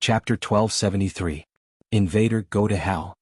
Chapter 1273. Invader, go to hell.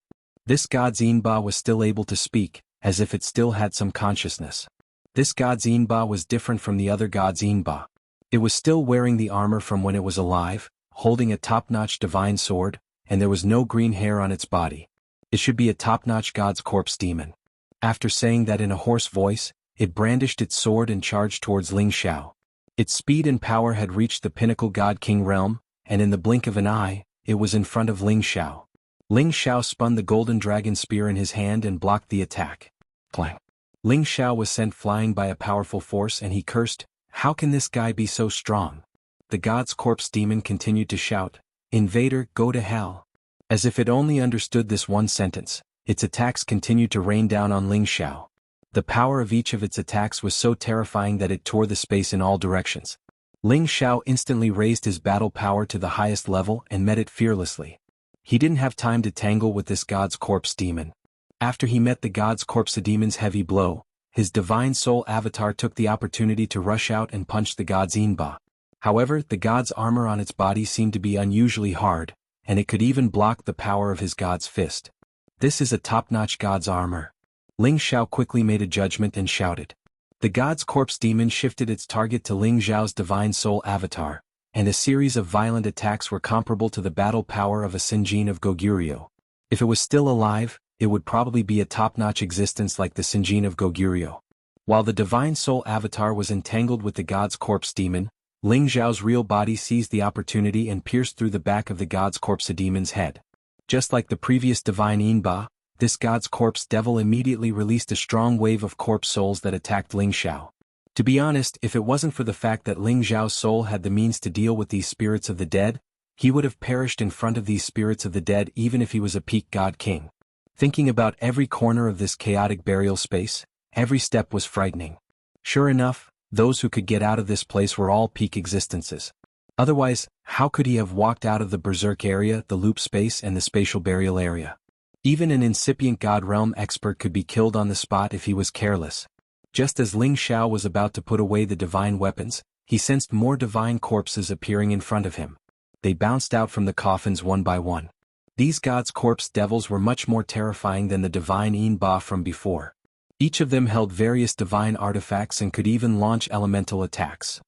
This god's Inba was still able to speak, as if it still had some consciousness. This god's Inba was different from the other god's Inba. It was still wearing the armor from when it was alive, holding a top-notch divine sword, and there was no green hair on its body. It should be a top-notch god's corpse demon. After saying that in a hoarse voice, it brandished its sword and charged towards Ling Xiao. Its speed and power had reached the pinnacle god-king realm, and in the blink of an eye, it was in front of Ling Xiao. Ling Xiao spun the golden dragon spear in his hand and blocked the attack. Clang. Ling Xiao was sent flying by a powerful force and he cursed, "How can this guy be so strong?" The god's corpse demon continued to shout, "Invader, go to hell." As if it only understood this one sentence, its attacks continued to rain down on Ling Xiao. The power of each of its attacks was so terrifying that it tore the space in all directions. Ling Xiao instantly raised his battle power to the highest level and met it fearlessly. He didn't have time to tangle with this god's corpse demon. After he met the god's corpse demon's heavy blow, his divine soul avatar took the opportunity to rush out and punch the god's Inba. However, the god's armor on its body seemed to be unusually hard, and it could even block the power of his god's fist. This is a top-notch god's armor. Ling Xiao quickly made a judgment and shouted. The god's corpse demon shifted its target to Ling Xiao's divine soul avatar, and a series of violent attacks were comparable to the battle power of a Sinjin of Goguryeo. If it was still alive, it would probably be a top-notch existence like the Sinjin of Goguryeo. While the divine soul avatar was entangled with the god's corpse demon, Ling Xiao's real body seized the opportunity and pierced through the back of the god's corpse demon's head. Just like the previous divine Inba, this god's corpse devil immediately released a strong wave of corpse souls that attacked Ling Xiao. To be honest, if it wasn't for the fact that Ling Xiao's soul had the means to deal with these spirits of the dead, he would have perished in front of these spirits of the dead even if he was a peak god king. Thinking about every corner of this chaotic burial space, every step was frightening. Sure enough, those who could get out of this place were all peak existences. Otherwise, how could he have walked out of the berserk area, the loop space and the spatial burial area? Even an incipient god realm expert could be killed on the spot if he was careless. Just as Ling Xiao was about to put away the divine weapons, he sensed more divine corpses appearing in front of him. They bounced out from the coffins one by one. These gods' corpse devils were much more terrifying than the divine Inba from before. Each of them held various divine artifacts and could even launch elemental attacks.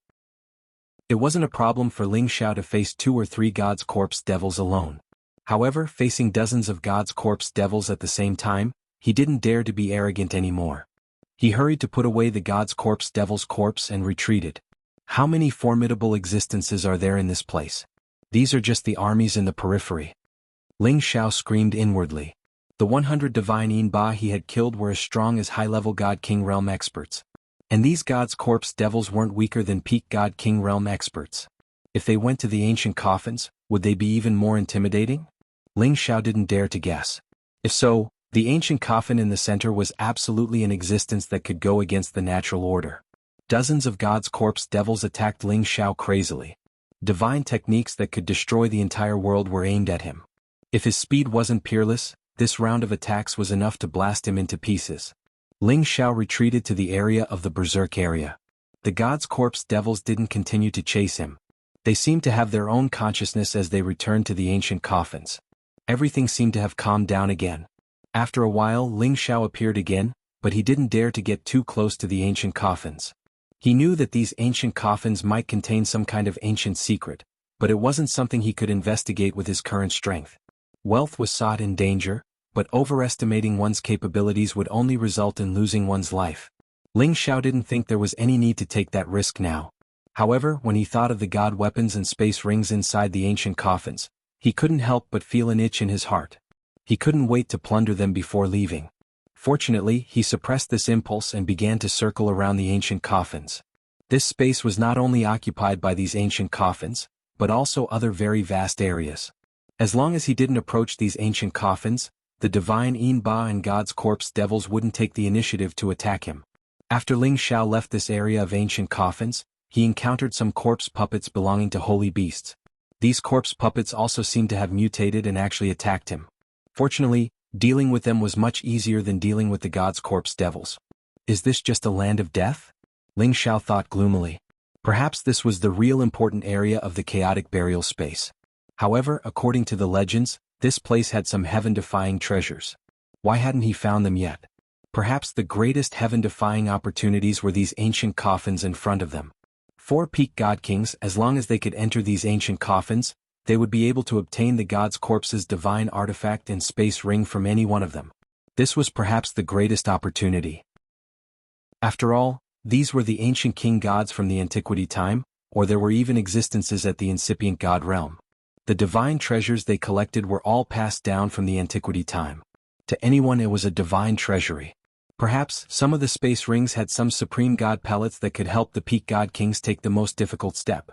It wasn't a problem for Ling Xiao to face 2 or 3 gods' corpse devils alone. However, facing dozens of gods' corpse devils at the same time, he didn't dare to be arrogant anymore. He hurried to put away the god's corpse devil's corpse and retreated. How many formidable existences are there in this place? These are just the armies in the periphery. Ling Xiao screamed inwardly. The 100 divine Inba he had killed were as strong as high-level god king realm experts. And these gods' corpse devils weren't weaker than peak god king realm experts. If they went to the ancient coffins, would they be even more intimidating? Ling Xiao didn't dare to guess. If so, the ancient coffin in the center was absolutely an existence that could go against the natural order. Dozens of gods' corpse devils attacked Ling Xiao crazily. Divine techniques that could destroy the entire world were aimed at him. If his speed wasn't peerless, this round of attacks was enough to blast him into pieces. Ling Xiao retreated to the area of the berserk area. The gods' corpse devils didn't continue to chase him. They seemed to have their own consciousness as they returned to the ancient coffins. Everything seemed to have calmed down again. After a while, Ling Xiao appeared again, but he didn't dare to get too close to the ancient coffins. He knew that these ancient coffins might contain some kind of ancient secret, but it wasn't something he could investigate with his current strength. Wealth was sought in danger, but overestimating one's capabilities would only result in losing one's life. Ling Xiao didn't think there was any need to take that risk now. However, when he thought of the god weapons and space rings inside the ancient coffins, he couldn't help but feel an itch in his heart. He couldn't wait to plunder them before leaving. Fortunately, he suppressed this impulse and began to circle around the ancient coffins. This space was not only occupied by these ancient coffins, but also other very vast areas. As long as he didn't approach these ancient coffins, the divine Inba and god's corpse devils wouldn't take the initiative to attack him. After Ling Xiao left this area of ancient coffins, he encountered some corpse puppets belonging to holy beasts. These corpse puppets also seemed to have mutated and actually attacked him. Fortunately, dealing with them was much easier than dealing with the god's corpse devils. Is this just a land of death? Ling Xiao thought gloomily. Perhaps this was the real important area of the chaotic burial space. However, according to the legends, this place had some heaven-defying treasures. Why hadn't he found them yet? Perhaps the greatest heaven-defying opportunities were these ancient coffins in front of them. 4 peak god kings, as long as they could enter these ancient coffins, they would be able to obtain the god's corpse's divine artifact and space ring from any one of them. This was perhaps the greatest opportunity. After all, these were the ancient king gods from the antiquity time, or there were even existences at the incipient god realm. The divine treasures they collected were all passed down from the antiquity time. To anyone it was a divine treasury. Perhaps some of the space rings had some supreme god pellets that could help the peak god kings take the most difficult step.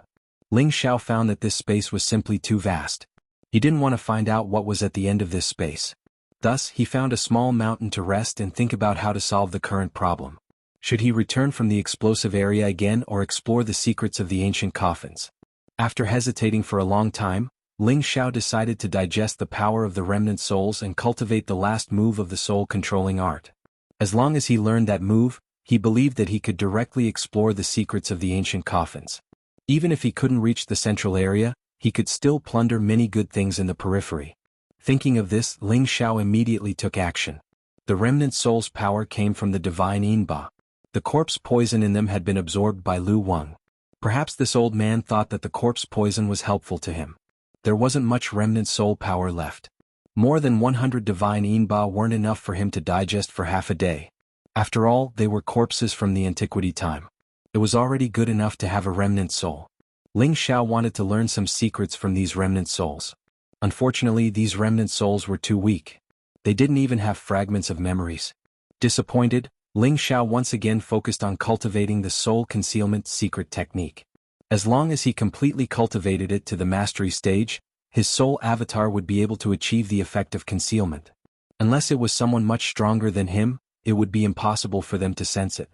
Ling Xiao found that this space was simply too vast. He didn't want to find out what was at the end of this space. Thus, he found a small mountain to rest and think about how to solve the current problem. Should he return from the explosive area again or explore the secrets of the ancient coffins? After hesitating for a long time, Ling Xiao decided to digest the power of the remnant souls and cultivate the last move of the soul-controlling art. As long as he learned that move, he believed that he could directly explore the secrets of the ancient coffins. Even if he couldn't reach the central area, he could still plunder many good things in the periphery. Thinking of this, Ling Xiao immediately took action. The remnant soul's power came from the divine Yinba. The corpse poison in them had been absorbed by Lu Wang. Perhaps this old man thought that the corpse poison was helpful to him. There wasn't much remnant soul power left. More than 100 divine Yinba weren't enough for him to digest for half a day. After all, they were corpses from the antiquity time. It was already good enough to have a remnant soul. Ling Xiao wanted to learn some secrets from these remnant souls. Unfortunately, these remnant souls were too weak. They didn't even have fragments of memories. Disappointed, Ling Xiao once again focused on cultivating the soul concealment secret technique. As long as he completely cultivated it to the mastery stage, his soul avatar would be able to achieve the effect of concealment. Unless it was someone much stronger than him, it would be impossible for them to sense it.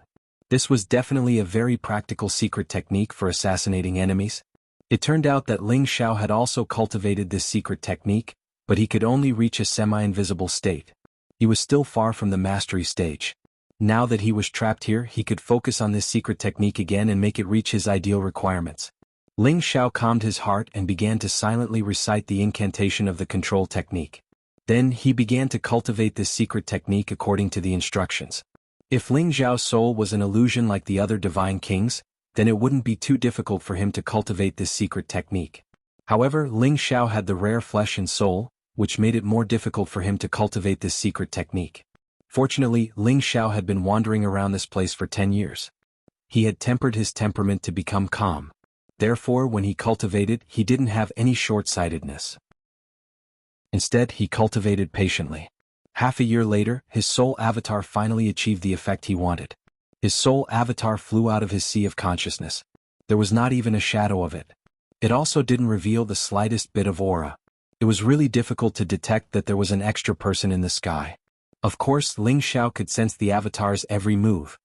This was definitely a very practical secret technique for assassinating enemies. It turned out that Ling Xiao had also cultivated this secret technique, but he could only reach a semi-invisible state. He was still far from the mastery stage. Now that he was trapped here, he could focus on this secret technique again and make it reach his ideal requirements. Ling Xiao calmed his heart and began to silently recite the incantation of the control technique. Then he began to cultivate this secret technique according to the instructions. If Ling Xiao's soul was an illusion like the other divine kings, then it wouldn't be too difficult for him to cultivate this secret technique. However, Ling Xiao had the rare flesh and soul, which made it more difficult for him to cultivate this secret technique. Fortunately, Ling Xiao had been wandering around this place for 10 years. He had tempered his temperament to become calm. Therefore, when he cultivated, he didn't have any short-sightedness. Instead, he cultivated patiently. Half a year later, his soul avatar finally achieved the effect he wanted. His soul avatar flew out of his sea of consciousness. There was not even a shadow of it. It also didn't reveal the slightest bit of aura. It was really difficult to detect that there was an extra person in the sky. Of course, Ling Xiao could sense the avatar's every move.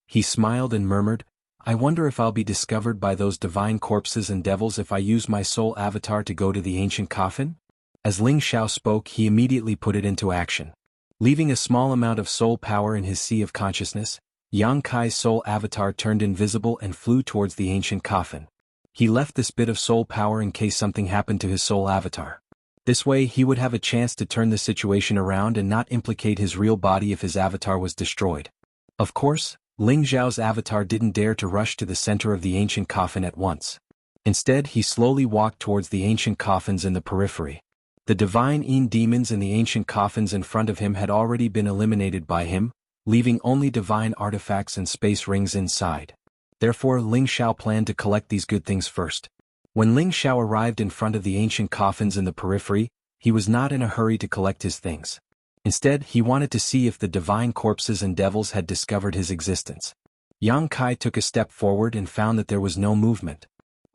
He smiled and murmured, "I wonder if I'll be discovered by those divine corpses and devils if I use my soul avatar to go to the ancient coffin?" As Ling Xiao spoke, he immediately put it into action. Leaving a small amount of soul power in his sea of consciousness, Yang Kai's soul avatar turned invisible and flew towards the ancient coffin. He left this bit of soul power in case something happened to his soul avatar. This way he would have a chance to turn the situation around and not implicate his real body if his avatar was destroyed. Of course, Ling Xiao's avatar didn't dare to rush to the center of the ancient coffin at once. Instead, he slowly walked towards the ancient coffins in the periphery. The divine Yin demons in the ancient coffins in front of him had already been eliminated by him, leaving only divine artifacts and space rings inside. Therefore, Ling Xiao planned to collect these good things first. When Ling Xiao arrived in front of the ancient coffins in the periphery, he was not in a hurry to collect his things. Instead, he wanted to see if the divine corpses and devils had discovered his existence. Yang Kai took a step forward and found that there was no movement.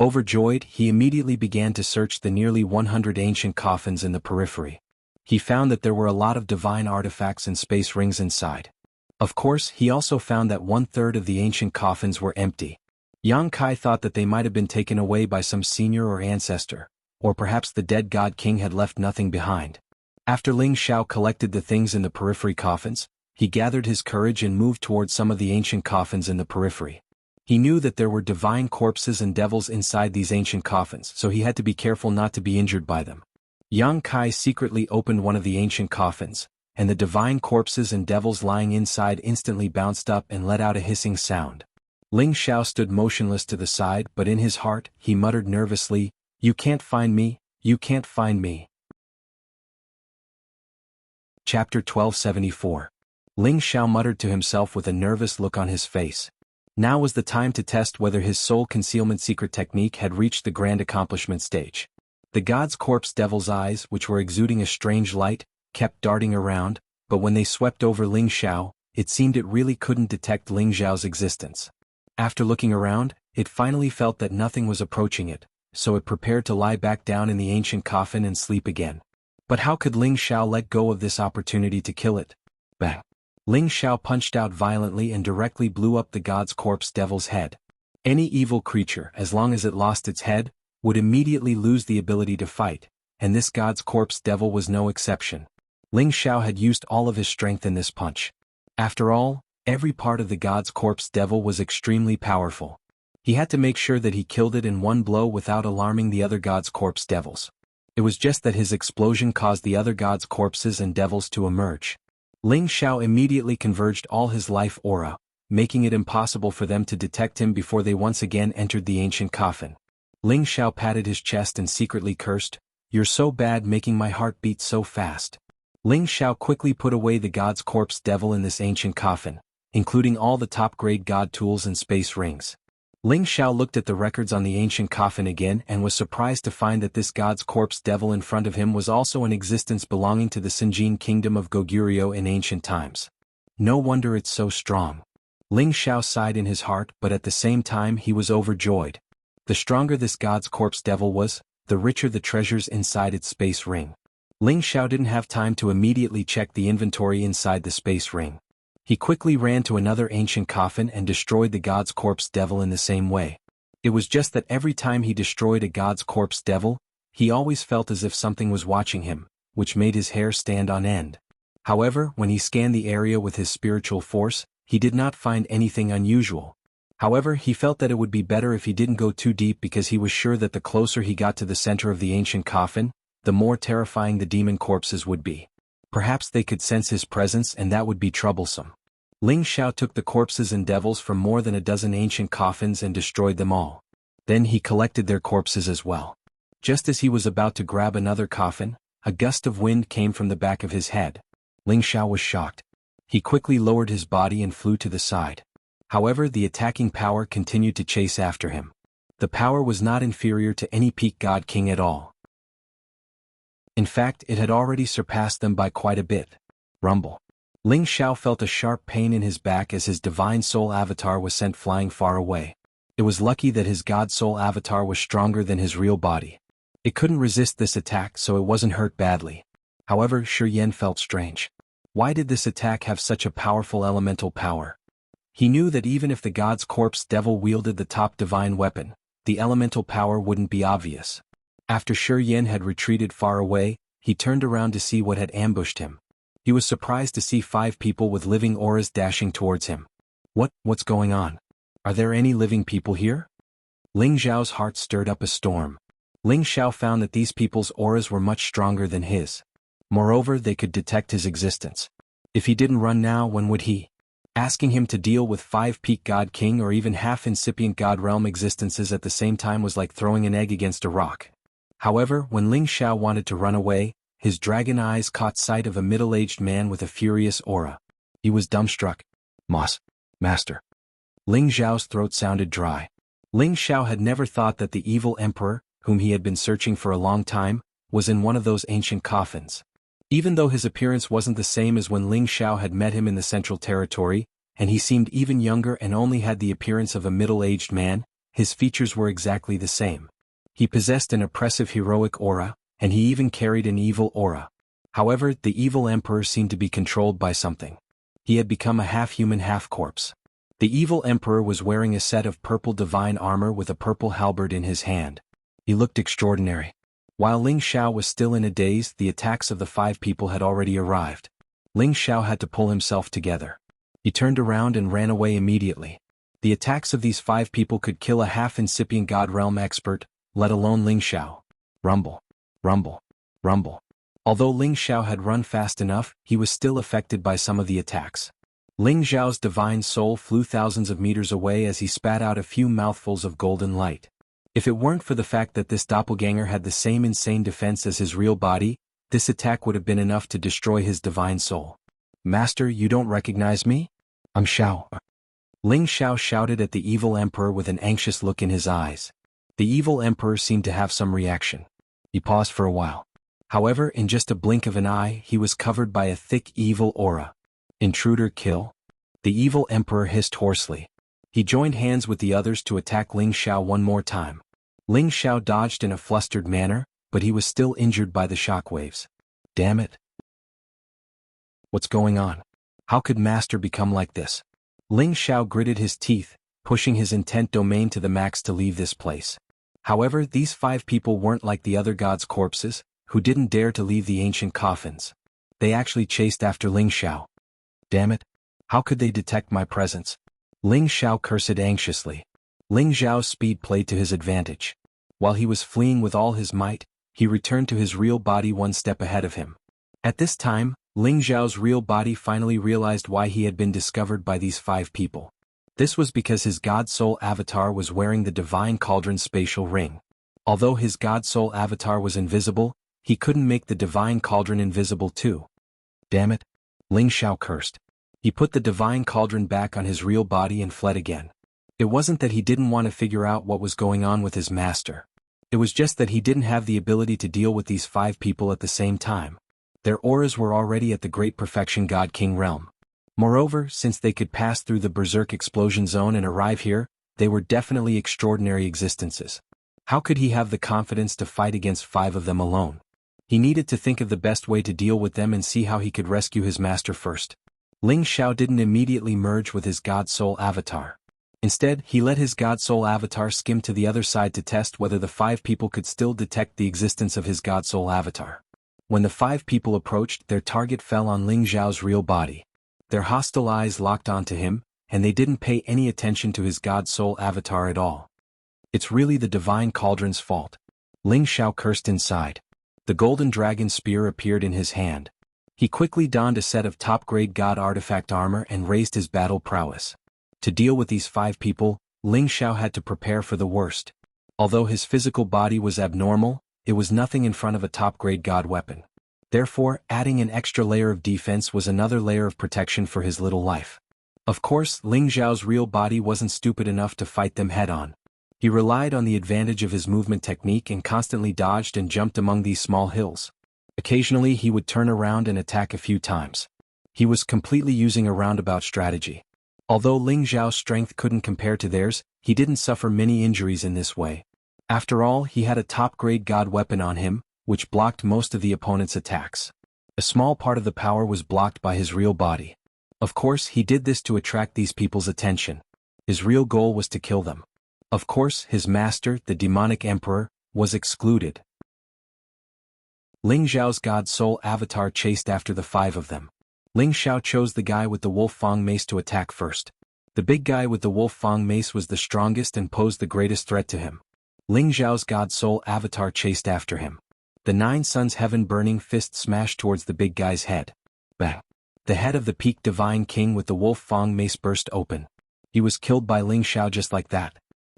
Overjoyed, he immediately began to search the nearly 100 ancient coffins in the periphery. He found that there were a lot of divine artifacts and space rings inside. Of course, he also found that 1/3 of the ancient coffins were empty. Yang Kai thought that they might have been taken away by some senior or ancestor, or perhaps the dead god king had left nothing behind. After Ling Xiao collected the things in the periphery coffins, he gathered his courage and moved towards some of the ancient coffins in the periphery. He knew that there were divine corpses and devils inside these ancient coffins, so he had to be careful not to be injured by them. Yang Kai secretly opened one of the ancient coffins, and the divine corpses and devils lying inside instantly bounced up and let out a hissing sound. Ling Xiao stood motionless to the side, but in his heart, he muttered nervously, "You can't find me, you can't find me." Chapter 1274. Ling Xiao muttered to himself with a nervous look on his face. Now was the time to test whether his soul concealment secret technique had reached the grand accomplishment stage. The god's corpse devil's eyes, which were exuding a strange light, kept darting around, but when they swept over Ling Xiao, it seemed it really couldn't detect Ling Xiao's existence. After looking around, it finally felt that nothing was approaching it, so it prepared to lie back down in the ancient coffin and sleep again. But how could Ling Xiao let go of this opportunity to kill it? Bang! Ling Xiao punched out violently and directly blew up the god's corpse devil's head. Any evil creature, as long as it lost its head, would immediately lose the ability to fight, and this god's corpse devil was no exception. Ling Xiao had used all of his strength in this punch. After all, every part of the god's corpse devil was extremely powerful. He had to make sure that he killed it in one blow without alarming the other god's corpse devils. It was just that his explosion caused the other god's corpses and devils to emerge. Ling Xiao immediately converged all his life aura, making it impossible for them to detect him before they once again entered the ancient coffin. Ling Xiao patted his chest and secretly cursed, "You're so bad, making my heart beat so fast." Ling Xiao quickly put away the god's corpse devil in this ancient coffin, including all the top-grade god tools and space rings. Ling Xiao looked at the records on the ancient coffin again and was surprised to find that this god's corpse devil in front of him was also an existence belonging to the Sinjin kingdom of Goguryeo in ancient times. No wonder it's so strong. Ling Xiao sighed in his heart, but at the same time he was overjoyed. The stronger this god's corpse devil was, the richer the treasures inside its space ring. Ling Xiao didn't have time to immediately check the inventory inside the space ring. He quickly ran to another ancient coffin and destroyed the god's corpse devil in the same way. It was just that every time he destroyed a god's corpse devil, he always felt as if something was watching him, which made his hair stand on end. However, when he scanned the area with his spiritual force, he did not find anything unusual. However, he felt that it would be better if he didn't go too deep because he was sure that the closer he got to the center of the ancient coffin, the more terrifying the demon corpses would be. Perhaps they could sense his presence and that would be troublesome. Ling Xiao took the corpses and devils from more than a dozen ancient coffins and destroyed them all. Then he collected their corpses as well. Just as he was about to grab another coffin, a gust of wind came from the back of his head. Ling Xiao was shocked. He quickly lowered his body and flew to the side. However, the attacking power continued to chase after him. The power was not inferior to any peak god king at all. In fact, it had already surpassed them by quite a bit. Rumble. Ling Xiao felt a sharp pain in his back as his divine soul avatar was sent flying far away. It was lucky that his god soul avatar was stronger than his real body. It couldn't resist this attack, so it wasn't hurt badly. However, Shi Yan felt strange. Why did this attack have such a powerful elemental power? He knew that even if the god's corpse devil wielded the top divine weapon, the elemental power wouldn't be obvious. After Shi Yan had retreated far away, he turned around to see what had ambushed him. He was surprised to see 5 people with living auras dashing towards him. What's going on? Are there any living people here? Ling Xiao's heart stirred up a storm. Ling Xiao found that these people's auras were much stronger than his. Moreover, they could detect his existence. If he didn't run now, when would he? Asking him to deal with 5 peak god king or even half incipient god realm existences at the same time was like throwing an egg against a rock. However, when Ling Xiao wanted to run away, his dragon eyes caught sight of a middle-aged man with a furious aura. He was dumbstruck. Master. Ling Xiao's throat sounded dry. Ling Xiao had never thought that the evil emperor, whom he had been searching for a long time, was in one of those ancient coffins. Even though his appearance wasn't the same as when Ling Xiao had met him in the Central Territory, and he seemed even younger and only had the appearance of a middle-aged man, his features were exactly the same. He possessed an oppressive heroic aura, and he even carried an evil aura. However, the evil emperor seemed to be controlled by something. He had become a half-human half-corpse. The evil emperor was wearing a set of purple divine armor with a purple halberd in his hand. He looked extraordinary. While Ling Xiao was still in a daze, the attacks of the 5 people had already arrived. Ling Xiao had to pull himself together. He turned around and ran away immediately. The attacks of these 5 people could kill a half-incipient God Realm expert, let alone Ling Xiao. Rumble. Rumble. Rumble. Although Ling Xiao had run fast enough, he was still affected by some of the attacks. Ling Xiao's divine soul flew thousands of meters away as he spat out a few mouthfuls of golden light. If it weren't for the fact that this doppelganger had the same insane defense as his real body, this attack would have been enough to destroy his divine soul. Master, you don't recognize me? I'm Xiao. Ling Xiao shouted at the evil emperor with an anxious look in his eyes. The evil emperor seemed to have some reaction. He paused for a while. However, in just a blink of an eye, he was covered by a thick evil aura. Intruder kill? The evil emperor hissed hoarsely. He joined hands with the others to attack Ling Xiao one more time. Ling Xiao dodged in a flustered manner, but he was still injured by the shockwaves. Damn it. What's going on? How could Master become like this? Ling Xiao gritted his teeth, pushing his intent domain to the max to leave this place. However, these 5 people weren't like the other gods' corpses, who didn't dare to leave the ancient coffins. They actually chased after Ling Xiao. Damn it. How could they detect my presence? Ling Xiao cursed anxiously. Ling Xiao's speed played to his advantage. While he was fleeing with all his might, he returned to his real body one step ahead of him. At this time, Ling Xiao's real body finally realized why he had been discovered by these 5 people. This was because his God Soul avatar was wearing the Divine Cauldron's spatial ring. Although his God Soul avatar was invisible, he couldn't make the Divine Cauldron invisible too. Damn it. Ling Xiao cursed. He put the Divine Cauldron back on his real body and fled again. It wasn't that he didn't want to figure out what was going on with his master. It was just that he didn't have the ability to deal with these 5 people at the same time. Their auras were already at the Great Perfection God King realm. Moreover, since they could pass through the Berserk explosion zone and arrive here, they were definitely extraordinary existences. How could he have the confidence to fight against 5 of them alone? He needed to think of the best way to deal with them and see how he could rescue his master first. Ling Xiao didn't immediately merge with his God Soul avatar. Instead, he let his God Soul avatar skim to the other side to test whether the 5 people could still detect the existence of his God Soul avatar. When the 5 people approached, their target fell on Ling Xiao's real body. Their hostile eyes locked onto him, and they didn't pay any attention to his God Soul avatar at all. It's really the Divine Cauldron's fault. Ling Xiao cursed inside. The golden dragon spear appeared in his hand. He quickly donned a set of top-grade god artifact armor and raised his battle prowess. To deal with these 5 people, Ling Xiao had to prepare for the worst. Although his physical body was abnormal, it was nothing in front of a top-grade god weapon. Therefore, adding an extra layer of defense was another layer of protection for his little life. Of course, Ling Xiao's real body wasn't stupid enough to fight them head-on. He relied on the advantage of his movement technique and constantly dodged and jumped among these small hills. Occasionally he would turn around and attack a few times. He was completely using a roundabout strategy. Although Ling Xiao's strength couldn't compare to theirs, he didn't suffer many injuries in this way. After all, he had a top-grade god weapon on him, which blocked most of the opponent's attacks. A small part of the power was blocked by his real body. Of course, he did this to attract these people's attention. His real goal was to kill them. Of course, his master, the demonic emperor, was excluded. Ling Xiao's God Soul avatar chased after the 5 of them. Ling Xiao chose the guy with the Wolf Fang mace to attack first. The big guy with the Wolf Fang mace was the strongest and posed the greatest threat to him. Ling Xiao's God Soul avatar chased after him. The 9 suns heaven-burning fist smashed towards the big guy's head. Bang! The head of the peak divine king with the Wolf Fang mace burst open. He was killed by Ling Xiao just like that.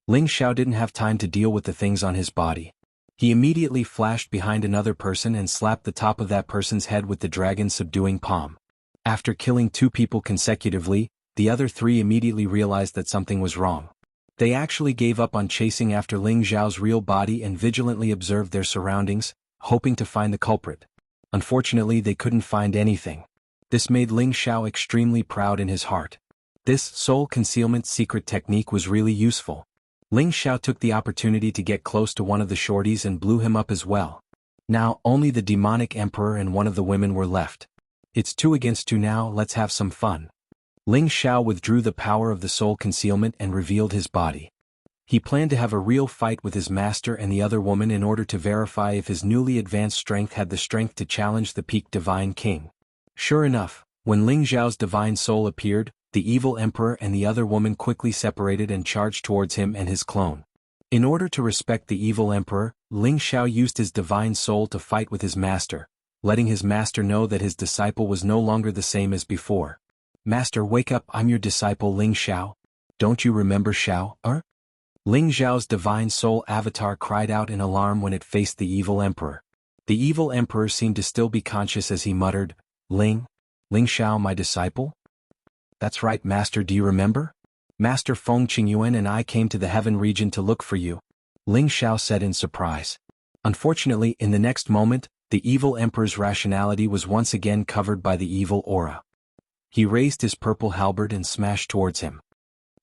Ling Xiao didn't have time to deal with the things on his body. He immediately flashed behind another person and slapped the top of that person's head with the dragon's subduing palm. After killing 2 people consecutively, the other 3 immediately realized that something was wrong. They actually gave up on chasing after Ling Xiao's real body and vigilantly observed their surroundings, hoping to find the culprit. Unfortunately, they couldn't find anything. This made Ling Xiao extremely proud in his heart. This soul concealment secret technique was really useful. Ling Xiao took the opportunity to get close to one of the shorties and blew him up as well. Now, only the demonic emperor and one of the women were left. It's 2 against 2 now, let's have some fun. Ling Xiao withdrew the power of the soul concealment and revealed his body. He planned to have a real fight with his master and the other woman in order to verify if his newly advanced strength had the strength to challenge the peak divine king. Sure enough, when Ling Xiao's divine soul appeared, the evil emperor and the other woman quickly separated and charged towards him and his clone. In order to respect the evil emperor, Ling Xiao used his divine soul to fight with his master, letting his master know that his disciple was no longer the same as before. "Master, wake up, I'm your disciple Ling Xiao. Don't you remember Xiao, Ling Xiao's divine soul avatar cried out in alarm when it faced the evil emperor. The evil emperor seemed to still be conscious as he muttered, Ling Xiao, my disciple? That's right, Master, do you remember? Master Feng Qingyuan and I came to the heaven region to look for you, Ling Xiao said in surprise. Unfortunately, in the next moment, the evil emperor's rationality was once again covered by the evil aura. He raised his purple halberd and smashed towards him.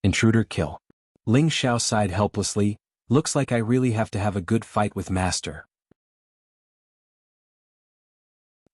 Intruder kill. Ling Xiao sighed helplessly, looks like I really have to have a good fight with Master.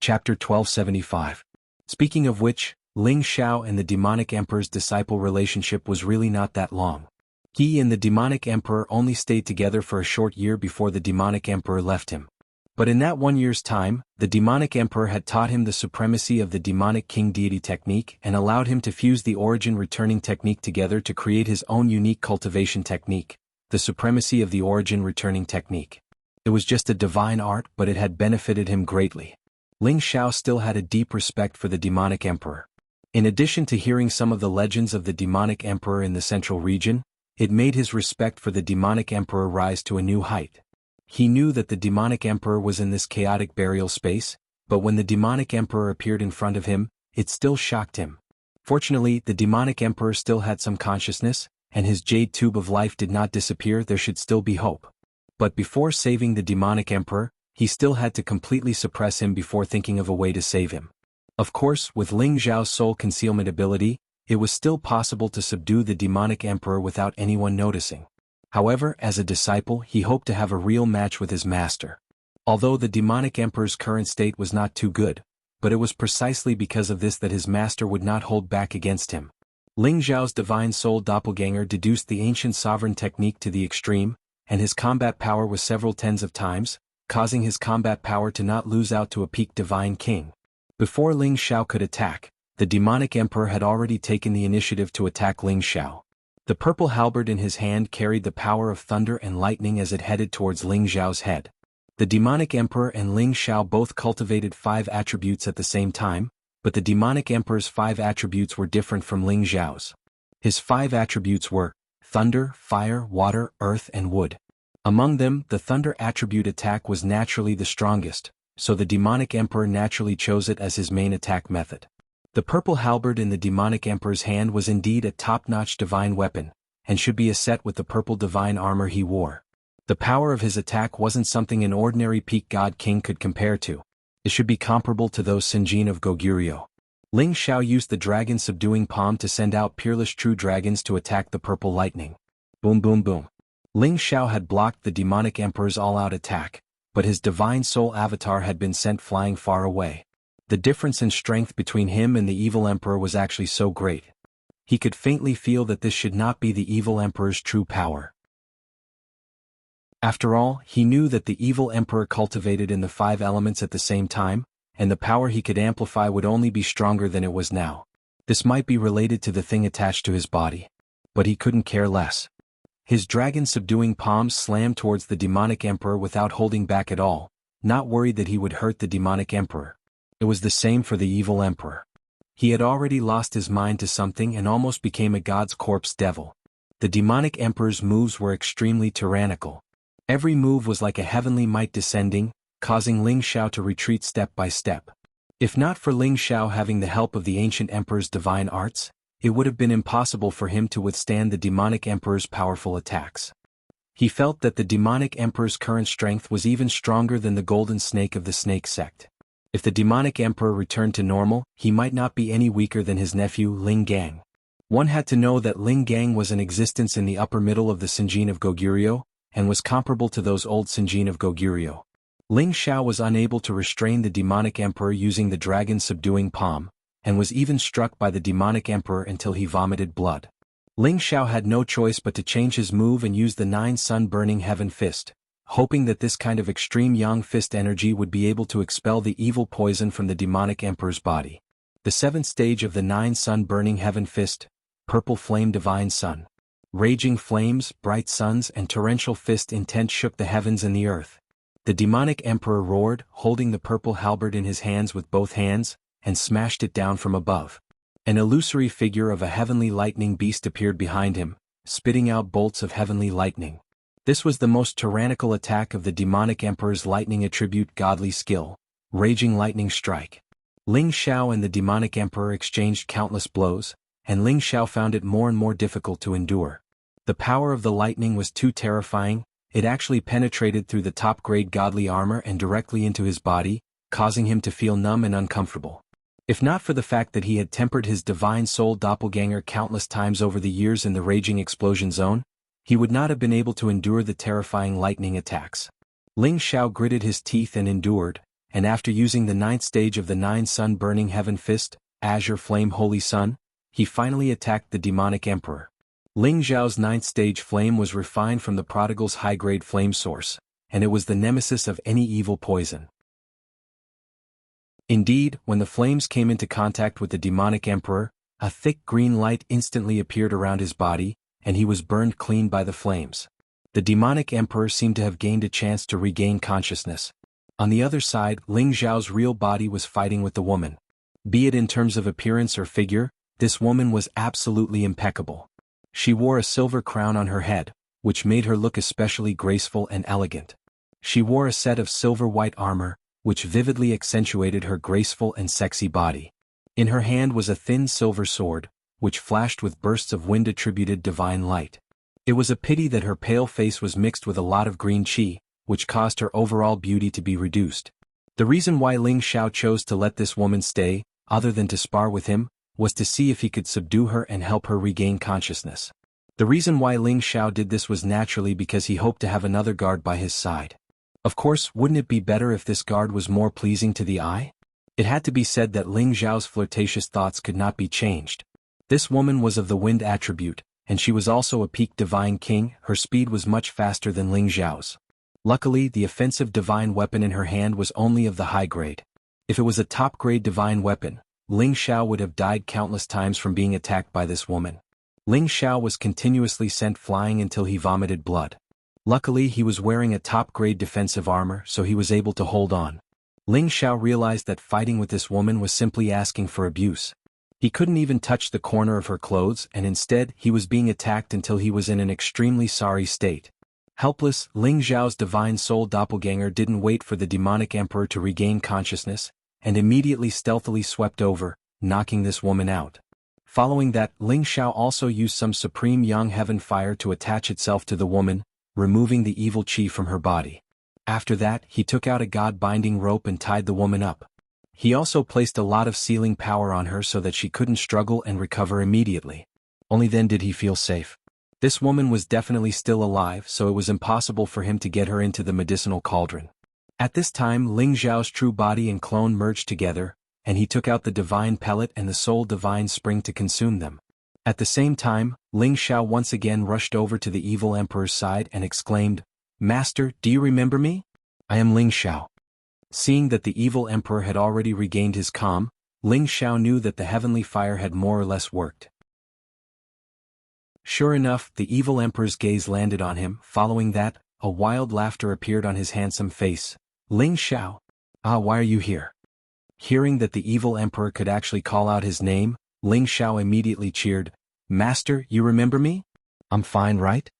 Chapter 1275. Speaking of which, Ling Xiao and the demonic emperor's disciple relationship was really not that long. He and the demonic emperor only stayed together for a short year before the demonic emperor left him. But in that 1 year's time, the demonic emperor had taught him the supremacy of the demonic king deity technique and allowed him to fuse the origin returning technique together to create his own unique cultivation technique, the supremacy of the origin returning technique. It was just a divine art, but it had benefited him greatly. Ling Xiao still had a deep respect for the demonic emperor. In addition to hearing some of the legends of the demonic emperor in the central region, it made his respect for the demonic emperor rise to a new height. He knew that the demonic emperor was in this chaotic burial space, but when the demonic emperor appeared in front of him, it still shocked him. Fortunately, the demonic emperor still had some consciousness, and his jade tube of life did not disappear. There should still be hope. But before saving the demonic emperor, he still had to completely suppress him before thinking of a way to save him. Of course, with Ling Xiao's soul concealment ability, it was still possible to subdue the demonic emperor without anyone noticing. However, as a disciple, he hoped to have a real match with his master. Although the demonic emperor's current state was not too good, but it was precisely because of this that his master would not hold back against him. Ling Xiao's divine soul doppelganger deduced the ancient sovereign technique to the extreme, and his combat power was several tens of times, causing his combat power to not lose out to a peak divine king. Before Ling Xiao could attack, the demonic emperor had already taken the initiative to attack Ling Xiao. The purple halberd in his hand carried the power of thunder and lightning as it headed towards Ling Xiao's head. The demonic emperor and Ling Xiao both cultivated 5 attributes at the same time, but the demonic emperor's 5 attributes were different from Ling Xiao's. His 5 attributes were thunder, fire, water, earth and wood. Among them, the thunder attribute attack was naturally the strongest, so the demonic emperor naturally chose it as his main attack method. The purple halberd in the demonic emperor's hand was indeed a top-notch divine weapon, and should be a set with the purple divine armor he wore. The power of his attack wasn't something an ordinary peak god king could compare to. It should be comparable to those Sinjin of Goguryeo. Ling Xiao used the dragon subduing palm to send out peerless true dragons to attack the purple lightning. Boom boom boom. Ling Xiao had blocked the demonic emperor's all-out attack, but his divine soul avatar had been sent flying far away. The difference in strength between him and the evil emperor was actually so great. He could faintly feel that this should not be the evil emperor's true power. After all, he knew that the evil emperor cultivated in the 5 elements at the same time, and the power he could amplify would only be stronger than it was now. This might be related to the thing attached to his body. But he couldn't care less. His dragon-subduing palms slammed towards the demonic emperor without holding back at all, not worried that he would hurt the demonic emperor. It was the same for the evil emperor. He had already lost his mind to something and almost became a god's corpse devil. The demonic emperor's moves were extremely tyrannical. Every move was like a heavenly might descending, causing Ling Xiao to retreat step by step. If not for Ling Xiao having the help of the ancient emperor's divine arts, it would have been impossible for him to withstand the demonic emperor's powerful attacks. He felt that the demonic emperor's current strength was even stronger than the golden snake of the snake sect. If the demonic emperor returned to normal, he might not be any weaker than his nephew Ling Gang. One had to know that Ling Gang was in existence in the upper middle of the Sinjin of Goguryeo, and was comparable to those old Sinjin of Goguryeo. Ling Xiao was unable to restrain the demonic emperor using the dragon's subduing palm, and was even struck by the demonic emperor until he vomited blood. Ling Xiao had no choice but to change his move and use the 9 sun-burning heaven fist, hoping that this kind of extreme yang fist energy would be able to expel the evil poison from the demonic emperor's body. The seventh stage of the 9 sun-burning heaven fist, purple flame divine sun. Raging flames, bright suns and torrential fist intent shook the heavens and the earth. The demonic emperor roared, holding the purple halberd in his hands with both hands, and smashed it down from above. An illusory figure of a heavenly lightning beast appeared behind him, spitting out bolts of heavenly lightning. This was the most tyrannical attack of the demonic emperor's lightning attribute godly skill, raging lightning strike. Ling Xiao and the demonic emperor exchanged countless blows, and Ling Xiao found it more and more difficult to endure. The power of the lightning was too terrifying. It actually penetrated through the top-grade godly armor and directly into his body, causing him to feel numb and uncomfortable. If not for the fact that he had tempered his divine soul doppelganger countless times over the years in the raging explosion zone, he would not have been able to endure the terrifying lightning attacks. Ling Xiao gritted his teeth and endured, and after using the 9th stage of the 9 sun-burning heaven fist, Azure Flame Holy Sun, he finally attacked the demonic emperor. Ling Xiao's 9th stage flame was refined from the prodigal's high-grade flame source, and it was the nemesis of any evil poison. Indeed, when the flames came into contact with the demonic emperor, a thick green light instantly appeared around his body, and he was burned clean by the flames. The demonic emperor seemed to have gained a chance to regain consciousness. On the other side, Ling Xiao's real body was fighting with the woman. Be it in terms of appearance or figure, this woman was absolutely impeccable. She wore a silver crown on her head, which made her look especially graceful and elegant. She wore a set of silver white armor, which vividly accentuated her graceful and sexy body. In her hand was a thin silver sword, which flashed with bursts of wind-attributed divine light. It was a pity that her pale face was mixed with a lot of green qi, which caused her overall beauty to be reduced. The reason why Ling Xiao chose to let this woman stay, other than to spar with him, was to see if he could subdue her and help her regain consciousness. The reason why Ling Xiao did this was naturally because he hoped to have another guard by his side. Of course, wouldn't it be better if this guard was more pleasing to the eye? It had to be said that Ling Xiao's flirtatious thoughts could not be changed. This woman was of the wind attribute, and she was also a peak divine king. Her speed was much faster than Ling Xiao's. Luckily, the offensive divine weapon in her hand was only of the high grade. If it was a top-grade divine weapon, Ling Xiao would have died countless times from being attacked by this woman. Ling Xiao was continuously sent flying until he vomited blood. Luckily, he was wearing a top-grade defensive armor, so he was able to hold on. Ling Xiao realized that fighting with this woman was simply asking for abuse. He couldn't even touch the corner of her clothes, and instead, he was being attacked until he was in an extremely sorry state. Helpless, Ling Xiao's divine soul doppelganger didn't wait for the demonic emperor to regain consciousness, and immediately stealthily swept over, knocking this woman out. Following that, Ling Xiao also used some supreme yang heaven fire to attach itself to the woman, removing the evil qi from her body. After that, he took out a god-binding rope and tied the woman up. He also placed a lot of sealing power on her so that she couldn't struggle and recover immediately. Only then did he feel safe. This woman was definitely still alive, so it was impossible for him to get her into the medicinal cauldron. At this time, Ling Xiao's true body and clone merged together, and he took out the divine pellet and the soul divine spring to consume them. At the same time, Ling Xiao once again rushed over to the evil emperor's side and exclaimed, "Master, do you remember me? I am Ling Xiao." Seeing that the evil emperor had already regained his calm, Ling Xiao knew that the heavenly fire had more or less worked. Sure enough, the evil emperor's gaze landed on him. Following that, a wild laughter appeared on his handsome face. "Ling Xiao? Ah, why are you here?" Hearing that the evil emperor could actually call out his name, Ling Xiao immediately cheered, "Master, you remember me? I'm fine, right?"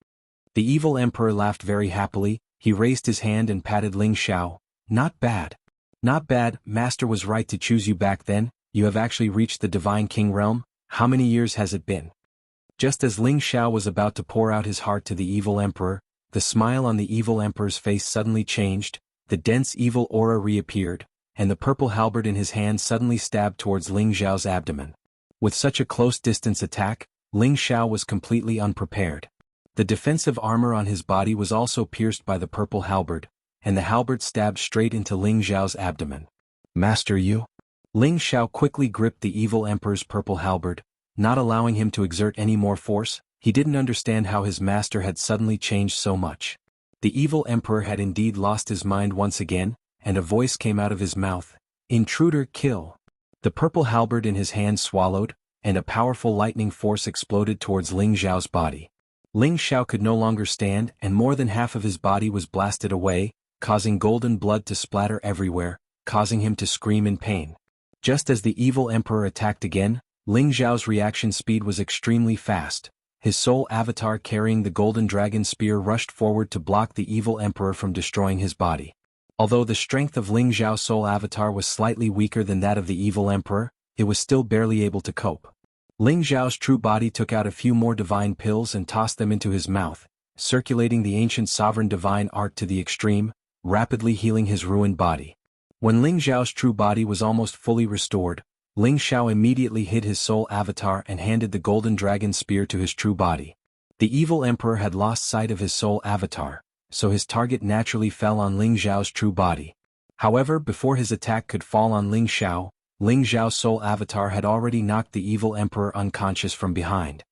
The evil emperor laughed very happily. He raised his hand and patted Ling Xiao. "Not bad. Not bad, Master was right to choose you back then. You have actually reached the Divine King realm. How many years has it been?" Just as Ling Xiao was about to pour out his heart to the evil emperor, the smile on the evil emperor's face suddenly changed, the dense evil aura reappeared, and the purple halberd in his hand suddenly stabbed towards Ling Xiao's abdomen. With such a close-distance attack, Ling Xiao was completely unprepared. The defensive armor on his body was also pierced by the purple halberd, and the halberd stabbed straight into Ling Xiao's abdomen. "Master, you?" Ling Xiao quickly gripped the evil emperor's purple halberd, not allowing him to exert any more force. He didn't understand how his master had suddenly changed so much. The evil emperor had indeed lost his mind once again, and a voice came out of his mouth, "Intruder, kill." The purple halberd in his hand swallowed, and a powerful lightning force exploded towards Ling Xiao's body. Ling Xiao could no longer stand, and more than half of his body was blasted away, causing golden blood to splatter everywhere, causing him to scream in pain. Just as the evil emperor attacked again, Ling Xiao's reaction speed was extremely fast. His soul avatar carrying the golden dragon spear rushed forward to block the evil emperor from destroying his body. Although the strength of Ling Xiao's soul avatar was slightly weaker than that of the evil emperor, it was still barely able to cope. Ling Xiao's true body took out a few more divine pills and tossed them into his mouth, circulating the ancient sovereign divine art to the extreme, rapidly healing his ruined body. When Ling Xiao's true body was almost fully restored, Ling Xiao immediately hid his soul avatar and handed the golden dragon spear to his true body. The evil emperor had lost sight of his soul avatar, so his target naturally fell on Ling Xiao's true body. However, before his attack could fall on Ling Xiao's soul avatar had already knocked the evil emperor unconscious from behind.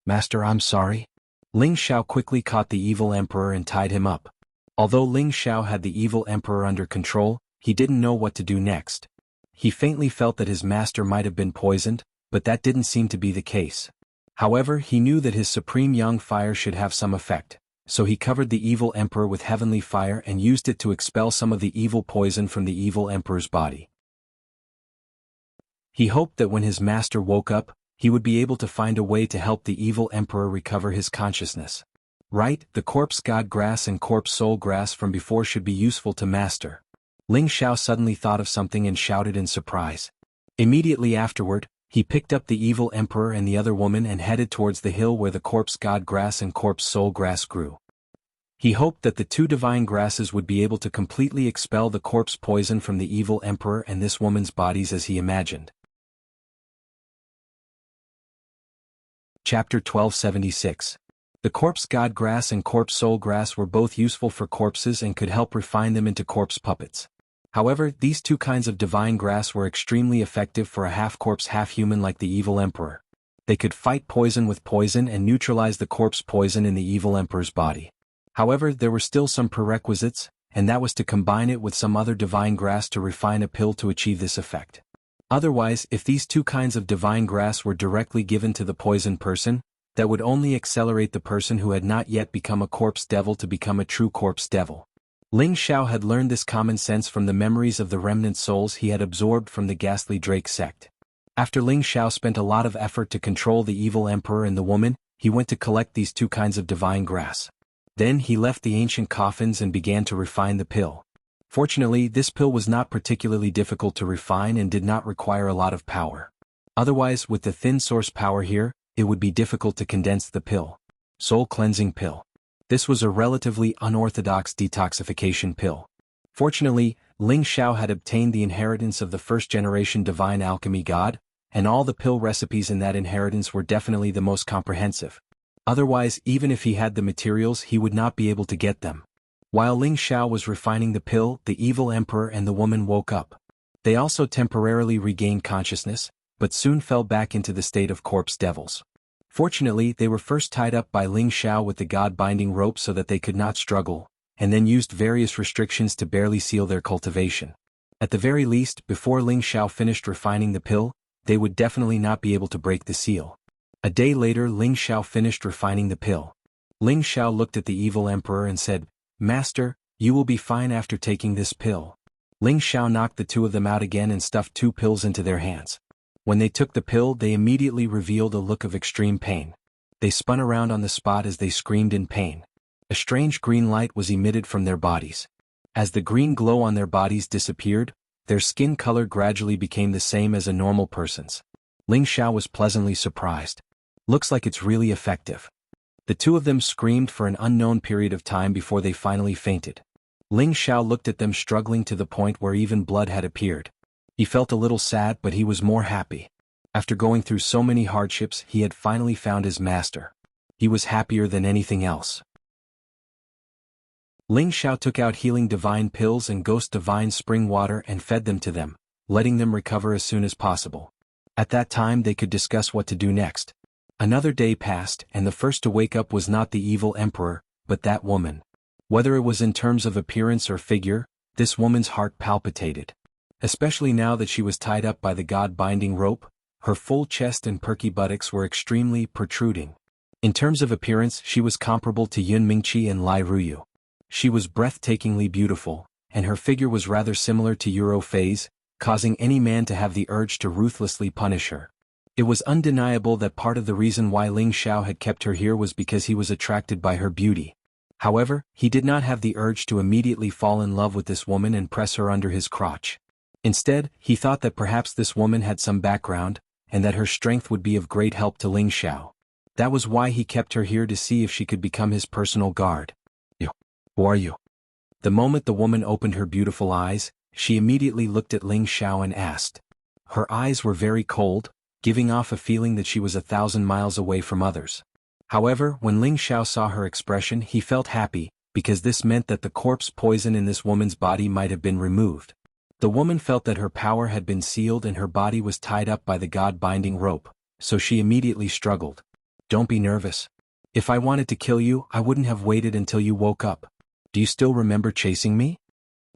"Master, I'm sorry." Ling Xiao quickly caught the evil emperor and tied him up. Although Ling Xiao had the evil emperor under control, he didn't know what to do next. He faintly felt that his master might have been poisoned, but that didn't seem to be the case. However, he knew that his supreme yang fire should have some effect, so he covered the evil emperor with heavenly fire and used it to expel some of the evil poison from the evil emperor's body. He hoped that when his master woke up, he would be able to find a way to help the evil emperor recover his consciousness. Right, the corpse god grass and corpse soul grass from before should be useful to master. Ling Xiao suddenly thought of something and shouted in surprise. Immediately afterward, he picked up the evil emperor and the other woman and headed towards the hill where the corpse god grass and corpse soul grass grew. He hoped that the two divine grasses would be able to completely expel the corpse poison from the evil emperor and this woman's bodies as he imagined. Chapter 1276. The corpse god grass and corpse soul grass were both useful for corpses and could help refine them into corpse puppets. However, these two kinds of divine grass were extremely effective for a half-corpse half-human like the evil emperor. They could fight poison with poison and neutralize the corpse poison in the evil emperor's body. However, there were still some prerequisites, and that was to combine it with some other divine grass to refine a pill to achieve this effect. Otherwise, if these two kinds of divine grass were directly given to the poisoned person, that would only accelerate the person who had not yet become a corpse devil to become a true corpse devil. Ling Xiao had learned this common sense from the memories of the remnant souls he had absorbed from the ghastly Drake sect. After Ling Xiao spent a lot of effort to control the evil emperor and the woman, he went to collect these two kinds of divine grass. Then he left the ancient coffins and began to refine the pill. Fortunately, this pill was not particularly difficult to refine and did not require a lot of power. Otherwise, with the thin source power here, it would be difficult to condense the pill. Soul cleansing pill. This was a relatively unorthodox detoxification pill. Fortunately, Ling Xiao had obtained the inheritance of the first-generation divine alchemy god, and all the pill recipes in that inheritance were definitely the most comprehensive. Otherwise, even if he had the materials, he would not be able to get them. While Ling Xiao was refining the pill, the evil emperor and the woman woke up. They also temporarily regained consciousness, but soon fell back into the state of corpse devils. Fortunately, they were first tied up by Ling Xiao with the god-binding rope so that they could not struggle, and then used various restrictions to barely seal their cultivation. At the very least, before Ling Xiao finished refining the pill, they would definitely not be able to break the seal. A day later, Ling Xiao finished refining the pill. Ling Xiao looked at the evil emperor and said, "Master, you will be fine after taking this pill." Ling Xiao knocked the two of them out again and stuffed two pills into their hands. When they took the pill, they immediately revealed a look of extreme pain. They spun around on the spot as they screamed in pain. A strange green light was emitted from their bodies. As the green glow on their bodies disappeared, their skin color gradually became the same as a normal person's. Ling Xiao was pleasantly surprised. "Looks like it's really effective." The two of them screamed for an unknown period of time before they finally fainted. Ling Xiao looked at them struggling to the point where even blood had appeared. He felt a little sad, but he was more happy. After going through so many hardships, he had finally found his master. He was happier than anything else. Ling Xiao took out healing divine pills and ghost divine spring water and fed them to them, letting them recover as soon as possible. At that time they could discuss what to do next. Another day passed, and the first to wake up was not the evil emperor, but that woman. Whether it was in terms of appearance or figure, this woman's heart palpitated. Especially now that she was tied up by the god-binding rope, her full chest and perky buttocks were extremely protruding. In terms of appearance, she was comparable to Yun Mingqi and Lai Ruyu. She was breathtakingly beautiful, and her figure was rather similar to Euro Fei's, causing any man to have the urge to ruthlessly punish her. It was undeniable that part of the reason why Ling Xiao had kept her here was because he was attracted by her beauty. However, he did not have the urge to immediately fall in love with this woman and press her under his crotch. Instead, he thought that perhaps this woman had some background, and that her strength would be of great help to Ling Xiao. That was why he kept her here, to see if she could become his personal guard. Who are you? The moment the woman opened her beautiful eyes, she immediately looked at Ling Xiao and asked. Her eyes were very cold, giving off a feeling that she was 1,000 miles away from others. However, when Ling Xiao saw her expression, he felt happy, because this meant that the corpse poison in this woman's body might have been removed. The woman felt that her power had been sealed and her body was tied up by the god-binding rope, so she immediately struggled. Don't be nervous. If I wanted to kill you, I wouldn't have waited until you woke up. Do you still remember chasing me?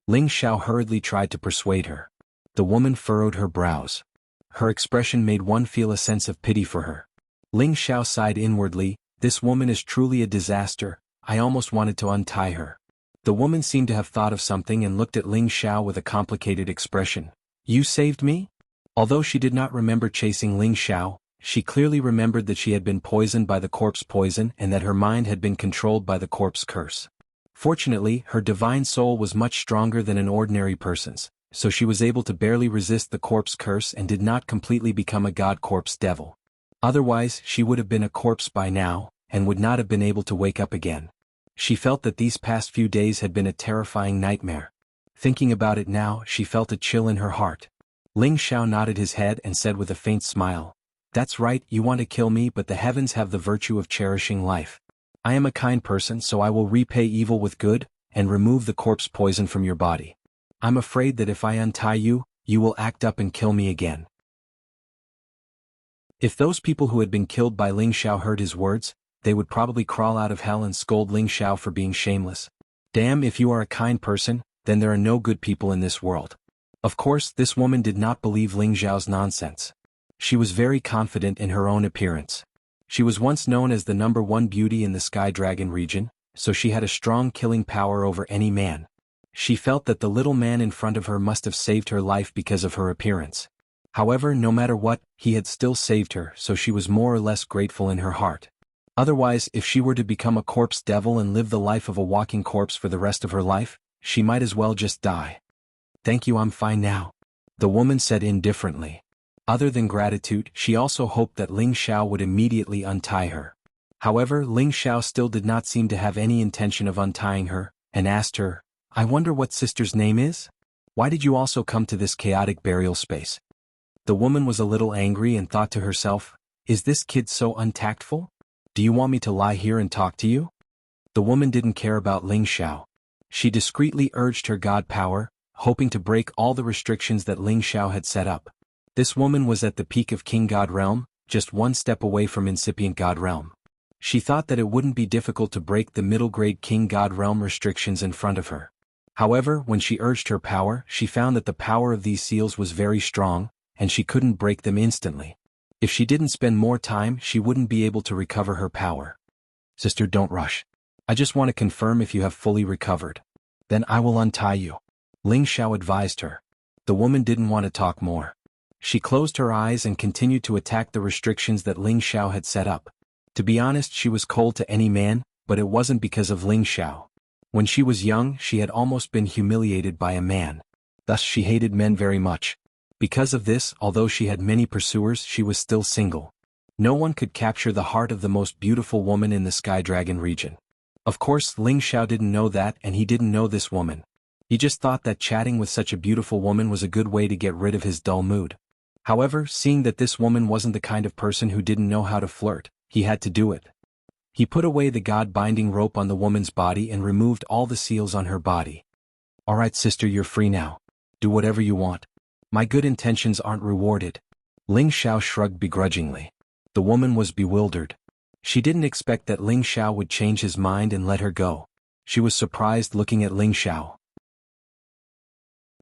Ling Xiao hurriedly tried to persuade her. The woman furrowed her brows. Her expression made one feel a sense of pity for her. Ling Xiao sighed inwardly. This woman is truly a disaster. I almost wanted to untie her. The woman seemed to have thought of something and looked at Ling Xiao with a complicated expression. You saved me? Although she did not remember chasing Ling Xiao, she clearly remembered that she had been poisoned by the corpse poison and that her mind had been controlled by the corpse curse. Fortunately, her divine soul was much stronger than an ordinary person's, so she was able to barely resist the corpse curse and did not completely become a god corpse devil. Otherwise, she would have been a corpse by now, and would not have been able to wake up again. She felt that these past few days had been a terrifying nightmare. Thinking about it now, she felt a chill in her heart. Ling Xiao nodded his head and said with a faint smile, That's right, you want to kill me, but the heavens have the virtue of cherishing life. I am a kind person, so I will repay evil with good, and remove the corpse poison from your body. I'm afraid that if I untie you, you will act up and kill me again. If those people who had been killed by Ling Xiao heard his words, they would probably crawl out of hell and scold Ling Xiao for being shameless. Damn, if you are a kind person, then there are no good people in this world. Of course, this woman did not believe Ling Xiao's nonsense. She was very confident in her own appearance. She was once known as the #1 beauty in the Sky Dragon region, so she had a strong killing power over any man. She felt that the little man in front of her must have saved her life because of her appearance. However, no matter what, he had still saved her, so she was more or less grateful in her heart. Otherwise, if she were to become a corpse devil and live the life of a walking corpse for the rest of her life, she might as well just die. Thank you, I'm fine now, the woman said indifferently. Other than gratitude, she also hoped that Ling Xiao would immediately untie her. However, Ling Xiao still did not seem to have any intention of untying her, and asked her, I wonder what sister's name is? Why did you also come to this chaotic burial space? The woman was a little angry and thought to herself, Is this kid so untactful? Do you want me to lie here and talk to you? The woman didn't care about Ling Xiao. She discreetly urged her god power, hoping to break all the restrictions that Ling Xiao had set up. This woman was at the peak of King God Realm, just one step away from incipient God Realm. She thought that it wouldn't be difficult to break the middle-grade King God Realm restrictions in front of her. However, when she urged her power, she found that the power of these seals was very strong, and she couldn't break them instantly. If she didn't spend more time, she wouldn't be able to recover her power. Sister, don't rush. I just want to confirm if you have fully recovered. Then I will untie you, Ling Xiao advised her. The woman didn't want to talk more. She closed her eyes and continued to attack the restrictions that Ling Xiao had set up. To be honest, she was cold to any man, but it wasn't because of Ling Xiao. When she was young, she had almost been humiliated by a man. Thus she hated men very much. Because of this, although she had many pursuers, she was still single. No one could capture the heart of the most beautiful woman in the Sky Dragon region. Of course, Ling Xiao didn't know that, and he didn't know this woman. He just thought that chatting with such a beautiful woman was a good way to get rid of his dull mood. However, seeing that this woman wasn't the kind of person who didn't know how to flirt, he had to do it. He put away the god-binding rope on the woman's body and removed all the seals on her body. Alright sister, you're free now. Do whatever you want. My good intentions aren't rewarded. Ling Xiao shrugged begrudgingly. The woman was bewildered. She didn't expect that Ling Xiao would change his mind and let her go. She was surprised looking at Ling Xiao.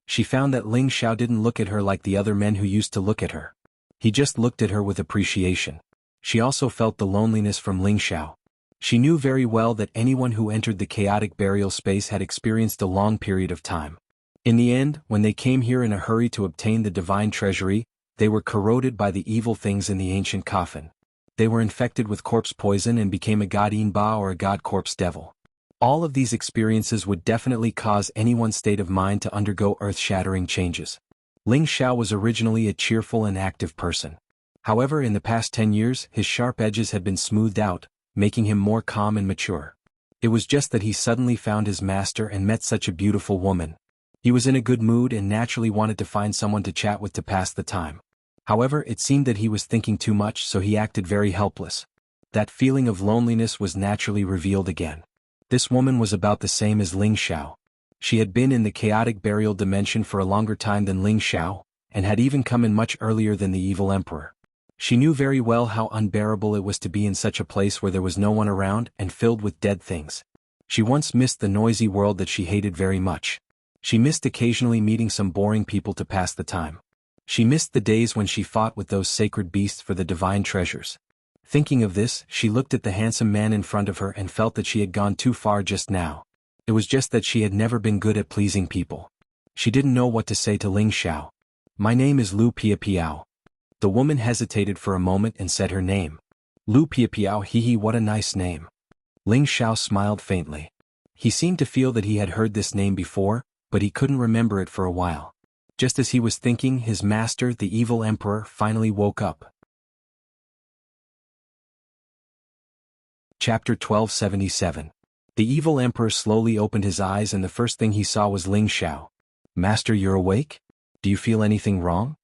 She found that Ling Xiao didn't look at her like the other men who used to look at her. He just looked at her with appreciation. She also felt the loneliness from Ling Xiao. She knew very well that anyone who entered the chaotic burial space had experienced a long period of time. In the end, when they came here in a hurry to obtain the divine treasury, they were corroded by the evil things in the ancient coffin. They were infected with corpse poison and became a god Inba or a god corpse devil. All of these experiences would definitely cause anyone's state of mind to undergo earth-shattering changes. Ling Xiao was originally a cheerful and active person. However, in the past 10 years, his sharp edges had been smoothed out, making him more calm and mature. It was just that he suddenly found his master and met such a beautiful woman. He was in a good mood and naturally wanted to find someone to chat with to pass the time. However, it seemed that he was thinking too much, so he acted very helpless. That feeling of loneliness was naturally revealed again. This woman was about the same as Ling Xiao. She had been in the chaotic burial dimension for a longer time than Ling Xiao, and had even come in much earlier than the evil emperor. She knew very well how unbearable it was to be in such a place where there was no one around and filled with dead things. She once missed the noisy world that she hated very much. She missed occasionally meeting some boring people to pass the time. She missed the days when she fought with those sacred beasts for the divine treasures. Thinking of this, she looked at the handsome man in front of her and felt that she had gone too far just now. It was just that she had never been good at pleasing people. She didn't know what to say to Ling Xiao. "My name is Lu Piapiao." The woman hesitated for a moment and said her name. "Lu Piapiao, hee, what a nice name." Ling Xiao smiled faintly. He seemed to feel that he had heard this name before, but he couldn't remember it for a while. Just as he was thinking, his master, the evil emperor, finally woke up. Chapter 1277. The evil emperor slowly opened his eyes and the first thing he saw was Ling Xiao. "Master, you're awake? Do you feel anything wrong?"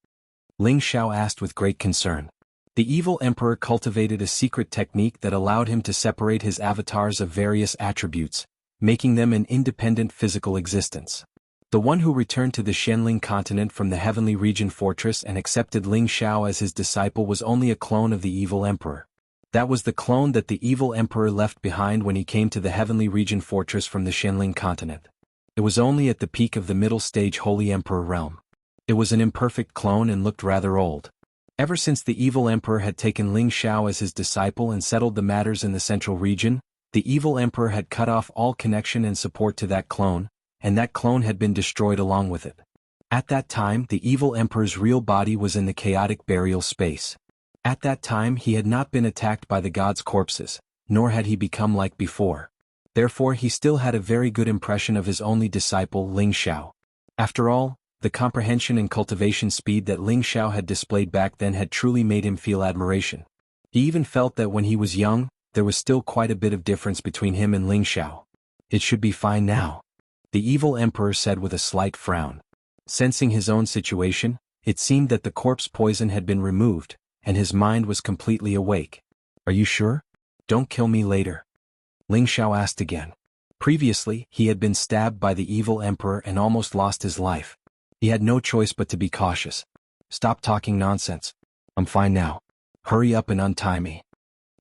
Ling Xiao asked with great concern. The evil emperor cultivated a secret technique that allowed him to separate his avatars of various attributes, making them an independent physical existence. The one who returned to the Xianling continent from the Heavenly Region Fortress and accepted Ling Xiao as his disciple was only a clone of the evil emperor. That was the clone that the evil emperor left behind when he came to the Heavenly Region Fortress from the Xianling continent. It was only at the peak of the middle stage Holy Emperor realm. It was an imperfect clone and looked rather old. Ever since the evil emperor had taken Ling Xiao as his disciple and settled the matters in the central region, the evil emperor had cut off all connection and support to that clone, and that clone had been destroyed along with it. At that time, the evil emperor's real body was in the chaotic burial space. At that time he had not been attacked by the gods' corpses, nor had he become like before. Therefore he still had a very good impression of his only disciple Ling Xiao. After all, the comprehension and cultivation speed that Ling Xiao had displayed back then had truly made him feel admiration. He even felt that when he was young, there was still quite a bit of difference between him and Ling Xiao. "It should be fine now," the evil emperor said with a slight frown. Sensing his own situation, it seemed that the corpse poison had been removed, and his mind was completely awake. "Are you sure? Don't kill me later?" Ling Xiao asked again. Previously, he had been stabbed by the evil emperor and almost lost his life. He had no choice but to be cautious. "Stop talking nonsense. I'm fine now. Hurry up and untie me."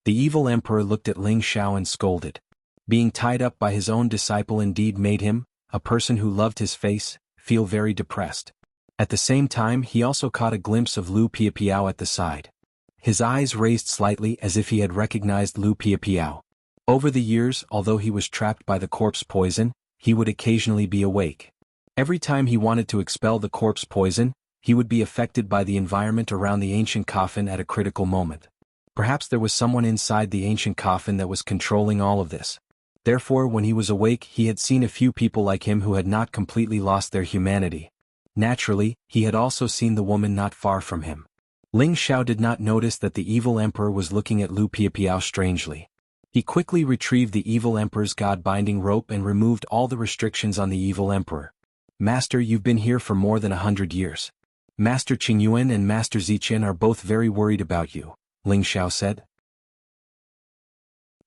The evil emperor looked at Ling Xiao and scolded. Being tied up by his own disciple indeed made him, a person who loved his face, feel very depressed. At the same time he also caught a glimpse of Lu Piapiao at the side. His eyes raised slightly as if he had recognized Lu Piapiao. Over the years, although he was trapped by the corpse poison, he would occasionally be awake. Every time he wanted to expel the corpse poison, he would be affected by the environment around the ancient coffin at a critical moment. Perhaps there was someone inside the ancient coffin that was controlling all of this. Therefore, when he was awake, he had seen a few people like him who had not completely lost their humanity. Naturally, he had also seen the woman not far from him. Ling Xiao did not notice that the evil emperor was looking at Lu Piapiao strangely. He quickly retrieved the evil emperor's god-binding rope and removed all the restrictions on the evil emperor. "Master, you've been here for more than 100 years. Master Qingyuan and Master Ziqian are both very worried about you," Ling Xiao said.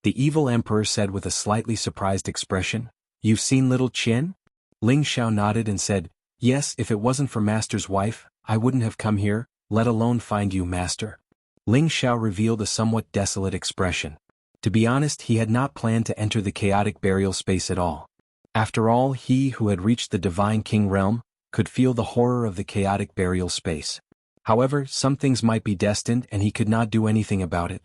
The evil emperor said with a slightly surprised expression, "You've seen little Qian?" Ling Xiao nodded and said, "Yes, if it wasn't for Master's wife, I wouldn't have come here, let alone find you, Master." Ling Xiao revealed a somewhat desolate expression. To be honest, he had not planned to enter the chaotic burial space at all. After all, he who had reached the Divine King realm, could feel the horror of the chaotic burial space. However, some things might be destined and he could not do anything about it.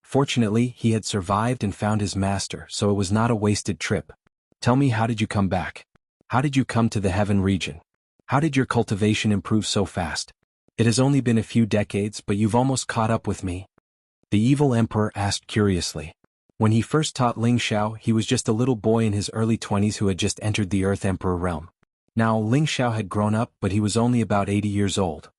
Fortunately, he had survived and found his master, so it was not a wasted trip. Tell me, how did you come back? How did you come to the heaven region? How did your cultivation improve so fast? It has only been a few decades, but you've almost caught up with me. The evil emperor asked curiously. When he first taught Ling Xiao, he was just a little boy in his early 20s who had just entered the Earth Emperor realm. Now Ling Xiao had grown up, but he was only about 80 years old.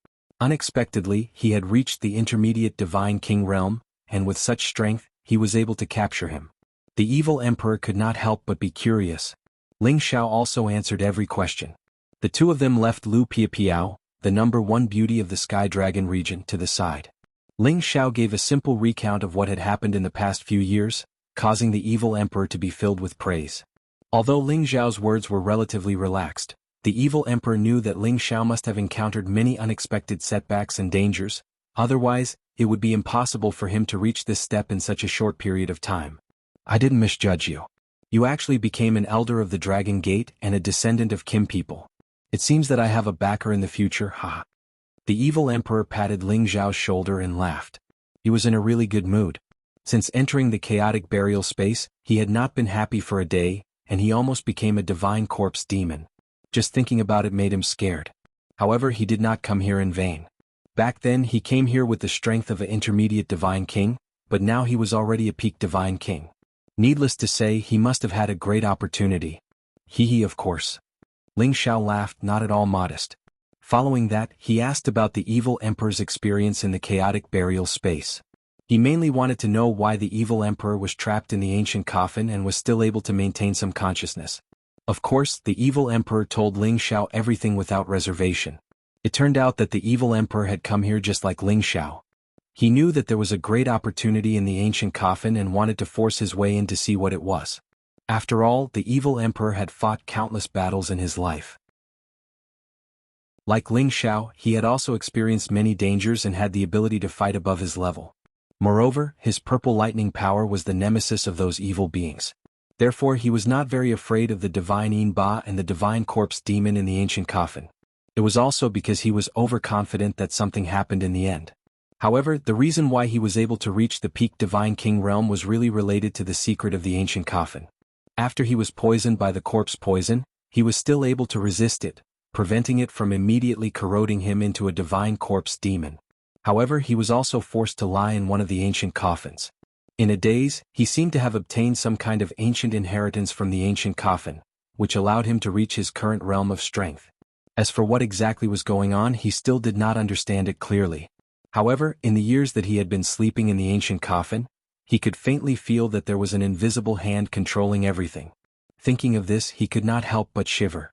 Unexpectedly, he had reached the intermediate Divine King realm, and with such strength, he was able to capture him. The evil emperor could not help but be curious. Ling Xiao also answered every question. The two of them left Lu Piapiao, the #1 beauty of the Sky Dragon region, to the side. Ling Xiao gave a simple recount of what had happened in the past few years, causing the evil emperor to be filled with praise. Although Ling Xiao's words were relatively relaxed, the evil emperor knew that Ling Xiao must have encountered many unexpected setbacks and dangers, otherwise, it would be impossible for him to reach this step in such a short period of time. I didn't misjudge you. You actually became an elder of the Dragon Gate and a descendant of Kim people. It seems that I have a backer in the future, haha. The evil emperor patted Ling Xiao's shoulder and laughed. He was in a really good mood. Since entering the chaotic burial space, he had not been happy for a day, and he almost became a divine corpse demon. Just thinking about it made him scared. However, he did not come here in vain. Back then he came here with the strength of an intermediate divine king, but now he was already a peak divine king. Needless to say, he must have had a great opportunity. Hee, of course. Ling Xiao laughed, not at all modest. Following that, he asked about the evil emperor's experience in the chaotic burial space. He mainly wanted to know why the evil emperor was trapped in the ancient coffin and was still able to maintain some consciousness. Of course, the evil emperor told Ling Xiao everything without reservation. It turned out that the evil emperor had come here just like Ling Xiao. He knew that there was a great opportunity in the ancient coffin and wanted to force his way in to see what it was. After all, the evil emperor had fought countless battles in his life. Like Ling Xiao, he had also experienced many dangers and had the ability to fight above his level. Moreover, his purple lightning power was the nemesis of those evil beings. Therefore, he was not very afraid of the divine Yin Ba and the divine corpse demon in the ancient coffin. It was also because he was overconfident that something happened in the end. However, the reason why he was able to reach the peak divine king realm was really related to the secret of the ancient coffin. After he was poisoned by the corpse poison, he was still able to resist it, preventing it from immediately corroding him into a divine corpse demon. However, he was also forced to lie in one of the ancient coffins. In a daze, he seemed to have obtained some kind of ancient inheritance from the ancient coffin, which allowed him to reach his current realm of strength. As for what exactly was going on, he still did not understand it clearly. However, in the years that he had been sleeping in the ancient coffin, he could faintly feel that there was an invisible hand controlling everything. Thinking of this, he could not help but shiver.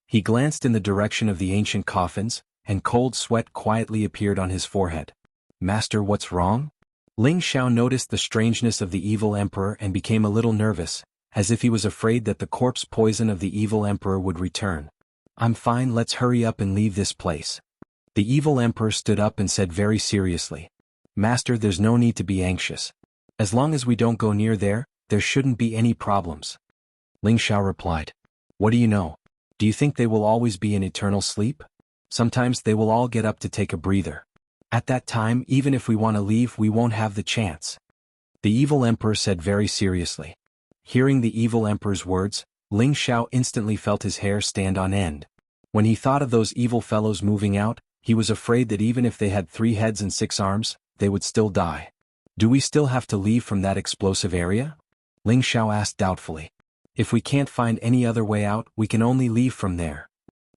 He glanced in the direction of the ancient coffins, and cold sweat quietly appeared on his forehead. Master, what's wrong? Ling Xiao noticed the strangeness of the evil emperor and became a little nervous, as if he was afraid that the corpse poison of the evil emperor would return. I'm fine, let's hurry up and leave this place. The evil emperor stood up and said very seriously. Master, there's no need to be anxious. As long as we don't go near there, there shouldn't be any problems. Ling Xiao replied. What do you know? Do you think they will always be in eternal sleep? Sometimes they will all get up to take a breather. At that time, even if we want to leave, we won't have the chance. The evil emperor said very seriously. Hearing the evil emperor's words, Ling Xiao instantly felt his hair stand on end. When he thought of those evil fellows moving out, he was afraid that even if they had 3 heads and 6 arms, they would still die. Do we still have to leave from that explosive area? Ling Xiao asked doubtfully. If we can't find any other way out, we can only leave from there.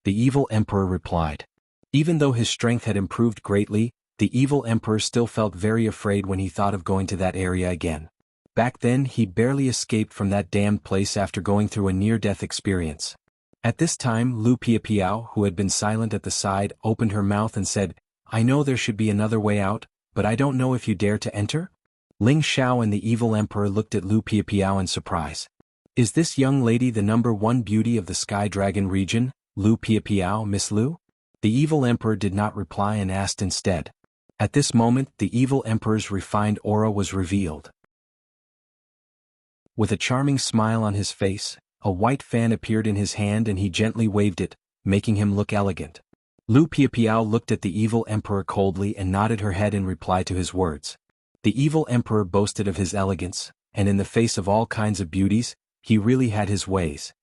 The evil emperor replied. Even though his strength had improved greatly, the evil emperor still felt very afraid when he thought of going to that area again. Back then, he barely escaped from that damned place after going through a near-death experience. At this time, Lu Piapiao, who had been silent at the side, opened her mouth and said, I know there should be another way out, but I don't know if you dare to enter? Ling Xiao and the evil emperor looked at Lu Piapiao in surprise. Is this young lady the #1 beauty of the Sky Dragon region, Lu Piapiao, Miss Lu? The evil emperor did not reply and asked instead. At this moment, the evil emperor's refined aura was revealed. With a charming smile on his face, a white fan appeared in his hand and he gently waved it, making him look elegant. Lu Piapiao looked at the evil emperor coldly and nodded her head in reply to his words. The evil emperor boasted of his elegance, and in the face of all kinds of beauties, he really had his ways.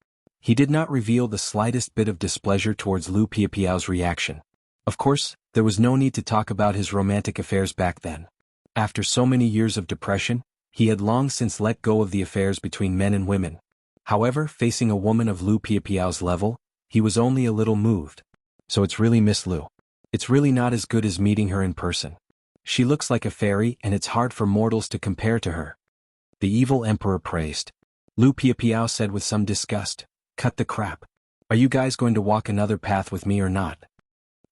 He did not reveal the slightest bit of displeasure towards Lu Piapiao's reaction. Of course, there was no need to talk about his romantic affairs back then. After so many years of depression, he had long since let go of the affairs between men and women. However, facing a woman of Lu Piapiao's level, he was only a little moved. So it's really Miss Lu. It's really not as good as meeting her in person. She looks like a fairy and it's hard for mortals to compare to her. The evil emperor praised. Lu Piapiao said with some disgust, "Cut the crap. Are you guys going to walk another path with me or not?"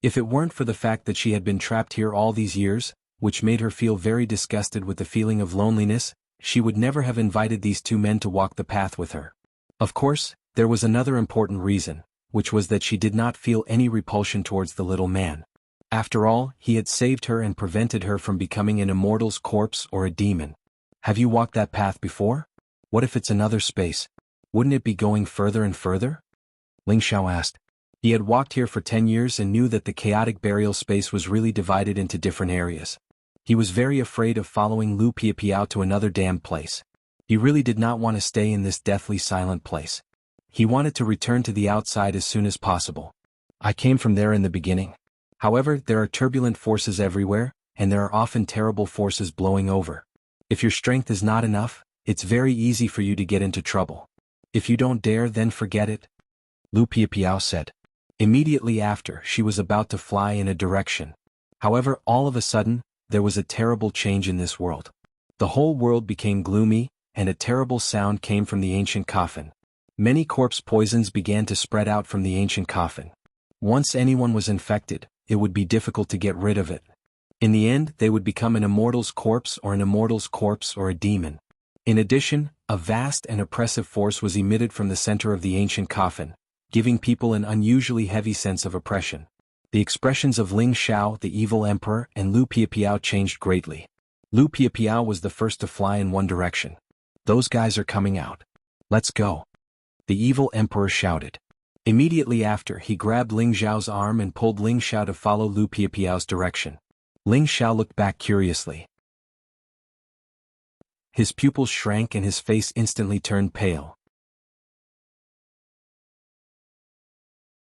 If it weren't for the fact that she had been trapped here all these years, which made her feel very disgusted with the feeling of loneliness, she would never have invited these two men to walk the path with her. Of course, there was another important reason, which was that she did not feel any repulsion towards the little man. After all, he had saved her and prevented her from becoming an immortal's corpse or a demon. Have you walked that path before? What if it's another space? Wouldn't it be going further and further? Ling Xiao asked. He had walked here for 10 years and knew that the chaotic burial space was really divided into different areas. He was very afraid of following Lu Piapiao to another damned place. He really did not want to stay in this deathly silent place. He wanted to return to the outside as soon as possible. I came from there in the beginning. However, there are turbulent forces everywhere, and there are often terrible forces blowing over. If your strength is not enough, it's very easy for you to get into trouble. If you don't dare, then forget it, Lu Piapiao said. Immediately after, she was about to fly in a direction. However, all of a sudden, there was a terrible change in this world. The whole world became gloomy, and a terrible sound came from the ancient coffin. Many corpse poisons began to spread out from the ancient coffin. Once anyone was infected, it would be difficult to get rid of it. In the end, they would become an immortal's corpse or a demon. In addition, a vast and oppressive force was emitted from the center of the ancient coffin, giving people an unusually heavy sense of oppression. The expressions of Ling Xiao, the evil emperor, and Lu Piapiao changed greatly. Lu Piapiao was the first to fly in one direction. Those guys are coming out. Let's go. The evil emperor shouted. Immediately after, he grabbed Ling Xiao's arm and pulled Ling Xiao to follow Lu Piapiao's direction. Ling Xiao looked back curiously. His pupils shrank and his face instantly turned pale.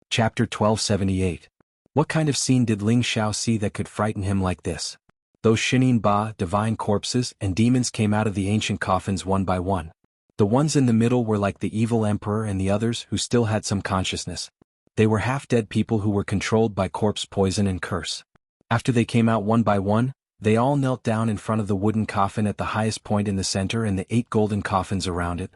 Chapter 1278. What kind of scene did Ling Xiao see that could frighten him like this? Those Shinin Ba, divine corpses, and demons came out of the ancient coffins one by one. The ones in the middle were like the evil emperor and the others who still had some consciousness. They were half-dead people who were controlled by corpse poison and curse. After they came out one by one, they all knelt down in front of the wooden coffin at the highest point in the center and the 8 golden coffins around it.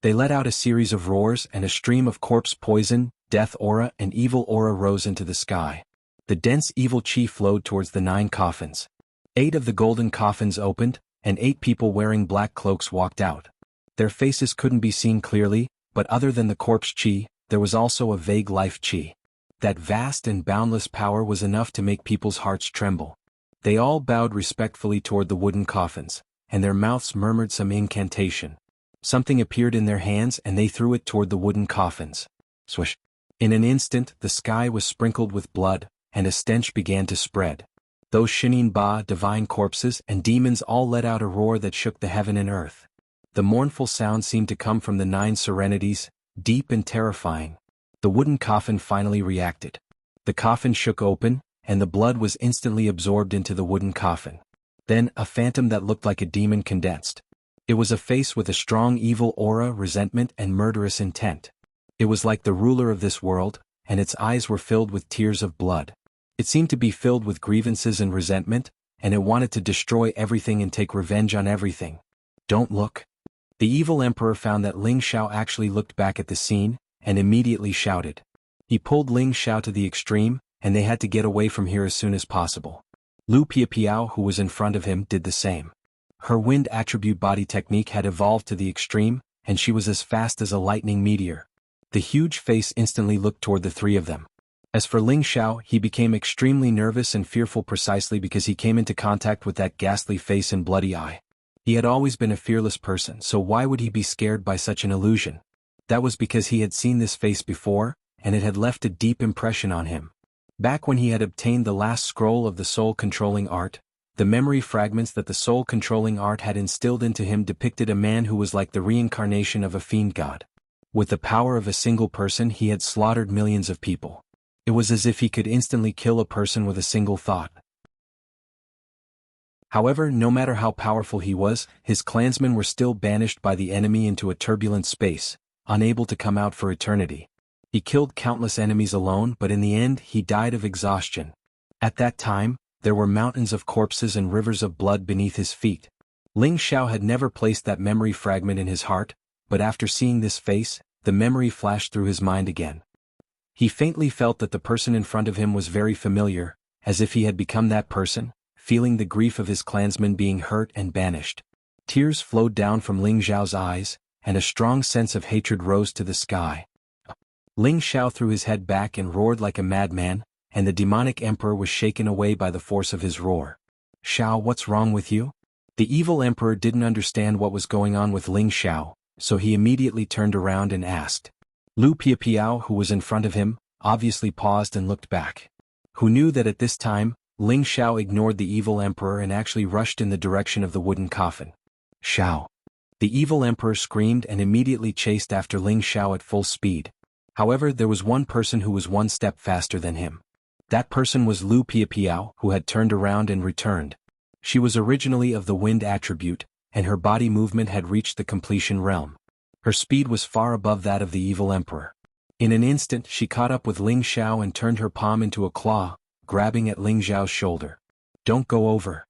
They let out a series of roars and a stream of corpse poison, death aura and evil aura rose into the sky. The dense evil chi flowed towards the 9 coffins. 8 of the golden coffins opened, and 8 people wearing black cloaks walked out. Their faces couldn't be seen clearly, but other than the corpse chi, there was also a vague life chi. That vast and boundless power was enough to make people's hearts tremble. They all bowed respectfully toward the wooden coffins, and their mouths murmured some incantation. Something appeared in their hands and they threw it toward the wooden coffins. Swish! In an instant, the sky was sprinkled with blood, and a stench began to spread. Those Shinin Ba, divine corpses, and demons all let out a roar that shook the heaven and earth. The mournful sound seemed to come from the 9 serenities, deep and terrifying. The wooden coffin finally reacted. The coffin shook open, and the blood was instantly absorbed into the wooden coffin. Then, a phantom that looked like a demon condensed. It was a face with a strong evil aura, resentment, and murderous intent. It was like the ruler of this world, and its eyes were filled with tears of blood. It seemed to be filled with grievances and resentment, and it wanted to destroy everything and take revenge on everything. Don't look. The evil emperor found that Ling Xiao actually looked back at the scene, and immediately shouted. He pulled Ling Xiao to the extreme, and they had to get away from here as soon as possible. Lu Piapiao, who was in front of him, did the same. Her wind attribute body technique had evolved to the extreme, and she was as fast as a lightning meteor. The huge face instantly looked toward the 3 of them. As for Ling Xiao, he became extremely nervous and fearful precisely because he came into contact with that ghastly face and bloody eye. He had always been a fearless person, so why would he be scared by such an illusion? That was because he had seen this face before, and it had left a deep impression on him. Back when he had obtained the last scroll of the soul-controlling art, the memory fragments that the soul-controlling art had instilled into him depicted a man who was like the reincarnation of a fiend god. With the power of a single person he had slaughtered millions of people. It was as if he could instantly kill a person with a single thought. However, no matter how powerful he was, his clansmen were still banished by the enemy into a turbulent space, unable to come out for eternity. He killed countless enemies alone, but in the end he died of exhaustion. At that time, there were mountains of corpses and rivers of blood beneath his feet. Ling Xiao had never placed that memory fragment in his heart, but after seeing this face, the memory flashed through his mind again. He faintly felt that the person in front of him was very familiar, as if he had become that person, feeling the grief of his clansmen being hurt and banished. Tears flowed down from Ling Xiao's eyes, and a strong sense of hatred rose to the sky. Ling Xiao threw his head back and roared like a madman, and the demonic emperor was shaken away by the force of his roar. "Xiao, what's wrong with you?" The evil emperor didn't understand what was going on with Ling Xiao, so he immediately turned around and asked. Lu Piapiao, who was in front of him, obviously paused and looked back. Who knew that at this time, Ling Xiao ignored the evil emperor and actually rushed in the direction of the wooden coffin. "Xiao!" The evil emperor screamed and immediately chased after Ling Xiao at full speed. However, there was one person who was one step faster than him. That person was Lu Piapiao, who had turned around and returned. She was originally of the wind attribute, and her body movement had reached the completion realm. Her speed was far above that of the evil emperor. In an instant she caught up with Ling Xiao and turned her palm into a claw, grabbing at Ling Xiao's shoulder. "Don't go over."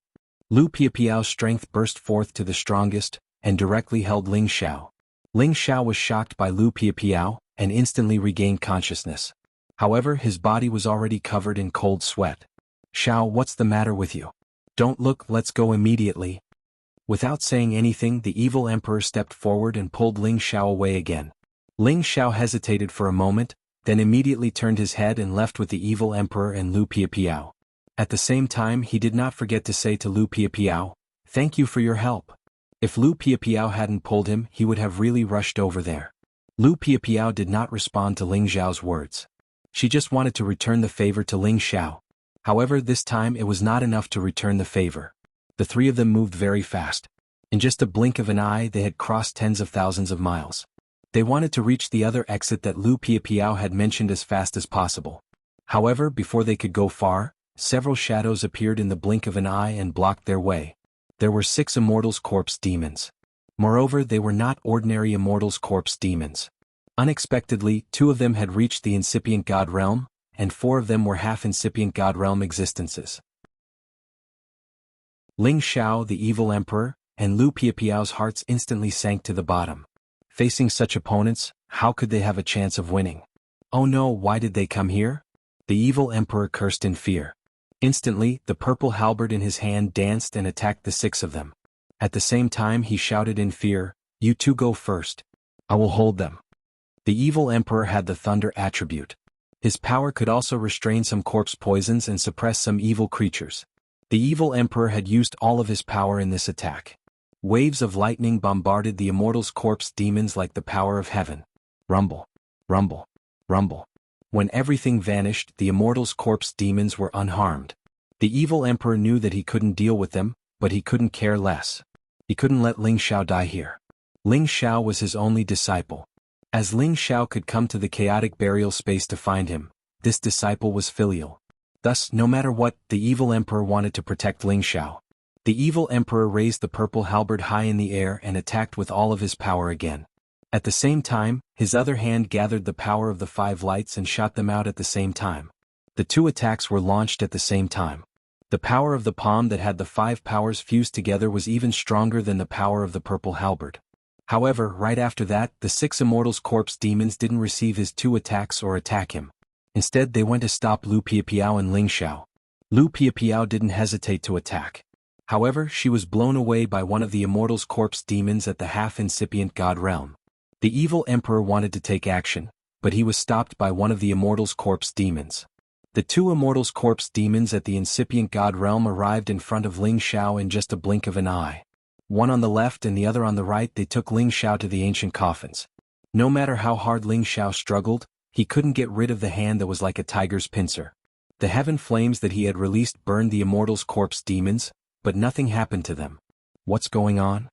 Lu Piapiao's strength burst forth to the strongest, and directly held Ling Xiao. Ling Xiao was shocked by Lu Piapiao, and instantly regained consciousness. However, his body was already covered in cold sweat. "Xiao, what's the matter with you? Don't look, let's go immediately." Without saying anything, the evil emperor stepped forward and pulled Ling Xiao away again. Ling Xiao hesitated for a moment, then immediately turned his head and left with the evil emperor and Lu Piapiao. At the same time, he did not forget to say to Lu Piapiao, "Thank you for your help." If Lu Piapiao hadn't pulled him, he would have really rushed over there. Lu Piapiao did not respond to Ling Xiao's words. She just wanted to return the favor to Ling Xiao. However, this time it was not enough to return the favor. The three of them moved very fast. In just a blink of an eye they had crossed tens of thousands of miles. They wanted to reach the other exit that Lu Piapiao had mentioned as fast as possible. However, before they could go far, several shadows appeared in the blink of an eye and blocked their way. There were 6 Immortals' Corpse demons. Moreover, they were not ordinary Immortals' Corpse demons. Unexpectedly, 2 of them had reached the incipient god realm, and 4 of them were half-incipient god realm existences. Ling Xiao, the evil emperor, and Lu Piapiao's hearts instantly sank to the bottom. Facing such opponents, how could they have a chance of winning? Oh no, why did they come here? The evil emperor cursed in fear. Instantly, the purple halberd in his hand danced and attacked the 6 of them. At the same time he shouted in fear, "You 2 go first. I will hold them." The evil emperor had the thunder attribute. His power could also restrain some corpse poisons and suppress some evil creatures. The evil emperor had used all of his power in this attack. Waves of lightning bombarded the Immortals' Corpse demons like the power of heaven. Rumble, rumble, rumble. When everything vanished, the Immortals' Corpse demons were unharmed. The evil emperor knew that he couldn't deal with them, but he couldn't care less. He couldn't let Ling Xiao die here. Ling Xiao was his only disciple. As Ling Xiao could come to the chaotic burial space to find him, this disciple was filial. Thus, no matter what, the evil emperor wanted to protect Ling Xiao. The evil emperor raised the purple halberd high in the air and attacked with all of his power again. At the same time, his other hand gathered the power of the 5 lights and shot them out at the same time. The 2 attacks were launched at the same time. The power of the palm that had the 5 powers fused together was even stronger than the power of the purple halberd. However, right after that, the 6 Immortals' Corpse demons didn't receive his 2 attacks or attack him. Instead, they went to stop Lu Piapiao and Ling Xiao. Lu Piapiao didn't hesitate to attack. However, she was blown away by one of the Immortals' Corpse demons at the half-incipient god realm. The evil emperor wanted to take action, but he was stopped by one of the Immortals' Corpse demons. The 2 Immortals' Corpse demons at the incipient god realm arrived in front of Ling Xiao in just a blink of an eye. One on the left and the other on the right, they took Ling Xiao to the ancient coffins. No matter how hard Ling Xiao struggled, he couldn't get rid of the hand that was like a tiger's pincer. The heaven flames that he had released burned the immortal's corpse demons, but nothing happened to them. What's going on?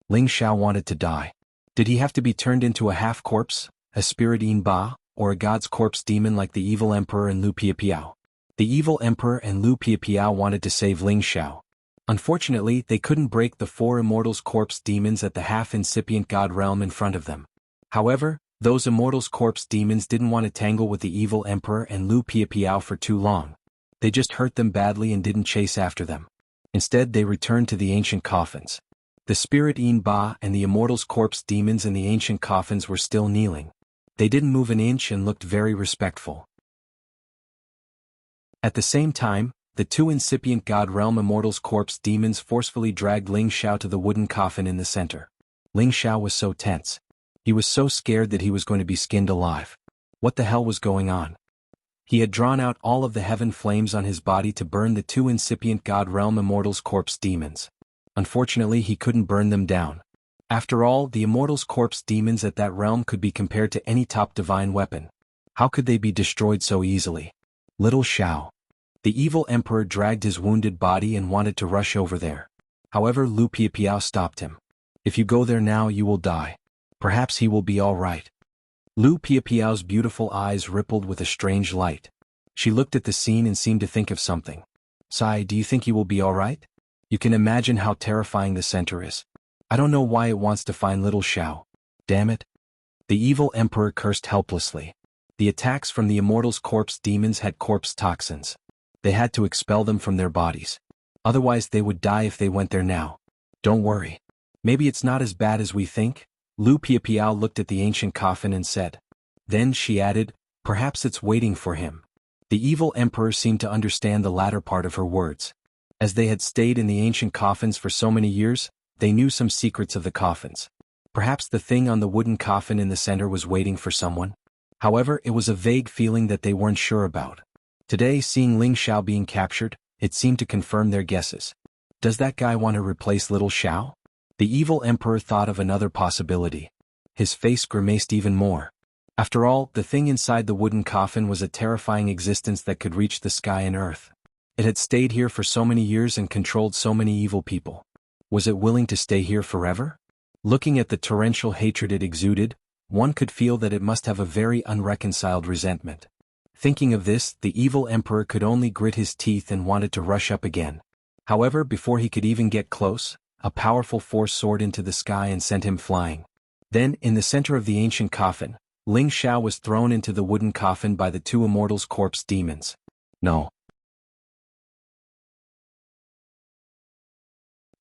Ling Xiao wanted to die. Did he have to be turned into a half-corpse, a spirit Ba, or a god's corpse demon like the evil emperor and Lu Piapiao? The evil emperor and Lu Piapiao wanted to save Ling Xiao. Unfortunately, they couldn't break the 4 immortals' corpse demons at the half-incipient god realm in front of them. However, those immortals' corpse demons didn't want to tangle with the evil emperor and Lu Piapiao for too long. They just hurt them badly and didn't chase after them. Instead, they returned to the ancient coffins. The spirit Ba and the immortals' corpse demons in the ancient coffins were still kneeling. They didn't move an inch and looked very respectful. At the same time, the 2 incipient god realm immortals' corpse demons forcefully dragged Ling Xiao to the wooden coffin in the center. Ling Xiao was so tense. He was so scared that he was going to be skinned alive. What the hell was going on? He had drawn out all of the heaven flames on his body to burn the 2 incipient god realm immortals' corpse demons. Unfortunately, he couldn't burn them down. After all, the immortals' corpse demons at that realm could be compared to any top divine weapon. How could they be destroyed so easily? Little Xiao. The evil emperor dragged his wounded body and wanted to rush over there. However, Lu Piapiao stopped him. If you go there now, you will die. Perhaps he will be all right. Lu Piapiao's beautiful eyes rippled with a strange light. She looked at the scene and seemed to think of something. Sai, do you think you will be all right? You can imagine how terrifying the center is. I don't know why it wants to find little Xiao. Damn it. The evil emperor cursed helplessly. The attacks from the immortals' corpse demons had corpse toxins. They had to expel them from their bodies. Otherwise they would die if they went there now. Don't worry. Maybe it's not as bad as we think. Lu Piapiao looked at the ancient coffin and said. Then she added, perhaps it's waiting for him. The evil emperor seemed to understand the latter part of her words. As they had stayed in the ancient coffins for so many years, they knew some secrets of the coffins. Perhaps the thing on the wooden coffin in the center was waiting for someone. However, it was a vague feeling that they weren't sure about. Today, seeing Ling Xiao being captured, it seemed to confirm their guesses. Does that guy want to replace little Xiao? The evil emperor thought of another possibility. His face grimaced even more. After all, the thing inside the wooden coffin was a terrifying existence that could reach the sky and earth. It had stayed here for so many years and controlled so many evil people. Was it willing to stay here forever? Looking at the torrential hatred it exuded, one could feel that it must have a very unreconciled resentment. Thinking of this, the evil emperor could only grit his teeth and wanted to rush up again. However, before he could even get close, a powerful force soared into the sky and sent him flying. Then, in the center of the ancient coffin, Ling Xiao was thrown into the wooden coffin by the 2 immortals' corpse demons. No.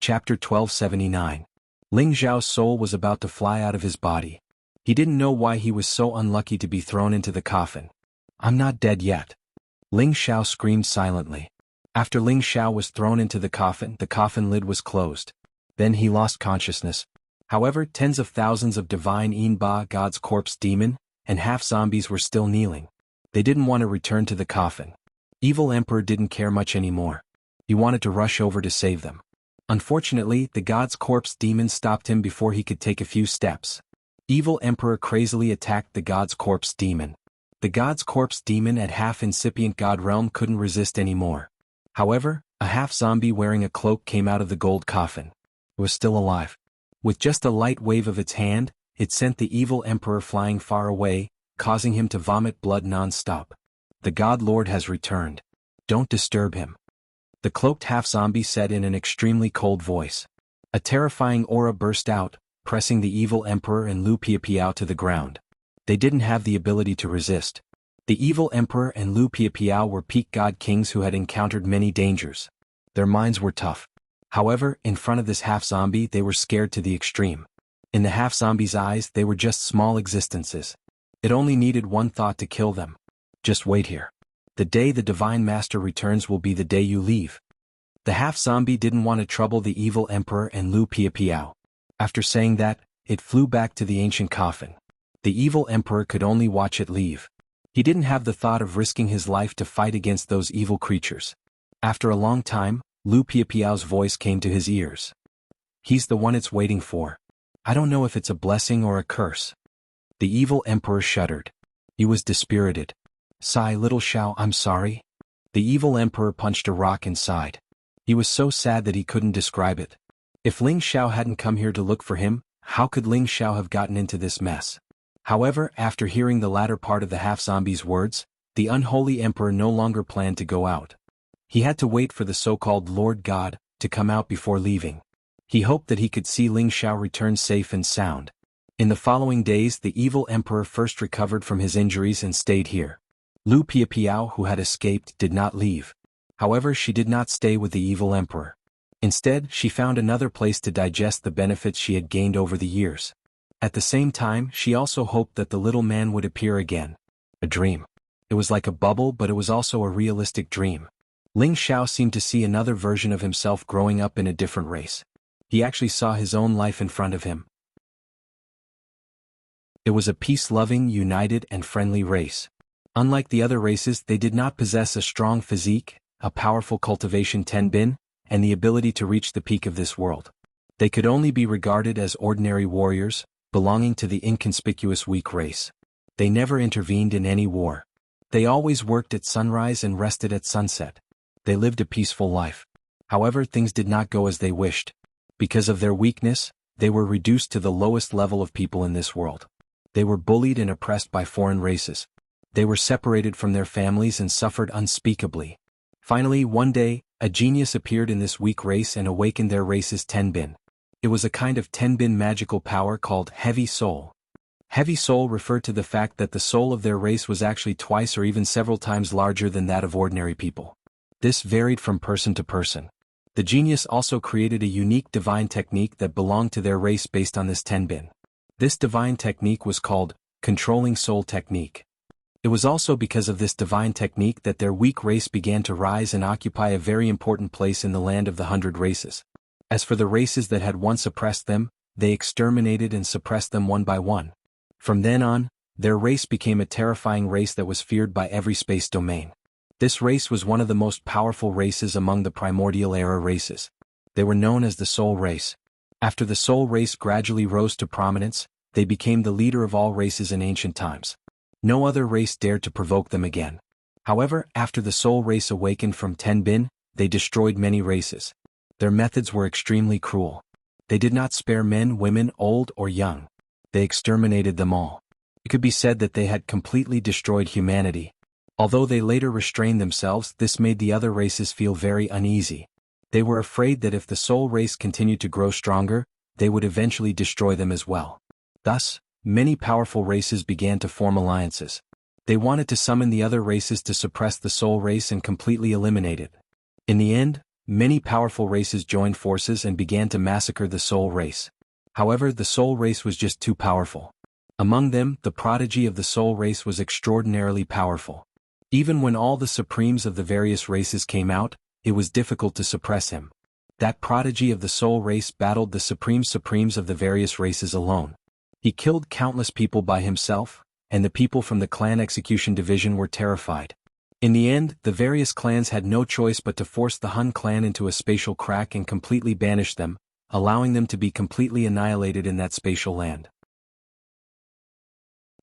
Chapter 1279. Ling Xiao's soul was about to fly out of his body. He didn't know why he was so unlucky to be thrown into the coffin. I'm not dead yet. Ling Xiao screamed silently. After Ling Xiao was thrown into the coffin lid was closed. Then he lost consciousness. However, tens of thousands of divine Ba God's corpse demon and half-zombies were still kneeling. They didn't want to return to the coffin. Evil Emperor didn't care much anymore. He wanted to rush over to save them. Unfortunately, the God's corpse demon stopped him before he could take a few steps. Evil Emperor crazily attacked the God's corpse demon. The God's corpse demon at half-incipient God realm couldn't resist anymore. However, a half-zombie wearing a cloak came out of the gold coffin. It was still alive. With just a light wave of its hand, it sent the evil emperor flying far away, causing him to vomit blood non-stop. The God Lord has returned. Don't disturb him. The cloaked half-zombie said in an extremely cold voice. A terrifying aura burst out, pressing the evil emperor and Lu Piapiao to the ground. They didn't have the ability to resist. The evil emperor and Lu Piapiao were peak god kings who had encountered many dangers. Their minds were tough. However, in front of this half-zombie they were scared to the extreme. In the half-zombie's eyes they were just small existences. It only needed one thought to kill them. Just wait here. The day the Divine Master returns will be the day you leave. The half-zombie didn't want to trouble the evil emperor and Lu Piapiao. After saying that, it flew back to the ancient coffin. The evil emperor could only watch it leave. He didn't have the thought of risking his life to fight against those evil creatures. After a long time, Lu Piapiao's voice came to his ears. He's the one it's waiting for. I don't know if it's a blessing or a curse. The evil emperor shuddered. He was dispirited. "Sigh, little Xiao, I'm sorry." The evil emperor punched a rock inside. He was so sad that he couldn't describe it. If Ling Xiao hadn't come here to look for him, how could Ling Xiao have gotten into this mess? However, after hearing the latter part of the half-zombie's words, the unholy emperor no longer planned to go out. He had to wait for the so-called Lord God to come out before leaving. He hoped that he could see Ling Xiao return safe and sound. In the following days, the evil emperor first recovered from his injuries and stayed here. Lu Piapiao, who had escaped, did not leave. However, she did not stay with the evil emperor. Instead, she found another place to digest the benefits she had gained over the years. At the same time, she also hoped that the little man would appear again. A dream. It was like a bubble, but it was also a realistic dream. Ling Xiao seemed to see another version of himself growing up in a different race. He actually saw his own life in front of him. It was a peace-loving, united, and friendly race. Unlike the other races, they did not possess a strong physique, a powerful cultivation tenbin, and the ability to reach the peak of this world. They could only be regarded as ordinary warriors, belonging to the inconspicuous weak race. They never intervened in any war. They always worked at sunrise and rested at sunset. They lived a peaceful life. However, things did not go as they wished. Because of their weakness, they were reduced to the lowest level of people in this world. They were bullied and oppressed by foreign races. They were separated from their families and suffered unspeakably. Finally, one day, a genius appeared in this weak race and awakened their race's tenbin. It was a kind of tenbin magical power called heavy soul. Heavy soul referred to the fact that the soul of their race was actually twice or even several times larger than that of ordinary people. This varied from person to person. The genius also created a unique divine technique that belonged to their race based on this tenbin. This divine technique was called controlling soul technique. It was also because of this divine technique that their weak race began to rise and occupy a very important place in the land of the 100 races. As for the races that had once oppressed them, they exterminated and suppressed them one by one. From then on, their race became a terrifying race that was feared by every space domain. This race was one of the most powerful races among the primordial era races. They were known as the Soul Race. After the Soul Race gradually rose to prominence, they became the leader of all races in ancient times. No other race dared to provoke them again. However, after the Soul Race awakened from tenbin, they destroyed many races. Their methods were extremely cruel. They did not spare men, women, old or young. They exterminated them all. It could be said that they had completely destroyed humanity. Although they later restrained themselves, this made the other races feel very uneasy. They were afraid that if the Soul Race continued to grow stronger, they would eventually destroy them as well. Thus, many powerful races began to form alliances. They wanted to summon the other races to suppress the Soul Race and completely eliminate it. In the end, many powerful races joined forces and began to massacre the Soul Race. However, the Soul Race was just too powerful. Among them, the prodigy of the Soul Race was extraordinarily powerful. Even when all the supremes of the various races came out, it was difficult to suppress him. That prodigy of the Soul Race battled the supremes of the various races alone. He killed countless people by himself, and the people from the clan execution division were terrified. In the end, the various clans had no choice but to force the Hun clan into a spatial crack and completely banish them, allowing them to be completely annihilated in that spatial land.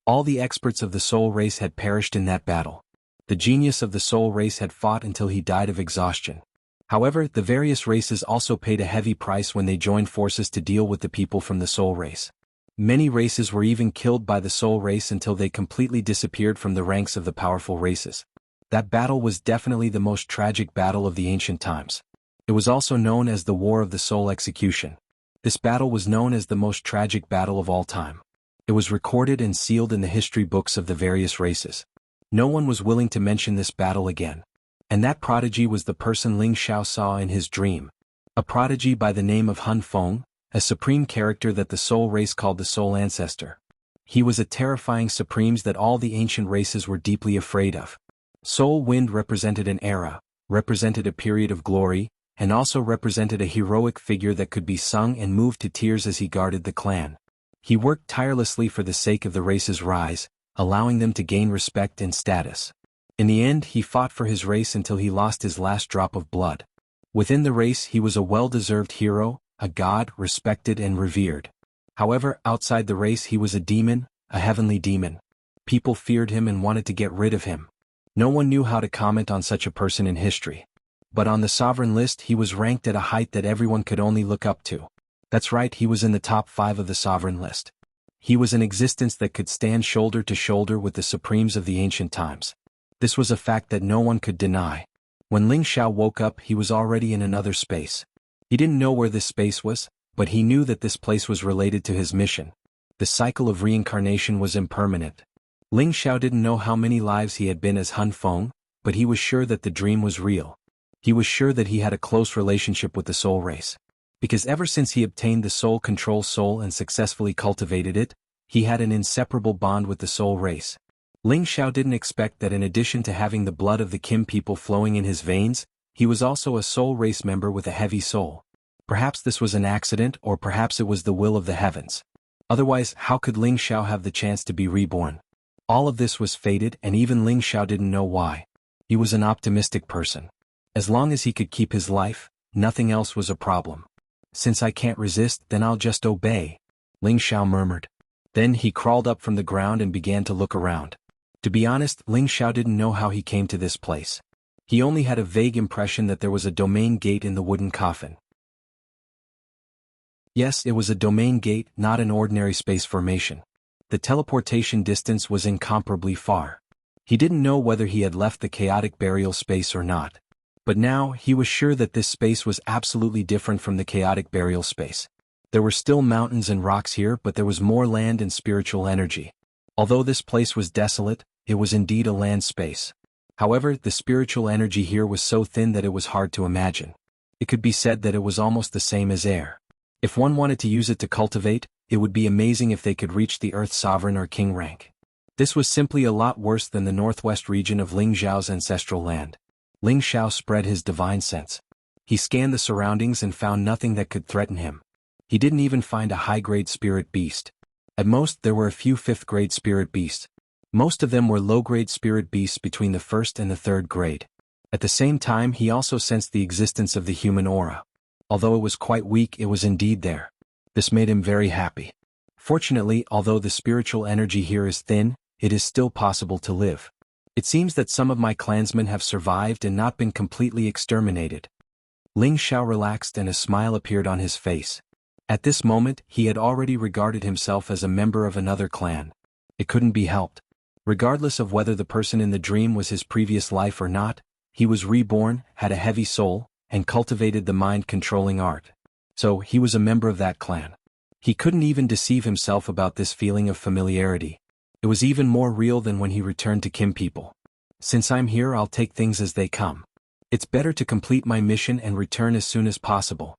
All the experts of the Soul Race had perished in that battle. The genius of the Soul Race had fought until he died of exhaustion. However, the various races also paid a heavy price when they joined forces to deal with the people from the Soul Race. Many races were even killed by the Soul Race until they completely disappeared from the ranks of the powerful races. That battle was definitely the most tragic battle of the ancient times. It was also known as the War of the Soul Execution. This battle was known as the most tragic battle of all time. It was recorded and sealed in the history books of the various races. No one was willing to mention this battle again. And that prodigy was the person Ling Xiao saw in his dream. A prodigy by the name of Hun Feng, a supreme character that the Soul Race called the Soul Ancestor. He was a terrifying supreme that all the ancient races were deeply afraid of. Soul Wind represented an era, represented a period of glory, and also represented a heroic figure that could be sung and moved to tears as he guarded the clan. He worked tirelessly for the sake of the race's rise, allowing them to gain respect and status. In the end, he fought for his race until he lost his last drop of blood. Within the race, he was a well-deserved hero, a god, respected and revered. However, outside the race he was a demon, a heavenly demon. People feared him and wanted to get rid of him. No one knew how to comment on such a person in history. But on the sovereign list he was ranked at a height that everyone could only look up to. That's right, he was in the top 5 of the sovereign list. He was an existence that could stand shoulder to shoulder with the supremes of the ancient times. This was a fact that no one could deny. When Ling Xiao woke up he was already in another space. He didn't know where this space was, but he knew that this place was related to his mission. The cycle of reincarnation was impermanent. Ling Xiao didn't know how many lives he had been as Han Feng, but he was sure that the dream was real. He was sure that he had a close relationship with the soul race. Because ever since he obtained the soul control soul and successfully cultivated it, he had an inseparable bond with the soul race. Ling Xiao didn't expect that in addition to having the blood of the Kim people flowing in his veins, he was also a soul race member with a heavy soul. Perhaps this was an accident, or perhaps it was the will of the heavens. Otherwise, how could Ling Xiao have the chance to be reborn? All of this was fated, and even Ling Xiao didn't know why. He was an optimistic person. As long as he could keep his life, nothing else was a problem. Since I can't resist, then I'll just obey, Ling Xiao murmured. Then he crawled up from the ground and began to look around. To be honest, Ling Xiao didn't know how he came to this place. He only had a vague impression that there was a domain gate in the wooden coffin. Yes, it was a domain gate, not an ordinary space formation. The teleportation distance was incomparably far. He didn't know whether he had left the chaotic burial space or not. But now, he was sure that this space was absolutely different from the chaotic burial space. There were still mountains and rocks here, but there was more land and spiritual energy. Although this place was desolate, it was indeed a land space. However, the spiritual energy here was so thin that it was hard to imagine. It could be said that it was almost the same as air. If one wanted to use it to cultivate, it would be amazing if they could reach the Earth Sovereign or King rank. This was simply a lot worse than the northwest region of Ling Xiao's ancestral land. Ling Xiao spread his divine sense. He scanned the surroundings and found nothing that could threaten him. He didn't even find a high-grade spirit beast. At most there were a few 5th-grade spirit beasts. Most of them were low-grade spirit beasts between the 1st and the 3rd grade. At the same time he also sensed the existence of the human aura. Although it was quite weak, it was indeed there. This made him very happy. Fortunately, although the spiritual energy here is thin, it is still possible to live. It seems that some of my clansmen have survived and not been completely exterminated. Ling Xiao relaxed and a smile appeared on his face. At this moment, he had already regarded himself as a member of another clan. It couldn't be helped. Regardless of whether the person in the dream was his previous life or not, he was reborn, had a heavy soul, and cultivated the mind-controlling art. So, he was a member of that clan. He couldn't even deceive himself about this feeling of familiarity. It was even more real than when he returned to Kim people. Since I'm here, I'll take things as they come. It's better to complete my mission and return as soon as possible,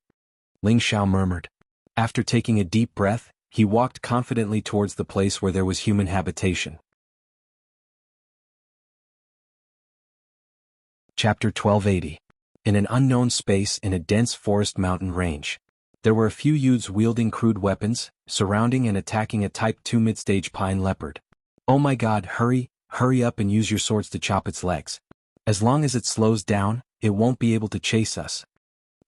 Ling Xiao murmured. After taking a deep breath, he walked confidently towards the place where there was human habitation. Chapter 1280. In an unknown space in a dense forest mountain range. There were a few youths wielding crude weapons, surrounding and attacking a Type 2 mid-stage pine leopard. Oh my god, hurry up and use your swords to chop its legs. As long as it slows down, it won't be able to chase us.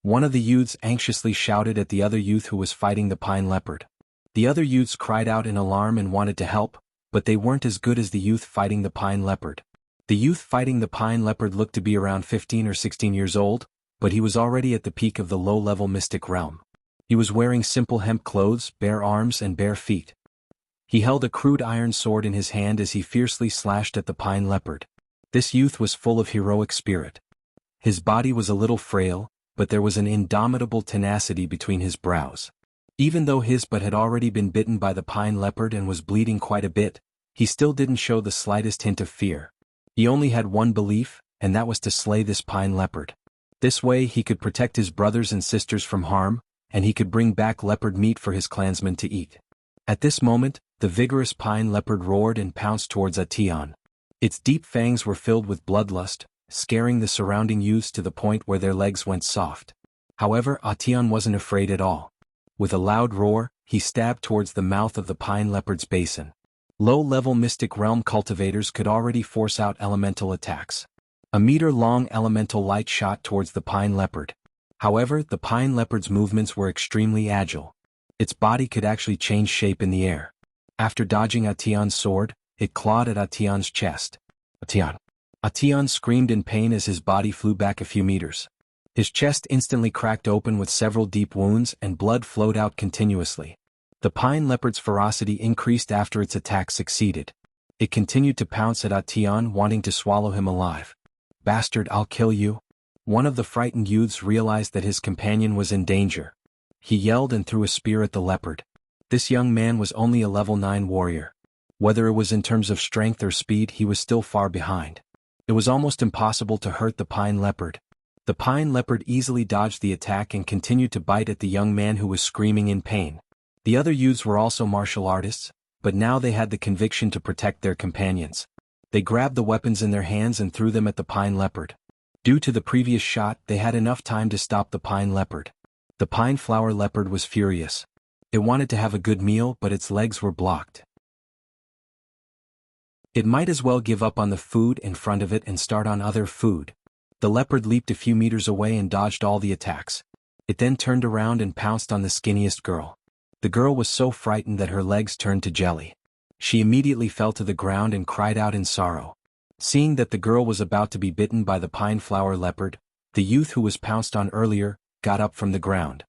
One of the youths anxiously shouted at the other youth who was fighting the pine leopard. The other youths cried out in alarm and wanted to help, but they weren't as good as the youth fighting the pine leopard. The youth fighting the pine leopard looked to be around 15 or 16 years old, but he was already at the peak of the low-level mystic realm. He was wearing simple hemp clothes, bare arms and bare feet. He held a crude iron sword in his hand as he fiercely slashed at the pine leopard. This youth was full of heroic spirit. His body was a little frail, but there was an indomitable tenacity between his brows. Even though his butt had already been bitten by the pine leopard and was bleeding quite a bit, he still didn't show the slightest hint of fear. He only had one belief, and that was to slay this pine leopard. This way he could protect his brothers and sisters from harm, and he could bring back leopard meat for his clansmen to eat. At this moment, the vigorous pine leopard roared and pounced towards Atian. Its deep fangs were filled with bloodlust, scaring the surrounding youths to the point where their legs went soft. However, Atian wasn't afraid at all. With a loud roar, he stabbed towards the mouth of the pine leopard's basin. Low-level Mystic Realm cultivators could already force out elemental attacks. A meter-long elemental light shot towards the pine leopard. However, the pine leopard's movements were extremely agile. Its body could actually change shape in the air. After dodging Atian's sword, it clawed at Atian's chest. Atian. Atian screamed in pain as his body flew back a few meters. His chest instantly cracked open with several deep wounds and blood flowed out continuously. The pine leopard's ferocity increased after its attack succeeded. It continued to pounce at Atian, wanting to swallow him alive. "Bastard, I'll kill you." One of the frightened youths realized that his companion was in danger. He yelled and threw a spear at the leopard. This young man was only a level 9 warrior. Whether it was in terms of strength or speed, he was still far behind. It was almost impossible to hurt the pine leopard. The pine leopard easily dodged the attack and continued to bite at the young man who was screaming in pain. The other youths were also martial artists, but now they had the conviction to protect their companions. They grabbed the weapons in their hands and threw them at the pine leopard. Due to the previous shot, they had enough time to stop the pine leopard. The pine flower leopard was furious. It wanted to have a good meal, but its legs were blocked. It might as well give up on the food in front of it and start on other food. The leopard leaped a few meters away and dodged all the attacks. It then turned around and pounced on the skinniest girl. The girl was so frightened that her legs turned to jelly. She immediately fell to the ground and cried out in sorrow. Seeing that the girl was about to be bitten by the pine flower leopard, the youth who was pounced on earlier got up from the ground.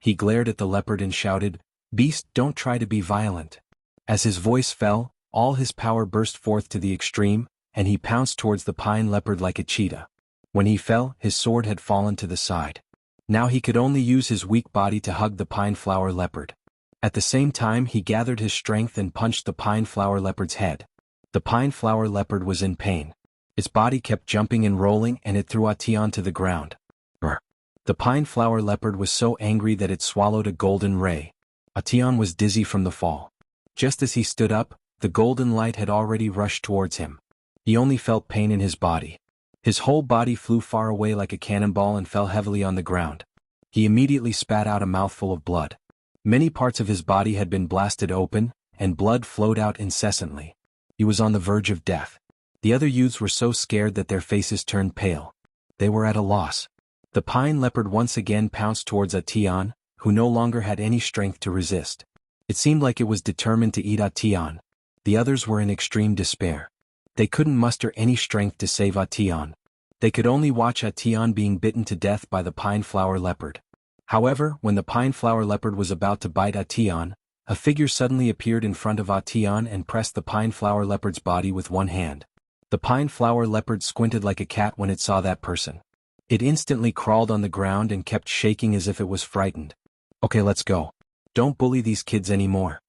He glared at the leopard and shouted, "Beast, don't try to be violent." As his voice fell, all his power burst forth to the extreme, and he pounced towards the pine leopard like a cheetah. When he fell, his sword had fallen to the side. Now he could only use his weak body to hug the pine flower leopard. At the same time, he gathered his strength and punched the pine flower leopard's head. The pine flower leopard was in pain. Its body kept jumping and rolling, and it threw Atian to the ground. Brr. The pine flower leopard was so angry that it swallowed a golden ray. Atian was dizzy from the fall. Just as he stood up, the golden light had already rushed towards him. He only felt pain in his body. His whole body flew far away like a cannonball and fell heavily on the ground. He immediately spat out a mouthful of blood. Many parts of his body had been blasted open, and blood flowed out incessantly. He was on the verge of death. The other youths were so scared that their faces turned pale. They were at a loss. The pine leopard once again pounced towards Atian, who no longer had any strength to resist. It seemed like it was determined to eat Atian. The others were in extreme despair. They couldn't muster any strength to save Atian. They could only watch Atian being bitten to death by the pine flower leopard. However, when the pine flower leopard was about to bite Atian, a figure suddenly appeared in front of Atian and pressed the pine flower leopard's body with one hand. The pine flower leopard squinted like a cat when it saw that person. It instantly crawled on the ground and kept shaking as if it was frightened. "Okay, let's go. Don't bully these kids anymore."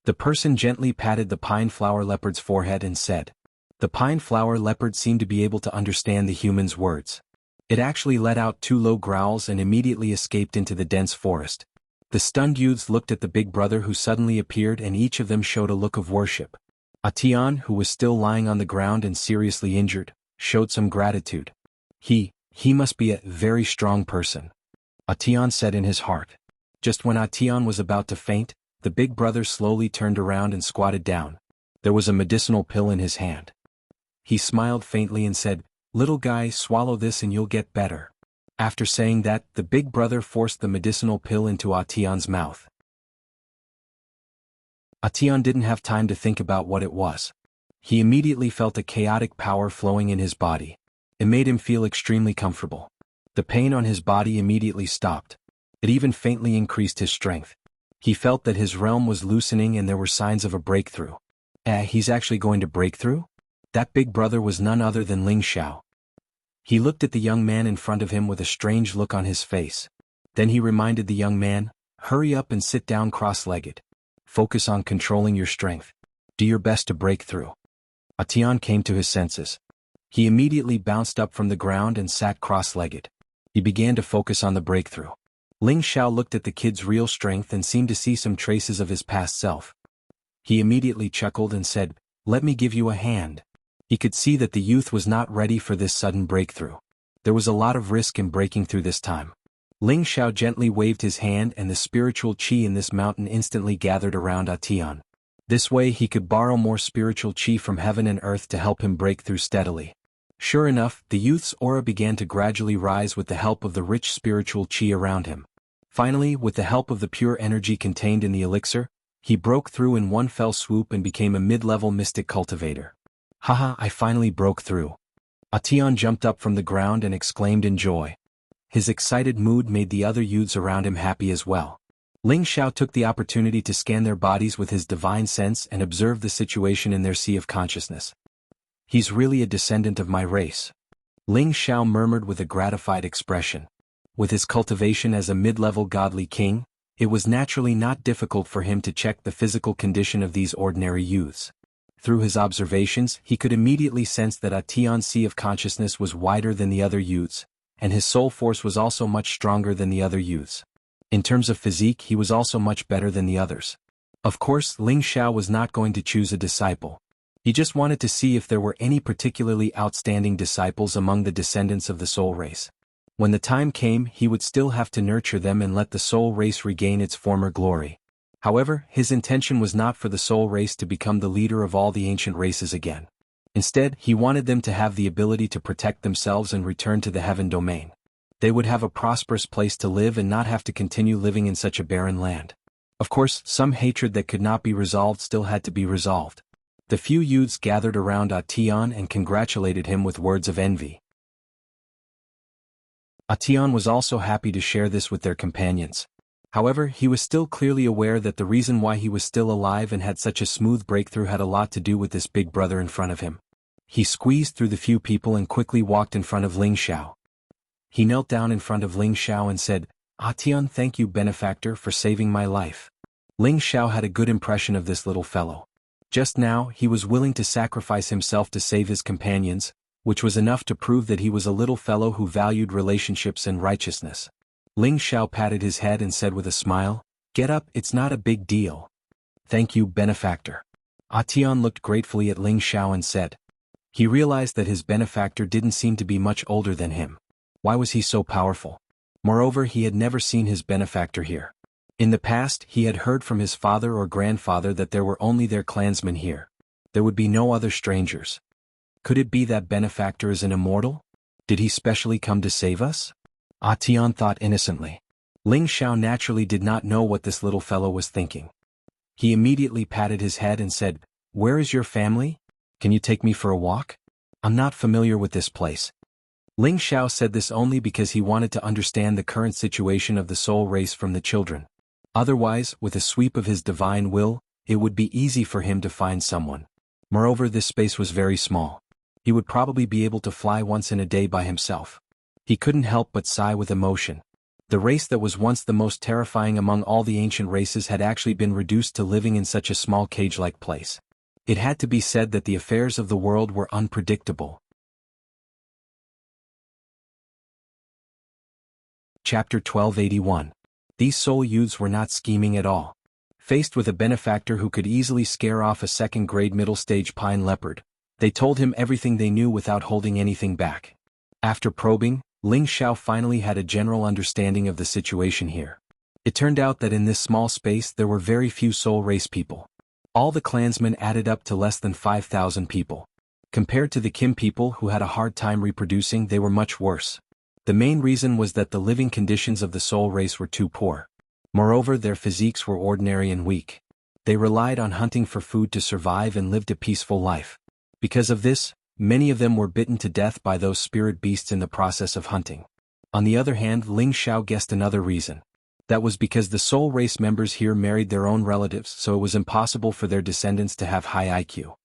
The person gently patted the pine flower leopard's forehead and said. The pine flower leopard seemed to be able to understand the human's words. It actually let out 2 low growls and immediately escaped into the dense forest. The stunned youths looked at the big brother who suddenly appeared, and each of them showed a look of worship. Atian, who was still lying on the ground and seriously injured, showed some gratitude. He must be a very strong person," Atian said in his heart. Just when Atian was about to faint, the big brother slowly turned around and squatted down. There was a medicinal pill in his hand. He smiled faintly and said, "Little guy, swallow this and you'll get better." After saying that, the big brother forced the medicinal pill into Atian's mouth. Atian didn't have time to think about what it was. He immediately felt a chaotic power flowing in his body. It made him feel extremely comfortable. The pain on his body immediately stopped. It even faintly increased his strength. He felt that his realm was loosening and there were signs of a breakthrough. He's actually going to break through? That big brother was none other than Ling Xiao. He looked at the young man in front of him with a strange look on his face. Then he reminded the young man, "Hurry up and sit down cross-legged. Focus on controlling your strength. Do your best to break through." Atian came to his senses. He immediately bounced up from the ground and sat cross-legged. He began to focus on the breakthrough. Ling Xiao looked at the kid's real strength and seemed to see some traces of his past self. He immediately chuckled and said, "Let me give you a hand." He could see that the youth was not ready for this sudden breakthrough. There was a lot of risk in breaking through this time. Ling Xiao gently waved his hand and the spiritual qi in this mountain instantly gathered around Atian. This way he could borrow more spiritual qi from heaven and earth to help him break through steadily. Sure enough, the youth's aura began to gradually rise with the help of the rich spiritual qi around him. Finally, with the help of the pure energy contained in the elixir, He broke through in one fell swoop and became a mid-level mystic cultivator. Haha, I finally broke through. Atian jumped up from the ground and exclaimed in joy. His excited mood made the other youths around him happy as well. Ling Xiao took the opportunity to scan their bodies with his divine sense and observe the situation in their sea of consciousness. He's really a descendant of my race. Ling Xiao murmured with a gratified expression. With his cultivation as a mid-level godly king, it was naturally not difficult for him to check the physical condition of these ordinary youths. Through his observations, he could immediately sense that Atian's sea of consciousness was wider than the other youths, and his soul force was also much stronger than the other youths. In terms of physique, he was also much better than the others. Of course, Ling Xiao was not going to choose a disciple. He just wanted to see if there were any particularly outstanding disciples among the descendants of the soul race. When the time came, he would still have to nurture them and let the soul race regain its former glory. However, his intention was not for the soul race to become the leader of all the ancient races again. Instead, he wanted them to have the ability to protect themselves and return to the heaven domain. They would have a prosperous place to live and not have to continue living in such a barren land. Of course, some hatred that could not be resolved still had to be resolved. The few youths gathered around Atian and congratulated him with words of envy. Atian was also happy to share this with their companions. However, he was still clearly aware that the reason why he was still alive and had such a smooth breakthrough had a lot to do with this big brother in front of him. He squeezed through the few people and quickly walked in front of Ling Xiao. He knelt down in front of Ling Xiao and said, "Atian, thank you, benefactor, for saving my life." Ling Xiao had a good impression of this little fellow. Just now, he was willing to sacrifice himself to save his companions, which was enough to prove that he was a little fellow who valued relationships and righteousness. Ling Xiao patted his head and said with a smile, "Get up, it's not a big deal." "Thank you, benefactor." Atian looked gratefully at Ling Xiao and said. He realized that his benefactor didn't seem to be much older than him. Why was he so powerful? Moreover, he had never seen his benefactor here. In the past, he had heard from his father or grandfather that there were only their clansmen here. There would be no other strangers. Could it be that benefactor is an immortal? Did he specially come to save us? Atian thought innocently. Ling Xiao naturally did not know what this little fellow was thinking. He immediately patted his head and said, "Where is your family? Can you take me for a walk? I'm not familiar with this place." Ling Xiao said this only because he wanted to understand the current situation of the soul race from the children. Otherwise, with a sweep of his divine will, it would be easy for him to find someone. Moreover, this space was very small. He would probably be able to fly once in a day by himself. He couldn't help but sigh with emotion. The race that was once the most terrifying among all the ancient races had actually been reduced to living in such a small cage-like place. It had to be said that the affairs of the world were unpredictable. Chapter 1281. These soul youths were not scheming at all. Faced with a benefactor who could easily scare off a second-grade middle-stage pine leopard, they told him everything they knew without holding anything back. After probing, Ling Xiao finally had a general understanding of the situation here. It turned out that in this small space there were very few soul race people. All the clansmen added up to less than 5,000 people. Compared to the Kim people who had a hard time reproducing, they were much worse. The main reason was that the living conditions of the soul race were too poor. Moreover, their physiques were ordinary and weak. They relied on hunting for food to survive and lived a peaceful life. Because of this, many of them were bitten to death by those spirit beasts in the process of hunting. On the other hand, Ling Xiao guessed another reason. That was because the soul race members here married their own relatives, so it was impossible for their descendants to have high IQ.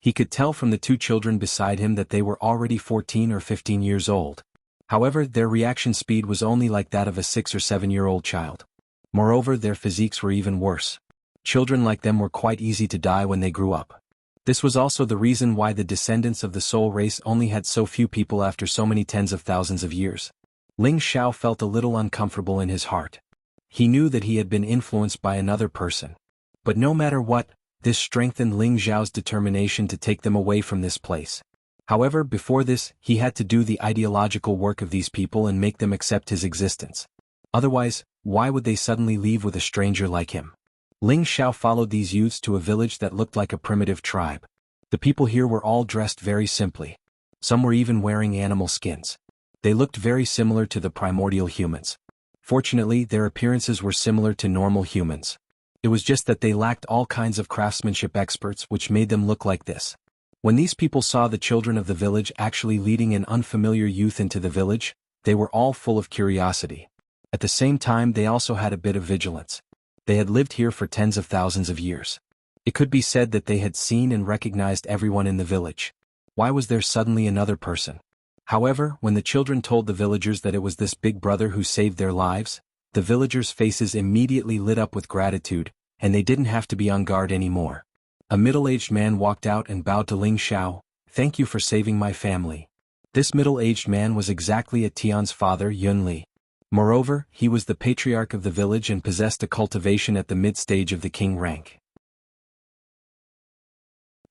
He could tell from the two children beside him that they were already 14 or 15 years old. However, their reaction speed was only like that of a 6 or 7-year-old child. Moreover, their physiques were even worse. Children like them were quite easy to die when they grew up. This was also the reason why the descendants of the soul race only had so few people after so many tens of thousands of years. Ling Xiao felt a little uncomfortable in his heart. He knew that he had been influenced by another person. But no matter what, this strengthened Ling Xiao's determination to take them away from this place. However, before this, he had to do the ideological work of these people and make them accept his existence. Otherwise, why would they suddenly leave with a stranger like him? Ling Xiao followed these youths to a village that looked like a primitive tribe. The people here were all dressed very simply. Some were even wearing animal skins. They looked very similar to the primordial humans. Fortunately, their appearances were similar to normal humans. It was just that they lacked all kinds of craftsmanship experts which made them look like this. When these people saw the children of the village actually leading an unfamiliar youth into the village, they were all full of curiosity. At the same time they also had a bit of vigilance. They had lived here for tens of thousands of years. It could be said that they had seen and recognized everyone in the village. Why was there suddenly another person? However, when the children told the villagers that it was this big brother who saved their lives, the villagers' faces immediately lit up with gratitude, and they didn't have to be on guard anymore. A middle-aged man walked out and bowed to Ling Xiao. "Thank you for saving my family." This middle-aged man was exactly Tian's father, Yun Li. Moreover, he was the patriarch of the village and possessed a cultivation at the mid-stage of the king rank.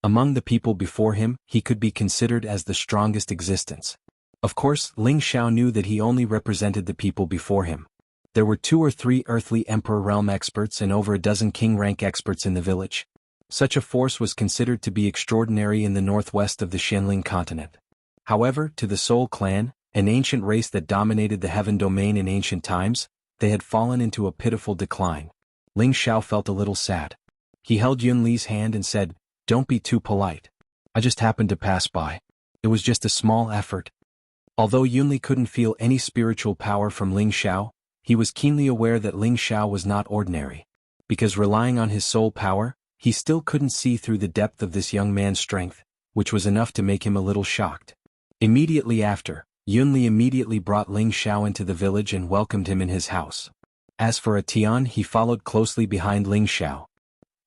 Among the people before him, he could be considered as the strongest existence. Of course, Ling Xiao knew that he only represented the people before him. There were 2 or 3 earthly emperor realm experts and over a dozen king rank experts in the village. Such a force was considered to be extraordinary in the northwest of the Xianling continent. However, to the Soul clan, an ancient race that dominated the heaven domain in ancient times, they had fallen into a pitiful decline. Ling Xiao felt a little sad. He held Yun Li's hand and said, "Don't be too polite. I just happened to pass by. It was just a small effort." Although Yun Li couldn't feel any spiritual power from Ling Xiao, he was keenly aware that Ling Xiao was not ordinary. Because relying on his soul power, he still couldn't see through the depth of this young man's strength, which was enough to make him a little shocked. Immediately after, Yun Li immediately brought Ling Xiao into the village and welcomed him in his house. As for Tian, he followed closely behind Ling Xiao.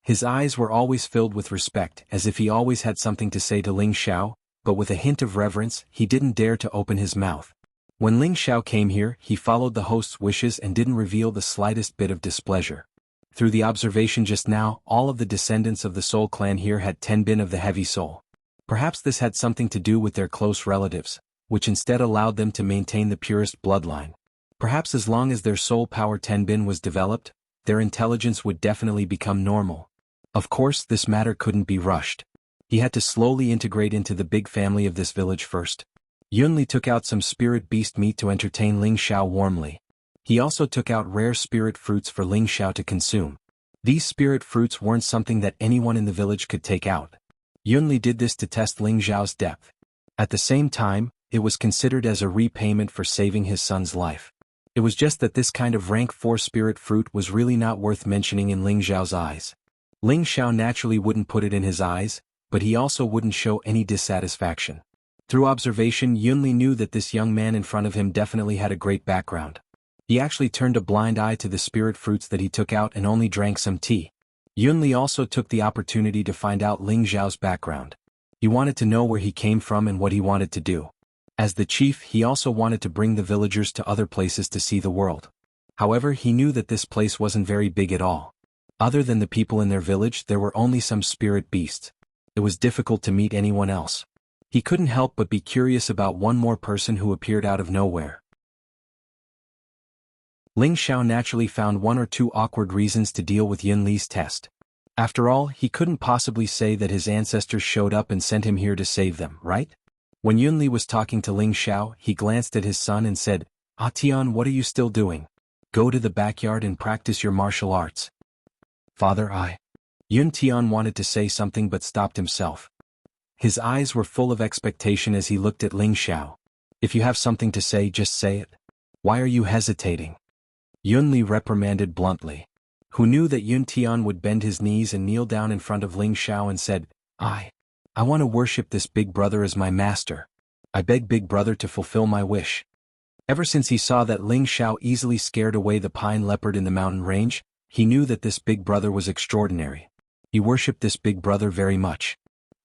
His eyes were always filled with respect, as if he always had something to say to Ling Xiao, but with a hint of reverence, he didn't dare to open his mouth. When Ling Xiao came here, he followed the host's wishes and didn't reveal the slightest bit of displeasure. Through the observation just now, all of the descendants of the Soul clan here had 10 bin of the heavy soul. Perhaps this had something to do with their close relatives, which instead allowed them to maintain the purest bloodline. Perhaps as long as their soul power 10 bin was developed, their intelligence would definitely become normal. Of course, this matter couldn't be rushed. He had to slowly integrate into the big family of this village first. Yun Li took out some spirit beast meat to entertain Ling Xiao warmly. He also took out rare spirit fruits for Ling Xiao to consume. These spirit fruits weren't something that anyone in the village could take out. Yun Li did this to test Ling Xiao's depth. At the same time, it was considered as a repayment for saving his son's life. It was just that this kind of rank 4 spirit fruit was really not worth mentioning in Ling Xiao's eyes. Ling Xiao naturally wouldn't put it in his eyes, but he also wouldn't show any dissatisfaction. Through observation, Yun Li knew that this young man in front of him definitely had a great background. He actually turned a blind eye to the spirit fruits that he took out and only drank some tea. Yun Li also took the opportunity to find out Ling Xiao's background. He wanted to know where he came from and what he wanted to do. As the chief, he also wanted to bring the villagers to other places to see the world. However, he knew that this place wasn't very big at all. Other than the people in their village, there were only some spirit beasts. It was difficult to meet anyone else. He couldn't help but be curious about one more person who appeared out of nowhere. Ling Xiao naturally found 1 or 2 awkward reasons to deal with Yun Li's test. After all, he couldn't possibly say that his ancestors showed up and sent him here to save them, right? When Yun Li was talking to Ling Xiao, he glanced at his son and said, Tian, what are you still doing? Go to the backyard and practice your martial arts. Father, Yun Tian wanted to say something but stopped himself. His eyes were full of expectation as he looked at Ling Xiao. If you have something to say, just say it. Why are you hesitating? Yun Li reprimanded bluntly. Who knew that Yun Tian would bend his knees and kneel down in front of Ling Xiao and said, I want to worship this big brother as my master. I beg big brother to fulfill my wish. Ever since he saw that Ling Xiao easily scared away the pine leopard in the mountain range, he knew that this big brother was extraordinary. He worshipped this big brother very much.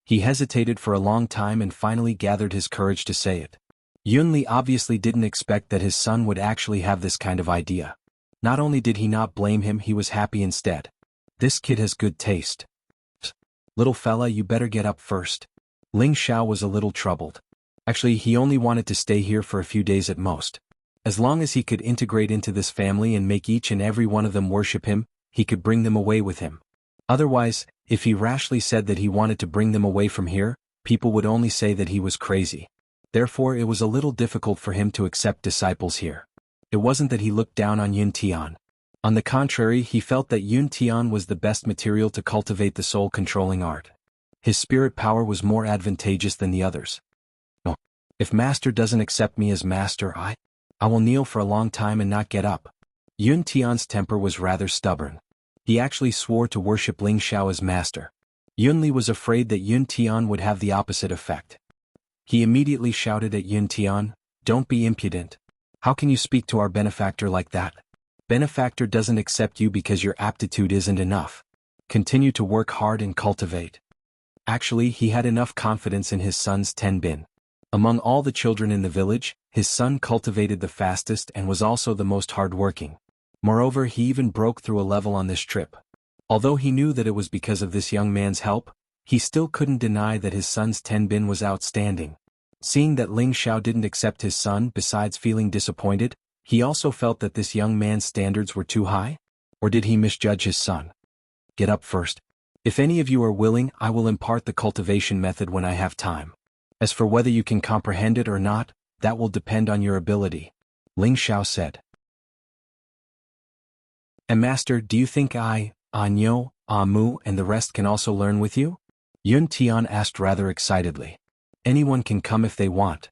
He hesitated for a long time and finally gathered his courage to say it. Yun Li obviously didn't expect that his son would actually have this kind of idea. Not only did he not blame him, he was happy instead. This kid has good taste. Little fella, you better get up first. Ling Xiao was a little troubled. Actually, he only wanted to stay here for a few days at most. As long as he could integrate into this family and make each and every one of them worship him, he could bring them away with him. Otherwise, if he rashly said that he wanted to bring them away from here, people would only say that he was crazy. Therefore, it was a little difficult for him to accept disciples here. It wasn't that he looked down on Yun Tian. On the contrary, he felt that Yun Tian was the best material to cultivate the soul-controlling art. His spirit power was more advantageous than the others. No. If master doesn't accept me as master, I will kneel for a long time and not get up. Yun Tian's temper was rather stubborn. He actually swore to worship Ling Xiao as master. Yun Li was afraid that Yun Tian would have the opposite effect. He immediately shouted at Yun Tian, "Don't be impudent. How can you speak to our benefactor like that? Benefactor doesn't accept you because your aptitude isn't enough. Continue to work hard and cultivate." Actually, he had enough confidence in his son's Tenbin. Among all the children in the village, his son cultivated the fastest and was also the most hard-working. Moreover, he even broke through a level on this trip. Although he knew that it was because of this young man's help, he still couldn't deny that his son's Tenbin was outstanding. Seeing that Ling Xiao didn't accept his son, besides feeling disappointed, he also felt that this young man's standards were too high? Or did he misjudge his son? Get up first. If any of you are willing, I will impart the cultivation method when I have time. As for whether you can comprehend it or not, that will depend on your ability, Ling Xiao said. And master, do you think I, Nyo, Mu, and the rest can also learn with you? Yun Tian asked rather excitedly. Anyone can come if they want,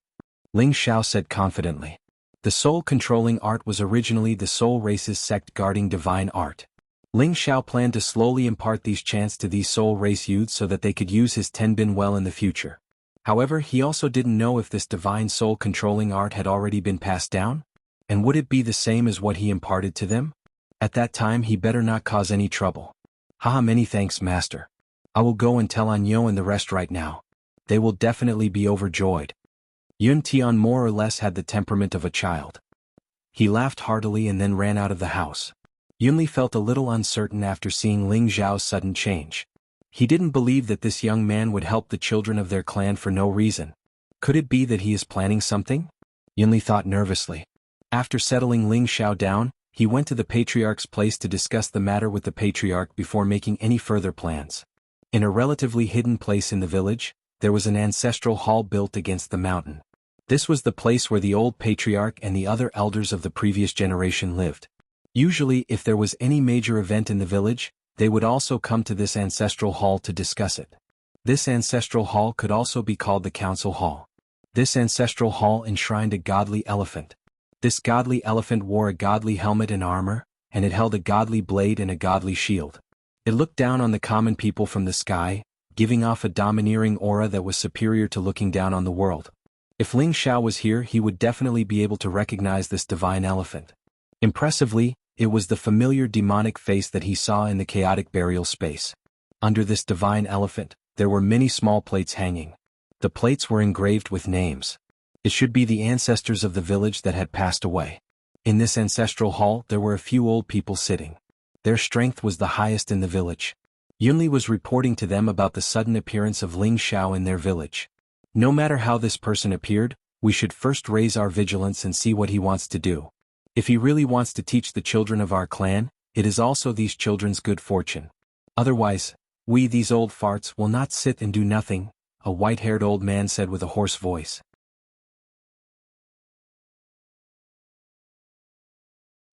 Ling Xiao said confidently. The soul-controlling art was originally the soul race's sect-guarding divine art. Ling Xiao planned to slowly impart these chants to these soul race youths so that they could use his Tenbin well in the future. However, he also didn't know if this divine soul-controlling art had already been passed down, and would it be the same as what he imparted to them? At that time he better not cause any trouble. Haha, many thanks, master. I will go and tell Anyo and the rest right now. They will definitely be overjoyed. Yun Tian more or less had the temperament of a child. He laughed heartily and then ran out of the house. Yunli felt a little uncertain after seeing Ling Xiao's sudden change. He didn't believe that this young man would help the children of their clan for no reason. Could it be that he is planning something? Yunli thought nervously. After settling Ling Xiao down, he went to the patriarch's place to discuss the matter with the patriarch before making any further plans. In a relatively hidden place in the village, there was an ancestral hall built against the mountain. This was the place where the old patriarch and the other elders of the previous generation lived. Usually, if there was any major event in the village, they would also come to this ancestral hall to discuss it. This ancestral hall could also be called the council hall. This ancestral hall enshrined a godly elephant. This godly elephant wore a godly helmet and armor, and it held a godly blade and a godly shield. It looked down on the common people from the sky, giving off a domineering aura that was superior to looking down on the world. If Ling Xiao was here, he would definitely be able to recognize this divine elephant. Impressively, it was the familiar demonic face that he saw in the chaotic burial space. Under this divine elephant, there were many small plates hanging. The plates were engraved with names. It should be the ancestors of the village that had passed away. In this ancestral hall, there were a few old people sitting. Their strength was the highest in the village. Yunli was reporting to them about the sudden appearance of Ling Xiao in their village. No matter how this person appeared, we should first raise our vigilance and see what he wants to do. If he really wants to teach the children of our clan, it is also these children's good fortune. Otherwise, we these old farts will not sit and do nothing, a white-haired old man said with a hoarse voice.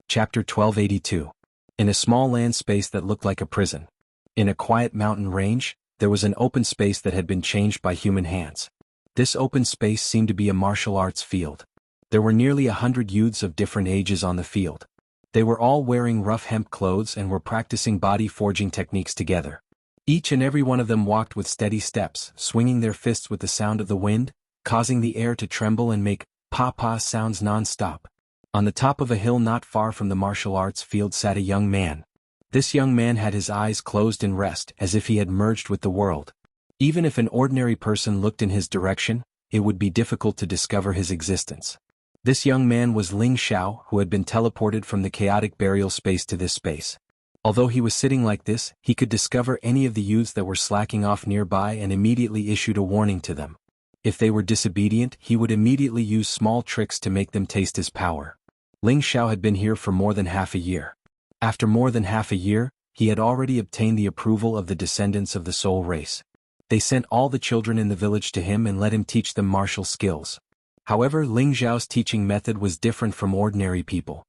Chapter 1282. In a small land space that looked like a prison. In a quiet mountain range, there was an open space that had been changed by human hands. This open space seemed to be a martial arts field. There were nearly 100 youths of different ages on the field. They were all wearing rough hemp clothes and were practicing body forging techniques together. Each and every one of them walked with steady steps, swinging their fists with the sound of the wind, causing the air to tremble and make pa-pa sounds non-stop. On the top of a hill not far from the martial arts field sat a young man. This young man had his eyes closed in rest as if he had merged with the world. Even if an ordinary person looked in his direction, it would be difficult to discover his existence. This young man was Ling Xiao, who had been teleported from the chaotic burial space to this space. Although he was sitting like this, he could discover any of the youths that were slacking off nearby and immediately issued a warning to them. If they were disobedient, he would immediately use small tricks to make them taste his power. Ling Xiao had been here for more than half a year. After more than half a year, he had already obtained the approval of the descendants of the soul race. They sent all the children in the village to him and let him teach them martial skills. However, Ling Xiao's teaching method was different from ordinary people.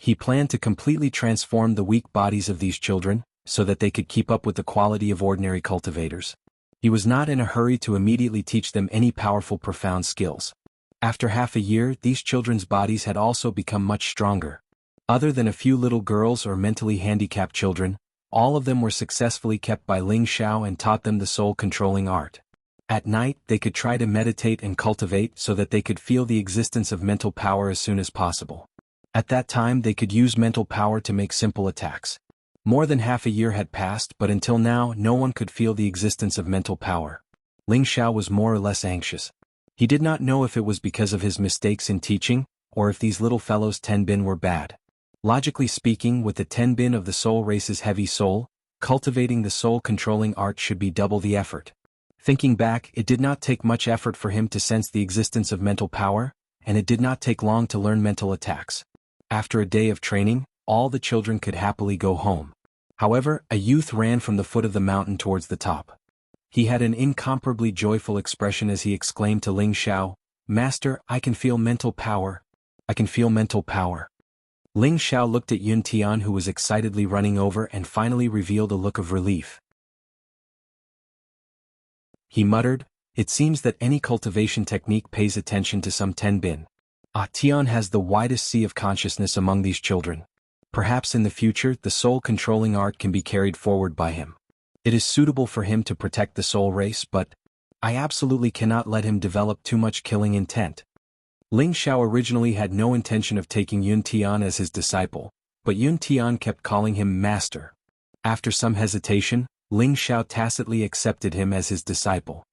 he planned to completely transform the weak bodies of these children, so that they could keep up with the quality of ordinary cultivators. He was not in a hurry to immediately teach them any powerful profound skills. After half a year, these children's bodies had also become much stronger. Other than a few little girls or mentally handicapped children, all of them were successfully kept by Ling Xiao and taught them the soul-controlling art. At night, they could try to meditate and cultivate so that they could feel the existence of mental power as soon as possible. At that time they could use mental power to make simple attacks. More than half a year had passed, but until now no one could feel the existence of mental power. Ling Xiao was more or less anxious. He did not know if it was because of his mistakes in teaching, or if these little fellows Tenbin were bad. Logically speaking, with the Tenbin of the soul race's heavy soul, cultivating the soul-controlling art should be double the effort. Thinking back, it did not take much effort for him to sense the existence of mental power, and it did not take long to learn mental attacks. After a day of training, all the children could happily go home. However, a youth ran from the foot of the mountain towards the top. He had an incomparably joyful expression as he exclaimed to Ling Xiao, "Master, I can feel mental power. I can feel mental power." Ling Xiao looked at Yun Tian, who was excitedly running over, and finally revealed a look of relief. He muttered, "It seems that any cultivation technique pays attention to some Tenbin. Tian has the widest sea of consciousness among these children. Perhaps in the future the soul-controlling art can be carried forward by him. It is suitable for him to protect the soul race, but I absolutely cannot let him develop too much killing intent." Ling Xiao originally had no intention of taking Yun Tian as his disciple, but Yun Tian kept calling him master. After some hesitation, Ling Xiao tacitly accepted him as his disciple.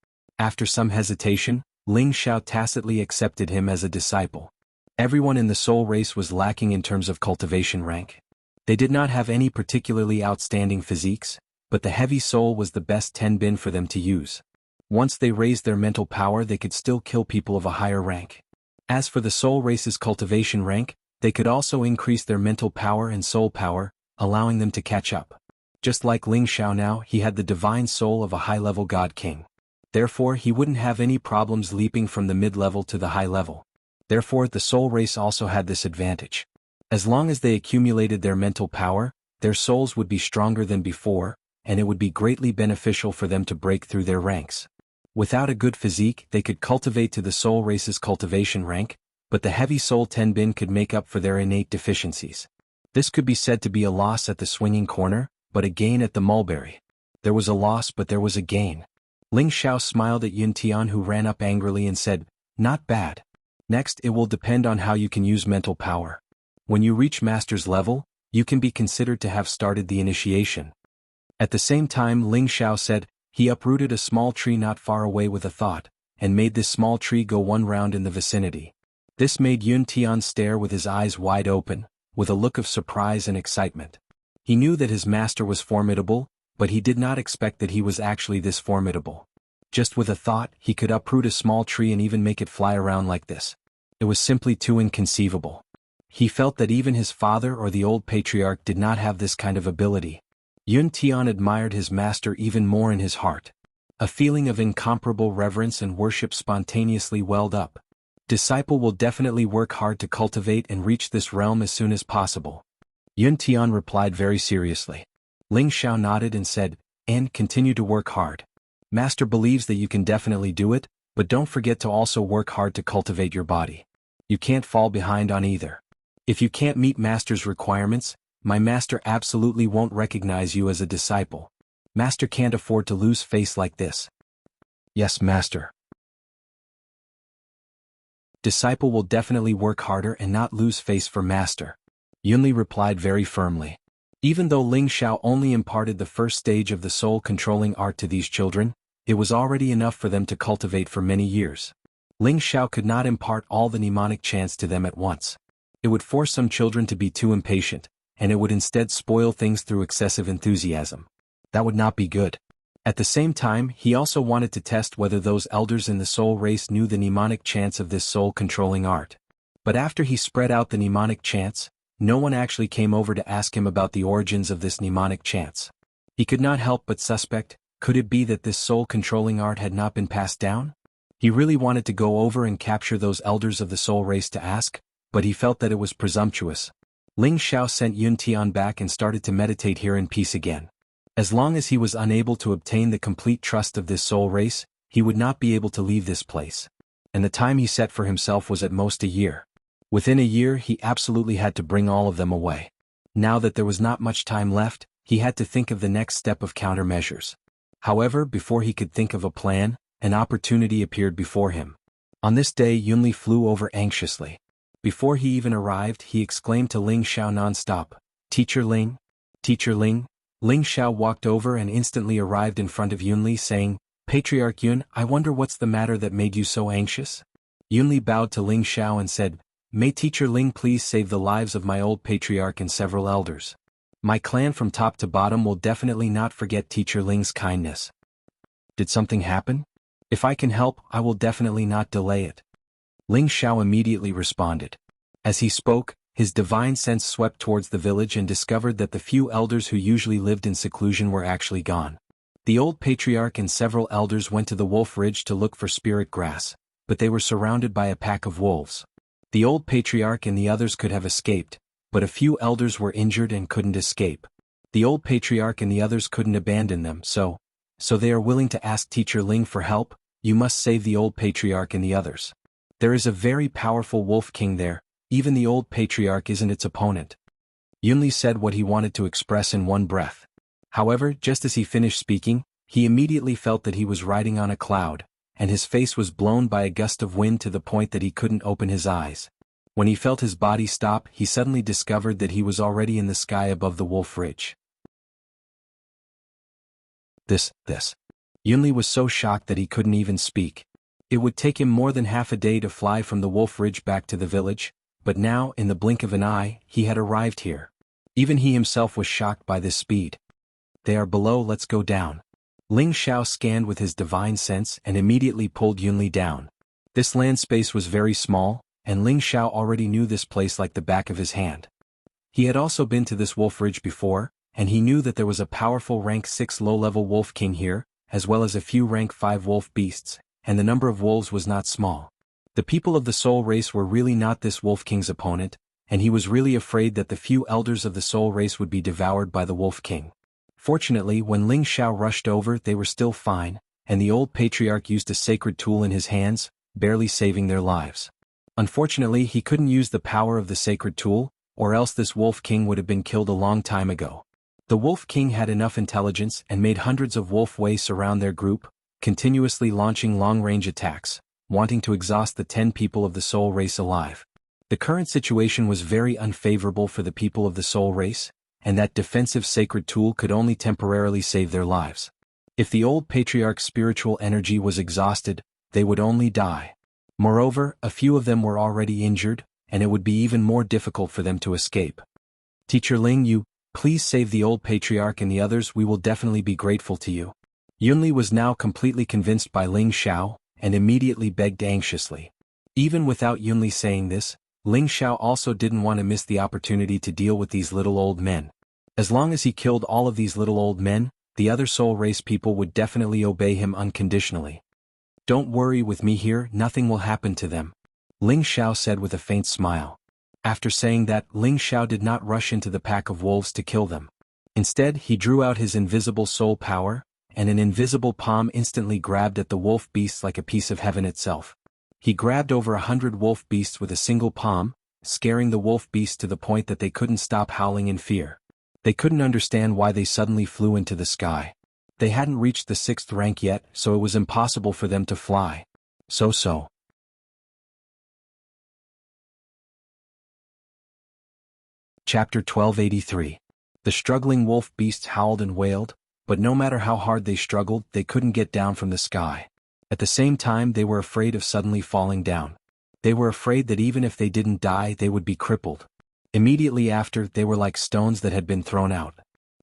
Everyone in the soul race was lacking in terms of cultivation rank. They did not have any particularly outstanding physiques, but the heavy soul was the best Tenbin for them to use. Once they raised their mental power, they could still kill people of a higher rank. As for the soul race's cultivation rank, they could also increase their mental power and soul power, allowing them to catch up. Just like Ling Xiao now, he had the divine soul of a high-level god king. Therefore, he wouldn't have any problems leaping from the mid-level to the high level. Therefore, the soul race also had this advantage. As long as they accumulated their mental power, their souls would be stronger than before, and it would be greatly beneficial for them to break through their ranks. Without a good physique, they could cultivate to the soul race's cultivation rank, but the heavy soul Tenbin could make up for their innate deficiencies. This could be said to be a loss at the swinging corner, but a gain at the mulberry. There was a loss, but there was a gain. Ling Xiao smiled at Yun Tian, who ran up angrily and said, "Not bad. Next, it will depend on how you can use mental power. When you reach master's level, you can be considered to have started the initiation." At the same time, Ling Xiao said, he uprooted a small tree not far away with a thought, and made this small tree go one round in the vicinity. This made Yun Tian stare with his eyes wide open, with a look of surprise and excitement. He knew that his master was formidable, but he did not expect that he was actually this formidable. Just with a thought, he could uproot a small tree and even make it fly around like this. It was simply too inconceivable. He felt that even his father or the old patriarch did not have this kind of ability. Yun Tian admired his master even more in his heart. A feeling of incomparable reverence and worship spontaneously welled up. Disciple will definitely work hard to cultivate and reach this realm as soon as possible. Yun Tian replied very seriously. Ling Xiao nodded and said, "And continue to work hard. Master believes that you can definitely do it, but don't forget to also work hard to cultivate your body. You can't fall behind on either. If you can't meet Master's requirements, my master absolutely won't recognize you as a disciple. Master can't afford to lose face like this." "Yes, master." "Disciple will definitely work harder and not lose face for master," Yunli replied very firmly. Even though Ling Xiao only imparted the first stage of the soul-controlling art to these children, it was already enough for them to cultivate for many years. Ling Xiao could not impart all the mnemonic chants to them at once. It would force some children to be too impatient, and it would instead spoil things through excessive enthusiasm. That would not be good. At the same time, he also wanted to test whether those elders in the soul race knew the mnemonic chants of this soul-controlling art. But after he spread out the mnemonic chants, no one actually came over to ask him about the origins of this mnemonic chants. He could not help but suspect, could it be that this soul-controlling art had not been passed down? He really wanted to go over and capture those elders of the soul race to ask, but he felt that it was presumptuous. Ling Xiao sent Yun Tian back and started to meditate here in peace again. As long as he was unable to obtain the complete trust of this soul race, he would not be able to leave this place. And the time he set for himself was at most a year. Within a year he absolutely had to bring all of them away. Now that there was not much time left, he had to think of the next step of countermeasures. However, before he could think of a plan, an opportunity appeared before him. On this day Yunli flew over anxiously. Before he even arrived, he exclaimed to Ling Xiao non-stop, "Teacher Ling? Teacher Ling?" Ling Xiao walked over and instantly arrived in front of Yunli saying, "Patriarch Yun, I wonder what's the matter that made you so anxious?" Yunli bowed to Ling Xiao and said, "May Teacher Ling please save the lives of my old patriarch and several elders. My clan from top to bottom will definitely not forget Teacher Ling's kindness. Did something happen? If I can help, I will definitely not delay it." Ling Xiao immediately responded. As he spoke, his divine sense swept towards the village and discovered that the few elders who usually lived in seclusion were actually gone. The old patriarch and several elders went to the Wolf Ridge to look for spirit grass, but they were surrounded by a pack of wolves. The old patriarch and the others could have escaped, but a few elders were injured and couldn't escape. The old patriarch and the others couldn't abandon them, so they are willing to ask Teacher Ling for help. You must save the old patriarch and the others. There is a very powerful wolf king there, even the old patriarch isn't its opponent. Yunli said what he wanted to express in one breath. However, just as he finished speaking, he immediately felt that he was riding on a cloud, and his face was blown by a gust of wind to the point that he couldn't open his eyes. When he felt his body stop, he suddenly discovered that he was already in the sky above the Wolf Ridge. This. Yunli was so shocked that he couldn't even speak. It would take him more than half a day to fly from the Wolf Ridge back to the village, but now, in the blink of an eye, he had arrived here. Even he himself was shocked by this speed. "They are below, let's go down." Ling Xiao scanned with his divine sense and immediately pulled Yunli down. This land space was very small, and Ling Xiao already knew this place like the back of his hand. He had also been to this Wolf Ridge before, and he knew that there was a powerful rank 6 low-level wolf king here, as well as a few rank 5 wolf beasts, and the number of wolves was not small. The people of the soul race were really not this wolf king's opponent, and he was really afraid that the few elders of the soul race would be devoured by the wolf king. Fortunately, when Ling Xiao rushed over, they were still fine, and the old patriarch used a sacred tool in his hands, barely saving their lives. Unfortunately, he couldn't use the power of the sacred tool, or else this wolf king would have been killed a long time ago. The wolf king had enough intelligence and made hundreds of wolf wei surround their group, continuously launching long-range attacks, wanting to exhaust the 10 people of the soul race alive. The current situation was very unfavorable for the people of the soul race, and that defensive sacred tool could only temporarily save their lives. If the old patriarch's spiritual energy was exhausted, they would only die. Moreover, a few of them were already injured, and it would be even more difficult for them to escape. "Teacher Ling, please save the old patriarch and the others, we will definitely be grateful to you." Yunli was now completely convinced by Ling Xiao, and immediately begged anxiously. Even without Yunli saying this, Ling Xiao also didn't want to miss the opportunity to deal with these little old men. As long as he killed all of these little old men, the other soul race people would definitely obey him unconditionally. "Don't worry, with me here, nothing will happen to them," Ling Xiao said with a faint smile. After saying that, Ling Xiao did not rush into the pack of wolves to kill them. Instead, he drew out his invisible soul power, and an invisible palm instantly grabbed at the wolf beasts like a piece of heaven itself. He grabbed over 100 wolf beasts with a single palm, scaring the wolf beasts to the point that they couldn't stop howling in fear. They couldn't understand why they suddenly flew into the sky. They hadn't reached the 6th rank yet, so it was impossible for them to fly. So. Chapter 1283. The struggling wolf beasts howled and wailed, but no matter how hard they struggled, they couldn't get down from the sky. At the same time, they were afraid of suddenly falling down. They were afraid that even if they didn't die, they would be crippled. Immediately after, they were like stones that had been thrown out.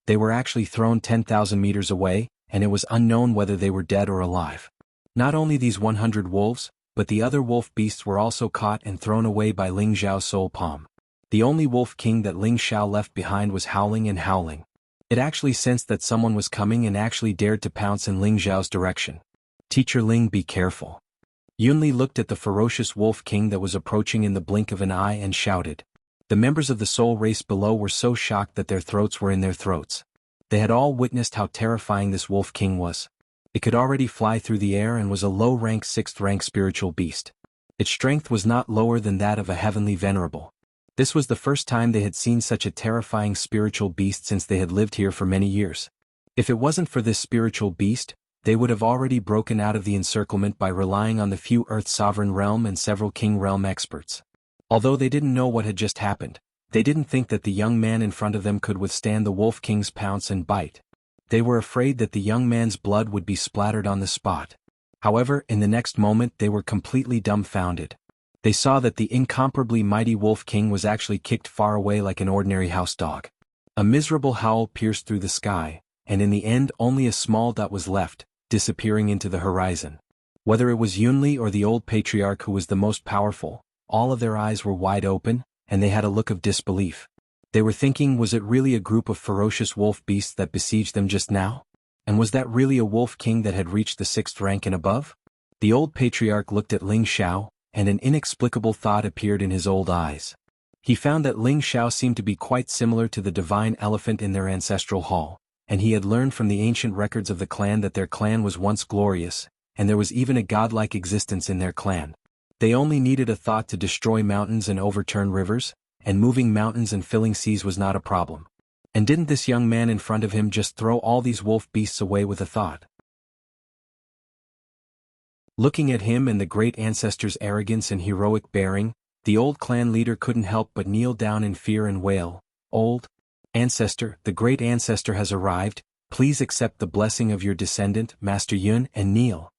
They were actually thrown 10,000 meters away, and it was unknown whether they were dead or alive. Not only these 100 wolves, but the other wolf beasts were also caught and thrown away by Ling Xiao's soul palm. The only wolf king that Ling Xiao left behind was howling and howling. It actually sensed that someone was coming and actually dared to pounce in Ling Xiao's direction. "Teacher Ling, be careful." Yunli looked at the ferocious wolf king that was approaching in the blink of an eye and shouted. The members of the soul race below were so shocked that their throats were in their throats. They had all witnessed how terrifying this Wolf King was. It could already fly through the air and was a low-rank 6th-rank spiritual beast. Its strength was not lower than that of a heavenly venerable. This was the first time they had seen such a terrifying spiritual beast since they had lived here for many years. If it wasn't for this spiritual beast, they would have already broken out of the encirclement by relying on the few Earth Sovereign Realm and several King Realm experts. Although they didn't know what had just happened, they didn't think that the young man in front of them could withstand the Wolf King's pounce and bite. They were afraid that the young man's blood would be splattered on the spot. However, in the next moment they were completely dumbfounded. They saw that the incomparably mighty Wolf King was actually kicked far away like an ordinary house dog. A miserable howl pierced through the sky, and in the end only a small dot was left, disappearing into the horizon. Whether it was Yunli or the old patriarch who was the most powerful, all of their eyes were wide open, and they had a look of disbelief. They were thinking, was it really a group of ferocious wolf beasts that besieged them just now? And was that really a Wolf King that had reached the 6th rank and above? The old patriarch looked at Ling Xiao, and an inexplicable thought appeared in his old eyes. He found that Ling Xiao seemed to be quite similar to the divine elephant in their ancestral hall, and he had learned from the ancient records of the clan that their clan was once glorious, and there was even a godlike existence in their clan. They only needed a thought to destroy mountains and overturn rivers, and moving mountains and filling seas was not a problem. And didn't this young man in front of him just throw all these wolf beasts away with a thought? Looking at him and the great ancestor's arrogance and heroic bearing, the old clan leader couldn't help but kneel down in fear and wail, "Old ancestor, the great ancestor has arrived, please accept the blessing of your descendant, Master Yun, and kneel."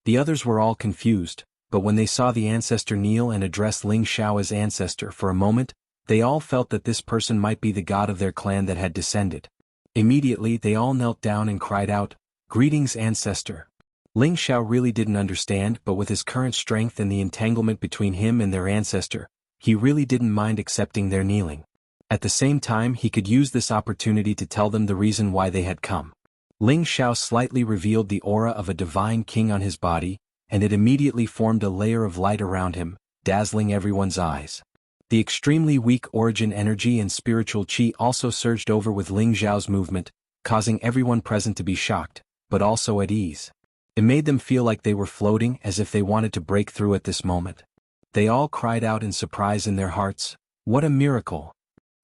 The others were all confused, but when they saw the ancestor kneel and address Ling Xiao as ancestor for a moment, they all felt that this person might be the god of their clan that had descended. Immediately they all knelt down and cried out, "Greetings, ancestor." Ling Xiao really didn't understand, but with his current strength and the entanglement between him and their ancestor, he really didn't mind accepting their kneeling. At the same time, he could use this opportunity to tell them the reason why they had come. Ling Xiao slightly revealed the aura of a divine king on his body, and it immediately formed a layer of light around him, dazzling everyone's eyes. The extremely weak origin energy and spiritual qi also surged over with Ling Xiao's movement, causing everyone present to be shocked, but also at ease. It made them feel like they were floating, as if they wanted to break through at this moment. They all cried out in surprise in their hearts, "What a miracle!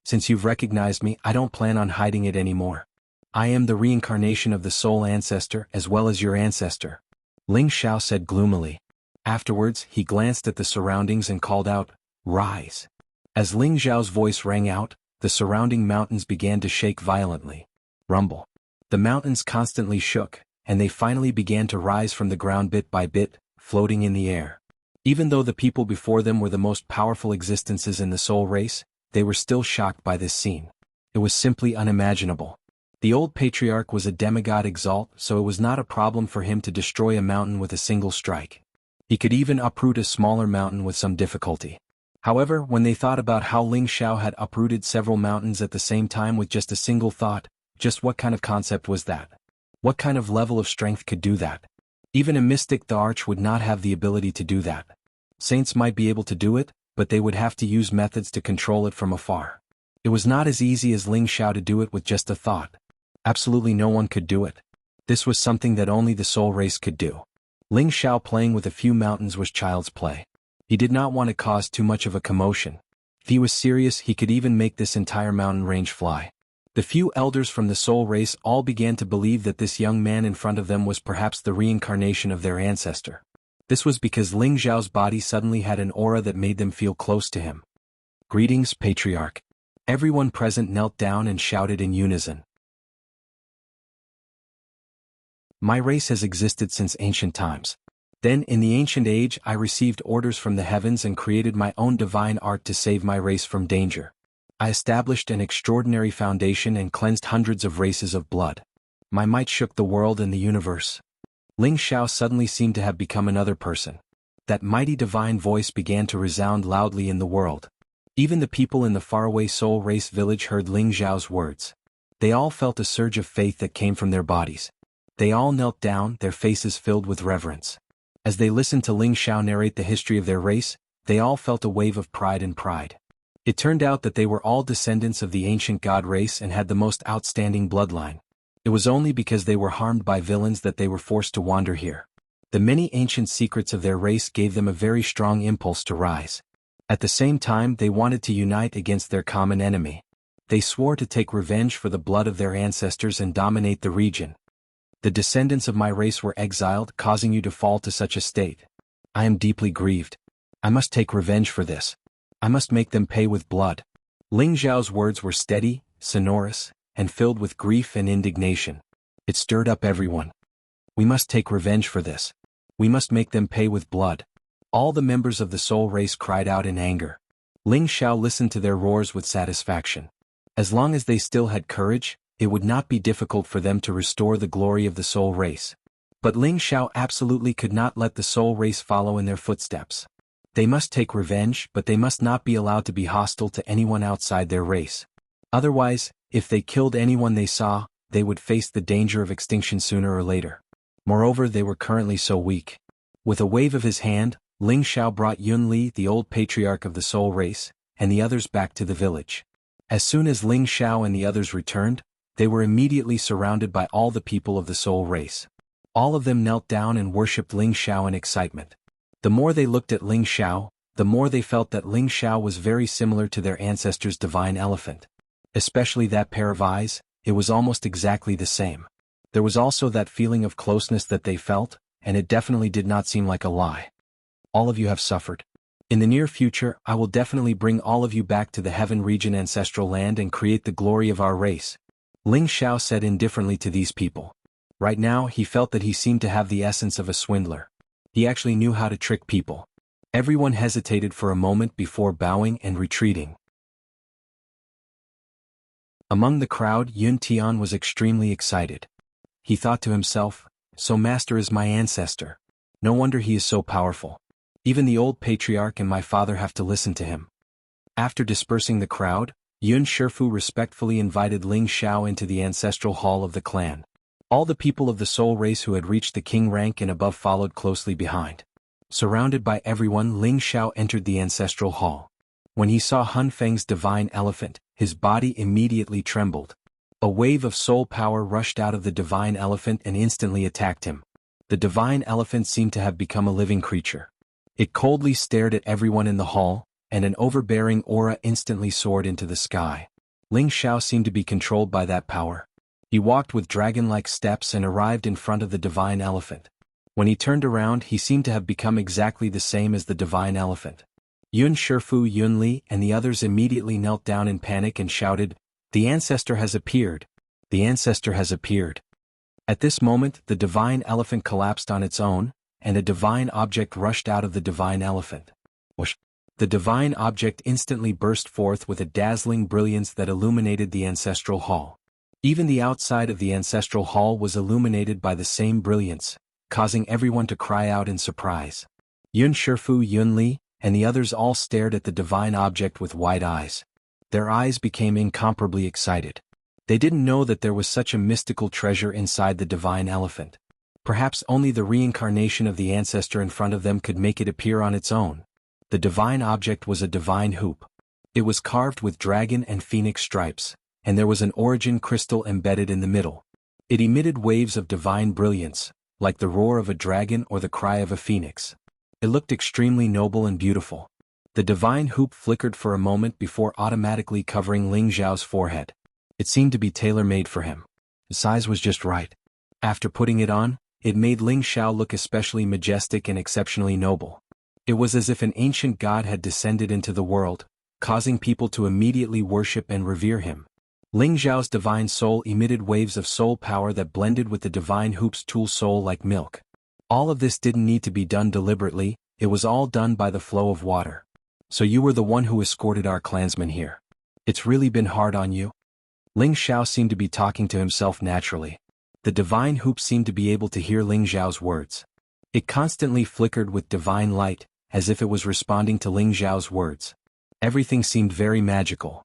Since you've recognized me, I don't plan on hiding it anymore. I am the reincarnation of the soul ancestor as well as your ancestor," Ling Xiao said gloomily. Afterwards, he glanced at the surroundings and called out, "Rise." As Ling Xiao's voice rang out, the surrounding mountains began to shake violently. Rumble. The mountains constantly shook, and they finally began to rise from the ground bit by bit, floating in the air. Even though the people before them were the most powerful existences in the soul race, they were still shocked by this scene. It was simply unimaginable. The old patriarch was a demigod exalt, so it was not a problem for him to destroy a mountain with a single strike. He could even uproot a smaller mountain with some difficulty. However, when they thought about how Ling Xiao had uprooted several mountains at the same time with just a single thought, just what kind of concept was that? What kind of level of strength could do that? Even a mystic the arch would not have the ability to do that. Saints might be able to do it, but they would have to use methods to control it from afar. It was not as easy as Ling Xiao to do it with just a thought. Absolutely no one could do it. This was something that only the soul race could do. Ling Xiao playing with a few mountains was child's play. He did not want to cause too much of a commotion. If he was serious, he could even make this entire mountain range fly. The few elders from the soul race all began to believe that this young man in front of them was perhaps the reincarnation of their ancestor. This was because Ling Xiao's body suddenly had an aura that made them feel close to him. "Greetings, Patriarch." Everyone present knelt down and shouted in unison. "My race has existed since ancient times. Then, in the ancient age, I received orders from the heavens and created my own divine art to save my race from danger. I established an extraordinary foundation and cleansed hundreds of races of blood. My might shook the world and the universe." Ling Xiao suddenly seemed to have become another person. That mighty divine voice began to resound loudly in the world. Even the people in the faraway soul race village heard Ling Xiao's words. They all felt a surge of faith that came from their bodies. They all knelt down, their faces filled with reverence. As they listened to Ling Xiao narrate the history of their race, they all felt a wave of pride and pride. It turned out that they were all descendants of the ancient god race and had the most outstanding bloodline. It was only because they were harmed by villains that they were forced to wander here. The many ancient secrets of their race gave them a very strong impulse to rise. At the same time, they wanted to unite against their common enemy. They swore to take revenge for the blood of their ancestors and dominate the region. The descendants of my race were exiled, causing you to fall to such a state. I am deeply grieved. I must take revenge for this. I must make them pay with blood. Ling Zhao's words were steady, sonorous, and filled with grief and indignation. It stirred up everyone. We must take revenge for this. We must make them pay with blood. All the members of the soul race cried out in anger. Ling Zhao listened to their roars with satisfaction. As long as they still had courage, it would not be difficult for them to restore the glory of the soul race. But Ling Zhao absolutely could not let the soul race follow in their footsteps. They must take revenge, but they must not be allowed to be hostile to anyone outside their race. Otherwise, if they killed anyone they saw, they would face the danger of extinction sooner or later. Moreover, they were currently so weak. With a wave of his hand, Ling Zhao brought Yun Li, the old patriarch of the soul race, and the others back to the village. As soon as Ling Zhao and the others returned, they were immediately surrounded by all the people of the soul race. All of them knelt down and worshipped Ling Zhao in excitement. The more they looked at Ling Zhao, the more they felt that Ling Zhao was very similar to their ancestors' divine elephant. Especially that pair of eyes, it was almost exactly the same. There was also that feeling of closeness that they felt, and it definitely did not seem like a lie. All of you have suffered. In the near future, I will definitely bring all of you back to the Heaven region ancestral land and create the glory of our race. Ling Zhao said indifferently to these people. Right now, he felt that he seemed to have the essence of a swindler. He actually knew how to trick people. Everyone hesitated for a moment before bowing and retreating. Among the crowd, Yun Tian was extremely excited. He thought to himself, "So master is my ancestor. No wonder he is so powerful. Even the old patriarch and my father have to listen to him." After dispersing the crowd, Yun Shifu respectfully invited Ling Zhao into the ancestral hall of the clan. All the people of the soul race who had reached the king rank and above followed closely behind. Surrounded by everyone, Ling Zhao entered the ancestral hall. When he saw Hun Feng's divine elephant, his body immediately trembled. A wave of soul power rushed out of the divine elephant and instantly attacked him. The divine elephant seemed to have become a living creature. It coldly stared at everyone in the hall, and an overbearing aura instantly soared into the sky. Ling Zhao seemed to be controlled by that power. He walked with dragon-like steps and arrived in front of the divine elephant. When he turned around, he seemed to have become exactly the same as the divine elephant. Yun Shifu, Yun Li, and the others immediately knelt down in panic and shouted, "The ancestor has appeared! The ancestor has appeared!" At this moment, the divine elephant collapsed on its own, and a divine object rushed out of the divine elephant. Whoosh! The divine object instantly burst forth with a dazzling brilliance that illuminated the ancestral hall. Even the outside of the ancestral hall was illuminated by the same brilliance, causing everyone to cry out in surprise. Yun Shifu, Yun Li, and the others all stared at the divine object with wide eyes. Their eyes became incomparably excited. They didn't know that there was such a mystical treasure inside the divine elephant. Perhaps only the reincarnation of the ancestor in front of them could make it appear on its own. The divine object was a divine hoop. It was carved with dragon and phoenix stripes, and there was an origin crystal embedded in the middle. It emitted waves of divine brilliance, like the roar of a dragon or the cry of a phoenix. It looked extremely noble and beautiful. The divine hoop flickered for a moment before automatically covering Ling Zhao's forehead. It seemed to be tailor-made for him. The size was just right. After putting it on, it made Ling Zhao look especially majestic and exceptionally noble. It was as if an ancient god had descended into the world, causing people to immediately worship and revere him. Ling Zhao's divine soul emitted waves of soul power that blended with the divine hoop's tool soul like milk. All of this didn't need to be done deliberately, it was all done by the flow of water. "So you were the one who escorted our clansmen here. It's really been hard on you?" Ling Zhao seemed to be talking to himself naturally. The divine hoop seemed to be able to hear Ling Zhao's words. It constantly flickered with divine light, as if it was responding to Ling Zhao's words. Everything seemed very magical.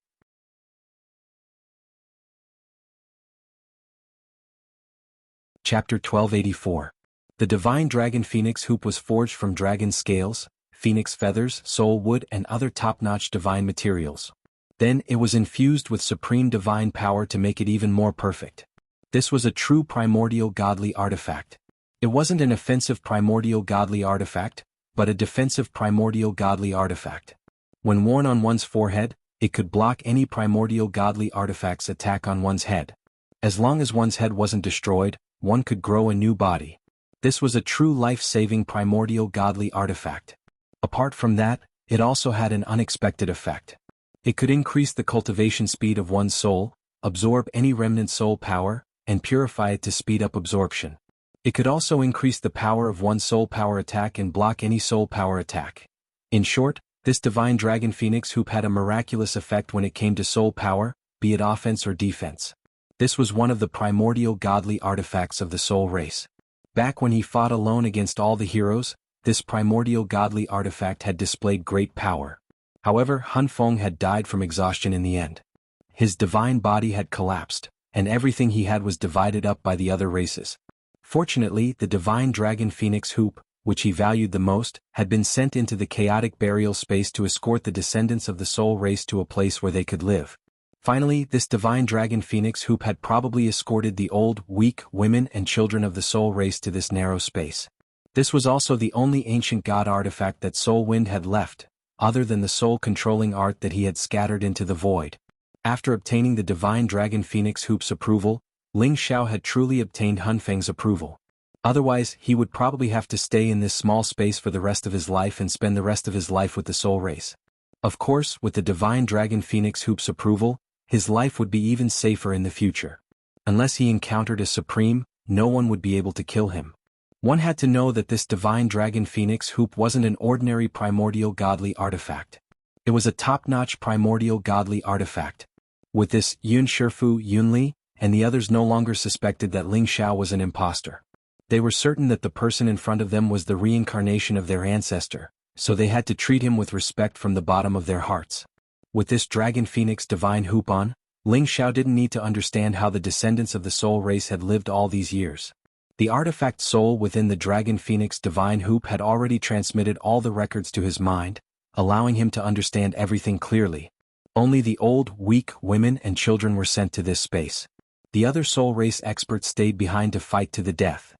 Chapter 1284. The divine dragon phoenix hoop was forged from dragon scales, phoenix feathers, soul wood and other top-notch divine materials. Then it was infused with supreme divine power to make it even more perfect. This was a true primordial godly artifact. It wasn't an offensive primordial godly artifact, but a defensive primordial godly artifact. When worn on one's forehead, it could block any primordial godly artifact's attack on one's head. As long as one's head wasn't destroyed, one could grow a new body. This was a true life-saving primordial godly artifact. Apart from that, it also had an unexpected effect. It could increase the cultivation speed of one's soul, absorb any remnant soul power, and purify it to speed up absorption. It could also increase the power of one's soul power attack and block any soul power attack. In short, this divine dragon phoenix hoop had a miraculous effect when it came to soul power, be it offense or defense. This was one of the primordial godly artifacts of the soul race. Back when he fought alone against all the heroes, this primordial godly artifact had displayed great power. However, Han Feng had died from exhaustion in the end. His divine body had collapsed, and everything he had was divided up by the other races. Fortunately, the divine dragon phoenix hoop, which he valued the most, had been sent into the chaotic burial space to escort the descendants of the soul race to a place where they could live. Finally, this divine dragon phoenix hoop had probably escorted the old, weak women and children of the soul race to this narrow space. This was also the only ancient god artifact that Soul Wind had left, other than the soul-controlling art that he had scattered into the void. After obtaining the divine dragon phoenix hoop's approval, Ling Xiao had truly obtained Han Feng's approval. Otherwise, he would probably have to stay in this small space for the rest of his life and spend the rest of his life with the soul race. Of course, with the divine dragon phoenix hoop's approval, his life would be even safer in the future. Unless he encountered a supreme, no one would be able to kill him. One had to know that this divine dragon phoenix hoop wasn't an ordinary primordial godly artifact. It was a top-notch primordial godly artifact. With this, Yun Shifu, Yunli, and the others no longer suspected that Ling Xiao was an imposter. They were certain that the person in front of them was the reincarnation of their ancestor, so they had to treat him with respect from the bottom of their hearts. With this dragon phoenix divine hoop on, Ling Xiao didn't need to understand how the descendants of the soul race had lived all these years. The artifact soul within the dragon phoenix divine hoop had already transmitted all the records to his mind, allowing him to understand everything clearly. Only the old, weak women and children were sent to this space. The other soul race experts stayed behind to fight to the death.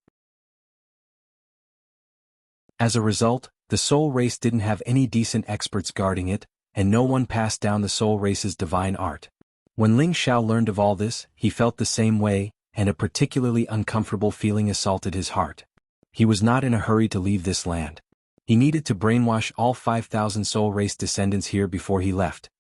As a result, the soul race didn't have any decent experts guarding it, and no one passed down the soul race's divine art. When Ling Xiao learned of all this, he felt the same way, and a particularly uncomfortable feeling assaulted his heart. He was not in a hurry to leave this land. He needed to brainwash all 5,000 soul race descendants here before he left.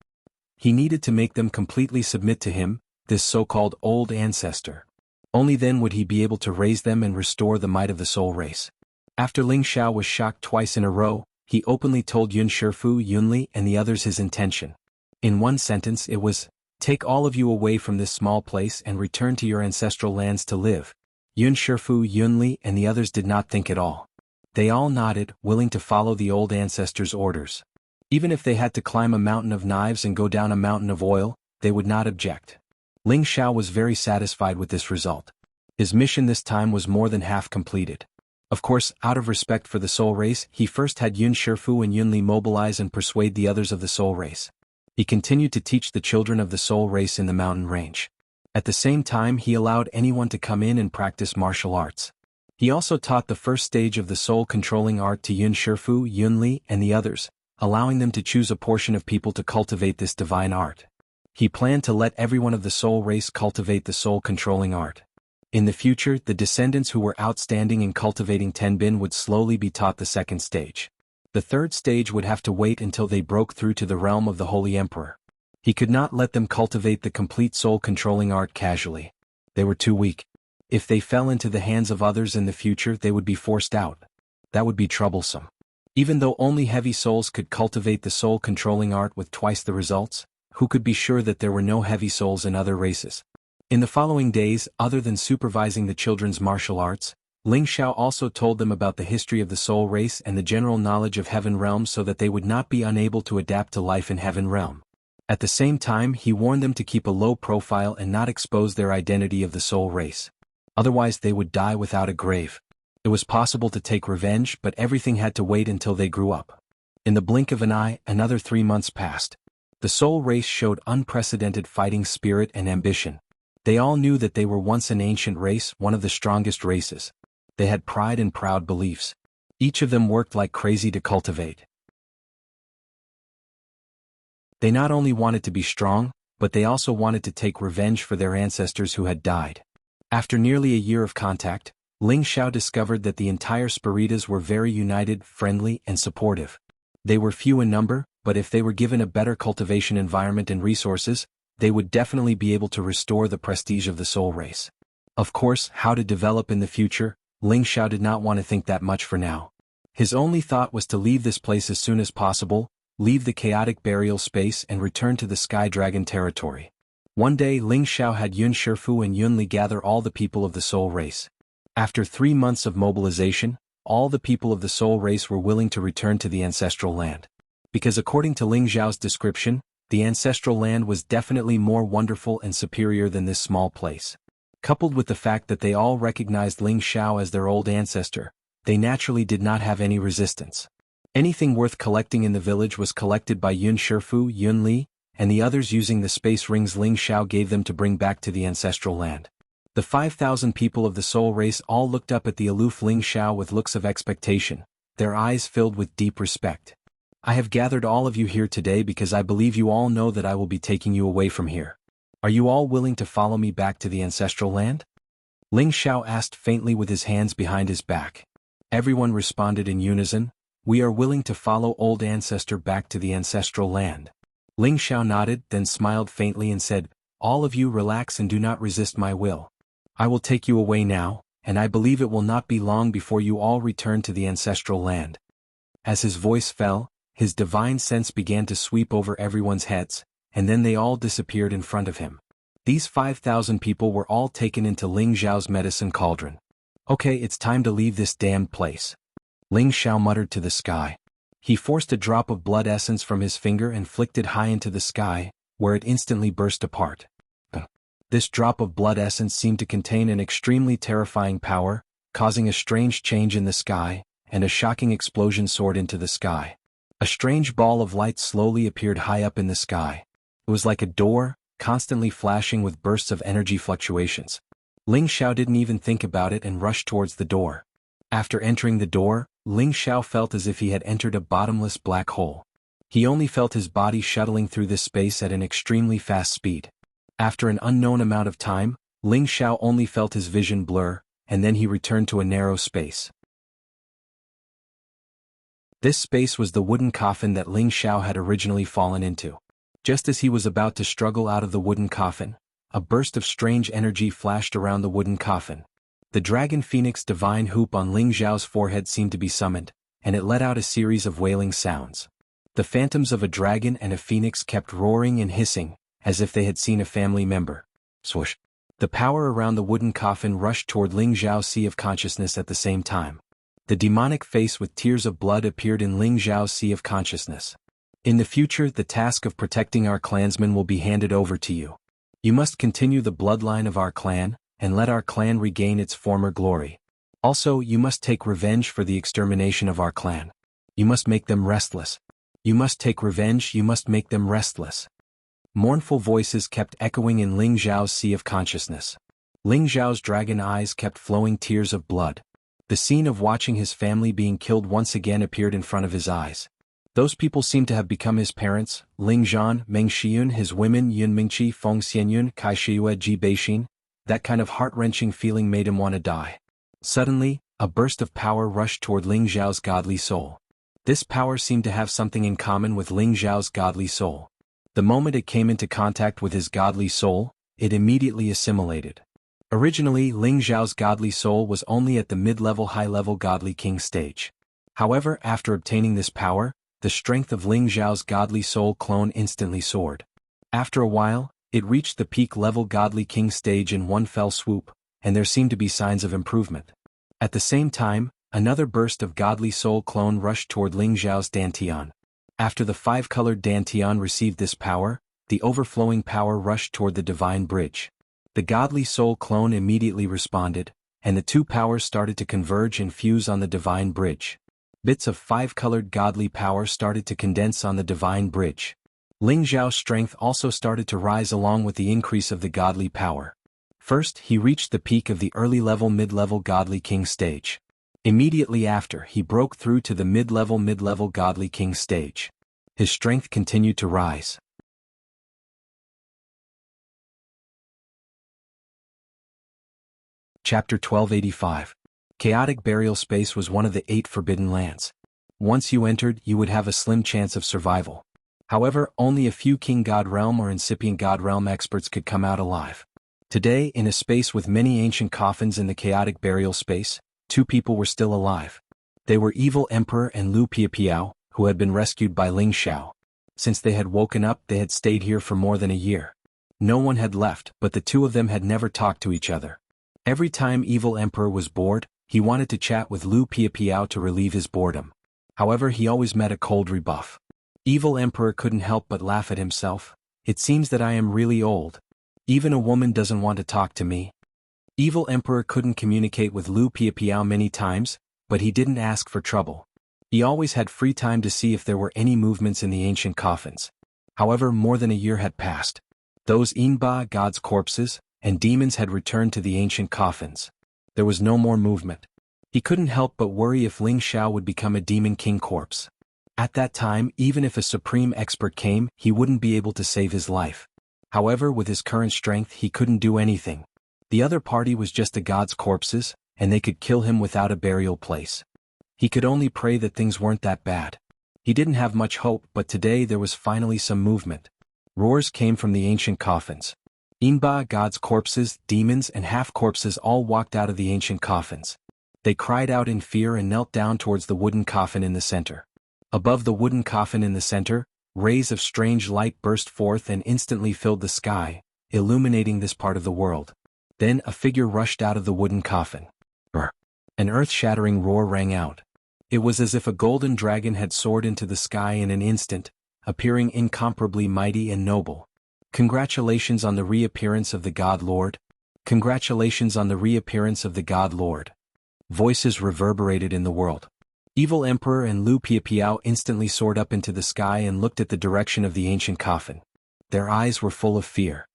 He needed to make them completely submit to him, this so-called old ancestor. Only then would he be able to raise them and restore the might of the soul race. After Ling Xiao was shocked twice in a row, he openly told Yun Shifu, Yunli, and the others his intention. In one sentence it was, "Take all of you away from this small place and return to your ancestral lands to live." Yun Shifu, Yunli, and the others did not think at all. They all nodded, willing to follow the old ancestors' orders. Even if they had to climb a mountain of knives and go down a mountain of oil, they would not object. Ling Xiao was very satisfied with this result. His mission this time was more than half completed. Of course, out of respect for the soul race, he first had Yun Shifu and Yunli mobilize and persuade the others of the soul race. He continued to teach the children of the soul race in the mountain range. At the same time, he allowed anyone to come in and practice martial arts. He also taught the first stage of the soul-controlling art to Yun Shifu, Yunli, and the others, allowing them to choose a portion of people to cultivate this divine art. He planned to let everyone of the soul race cultivate the soul-controlling art. In the future, the descendants who were outstanding in cultivating Tenbin would slowly be taught the second stage. The third stage would have to wait until they broke through to the realm of the Holy Emperor. He could not let them cultivate the complete soul-controlling art casually. They were too weak. If they fell into the hands of others in the future, they would be forced out. That would be troublesome. Even though only heavy souls could cultivate the soul-controlling art with twice the results, who could be sure that there were no heavy souls in other races? In the following days, other than supervising the children's martial arts, Ling Xiao also told them about the history of the soul race and the general knowledge of Heaven Realm so that they would not be unable to adapt to life in Heaven Realm. At the same time, he warned them to keep a low profile and not expose their identity of the soul race. Otherwise they would die without a grave. It was possible to take revenge, but everything had to wait until they grew up. In the blink of an eye, another 3 months passed. The soul race showed unprecedented fighting spirit and ambition. They all knew that they were once an ancient race, one of the strongest races. They had pride and proud beliefs. Each of them worked like crazy to cultivate. They not only wanted to be strong, but they also wanted to take revenge for their ancestors who had died. After nearly a year of contact, Ling Xiao discovered that the entire Spiritas were very united, friendly, and supportive. They were few in number, but if they were given a better cultivation environment and resources, they would definitely be able to restore the prestige of the soul race. Of course, how to develop in the future, Ling Xiao did not want to think that much for now. His only thought was to leave this place as soon as possible, leave the chaotic burial space and return to the Sky Dragon territory. One day Ling Xiao had Yun Shifu and Yun Li gather all the people of the soul race. After 3 months of mobilization, all the people of the soul race were willing to return to the ancestral land. Because according to Ling Xiao's description, the ancestral land was definitely more wonderful and superior than this small place. Coupled with the fact that they all recognized Ling Xiao as their old ancestor, they naturally did not have any resistance. Anything worth collecting in the village was collected by Yun Shifu, Yun Li, and the others using the space rings Ling Xiao gave them to bring back to the ancestral land. The 5,000 people of the soul race all looked up at the aloof Ling Xiao with looks of expectation, their eyes filled with deep respect. I have gathered all of you here today because I believe you all know that I will be taking you away from here. Are you all willing to follow me back to the ancestral land? Ling Xiao asked faintly with his hands behind his back. Everyone responded in unison, "We are willing to follow old ancestor back to the ancestral land." Ling Xiao nodded, then smiled faintly and said, "All of you relax and do not resist my will. I will take you away now, and I believe it will not be long before you all return to the ancestral land." As his voice fell, his divine sense began to sweep over everyone's heads, and then they all disappeared in front of him. These 5,000 people were all taken into Ling Xiao's medicine cauldron. "Okay, it's time to leave this damned place," Ling Xiao muttered to the sky. He forced a drop of blood essence from his finger and flicked it high into the sky, where it instantly burst apart. This drop of blood essence seemed to contain an extremely terrifying power, causing a strange change in the sky, and a shocking explosion soared into the sky. A strange ball of light slowly appeared high up in the sky. It was like a door, constantly flashing with bursts of energy fluctuations. Ling Xiao didn't even think about it and rushed towards the door. After entering the door, Ling Xiao felt as if he had entered a bottomless black hole. He only felt his body shuttling through this space at an extremely fast speed. After an unknown amount of time, Ling Xiao only felt his vision blur, and then he returned to a narrow space. This space was the wooden coffin that Ling Xiao had originally fallen into. Just as he was about to struggle out of the wooden coffin, a burst of strange energy flashed around the wooden coffin. The dragon phoenix divine hoop on Ling Xiao's forehead seemed to be summoned, and it let out a series of wailing sounds. The phantoms of a dragon and a phoenix kept roaring and hissing, as if they had seen a family member. Swoosh! The power around the wooden coffin rushed toward Ling Xiao's sea of consciousness at the same time. The demonic face with tears of blood appeared in Ling Xiao's sea of consciousness. "In the future, the task of protecting our clansmen will be handed over to you. You must continue the bloodline of our clan, and let our clan regain its former glory. Also, you must take revenge for the extermination of our clan. You must make them restless. You must take revenge, you must make them restless." Mournful voices kept echoing in Ling Xiao's sea of consciousness. Ling Xiao's dragon eyes kept flowing tears of blood. The scene of watching his family being killed once again appeared in front of his eyes. Those people seemed to have become his parents, Ling Zhan, Meng Xiyun, his women Yun Mingqi, Feng Xianyun, Kai Shiyue, Ji Beixin. That kind of heart-wrenching feeling made him want to die. Suddenly, a burst of power rushed toward Ling Xiao's godly soul. This power seemed to have something in common with Ling Xiao's godly soul. The moment it came into contact with his godly soul, it immediately assimilated. Originally, Ling Xiao's godly soul was only at the mid-level high-level godly king stage. However, after obtaining this power, the strength of Ling Xiao's godly soul clone instantly soared. After a while, it reached the peak-level godly king stage in one fell swoop, and there seemed to be signs of improvement. At the same time, another burst of godly soul clone rushed toward Ling Xiao's Dantian. After the five-colored Dantian received this power, the overflowing power rushed toward the divine bridge. The godly soul clone immediately responded, and the two powers started to converge and fuse on the divine bridge. Bits of five-colored godly power started to condense on the divine bridge. Ling Xiao's strength also started to rise along with the increase of the godly power. First, he reached the peak of the early-level mid-level godly king stage. Immediately after, he broke through to the mid-level godly king stage. His strength continued to rise. Chapter 1285. Chaotic burial space was one of the 8 forbidden lands. Once you entered, you would have a slim chance of survival. However, only a few King God Realm or Incipient God Realm experts could come out alive. Today, in a space with many ancient coffins in the chaotic burial space, 2 people were still alive. They were Evil Emperor and Lu Piapiao, who had been rescued by Ling Xiao. Since they had woken up, they had stayed here for more than a year. No one had left, but the 2 of them had never talked to each other. Every time Evil Emperor was bored, he wanted to chat with Lu Piapiao to relieve his boredom. However, he always met a cold rebuff. Evil Emperor couldn't help but laugh at himself. It seems that I am really old. Even a woman doesn't want to talk to me. Evil Emperor couldn't communicate with Lu Piapiao many times, but he didn't ask for trouble. He always had free time to see if there were any movements in the ancient coffins. However, more than a year had passed. Those Inba gods' corpses and demons had returned to the ancient coffins. There was no more movement. He couldn't help but worry if Ling Xiao would become a demon king corpse. At that time, even if a supreme expert came, he wouldn't be able to save his life. However, with his current strength, he couldn't do anything. The other party was just the gods' corpses, and they could kill him without a burial place. He could only pray that things weren't that bad. He didn't have much hope, but today there was finally some movement. Roars came from the ancient coffins. Inba gods' corpses, demons and half-corpses all walked out of the ancient coffins. They cried out in fear and knelt down towards the wooden coffin in the center. Above the wooden coffin in the center, rays of strange light burst forth and instantly filled the sky, illuminating this part of the world. Then a figure rushed out of the wooden coffin. An earth-shattering roar rang out. It was as if a golden dragon had soared into the sky in an instant, appearing incomparably mighty and noble. Congratulations on the reappearance of the God Lord. Congratulations on the reappearance of the God Lord. Voices reverberated in the world. Evil Emperor and Lu Piapiao instantly soared up into the sky and looked at the direction of the ancient coffin. Their eyes were full of fear.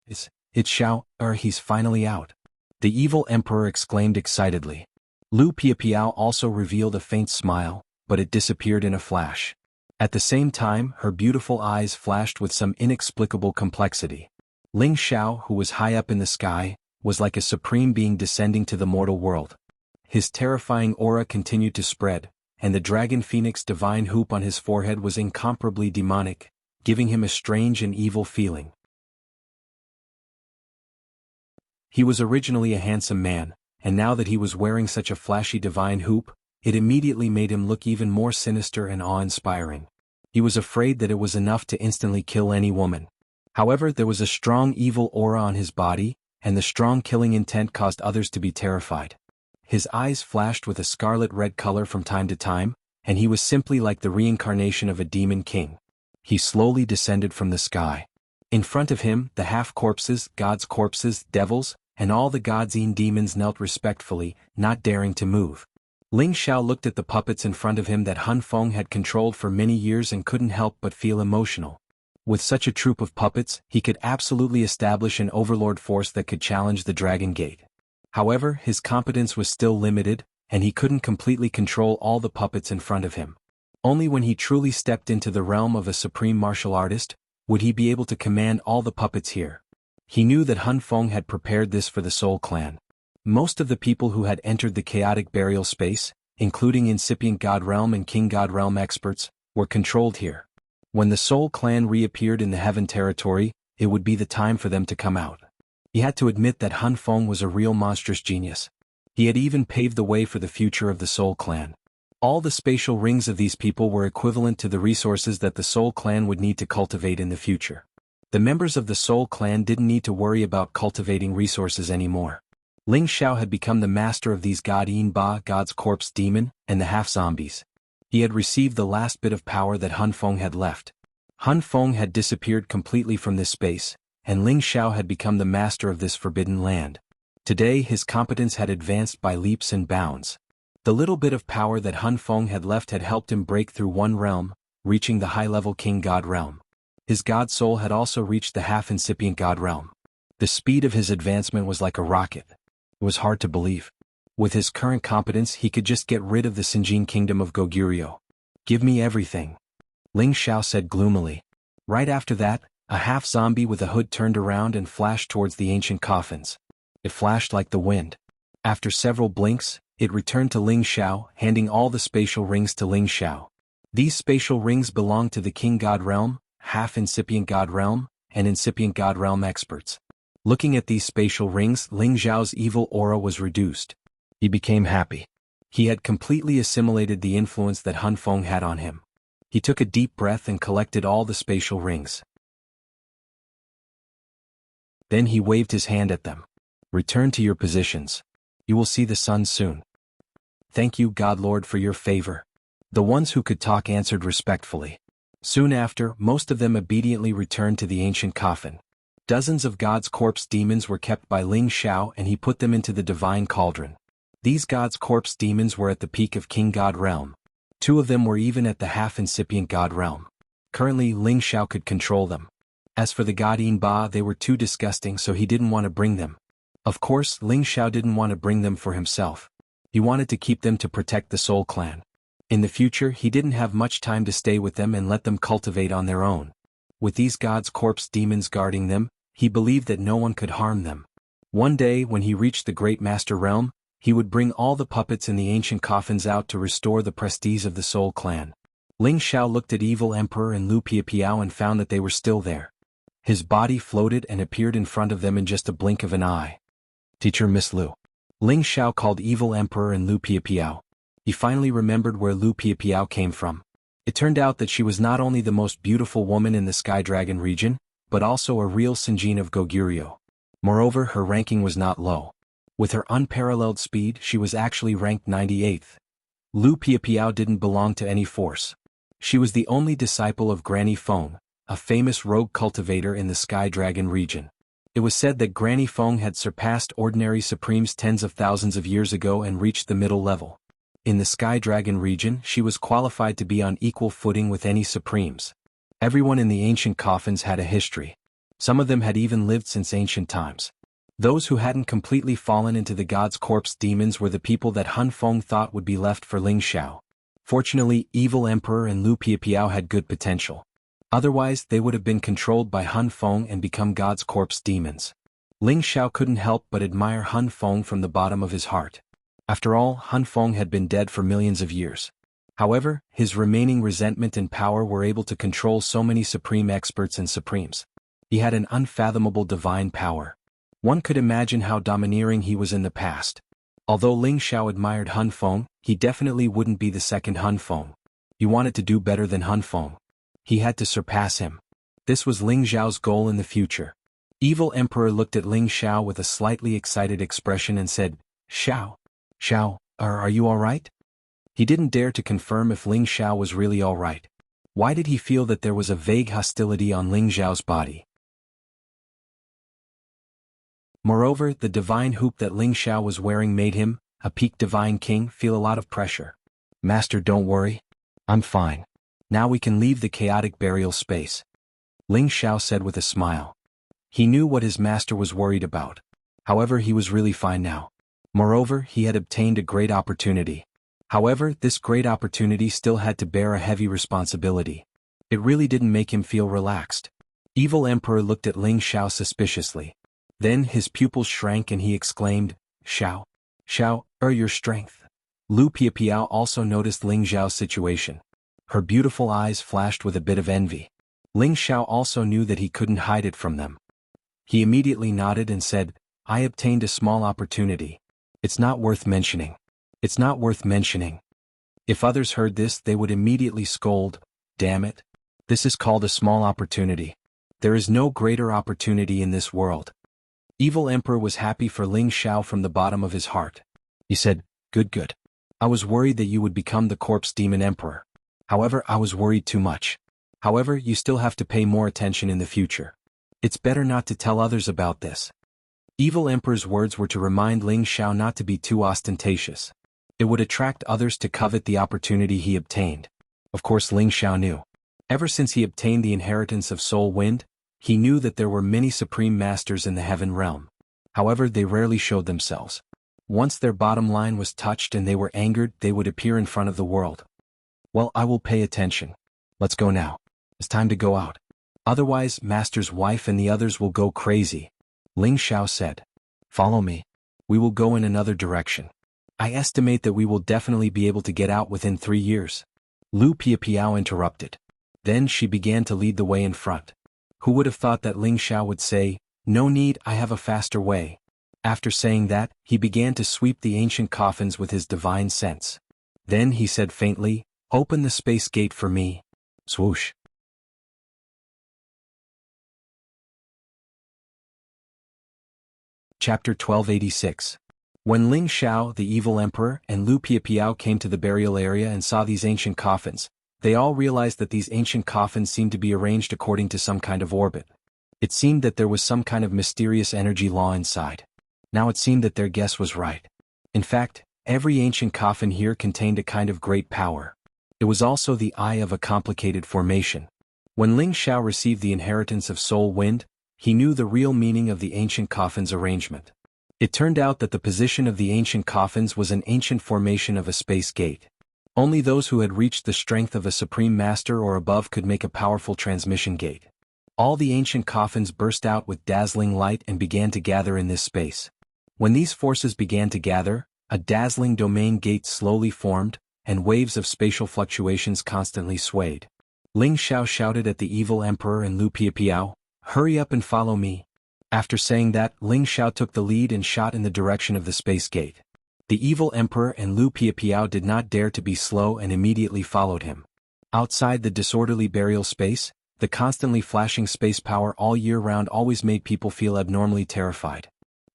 It's Xiao, he's finally out. The Evil Emperor exclaimed excitedly. Lu Piapiao also revealed a faint smile, but it disappeared in a flash. At the same time, her beautiful eyes flashed with some inexplicable complexity. Ling Xiao, who was high up in the sky, was like a supreme being descending to the mortal world. His terrifying aura continued to spread, and the dragon phoenix divine hoop on his forehead was incomparably demonic, giving him a strange and evil feeling. He was originally a handsome man, and now that he was wearing such a flashy divine hoop, it immediately made him look even more sinister and awe-inspiring. He was afraid that it was enough to instantly kill any woman. However, there was a strong evil aura on his body, and the strong killing intent caused others to be terrified. His eyes flashed with a scarlet-red color from time to time, and he was simply like the reincarnation of a demon king. He slowly descended from the sky. In front of him, the half-corpses, gods' corpses, devils, and all the gods-ean demons knelt respectfully, not daring to move. Ling Xiao looked at the puppets in front of him that Han Feng had controlled for many years and couldn't help but feel emotional. With such a troop of puppets, he could absolutely establish an overlord force that could challenge the Dragon Gate. However, his competence was still limited, and he couldn't completely control all the puppets in front of him. Only when he truly stepped into the realm of a supreme martial artist, would he be able to command all the puppets here. He knew that Han Feng had prepared this for the Soul Clan. Most of the people who had entered the chaotic burial space, including Incipient God Realm and King God Realm experts, were controlled here. When the Soul Clan reappeared in the Heaven territory, it would be the time for them to come out. He had to admit that Han Feng was a real monstrous genius. He had even paved the way for the future of the Soul Clan. All the spatial rings of these people were equivalent to the resources that the Soul Clan would need to cultivate in the future. The members of the Soul Clan didn't need to worry about cultivating resources anymore. Ling Xiao had become the master of these God-Yin Ba, God's Corpse Demon, and the half-zombies. He had received the last bit of power that Han Feng had left. Han Feng had disappeared completely from this space, and Ling Xiao had become the master of this forbidden land. Today his competence had advanced by leaps and bounds. The little bit of power that Han Feng had left had helped him break through one realm, reaching the high-level King God realm. His God soul had also reached the half-incipient God realm. The speed of his advancement was like a rocket. It was hard to believe. With his current competence he could just get rid of the Sinjin kingdom of Goguryeo. "Give me everything," Ling Xiao said gloomily. Right after that, a half-zombie with a hood turned around and flashed towards the ancient coffins. It flashed like the wind. After several blinks, it returned to Ling Xiao, handing all the spatial rings to Ling Xiao. These spatial rings belong to the King God realm, half-incipient God realm, and incipient God realm experts. Looking at these spatial rings, Ling Xiao's evil aura was reduced. He became happy. He had completely assimilated the influence that Han Feng had on him. He took a deep breath and collected all the spatial rings. Then he waved his hand at them. "Return to your positions. You will see the sun soon." "Thank you, God Lord, for your favor." The ones who could talk answered respectfully. Soon after, most of them obediently returned to the ancient coffin. Dozens of God's corpse demons were kept by Ling Xiao and he put them into the divine cauldron. These God's corpse demons were at the peak of King God realm. 2 of them were even at the half-incipient God realm. Currently, Ling Xiao could control them. As for the God Yinba, they were too disgusting, so he didn't want to bring them. Of course, Ling Xiao didn't want to bring them for himself. He wanted to keep them to protect the Soul Clan. In the future, he didn't have much time to stay with them and let them cultivate on their own. With these God's corpse demons guarding them, he believed that no one could harm them. One day, when he reached the Great Master Realm, he would bring all the puppets in the ancient coffins out to restore the prestige of the Soul Clan. Ling Xiao looked at Evil Emperor and Lu Piapiao and found that they were still there. His body floated and appeared in front of them in just a blink of an eye. "Teacher Miss Lu." Ling Xiao called Evil Emperor and Lu Piapiao. He finally remembered where Lu Piapiao came from. It turned out that she was not only the most beautiful woman in the Sky Dragon region, but also a real Sinjin of Goguryeo. Moreover, her ranking was not low. With her unparalleled speed, she was actually ranked 98th. Lu Piapiao didn't belong to any force. She was the only disciple of Granny Feng, a famous rogue cultivator in the Sky Dragon region. It was said that Granny Feng had surpassed ordinary supremes tens of thousands of years ago and reached the middle level. In the Sky Dragon region, she was qualified to be on equal footing with any supremes. Everyone in the ancient coffins had a history. Some of them had even lived since ancient times. Those who hadn't completely fallen into the God's corpse demons were the people that Han Feng thought would be left for Ling Xiao. Fortunately, Evil Emperor and Lu Piapiao had good potential. Otherwise, they would have been controlled by Han Feng and become God's corpse demons. Ling Xiao couldn't help but admire Han Feng from the bottom of his heart. After all, Han Feng had been dead for millions of years. However, his remaining resentment and power were able to control so many supreme experts and supremes. He had an unfathomable divine power. One could imagine how domineering he was in the past. Although Ling Xiao admired Han Feng, he definitely wouldn't be the second Han Feng. He wanted to do better than Han Feng. He had to surpass him. This was Ling Xiao's goal in the future. Evil Emperor looked at Ling Xiao with a slightly excited expression and said, "Xiao. Xiao, are you alright?" He didn't dare to confirm if Ling Xiao was really alright. Why did he feel that there was a vague hostility on Ling Xiao's body? Moreover, the divine hoop that Ling Xiao was wearing made him, a peak divine king, feel a lot of pressure. "Master, don't worry. I'm fine. Now we can leave the chaotic burial space," Ling Xiao said with a smile. He knew what his master was worried about. However, he was really fine now. Moreover, he had obtained a great opportunity. However, this great opportunity still had to bear a heavy responsibility. It really didn't make him feel relaxed. Evil Emperor looked at Ling Xiao suspiciously. Then his pupils shrank and he exclaimed, "Xiao. Xiao, your strength." Lu Piapiao also noticed Ling Xiao's situation. Her beautiful eyes flashed with a bit of envy. Ling Xiao also knew that he couldn't hide it from them. He immediately nodded and said, "I obtained a small opportunity. It's not worth mentioning. It's not worth mentioning." If others heard this, they would immediately scold, "Damn it. This is called a small opportunity. There is no greater opportunity in this world." Evil Emperor was happy for Ling Xiao from the bottom of his heart. He said, Good. I was worried that you would become the corpse demon emperor. However, I was worried too much. However, you still have to pay more attention in the future. It's better not to tell others about this." Evil Emperor's words were to remind Ling Xiao not to be too ostentatious. It would attract others to covet the opportunity he obtained. Of course Ling Xiao knew. Ever since he obtained the inheritance of Soul Wind, he knew that there were many supreme masters in the heaven realm. However, they rarely showed themselves. Once their bottom line was touched and they were angered, they would appear in front of the world. Well, I will pay attention. Let's go now. It's time to go out. Otherwise, Master's wife and the others will go crazy. Ling Xiao said. Follow me. We will go in another direction. I estimate that we will definitely be able to get out within 3 years. Lu Piapiao interrupted. Then she began to lead the way in front. Who would have thought that Ling Xiao would say, "No need, I have a faster way." After saying that, he began to sweep the ancient coffins with his divine sense. Then he said faintly, "Open the space gate for me." Swoosh. Chapter 1286. When Ling Xiao, the evil emperor, and Lu Piapiao came to the burial area and saw these ancient coffins, they all realized that these ancient coffins seemed to be arranged according to some kind of orbit. It seemed that there was some kind of mysterious energy law inside. Now it seemed that their guess was right. In fact, every ancient coffin here contained a kind of great power. It was also the eye of a complicated formation. When Ling Xiao received the inheritance of Soul Wind, he knew the real meaning of the ancient coffins arrangement. It turned out that the position of the ancient coffins was an ancient formation of a space gate. Only those who had reached the strength of a supreme master or above could make a powerful transmission gate. All the ancient coffins burst out with dazzling light and began to gather in this space. When these forces began to gather, a dazzling domain gate slowly formed, and waves of spatial fluctuations constantly swayed. Ling Xiao shouted at the evil emperor and Lu Piapiao, "Hurry up and follow me." After saying that, Ling Xiao took the lead and shot in the direction of the space gate. The evil emperor and Lu Piapiao did not dare to be slow and immediately followed him. Outside the disorderly burial space, the constantly flashing space power all year round always made people feel abnormally terrified.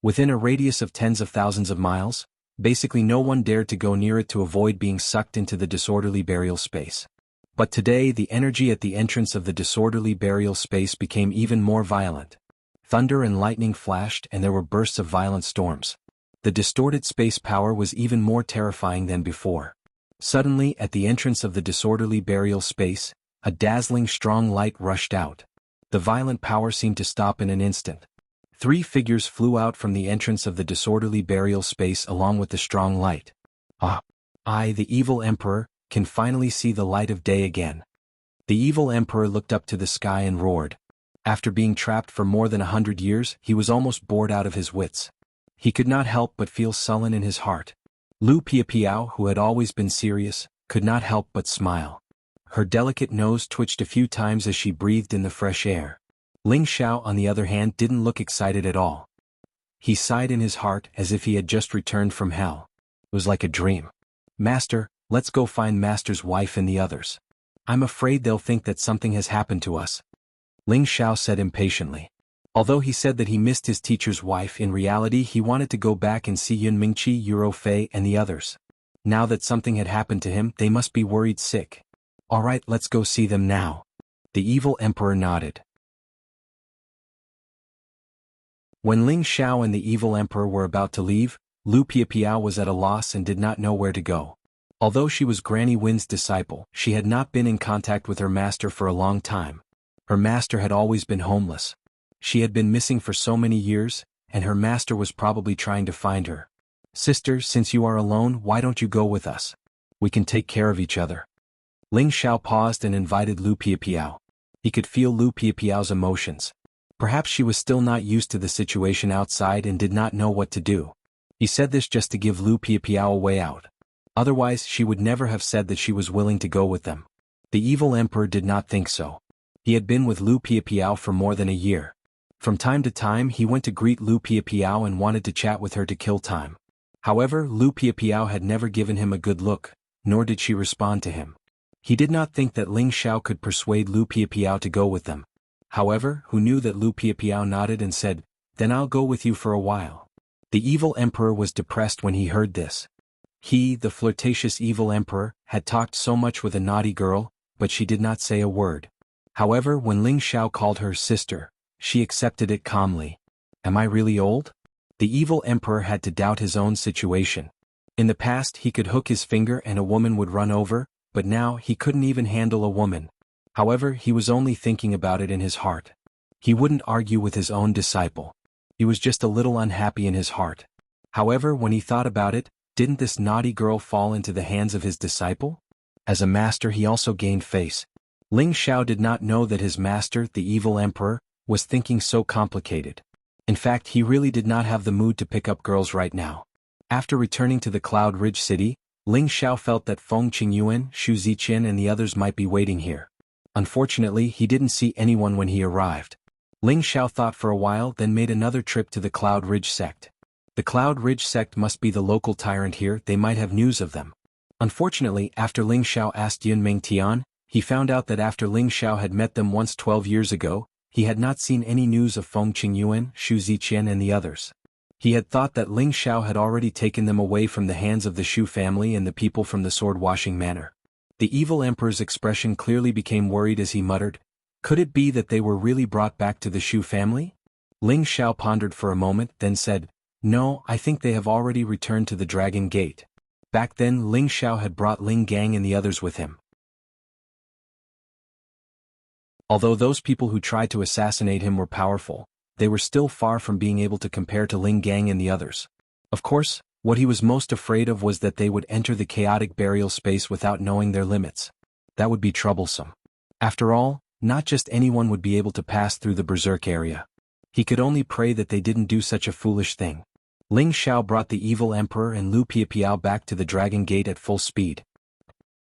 Within a radius of tens of thousands of miles, basically no one dared to go near it to avoid being sucked into the disorderly burial space. But today the energy at the entrance of the disorderly burial space became even more violent. Thunder and lightning flashed and there were bursts of violent storms. The distorted space power was even more terrifying than before. Suddenly, at the entrance of the disorderly burial space, a dazzling strong light rushed out. The violent power seemed to stop in an instant. 3 figures flew out from the entrance of the disorderly burial space along with the strong light. Ah! I, the evil emperor, can finally see the light of day again. The evil emperor looked up to the sky and roared. After being trapped for more than 100 years, he was almost bored out of his wits. He could not help but feel sullen in his heart. Lu Piapiao, who had always been serious, could not help but smile. Her delicate nose twitched a few times as she breathed in the fresh air. Ling Xiao, on the other hand, didn't look excited at all. He sighed in his heart as if he had just returned from hell. It was like a dream. "Master, let's go find Master's wife and the others. I'm afraid they'll think that something has happened to us," Ling Xiao said impatiently. Although he said that he missed his teacher's wife, in reality he wanted to go back and see Yun Mingqi, Euro Fei and the others. Now that something had happened to him, they must be worried sick. "All right, let's go see them now." The evil emperor nodded. When Ling Xiao and the evil emperor were about to leave, Lu Piapiao was at a loss and did not know where to go. Although she was Granny Win's disciple, she had not been in contact with her master for a long time. Her master had always been homeless. She had been missing for so many years, and her master was probably trying to find her. "Sister, since you are alone, why don't you go with us? We can take care of each other." Ling Xiao paused and invited Lu Piapiao. He could feel Lu Piapiao's emotions. Perhaps she was still not used to the situation outside and did not know what to do. He said this just to give Lu Piapiao a way out. Otherwise she would never have said that she was willing to go with them. The evil emperor did not think so. He had been with Lu Piapiao for more than a year. From time to time he went to greet Lu Piapiao and wanted to chat with her to kill time. However, Lu Piapiao had never given him a good look, nor did she respond to him. He did not think that Ling Xiao could persuade Lu Piapiao to go with them. However, who knew that Lu Piapiao nodded and said, "Then I'll go with you for a while." The evil emperor was depressed when he heard this. He, the flirtatious evil emperor, had talked so much with a naughty girl, but she did not say a word. However, when Ling Xiao called her sister, she accepted it calmly. "Am I really old?" The evil emperor had to doubt his own situation. In the past he could hook his finger and a woman would run over, but now he couldn't even handle a woman. However, he was only thinking about it in his heart. He wouldn't argue with his own disciple. He was just a little unhappy in his heart. However, when he thought about it, didn't this naughty girl fall into the hands of his disciple? As a master he also gained face. Ling Xiao did not know that his master, the evil emperor, was thinking so complicated. In fact, he really did not have the mood to pick up girls right now. After returning to the Cloud Ridge city, Ling Xiao felt that Feng Qingyuan, Xu Ziqian and the others might be waiting here. Unfortunately, he didn't see anyone when he arrived. Ling Xiao thought for a while, then made another trip to the Cloud Ridge sect. The Cloud Ridge sect must be the local tyrant here, they might have news of them. Unfortunately, after Ling Xiao asked Yun Mingtian, he found out that after Ling Xiao had met them once 12 years ago, he had not seen any news of Feng Qingyuan, Xu Ziqian and the others. He had thought that Ling Xiao had already taken them away from the hands of the Shu family and the people from the sword-washing manor. The evil emperor's expression clearly became worried as he muttered, "Could it be that they were really brought back to the Shu family?" Ling Xiao pondered for a moment, then said, "No, I think they have already returned to the Dragon Gate." Back then Ling Xiao had brought Ling Gang and the others with him. Although those people who tried to assassinate him were powerful, they were still far from being able to compare to Ling Gang and the others. Of course, what he was most afraid of was that they would enter the chaotic burial space without knowing their limits. That would be troublesome. After all, not just anyone would be able to pass through the Berserk area. He could only pray that they didn't do such a foolish thing. Ling Xiao brought the evil emperor and Lu Piapiao back to the Dragon Gate at full speed.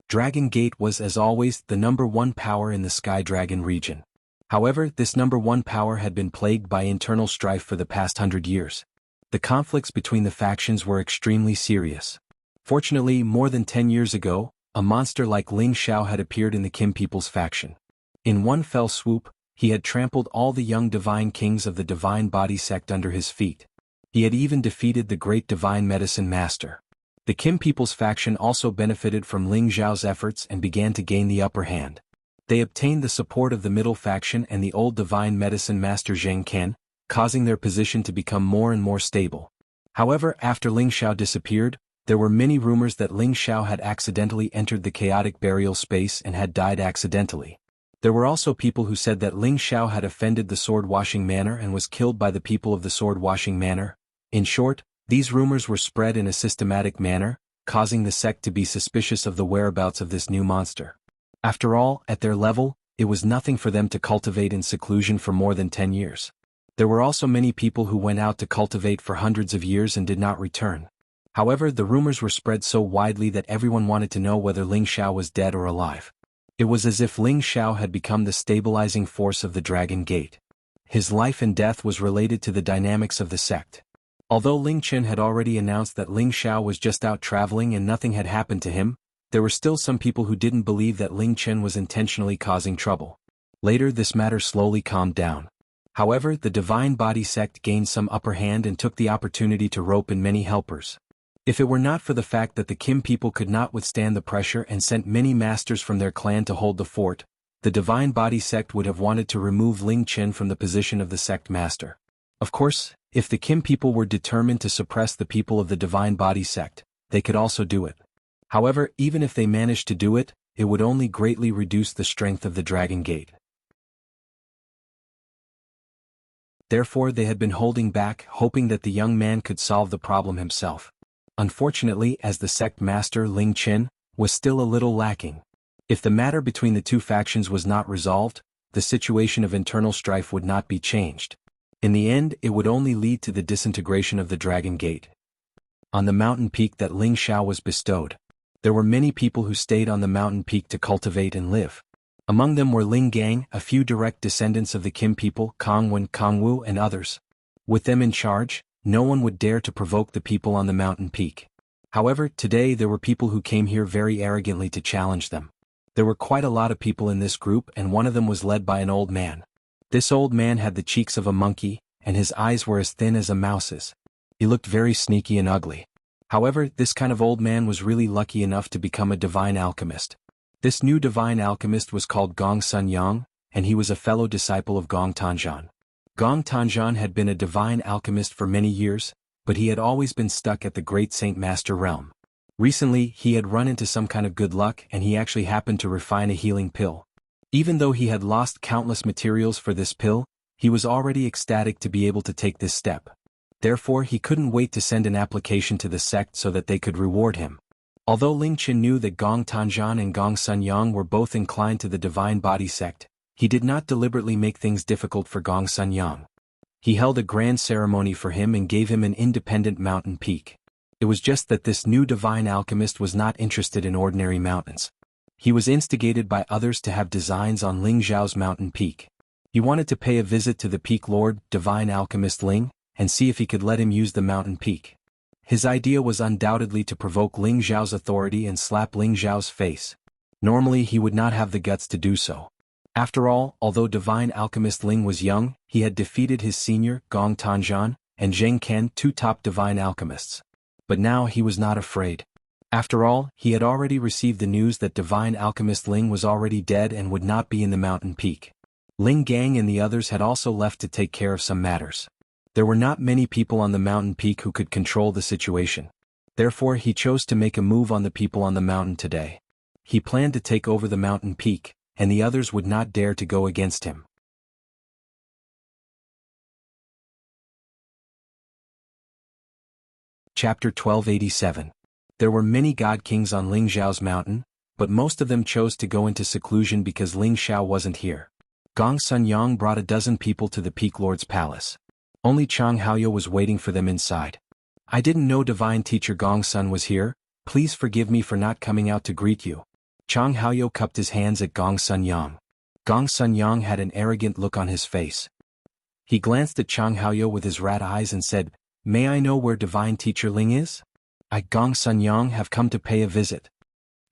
Dragon Gate was, as always, the #1 power in the Sky Dragon region. However, this #1 power had been plagued by internal strife for the past 100 years. The conflicts between the factions were extremely serious. Fortunately, more than 10 years ago, a monster like Ling Xiao had appeared in the Kim People's faction. In one fell swoop, he had trampled all the young divine kings of the Divine Body sect under his feet. He had even defeated the great Divine Medicine Master. The Kim People's faction also benefited from Ling Xiao's efforts and began to gain the upper hand. They obtained the support of the middle faction and the old Divine Medicine Master Zheng Ken, causing their position to become more and more stable. However, after Ling Xiao disappeared, there were many rumors that Ling Xiao had accidentally entered the chaotic burial space and had died accidentally. There were also people who said that Ling Xiao had offended the sword-washing manor and was killed by the people of the sword-washing manor. In short, these rumors were spread in a systematic manner, causing the sect to be suspicious of the whereabouts of this new monster. After all, at their level, it was nothing for them to cultivate in seclusion for more than 10 years. There were also many people who went out to cultivate for hundreds of years and did not return. However, the rumors were spread so widely that everyone wanted to know whether Ling Xiao was dead or alive. It was as if Ling Xiao had become the stabilizing force of the Dragon Gate. His life and death was related to the dynamics of the sect. Although Ling Chen had already announced that Ling Xiao was just out traveling and nothing had happened to him, there were still some people who didn't believe that Ling Chen was intentionally causing trouble. Later this matter slowly calmed down. However, the Divine Body sect gained some upper hand and took the opportunity to rope in many helpers. If it were not for the fact that the Kim people could not withstand the pressure and sent many masters from their clan to hold the fort, the Divine Body sect would have wanted to remove Ling Chen from the position of the sect master. Of course, if the Kim people were determined to suppress the people of the Divine Body sect, they could also do it. However, even if they managed to do it, it would only greatly reduce the strength of the Dragon Gate. Therefore they had been holding back, hoping that the young man could solve the problem himself. Unfortunately, as the sect master Ling Chen was still a little lacking. If the matter between the two factions was not resolved, the situation of internal strife would not be changed. In the end, it would only lead to the disintegration of the Dragon Gate. On the mountain peak that Ling Xiao was bestowed, there were many people who stayed on the mountain peak to cultivate and live. Among them were Ling Gang, a few direct descendants of the Kim people, Kongwen, Kongwu and others. With them in charge, no one would dare to provoke the people on the mountain peak. However, today there were people who came here very arrogantly to challenge them. There were quite a lot of people in this group and one of them was led by an old man. This old man had the cheeks of a monkey, and his eyes were as thin as a mouse's. He looked very sneaky and ugly. However, this kind of old man was really lucky enough to become a divine alchemist. This new divine alchemist was called Gong Sun Yang, and he was a fellow disciple of Gong Tanzhan. Gong Tanzhan had been a divine alchemist for many years, but he had always been stuck at the Great Saint Master realm. Recently, he had run into some kind of good luck and he actually happened to refine a healing pill. Even though he had lost countless materials for this pill, he was already ecstatic to be able to take this step. Therefore, he couldn't wait to send an application to the sect so that they could reward him. Although Ling Qin knew that Gong Tanzhan and Gong Sunyang were both inclined to the Divine Body sect, he did not deliberately make things difficult for Gong Sunyang. He held a grand ceremony for him and gave him an independent mountain peak. It was just that this new divine alchemist was not interested in ordinary mountains. He was instigated by others to have designs on Ling Zhao's mountain peak. He wanted to pay a visit to the peak lord, divine alchemist Ling, and see if he could let him use the mountain peak. His idea was undoubtedly to provoke Ling Zhao's authority and slap Ling Zhao's face. Normally he would not have the guts to do so. After all, although divine alchemist Ling was young, he had defeated his senior, Gong Tanzhan, and Zheng Ken, two top divine alchemists. But now he was not afraid. After all, he had already received the news that divine alchemist Ling was already dead and would not be in the mountain peak. Ling Gang and the others had also left to take care of some matters. There were not many people on the mountain peak who could control the situation. Therefore he chose to make a move on the people on the mountain today. He planned to take over the mountain peak, and the others would not dare to go against him. Chapter 1287. There were many god kings on Ling Zhao's mountain, but most of them chose to go into seclusion because Ling Zhao wasn't here. Gong Sunyang brought a dozen people to the peak lord's palace. Only Chang Haoyou was waiting for them inside. I didn't know divine teacher Gong Sun was here, please forgive me for not coming out to greet you. Chang Haoyou cupped his hands at Gong Sunyang. Gong Sunyang had an arrogant look on his face. He glanced at Chang Haoyou with his rat eyes and said, "May I know where divine teacher Ling is? I, Gong Sunyang, have come to pay a visit."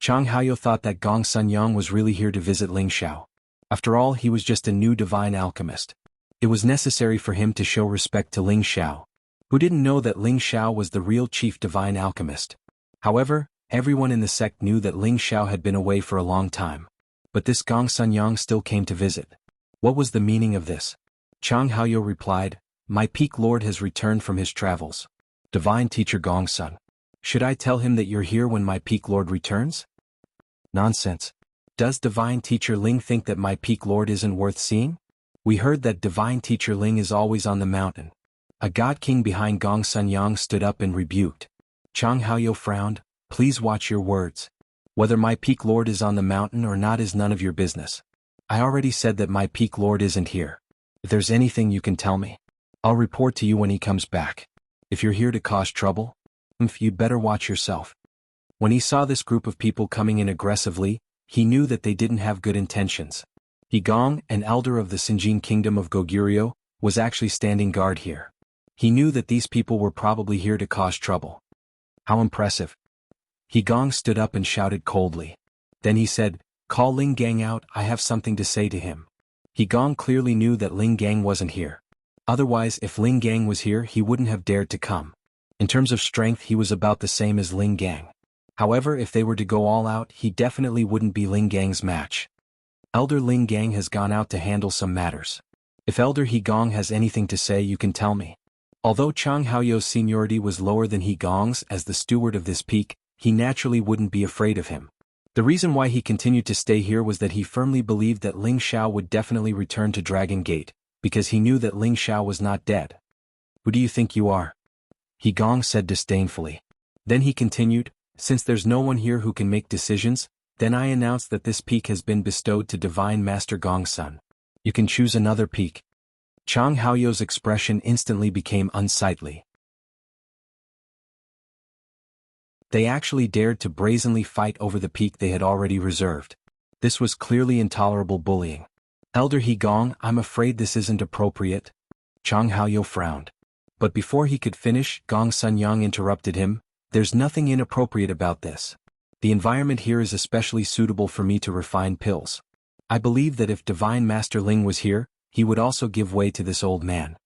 Chang Haoyou thought that Gong Sunyang was really here to visit Ling Zhao. After all, he was just a new divine alchemist. It was necessary for him to show respect to Ling Zhao. Who didn't know that Ling Zhao was the real chief divine alchemist? However, everyone in the sect knew that Ling Zhao had been away for a long time. But this Gong Sunyang still came to visit. What was the meaning of this? Chang Haoyou replied, "My peak lord has returned from his travels. Divine teacher Gong Sun. Should I tell him that you're here when my peak lord returns?" Nonsense. Does divine teacher Ling think that my peak lord isn't worth seeing? We heard that divine teacher Ling is always on the mountain. A god king behind Gong Sunyang stood up and rebuked. Chang Haoyou frowned, "Please watch your words. Whether my peak lord is on the mountain or not is none of your business. I already said that my peak lord isn't here. If there's anything you can tell me, I'll report to you when he comes back. If you're here to cause trouble, you'd better watch yourself." When he saw this group of people coming in aggressively, he knew that they didn't have good intentions. He Gong, an elder of the Sinjin kingdom of Goguryeo, was actually standing guard here. He knew that these people were probably here to cause trouble. How impressive. He Gong stood up and shouted coldly. Then he said, "Call Ling Gang out, I have something to say to him." He Gong clearly knew that Ling Gang wasn't here. Otherwise, if Ling Gang was here, he wouldn't have dared to come. In terms of strength, he was about the same as Ling Gang. However, if they were to go all out, he definitely wouldn't be Ling Gang's match. Elder Ling Gang has gone out to handle some matters. If Elder He Gong has anything to say, you can tell me. Although Chang Haoyou's seniority was lower than He Gong's as the steward of this peak, he naturally wouldn't be afraid of him. The reason why he continued to stay here was that he firmly believed that Ling Zhao would definitely return to Dragon Gate, because he knew that Ling Zhao was not dead. "Who do you think you are?" He Gong said disdainfully. Then he continued, "Since there's no one here who can make decisions, then I announce that this peak has been bestowed to Divine Master Gong Sun. You can choose another peak." Chang Haoyou's expression instantly became unsightly. They actually dared to brazenly fight over the peak they had already reserved. This was clearly intolerable bullying. "Elder He Gong, I'm afraid this isn't appropriate." Chang Haoyou frowned. But before he could finish, Gong Sunyang interrupted him, "There's nothing inappropriate about this. The environment here is especially suitable for me to refine pills. I believe that if Divine Master Ling was here, he would also give way to this old man."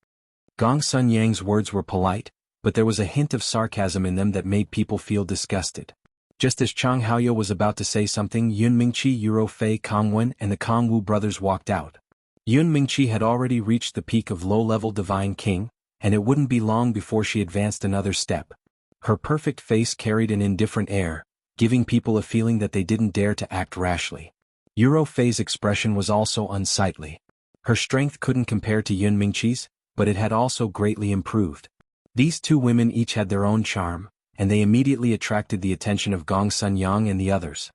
Gong Sunyang's words were polite, but there was a hint of sarcasm in them that made people feel disgusted. Just as Chang Haoyou was about to say something, Yun Mingqi, Yuro Fei Kongwen and the Kongwu brothers walked out. Yun Mingqi had already reached the peak of low-level Divine King, and it wouldn't be long before she advanced another step. Her perfect face carried an indifferent air, giving people a feeling that they didn't dare to act rashly. Fei's expression was also unsightly. Her strength couldn't compare to Yun Mingqi's, but it had also greatly improved. These two women each had their own charm, and they immediately attracted the attention of Gong Sunyang and the others.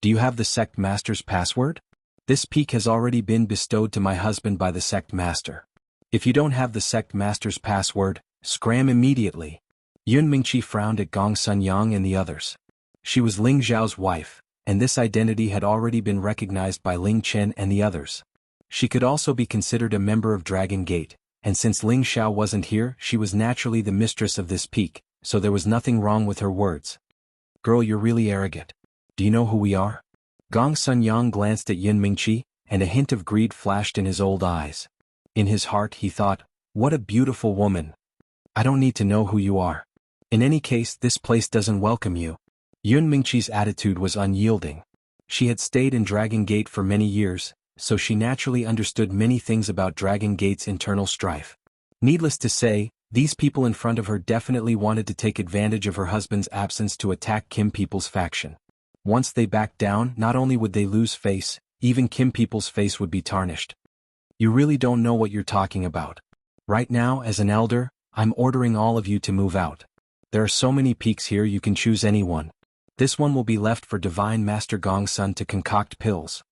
Do you have the sect master's password? This peak has already been bestowed to my husband by the sect master. If you don't have the sect master's password, scram immediately. Yun Mingqi frowned at Gong Sunyang and the others. She was Ling Zhao's wife, and this identity had already been recognized by Ling Chen and the others. She could also be considered a member of Dragon Gate, and since Ling Xiao wasn't here, she was naturally the mistress of this peak, so there was nothing wrong with her words. Girl, you're really arrogant. Do you know who we are? Gong Sunyang glanced at Yun Mingqi, and a hint of greed flashed in his old eyes. In his heart he thought, what a beautiful woman. I don't need to know who you are. In any case, this place doesn't welcome you. Yun Mingqi's attitude was unyielding. She had stayed in Dragon Gate for many years, so she naturally understood many things about Dragon Gate's internal strife. Needless to say, these people in front of her definitely wanted to take advantage of her husband's absence to attack Kim People's faction. Once they backed down, not only would they lose face, even Kim People's face would be tarnished. You really don't know what you're talking about. Right now, as an elder, I'm ordering all of you to move out. There are so many peaks here, you can choose anyone. This one will be left for Divine Master Gongsun to concoct pills.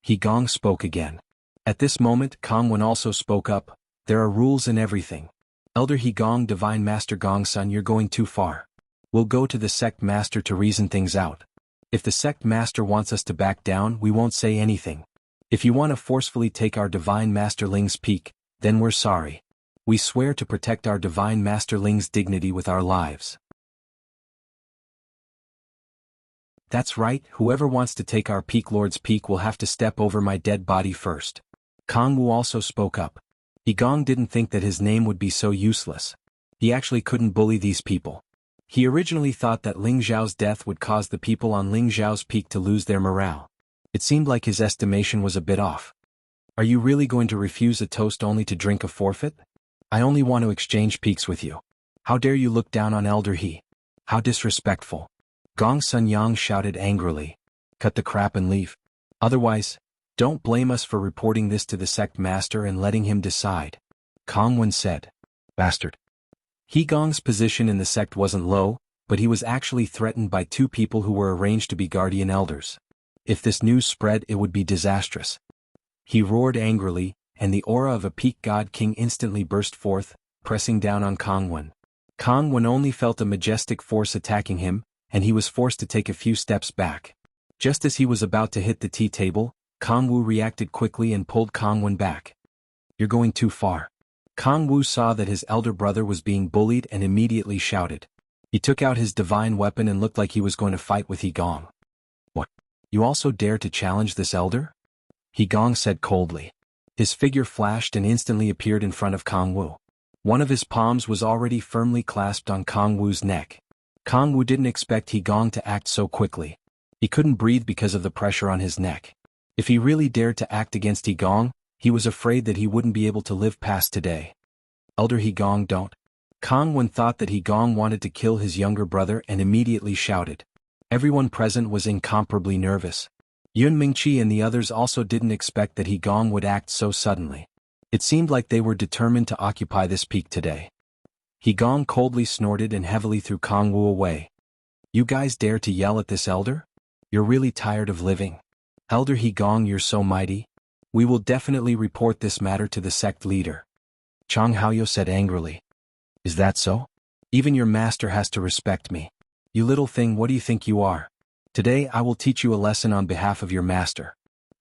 He Gong spoke again. At this moment, Kongwen also spoke up. There are rules in everything. Elder He Gong, Divine Master Gongsun, you're going too far. We'll go to the sect master to reason things out. If the sect master wants us to back down, we won't say anything. If you want to forcefully take our Divine Master Ling's peak, then we're sorry. We swear to protect our Divine Master Ling's dignity with our lives. That's right, whoever wants to take our peak Lord's peak will have to step over my dead body first. Kong Wu also spoke up. He Gong didn't think that his name would be so useless. He actually couldn't bully these people. He originally thought that Ling Zhao's death would cause the people on Ling Zhao's peak to lose their morale. It seemed like his estimation was a bit off. Are you really going to refuse a toast only to drink a forfeit? I only want to exchange peaks with you. How dare you look down on Elder He? How disrespectful. Gong Sunyang shouted angrily. Cut the crap and leave. Otherwise, don't blame us for reporting this to the sect master and letting him decide. Kongwen said. Bastard. He Gong's position in the sect wasn't low, but he was actually threatened by two people who were arranged to be guardian elders. If this news spread, it would be disastrous. He roared angrily, and the aura of a peak god king instantly burst forth, pressing down on Kongwen. Kongwen only felt a majestic force attacking him, and he was forced to take a few steps back. Just as he was about to hit the tea table, Kong Wu reacted quickly and pulled Kongwen back. You're going too far. Kong Wu saw that his elder brother was being bullied and immediately shouted. He took out his divine weapon and looked like he was going to fight with He Gong. What? You also dare to challenge this elder? He Gong said coldly. His figure flashed and instantly appeared in front of Kong Wu. One of his palms was already firmly clasped on Kong Wu's neck. Kong Wu didn't expect He Gong to act so quickly. He couldn't breathe because of the pressure on his neck. If he really dared to act against He Gong, he was afraid that he wouldn't be able to live past today. Elder He Gong, don't. Kongwen thought that He Gong wanted to kill his younger brother and immediately shouted. Everyone present was incomparably nervous. Yun Mingqi and the others also didn't expect that He Gong would act so suddenly. It seemed like they were determined to occupy this peak today. He Gong coldly snorted and heavily threw Kong Wu away. You guys dare to yell at this elder? You're really tired of living. Elder He Gong, you're so mighty. We will definitely report this matter to the sect leader. Chang Haoyou said angrily. Is that so? Even your master has to respect me. You little thing, what do you think you are? Today I will teach you a lesson on behalf of your master.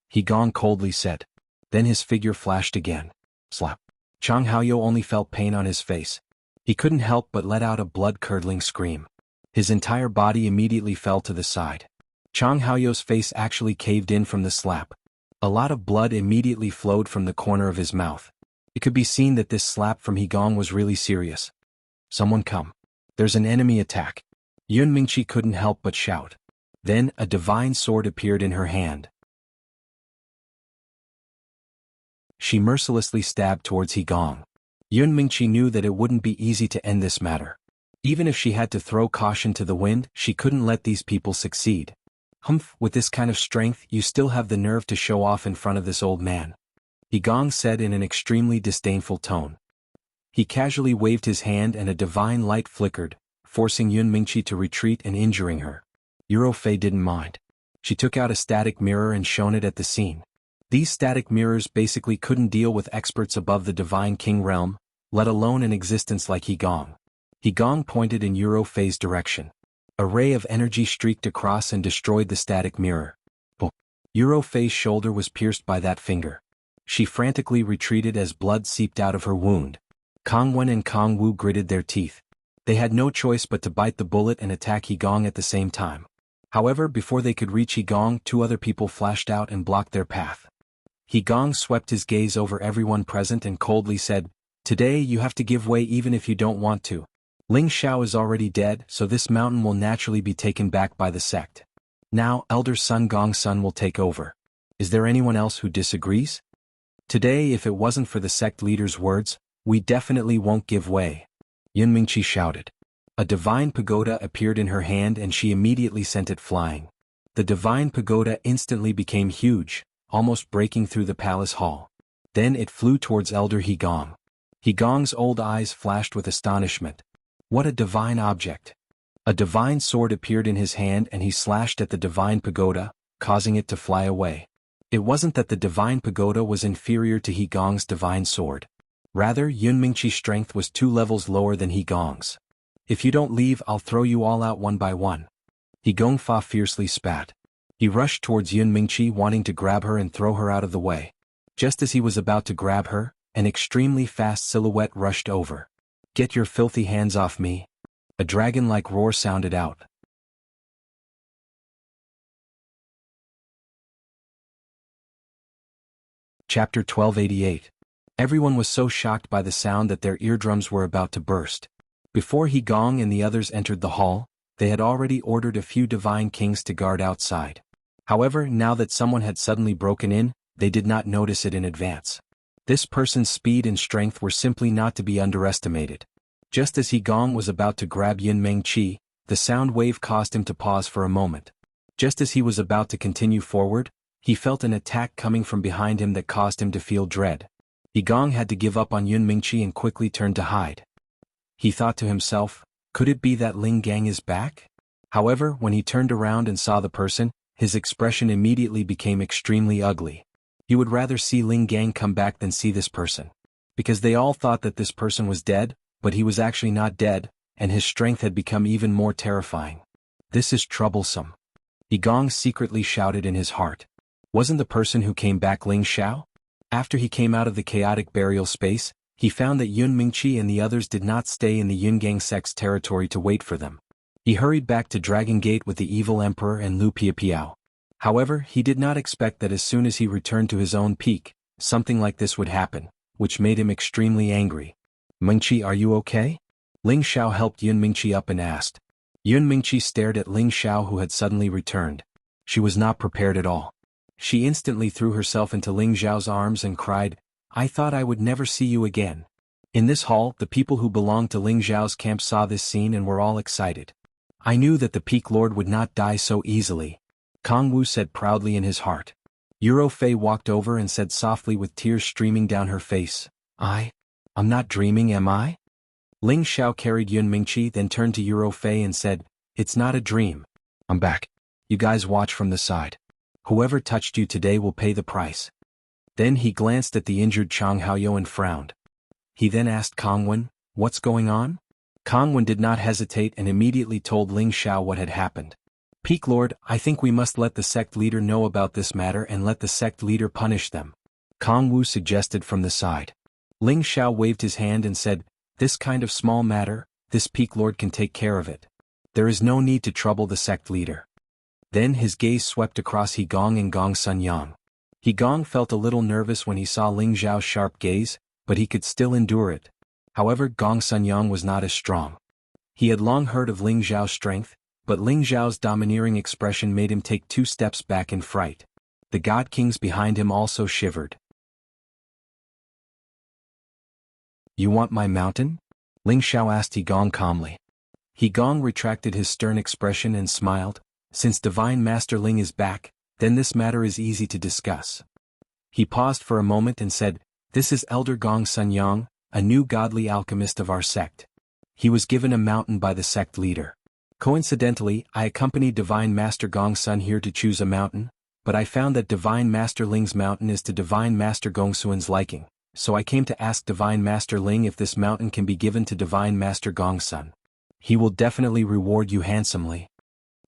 He Gong coldly said. Then his figure flashed again. Slap. Chang Haoyou only felt pain on his face. He couldn't help but let out a blood-curdling scream. His entire body immediately fell to the side. Chang Haoyou's face actually caved in from the slap. A lot of blood immediately flowed from the corner of his mouth. It could be seen that this slap from He Gong was really serious. Someone come. There's an enemy attack. Yun Mingqi couldn't help but shout. Then a divine sword appeared in her hand. She mercilessly stabbed towards He Gong. Yun Mingqi knew that it wouldn't be easy to end this matter. Even if she had to throw caution to the wind, she couldn't let these people succeed. Humph, with this kind of strength you still have the nerve to show off in front of this old man. Gong said in an extremely disdainful tone. He casually waved his hand and a divine light flickered, forcing Yun Mingqi to retreat and injuring her. Fei didn't mind. She took out a static mirror and shone it at the scene. These static mirrors basically couldn't deal with experts above the Divine King realm, let alone an existence like Gong. Gong pointed in Fei's direction. A ray of energy streaked across and destroyed the static mirror. Fei's shoulder was pierced by that finger. She frantically retreated as blood seeped out of her wound. Kang Wen and Kang Wu gritted their teeth. They had no choice but to bite the bullet and attack Gong at the same time. However, before they could reach Gong, two other people flashed out and blocked their path. Gong swept his gaze over everyone present and coldly said, "Today you have to give way even if you don't want to. Ling Xiao is already dead, so this mountain will naturally be taken back by the sect. Now, Elder Sun Gongsun will take over. Is there anyone else who disagrees? Today, if it wasn't for the sect leader's words, we definitely won't give way." Yun Mingqi shouted. A divine pagoda appeared in her hand and she immediately sent it flying. The divine pagoda instantly became huge, almost breaking through the palace hall. Then it flew towards Elder Gong. Gong's old eyes flashed with astonishment. What a divine object! A divine sword appeared in his hand and he slashed at the divine pagoda, causing it to fly away. It wasn't that the divine pagoda was inferior to Gong's divine sword. Rather, Yun Mingqi's strength was 2 levels lower than Gong's. "If you don't leave, I'll throw you all out one by one." Gong Fa fiercely spat. He rushed towards Yun Mingqi wanting to grab her and throw her out of the way. Just as he was about to grab her, an extremely fast silhouette rushed over. "Get your filthy hands off me." A dragon-like roar sounded out. Chapter 1288. Everyone was so shocked by the sound that their eardrums were about to burst. Before Gong and the others entered the hall, they had already ordered a few divine kings to guard outside. However, now that someone had suddenly broken in, they did not notice it in advance. This person's speed and strength were simply not to be underestimated. Just as Gong was about to grab Yun Mingqi, the sound wave caused him to pause for a moment. Just as he was about to continue forward, he felt an attack coming from behind him that caused him to feel dread. Gong had to give up on Yun Mingqi and quickly turned to hide. He thought to himself, could it be that Ling Gang is back? However, when he turned around and saw the person, his expression immediately became extremely ugly. He would rather see Ling Gang come back than see this person. Because they all thought that this person was dead, but he was actually not dead, and his strength had become even more terrifying. This is troublesome. Gong secretly shouted in his heart. Wasn't the person who came back Ling Xiao? After he came out of the chaotic burial space, he found that Yun Mingqi and the others did not stay in the Yungang sect's territory to wait for them. He hurried back to Dragon Gate with the evil emperor and Lu Piapiao. However, he did not expect that as soon as he returned to his own peak, something like this would happen, which made him extremely angry. "Mingqi, are you okay?" Ling Xiao helped Yun Mingqi up and asked. Yun Mingqi stared at Ling Xiao who had suddenly returned. She was not prepared at all. She instantly threw herself into Ling Xiao's arms and cried, "I thought I would never see you again." In this hall, the people who belonged to Ling Xiao's camp saw this scene and were all excited. "I knew that the Peak Lord would not die so easily," Kang Wu said proudly in his heart. Fei walked over and said softly with tears streaming down her face, I'm not dreaming, am I?" Ling Xiao carried Yun Mingqi then turned to Fei and said, "It's not a dream. I'm back. You guys watch from the side. Whoever touched you today will pay the price." Then he glanced at the injured Chang Haoyou and frowned. He then asked Kang Wen, "What's going on?" Kang Wen did not hesitate and immediately told Ling Xiao what had happened. "Peak Lord, I think we must let the sect leader know about this matter and let the sect leader punish them," Kang Wu suggested from the side. Ling Xiao waved his hand and said, "This kind of small matter, this Peak Lord can take care of it. There is no need to trouble the sect leader." Then his gaze swept across Gong and Gong Sun Yang. Gong felt a little nervous when he saw Ling Xiao's sharp gaze, but he could still endure it. However, Gong Sun Yang was not as strong. He had long heard of Ling Xiao's strength, but Ling Xiao's domineering expression made him take 2 steps back in fright. The God Kings behind him also shivered. "You want my mountain?" Ling Xiao asked Gong calmly. He Gong retracted his stern expression and smiled. Since Divine Master Ling is back, then this matter is easy to discuss. He paused for a moment and said, "This is Elder Gong Sun Yang, a new godly alchemist of our sect. He was given a mountain by the sect leader. Coincidentally, I accompanied Divine Master Gong Sun here to choose a mountain, but I found that Divine Master Ling's mountain is to Divine Master Gongsun's liking, so I came to ask Divine Master Ling if this mountain can be given to Divine Master Gong Sun. He will definitely reward you handsomely."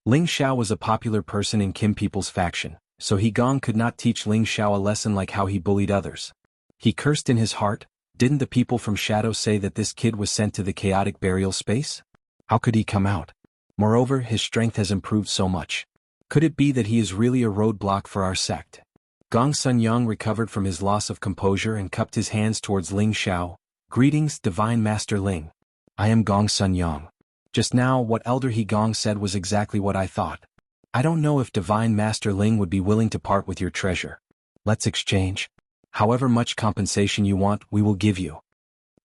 Ling Xiao was a popular person in Kim people's faction, so He Gong could not teach Ling Xiao a lesson like how he bullied others. He cursed in his heart. Didn't the people from Shadow say that this kid was sent to the chaotic burial space? How could he come out? Moreover, his strength has improved so much. Could it be that he is really a roadblock for our sect? Gong Sun Yang recovered from his loss of composure and cupped his hands towards Ling Xiao. "Greetings, Divine Master Ling. I am Gong Sun Yang. Just now what Elder He Gong said was exactly what I thought. I don't know if Divine Master Ling would be willing to part with your treasure. Let's exchange. However much compensation you want, we will give you."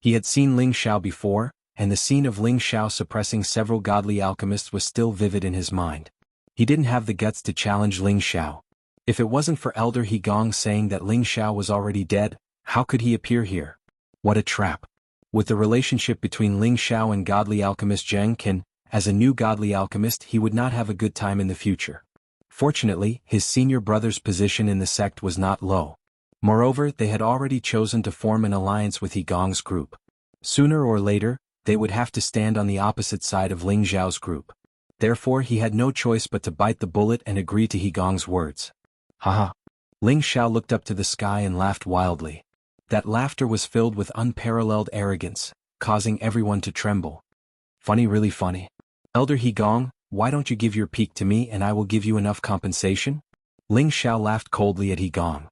He had seen Ling Xiao before, and the scene of Ling Xiao suppressing several godly alchemists was still vivid in his mind. He didn't have the guts to challenge Ling Xiao. If it wasn't for Elder He Gong saying that Ling Xiao was already dead, how could he appear here? What a trap. With the relationship between Ling Xiao and godly alchemist Zheng Qin, as a new godly alchemist he would not have a good time in the future. Fortunately, his senior brother's position in the sect was not low. Moreover, they had already chosen to form an alliance with He Gong's group. Sooner or later, they would have to stand on the opposite side of Ling Xiao's group. Therefore he had no choice but to bite the bullet and agree to He Gong's words. Haha. Ling Xiao looked up to the sky and laughed wildly. That laughter was filled with unparalleled arrogance, causing everyone to tremble. Funny, really funny. Elder He Gong, why don't you give your peak to me and I will give you enough compensation? Ling Xiao laughed coldly at He Gong.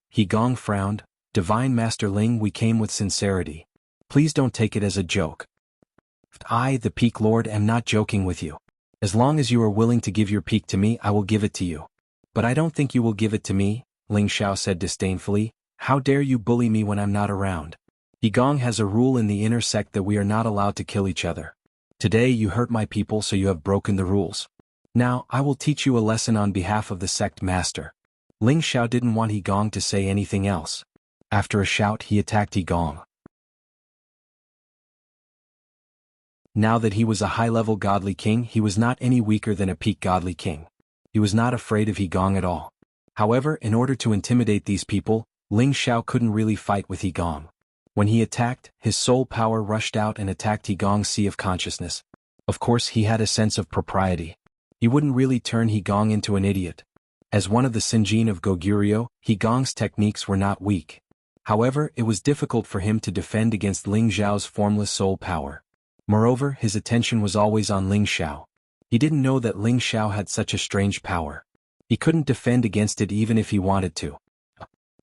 He Gong frowned. "Divine Master Ling, we came with sincerity. Please don't take it as a joke. I, the Peak Lord, am not joking with you. As long as you are willing to give your peak to me, I will give it to you. But I don't think you will give it to me," Ling Xiao said disdainfully. "How dare you bully me when I'm not around? He Gong has a rule in the inner sect that we are not allowed to kill each other. Today you hurt my people, so you have broken the rules. Now, I will teach you a lesson on behalf of the sect master." Ling Xiao didn't want He Gong to say anything else. After a shout, he attacked He Gong. Now that he was a high-level godly king, he was not any weaker than a peak godly king. He was not afraid of He Gong at all. However, in order to intimidate these people, Ling Xiao couldn't really fight with He Gong. When he attacked, his soul power rushed out and attacked He Gong's sea of consciousness. Of course, he had a sense of propriety. He wouldn't really turn He Gong into an idiot. As one of the Sinjin of Goguryeo, He Gong's techniques were not weak. However, it was difficult for him to defend against Ling Xiao's formless soul power. Moreover, his attention was always on Ling Xiao. He didn't know that Ling Xiao had such a strange power. He couldn't defend against it even if he wanted to.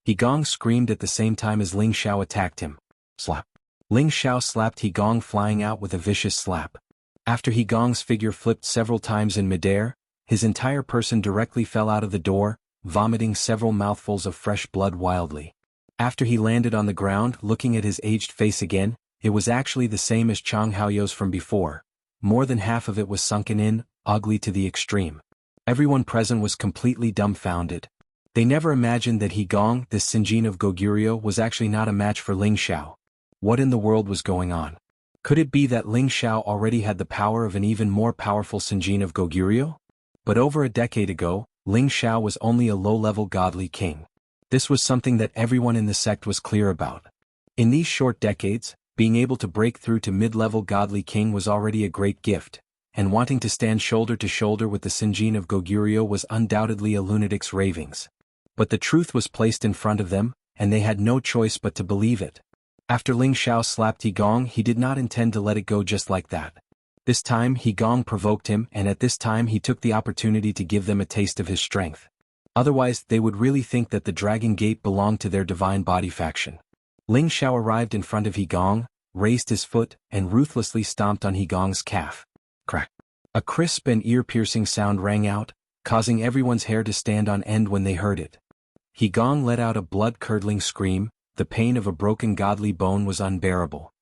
He Gong screamed at the same time as Ling Xiao attacked him. Slap. Ling Xiao slapped He Gong, flying out with a vicious slap. After He Gong's figure flipped several times in midair, his entire person directly fell out of the door, vomiting several mouthfuls of fresh blood wildly. After he landed on the ground, looking at his aged face again, it was actually the same as Chang Haoyou's from before. More than half of it was sunken in, ugly to the extreme. Everyone present was completely dumbfounded. They never imagined that He Gong, this Sinjin of Goguryeo, was actually not a match for Ling Xiao. What in the world was going on? Could it be that Ling Xiao already had the power of an even more powerful Sinjin of Goguryeo? But over a decade ago, Ling Xiao was only a low-level godly king. This was something that everyone in the sect was clear about. In these short decades, being able to break through to mid-level godly king was already a great gift, and wanting to stand shoulder to shoulder with the Sinjin of Goguryeo was undoubtedly a lunatic's ravings. But the truth was placed in front of them, and they had no choice but to believe it. After Ling Xiao slapped He Gong, he did not intend to let it go just like that. This time He Gong provoked him, and at this time he took the opportunity to give them a taste of his strength. Otherwise, they would really think that the Dragon Gate belonged to their divine body faction. Ling Xiao arrived in front of He Gong, raised his foot, and ruthlessly stomped on He Gong's calf. Crack. A crisp and ear-piercing sound rang out, causing everyone's hair to stand on end when they heard it. He Gong let out a blood-curdling scream. The pain of a broken godly bone was unbearable.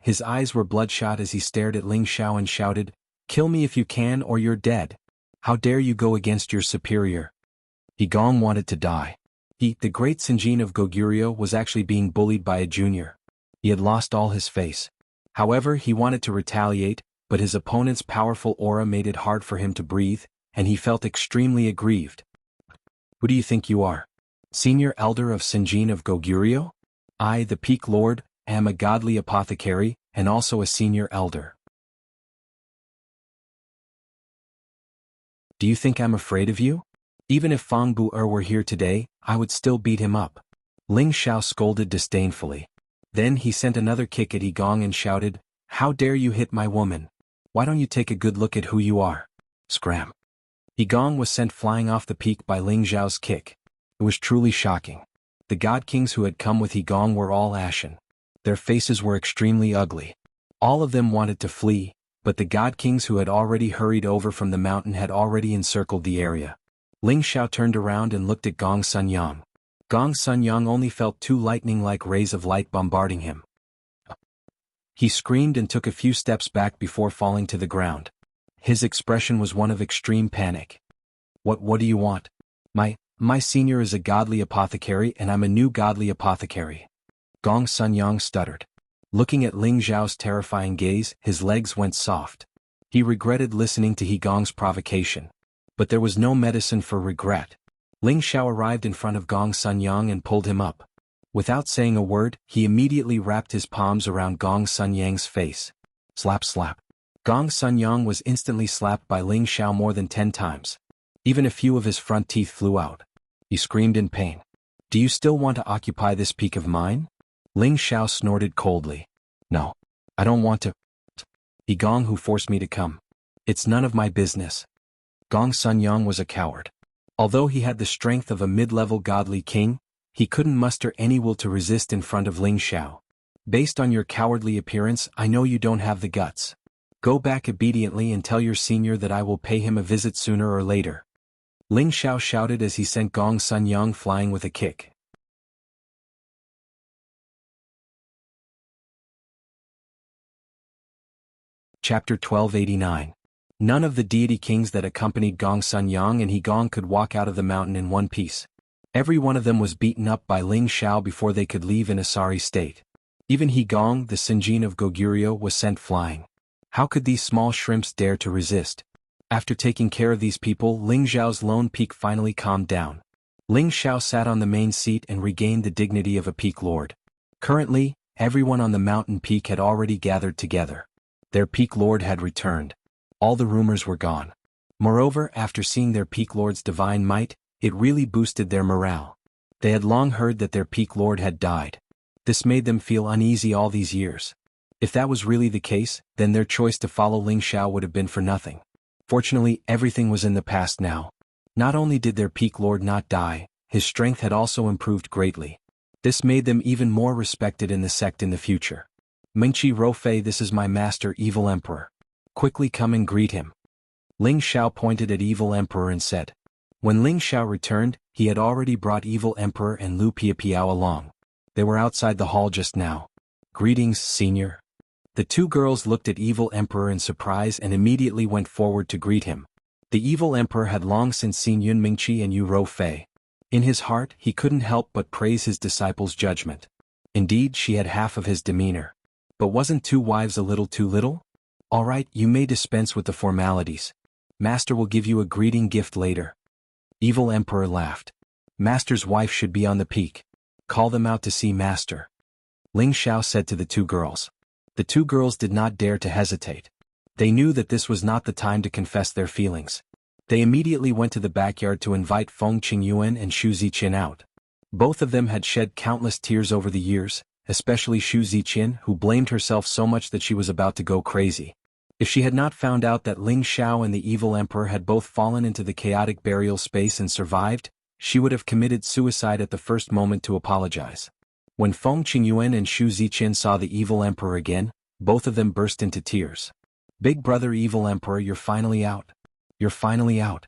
His eyes were bloodshot as he stared at Ling Xiao and shouted, Kill me if you can or you're dead. How dare you go against your superior? He Gong wanted to die. The great Sinjin of Goguryeo, was actually being bullied by a junior. He had lost all his face. However, he wanted to retaliate, but his opponent's powerful aura made it hard for him to breathe, and he felt extremely aggrieved. Who do you think you are? Senior Elder of Sinjin of Goguryeo? I, the Peak Lord, am a godly apothecary, and also a senior elder. Do you think I'm afraid of you? Even if Fang Bu-er were here today, I would still beat him up. Ling Xiao scolded disdainfully. Then he sent another kick at Yi Gong and shouted, How dare you hit my woman? Why don't you take a good look at who you are? Scram. Yi Gong was sent flying off the peak by Ling Xiao's kick. It was truly shocking. The God Kings who had come with Yi Gong were all ashen. Their faces were extremely ugly. All of them wanted to flee, but the God Kings who had already hurried over from the mountain had already encircled the area. Ling Xiao turned around and looked at Gong Sunyang. Gong Sunyang only felt two lightning-like rays of light bombarding him. He screamed and took a few steps back before falling to the ground. His expression was one of extreme panic. What do you want? My senior is a godly apothecary and I'm a new godly apothecary. Gong Sunyang stuttered. Looking at Ling Xiao's terrifying gaze, his legs went soft. He regretted listening to Yi Gong's provocation. But there was no medicine for regret. Ling Xiao arrived in front of Gong Sunyang and pulled him up. Without saying a word, he immediately wrapped his palms around Gong Sunyang's face. Slap slap. Gong Sunyang was instantly slapped by Ling Xiao more than 10 times. Even a few of his front teeth flew out. He screamed in pain. Do you still want to occupy this peak of mine? Ling Xiao snorted coldly. No. I don't want to. Yi Gong who forced me to come. It's none of my business. Gong Sunyang was a coward. Although he had the strength of a mid-level godly king, he couldn't muster any will to resist in front of Ling Xiao. Based on your cowardly appearance, I know you don't have the guts. Go back obediently and tell your senior that I will pay him a visit sooner or later. Ling Xiao shouted as he sent Gong Sunyang flying with a kick. Chapter 1289. None of the deity kings that accompanied Gong Sunyang and Yi Gong could walk out of the mountain in one piece. Every one of them was beaten up by Ling Xiao before they could leave in a sorry state. Even Yi Gong, the Sinjin of Goguryeo, was sent flying. How could these small shrimps dare to resist? After taking care of these people, Ling Xiao's lone peak finally calmed down. Ling Xiao sat on the main seat and regained the dignity of a peak lord. Currently, everyone on the mountain peak had already gathered together. Their peak lord had returned. All the rumors were gone. Moreover, after seeing their peak lord's divine might, it really boosted their morale. They had long heard that their peak lord had died. This made them feel uneasy all these years. If that was really the case, then their choice to follow Ling Xiao would have been for nothing. Fortunately, everything was in the past now. Not only did their peak lord not die, his strength had also improved greatly. This made them even more respected in the sect in the future. Mingqi Roufei, this is my master, Evil Emperor. Quickly come and greet him. Ling Xiao pointed at Evil Emperor and said. When Ling Xiao returned, he had already brought Evil Emperor and Lu Piapiao along. They were outside the hall just now. Greetings, senior. The two girls looked at Evil Emperor in surprise and immediately went forward to greet him. The Evil Emperor had long since seen Yun Mingqi and Yu Roufei. In his heart, he couldn't help but praise his disciple's judgment. Indeed, she had half of his demeanor. But wasn't 2 wives a little too little? All right, you may dispense with the formalities. Master will give you a greeting gift later. Evil Emperor laughed. Master's wife should be on the peak. Call them out to see Master. Ling Xiao said to the 2 girls. The 2 girls did not dare to hesitate. They knew that this was not the time to confess their feelings. They immediately went to the backyard to invite Feng Qingyuan and Xu Ziqin out. Both of them had shed countless tears over the years, especially Xu Ziqin, who blamed herself so much that she was about to go crazy. If she had not found out that Ling Xiao and the Evil Emperor had both fallen into the chaotic burial space and survived, she would have committed suicide at the first moment to apologize. When Feng Qingyuan and Xu Ziqin saw the Evil Emperor again, both of them burst into tears. Big brother Evil Emperor, you're finally out. You're finally out.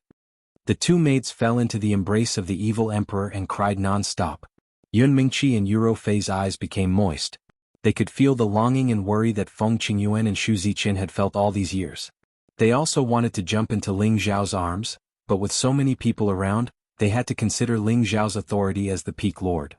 The 2 maids fell into the embrace of the Evil Emperor and cried non-stop. Yun Mingqi and Yu Roufei's eyes became moist. They could feel the longing and worry that Feng Qingyuan and Xu Ziqin had felt all these years. They also wanted to jump into Ling Xiao's arms, but with so many people around, they had to consider Ling Xiao's authority as the peak lord.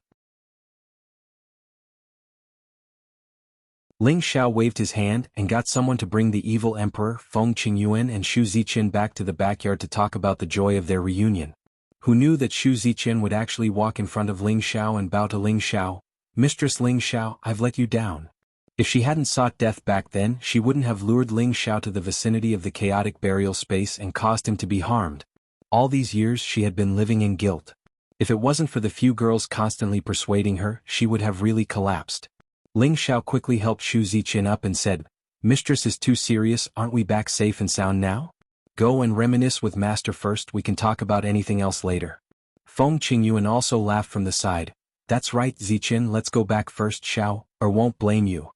Ling Xiao waved his hand and got someone to bring the evil emperor Feng Qingyuan and Xu Ziqian back to the backyard to talk about the joy of their reunion. Who knew that Xu Ziqian would actually walk in front of Ling Xiao and bow to Ling Xiao? "Mistress Ling Xiao, I've let you down." If she hadn't sought death back then, she wouldn't have lured Ling Xiao to the vicinity of the chaotic burial space and caused him to be harmed. All these years she had been living in guilt. If it wasn't for the few girls constantly persuading her, she would have really collapsed. Ling Xiao quickly helped Xu Ziqian up and said, "Mistress is too serious, aren't we back safe and sound now? Go and reminisce with Master first, we can talk about anything else later." Feng Qingyuan also laughed from the side. "That's right, Ziqian, let's go back first, Xiao, or won't blame you."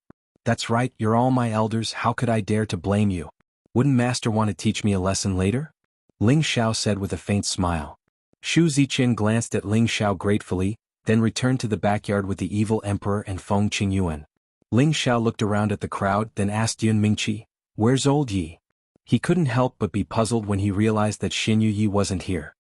"That's right, you're all my elders, how could I dare to blame you? Wouldn't Master want to teach me a lesson later?" Ling Xiao said with a faint smile. Xu Ziqian glanced at Ling Xiao gratefully, then returned to the backyard with the evil emperor and Feng Qingyuan. Ling Xiao looked around at the crowd, then asked Yun Mingqi, "Where's old Yi?" He couldn't help but be puzzled when he realized that Xin Yi wasn't here.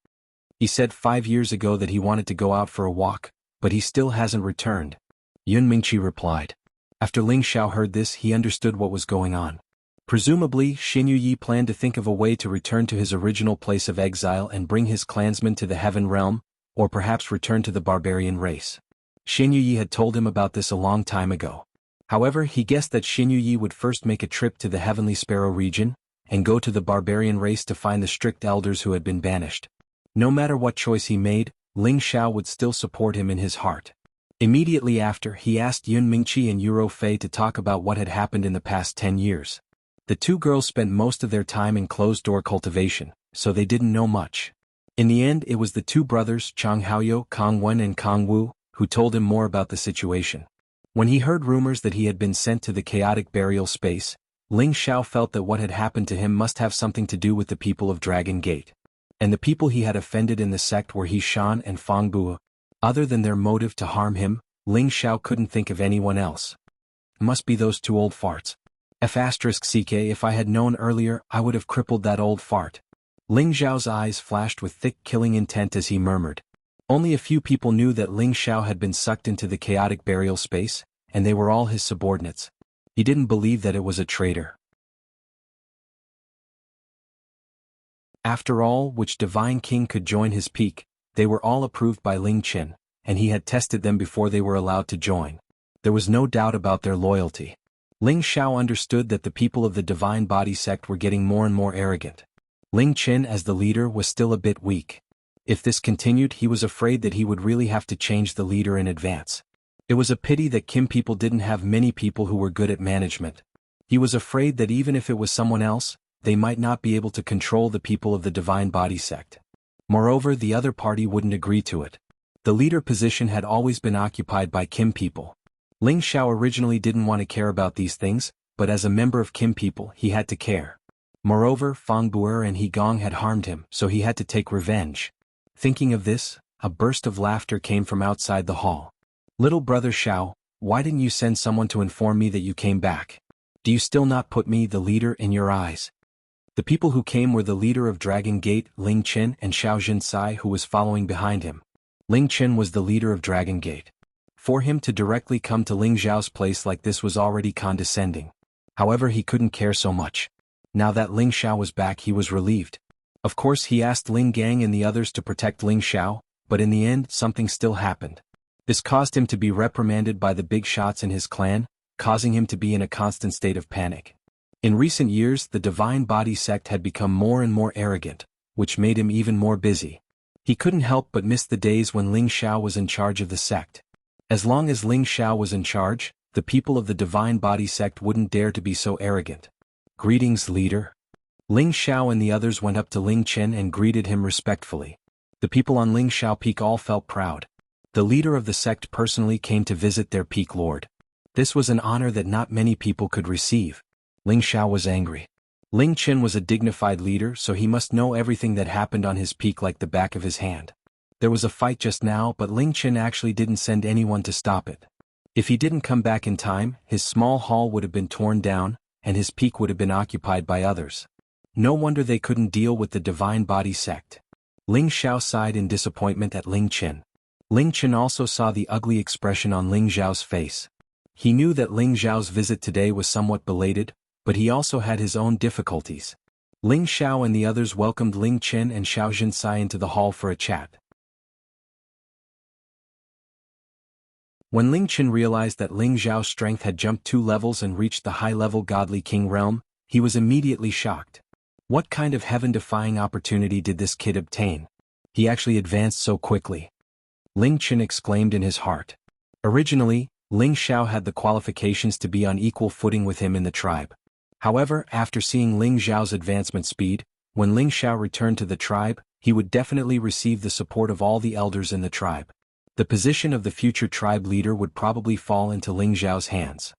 He said 5 years ago that he wanted to go out for a walk, but he still hasn't returned. Yun Mingqi replied. After Ling Xiao heard this, he understood what was going on. Presumably, Xin Yi planned to think of a way to return to his original place of exile and bring his clansmen to the Heaven Realm, or perhaps return to the barbarian race. Xin Yi had told him about this a long time ago. However, he guessed that Xin Yi would first make a trip to the Heavenly Sparrow region, and go to the barbarian race to find the strict elders who had been banished. No matter what choice he made, Ling Xiao would still support him in his heart. Immediately after, he asked Yun Mingqi and Yuro Fei to talk about what had happened in the past 10 years. The two girls spent most of their time in closed-door cultivation, so they didn't know much. In the end, it was the two brothers, Chang Haoyou, Kang Wen and Kang Wu, who told him more about the situation. When he heard rumors that he had been sent to the chaotic burial space, Ling Xiao felt that what had happened to him must have something to do with the people of Dragon Gate. And the people he had offended in the sect were He Shan and Fang Bu. Other than their motive to harm him, Ling Xiao couldn't think of anyone else. Must be those two old farts. If I had known earlier, I would have crippled that old fart. Ling Xiao's eyes flashed with thick killing intent as he murmured. Only a few people knew that Ling Xiao had been sucked into the chaotic burial space, and they were all his subordinates. He didn't believe that it was a traitor. After all, which divine king could join his peak? They were all approved by Ling Qin, and he had tested them before they were allowed to join. There was no doubt about their loyalty. Ling Xiao understood that the people of the Divine Body sect were getting more and more arrogant. Ling Qin as the leader was still a bit weak. If this continued, he was afraid that he would really have to change the leader in advance. It was a pity that Kim people didn't have many people who were good at management. He was afraid that even if it was someone else, they might not be able to control the people of the Divine Body sect. Moreover, the other party wouldn't agree to it. The leader position had always been occupied by Kim people. Ling Xiao originally didn't want to care about these things, but as a member of Kim people, he had to care. Moreover, Fang Buer and He Gong had harmed him, so he had to take revenge. Thinking of this, a burst of laughter came from outside the hall. "Little brother Xiao, why didn't you send someone to inform me that you came back? Do you still not put me, the leader, in your eyes?" The people who came were the leader of Dragon Gate, Ling Qin, and Xiao Jinsai, who was following behind him. Ling Qin was the leader of Dragon Gate. For him to directly come to Ling Xiao's place like this was already condescending. However, he couldn't care so much. Now that Ling Xiao was back, he was relieved. Of course, he asked Ling Gang and the others to protect Ling Xiao, but in the end, something still happened. This caused him to be reprimanded by the big shots in his clan, causing him to be in a constant state of panic. In recent years, the Divine Body sect had become more and more arrogant, which made him even more busy. He couldn't help but miss the days when Ling Xiao was in charge of the sect. As long as Ling Xiao was in charge, the people of the Divine Body sect wouldn't dare to be so arrogant. "Greetings, leader." Ling Xiao and the others went up to Ling Qin and greeted him respectfully. The people on Ling Xiao Peak all felt proud. The leader of the sect personally came to visit their peak lord. This was an honor that not many people could receive. Ling Xiao was angry. Ling Qin was a dignified leader, so he must know everything that happened on his peak like the back of his hand. There was a fight just now, but Ling Qin actually didn't send anyone to stop it. If he didn't come back in time, his small hall would have been torn down, and his peak would have been occupied by others. No wonder they couldn't deal with the divine body sect. Ling Xiao sighed in disappointment at Ling Qin. Ling Qin also saw the ugly expression on Ling Zhao's face. He knew that Ling Zhao's visit today was somewhat belated, but he also had his own difficulties. Ling Xiao and the others welcomed Ling Qin and Xiao Jinsai into the hall for a chat. When Ling Qin realized that Ling Zhao's strength had jumped 2 levels and reached the high-level godly king realm, he was immediately shocked. What kind of heaven-defying opportunity did this kid obtain? He actually advanced so quickly. Ling Qin exclaimed in his heart. Originally, Ling Xiao had the qualifications to be on equal footing with him in the tribe. However, after seeing Ling Zhao's advancement speed, when Ling Xiao returned to the tribe, he would definitely receive the support of all the elders in the tribe. The position of the future tribe leader would probably fall into Ling Zhao's hands.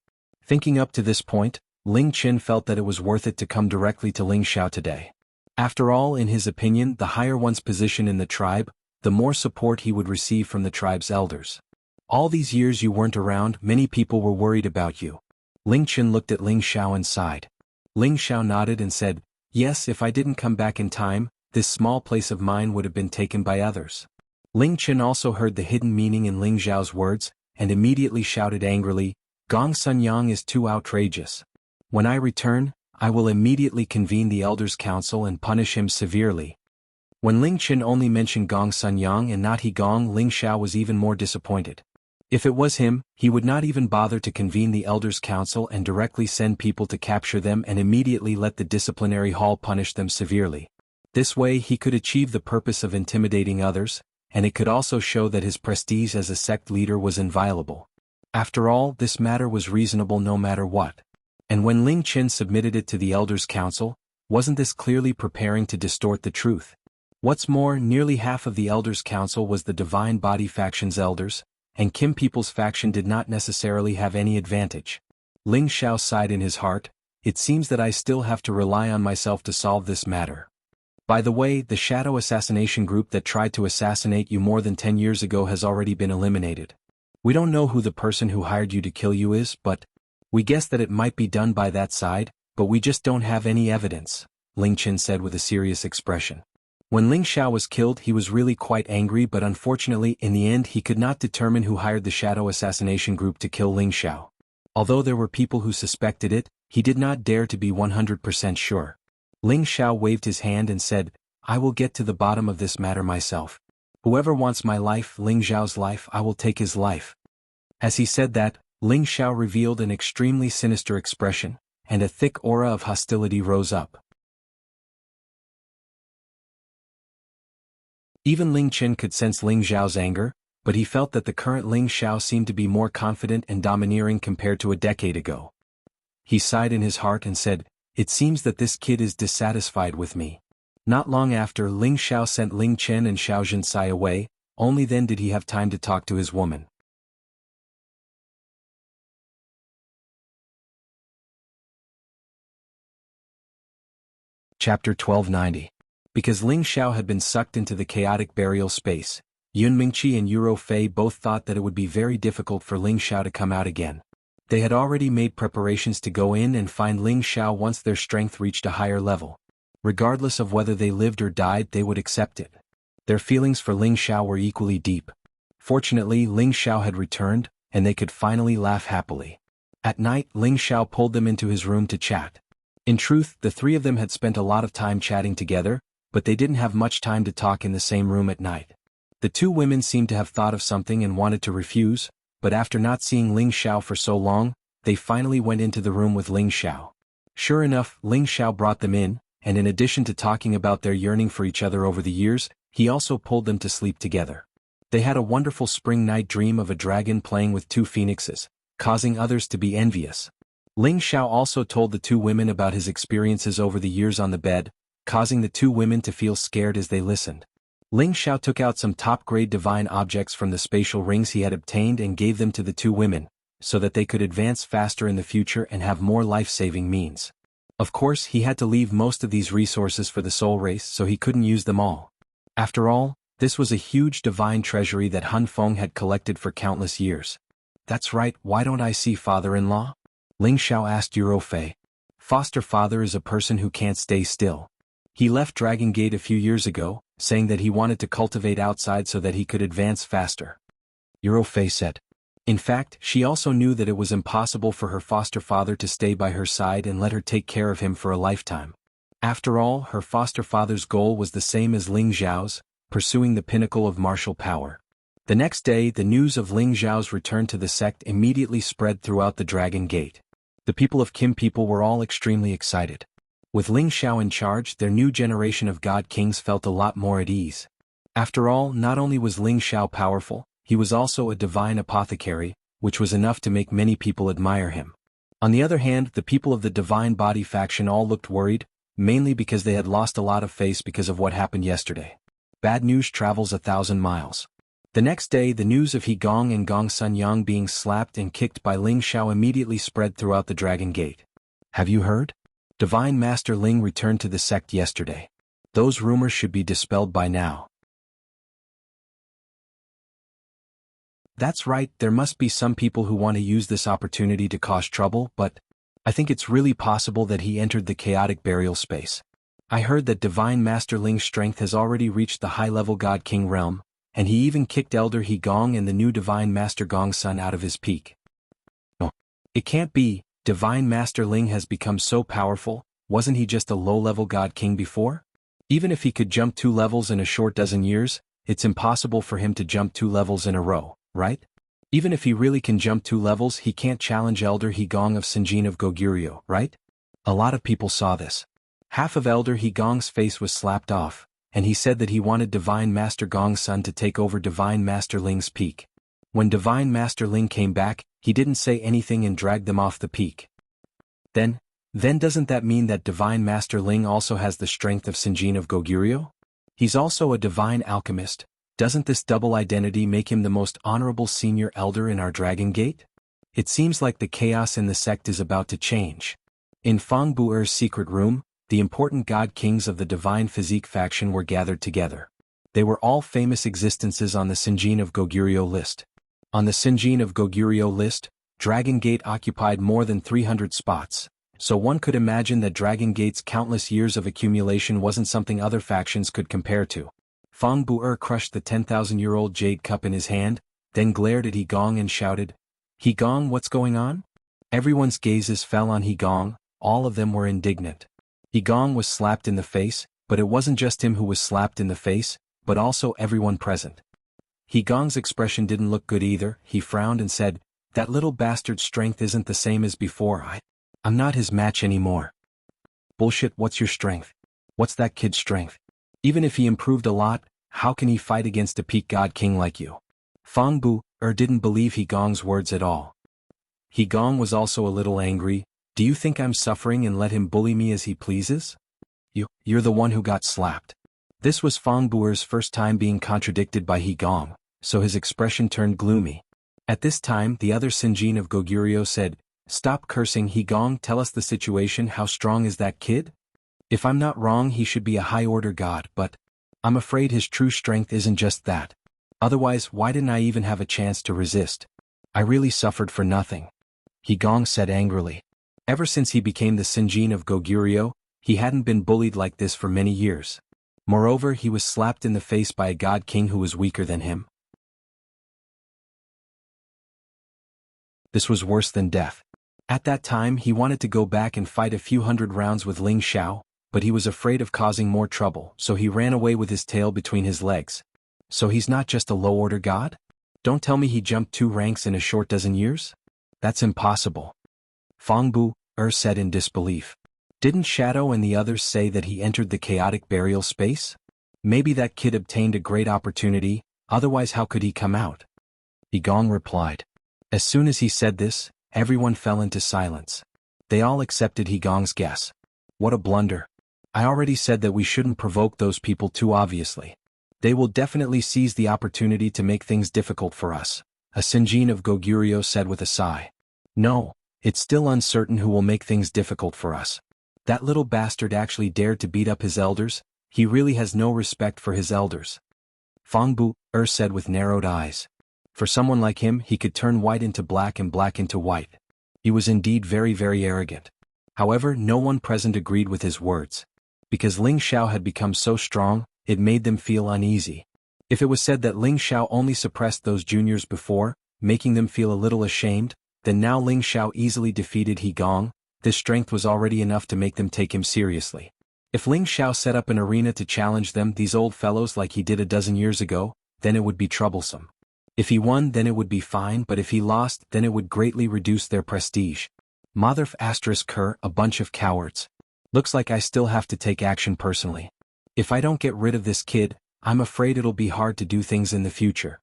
Thinking up to this point, Ling Qin felt that it was worth it to come directly to Ling Xiao today. After all, in his opinion, the higher one's position in the tribe, the more support he would receive from the tribe's elders. All these years you weren't around, many people were worried about you. Ling Qin looked at Ling Xiao and sighed. Ling Xiao nodded and said, "Yes, if I didn't come back in time, this small place of mine would have been taken by others." Ling Qin also heard the hidden meaning in Ling Zhao's words, and immediately shouted angrily, "Gong Sun Yang is too outrageous. When I return, I will immediately convene the Elders' Council and punish him severely." When Ling Qin only mentioned Gong Sun Yang and not He Gong, Ling Xiao was even more disappointed. If it was him, he would not even bother to convene the Elders' Council and directly send people to capture them and immediately let the disciplinary hall punish them severely. This way he could achieve the purpose of intimidating others, and it could also show that his prestige as a sect leader was inviolable. After all, this matter was reasonable no matter what. And when Ling Qin submitted it to the Elders' Council, wasn't this clearly preparing to distort the truth? What's more, nearly half of the Elders' Council was the Divine Body faction's elders, and Kim People's faction did not necessarily have any advantage. Ling Xiao sighed in his heart, "It seems that I still have to rely on myself to solve this matter. By the way, the shadow assassination group that tried to assassinate you more than 10 years ago has already been eliminated. We don't know who the person who hired you to kill you is, but we guess that it might be done by that side, but we just don't have any evidence," Ling Qin said with a serious expression. When Ling Xiao was killed, he was really quite angry, but unfortunately in the end he could not determine who hired the shadow assassination group to kill Ling Xiao. Although there were people who suspected it, he did not dare to be 100% sure. Ling Xiao waved his hand and said, "I will get to the bottom of this matter myself. Whoever wants my life, Ling Xiao's life, I will take his life." As he said that, Ling Xiao revealed an extremely sinister expression, and a thick aura of hostility rose up. Even Ling Qin could sense Ling Zhao's anger, but he felt that the current Ling Xiao seemed to be more confident and domineering compared to a decade ago. He sighed in his heart and said, "It seems that this kid is dissatisfied with me." Not long after, Ling Xiao sent Ling Qin and Xiao Jinsai away, only then did he have time to talk to his woman. Chapter 1290. Because Ling Xiao had been sucked into the chaotic burial space, Yun Mingqi and Yuro Fei both thought that it would be very difficult for Ling Xiao to come out again. They had already made preparations to go in and find Ling Xiao once their strength reached a higher level. Regardless of whether they lived or died, they would accept it. Their feelings for Ling Xiao were equally deep. Fortunately, Ling Xiao had returned, and they could finally laugh happily. At night, Ling Xiao pulled them into his room to chat. In truth, the three of them had spent a lot of time chatting together, but they didn't have much time to talk in the same room at night. The two women seemed to have thought of something and wanted to refuse, but after not seeing Ling Xiao for so long, they finally went into the room with Ling Xiao. Sure enough, Ling Xiao brought them in, and in addition to talking about their yearning for each other over the years, he also pulled them to sleep together. They had a wonderful spring night dream of a dragon playing with 2 phoenixes, causing others to be envious. Ling Xiao also told the 2 women about his experiences over the years on the bed, causing the 2 women to feel scared as they listened. Ling Xiao took out some top-grade divine objects from the spatial rings he had obtained and gave them to the 2 women, so that they could advance faster in the future and have more life-saving means. Of course, he had to leave most of these resources for the soul race, so he couldn't use them all. After all, this was a huge divine treasury that Han Feng had collected for countless years. "That's right, why don't I see father-in-law?" Ling Xiao asked Yuro Fei. Foster father is a person who can't stay still. He left Dragon Gate a few years ago, saying that he wanted to cultivate outside so that he could advance faster. Eurofei said. In fact, she also knew that it was impossible for her foster father to stay by her side and let her take care of him for a lifetime. After all, her foster father's goal was the same as Ling Xiao's, pursuing the pinnacle of martial power. The next day, the news of Ling Xiao's return to the sect immediately spread throughout the Dragon Gate. The people of Qin people were all extremely excited. With Ling Xiao in charge, their new generation of God Kings felt a lot more at ease. After all, not only was Ling Xiao powerful, he was also a divine apothecary, which was enough to make many people admire him. On the other hand, the people of the Divine Body faction all looked worried, mainly because they had lost a lot of face because of what happened yesterday. Bad news travels 1,000 miles. The next day, the news of He Gong and Gong Sun Yang being slapped and kicked by Ling Xiao immediately spread throughout the Dragon Gate. Have you heard? Divine Master Ling returned to the sect yesterday. Those rumors should be dispelled by now. That's right, there must be some people who want to use this opportunity to cause trouble, but I think it's really possible that he entered the chaotic burial space. I heard that Divine Master Ling's strength has already reached the high-level God King realm, and he even kicked Elder He Gong and the new Divine Master Gong Sun out of his peak. No. It can't be. Divine Master Ling has become so powerful, wasn't he just a low-level God King before? Even if he could jump 2 levels in a short dozen years, it's impossible for him to jump 2 levels in a row, right? Even if he really can jump 2 levels, he can't challenge Elder He Gong of Sinjin of Goguryeo, right? A lot of people saw this. Half of Elder He Gong's face was slapped off, and he said that he wanted Divine Master Gong Sun to take over Divine Master Ling's peak. When Divine Master Ling came back, he didn't say anything and dragged them off the peak. Then doesn't that mean that Divine Master Ling also has the strength of Sinjin of Goguryeo? He's also a divine alchemist. Doesn't this double identity make him the most honorable senior elder in our Dragon Gate? It seems like the chaos in the sect is about to change. In Fang Bu'er's secret room, the important God Kings of the Divine Physique faction were gathered together. They were all famous existences on the Sinjin of Goguryeo list. On the Sinjin of Goguryeo list, Dragon Gate occupied more than 300 spots, so one could imagine that Dragon Gate's countless years of accumulation wasn't something other factions could compare to. Fang Bu'er crushed the 10,000-year-old jade cup in his hand, then glared at He Gong and shouted, "He Gong, what's going on?" Everyone's gazes fell on He Gong, all of them were indignant. He Gong was slapped in the face, but it wasn't just him who was slapped in the face, but also everyone present. He Gong's expression didn't look good either. He frowned and said, "That little bastard's strength isn't the same as before. I'm not his match anymore." Bullshit, what's your strength? What's that kid's strength? Even if he improved a lot, how can he fight against a peak God King like you? Fang Bu-er didn't believe He Gong's words at all. He Gong was also a little angry. Do you think I'm suffering and let him bully me as he pleases? You're the one who got slapped. This was Fang Bu'er's first time being contradicted by He Gong, so his expression turned gloomy. At this time, the other Sinjin of Goguryeo said, "Stop cursing, He Gong, tell us the situation. How strong is that kid? If I'm not wrong, he should be a high-order god, but I'm afraid his true strength isn't just that. Otherwise, why didn't I even have a chance to resist? I really suffered for nothing." He Gong said angrily. Ever since he became the Sinjin of Goguryeo, he hadn't been bullied like this for many years. Moreover, he was slapped in the face by a God King who was weaker than him. This was worse than death. At that time, he wanted to go back and fight a few hundred rounds with Ling Xiao, but he was afraid of causing more trouble, so he ran away with his tail between his legs. So he's not just a low-order god? Don't tell me he jumped 2 ranks in a short dozen years? That's impossible. Fang Bu-er said in disbelief. Didn't Shadow and the others say that he entered the chaotic burial space? Maybe that kid obtained a great opportunity, otherwise how could he come out? He Gong replied. As soon as he said this, everyone fell into silence. They all accepted He Gong's guess. What a blunder. I already said that we shouldn't provoke those people too obviously. They will definitely seize the opportunity to make things difficult for us, a Sinjin of Goguryeo said with a sigh. No, it's still uncertain who will make things difficult for us. That little bastard actually dared to beat up his elders. He really has no respect for his elders. Fang Bu-er said with narrowed eyes. For someone like him, he could turn white into black and black into white. He was indeed very, very arrogant. However, no one present agreed with his words. Because Ling Xiao had become so strong, it made them feel uneasy. If it was said that Ling Xiao only suppressed those juniors before, making them feel a little ashamed, then now Ling Xiao easily defeated He Gong, this strength was already enough to make them take him seriously. If Ling Xiao set up an arena to challenge them, these old fellows, like he did a dozen years ago, then it would be troublesome. If he won, then it would be fine, but if he lost, then it would greatly reduce their prestige. Motherf *Ker, a bunch of cowards. Looks like I still have to take action personally. If I don't get rid of this kid, I'm afraid it'll be hard to do things in the future.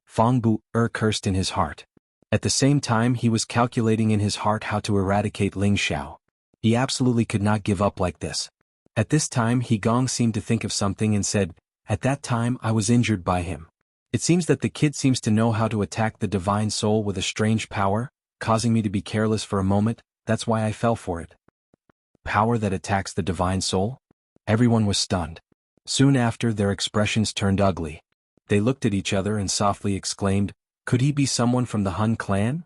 Fang Bu cursed in his heart. At the same time, he was calculating in his heart how to eradicate Ling Xiao. He absolutely could not give up like this. At this time, He Gong seemed to think of something and said, "At that time I was injured by him. It seems that the kid seems to know how to attack the divine soul with a strange power, causing me to be careless for a moment, that's why I fell for it." Power that attacks the divine soul? Everyone was stunned. Soon after, their expressions turned ugly. They looked at each other and softly exclaimed, "Could he be someone from the Hun clan?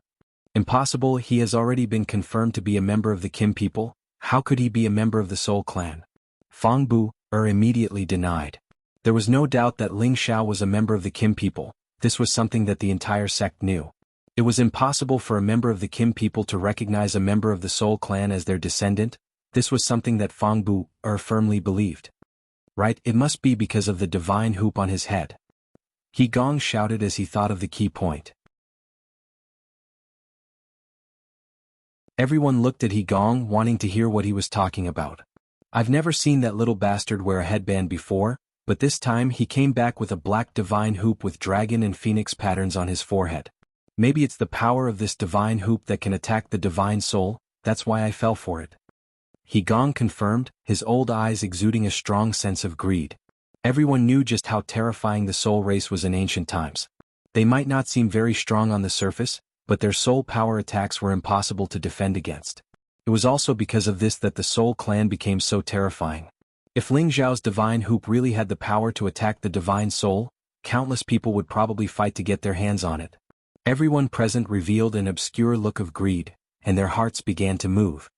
Impossible, he has already been confirmed to be a member of the Kim people, how could he be a member of the Soul clan?" Fang Bu immediately denied. There was no doubt that Ling Xiao was a member of the Kim people, this was something that the entire sect knew. It was impossible for a member of the Kim people to recognize a member of the Soul clan as their descendant, this was something that Fang Bu firmly believed. Right, it must be because of the divine hoop on his head. He Gong shouted as he thought of the key point. Everyone looked at He Gong, wanting to hear what he was talking about. I've never seen that little bastard wear a headband before, but this time he came back with a black divine hoop with dragon and phoenix patterns on his forehead. Maybe it's the power of this divine hoop that can attack the divine soul, that's why I fell for it. He Gong confirmed, his old eyes exuding a strong sense of greed. Everyone knew just how terrifying the soul race was in ancient times. They might not seem very strong on the surface, but their soul power attacks were impossible to defend against. It was also because of this that the Soul clan became so terrifying. If Ling Xiao's divine hoop really had the power to attack the divine soul, countless people would probably fight to get their hands on it. Everyone present revealed an obscure look of greed, and their hearts began to move.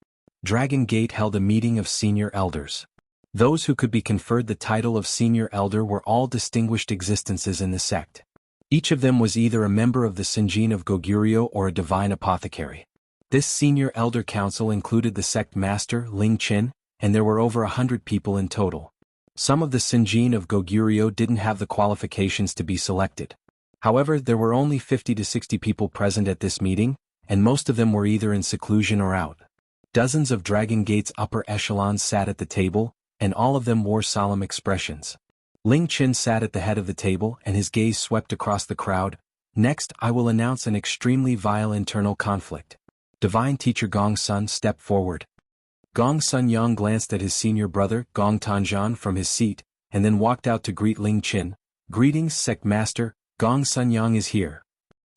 Dragon Gate held a meeting of senior elders. Those who could be conferred the title of senior elder were all distinguished existences in the sect. Each of them was either a member of the Sinjin of Goguryeo or a divine apothecary. This senior elder council included the sect master, Ling Qin, and there were over 100 people in total. Some of the Sinjin of Goguryeo didn't have the qualifications to be selected. However, there were only 50 to 60 people present at this meeting, and most of them were either in seclusion or out. Dozens of Dragon Gate's upper echelons sat at the table, and all of them wore solemn expressions. Ling Qin sat at the head of the table and his gaze swept across the crowd. "Next, I will announce an extremely vile internal conflict." Divine Teacher Gong Sun stepped forward. Gong Sun Yang glanced at his senior brother, Gong Tanjan, from his seat, and then walked out to greet Ling Qin. "Greetings, Sect Master, Gong Sun Yang is here.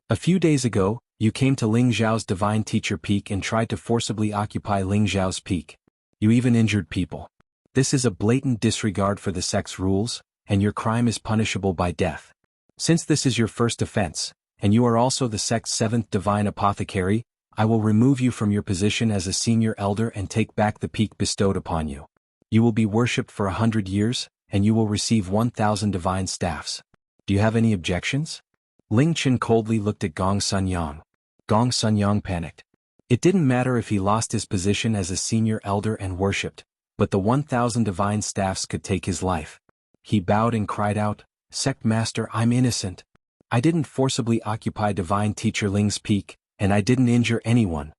A few days ago, you came to Ling Zhao's Divine Teacher Peak and tried to forcibly occupy Ling Zhao's peak. You even injured people. This is a blatant disregard for the sect's rules, and your crime is punishable by death. Since this is your first offense, and you are also the sect's 7th Divine Apothecary, I will remove you from your position as a senior elder and take back the peak bestowed upon you. You will be worshipped for 100 years, and you will receive 1,000 divine staffs. Do you have any objections?" Ling Qin coldly looked at Gong Sun Yang. Gong Sun Yang panicked. It didn't matter if he lost his position as a senior elder and worshipped, but the 1,000 divine staffs could take his life. He bowed and cried out, "Sect Master, I'm innocent. I didn't forcibly occupy Divine Teacher Ling's peak, and I didn't injure anyone."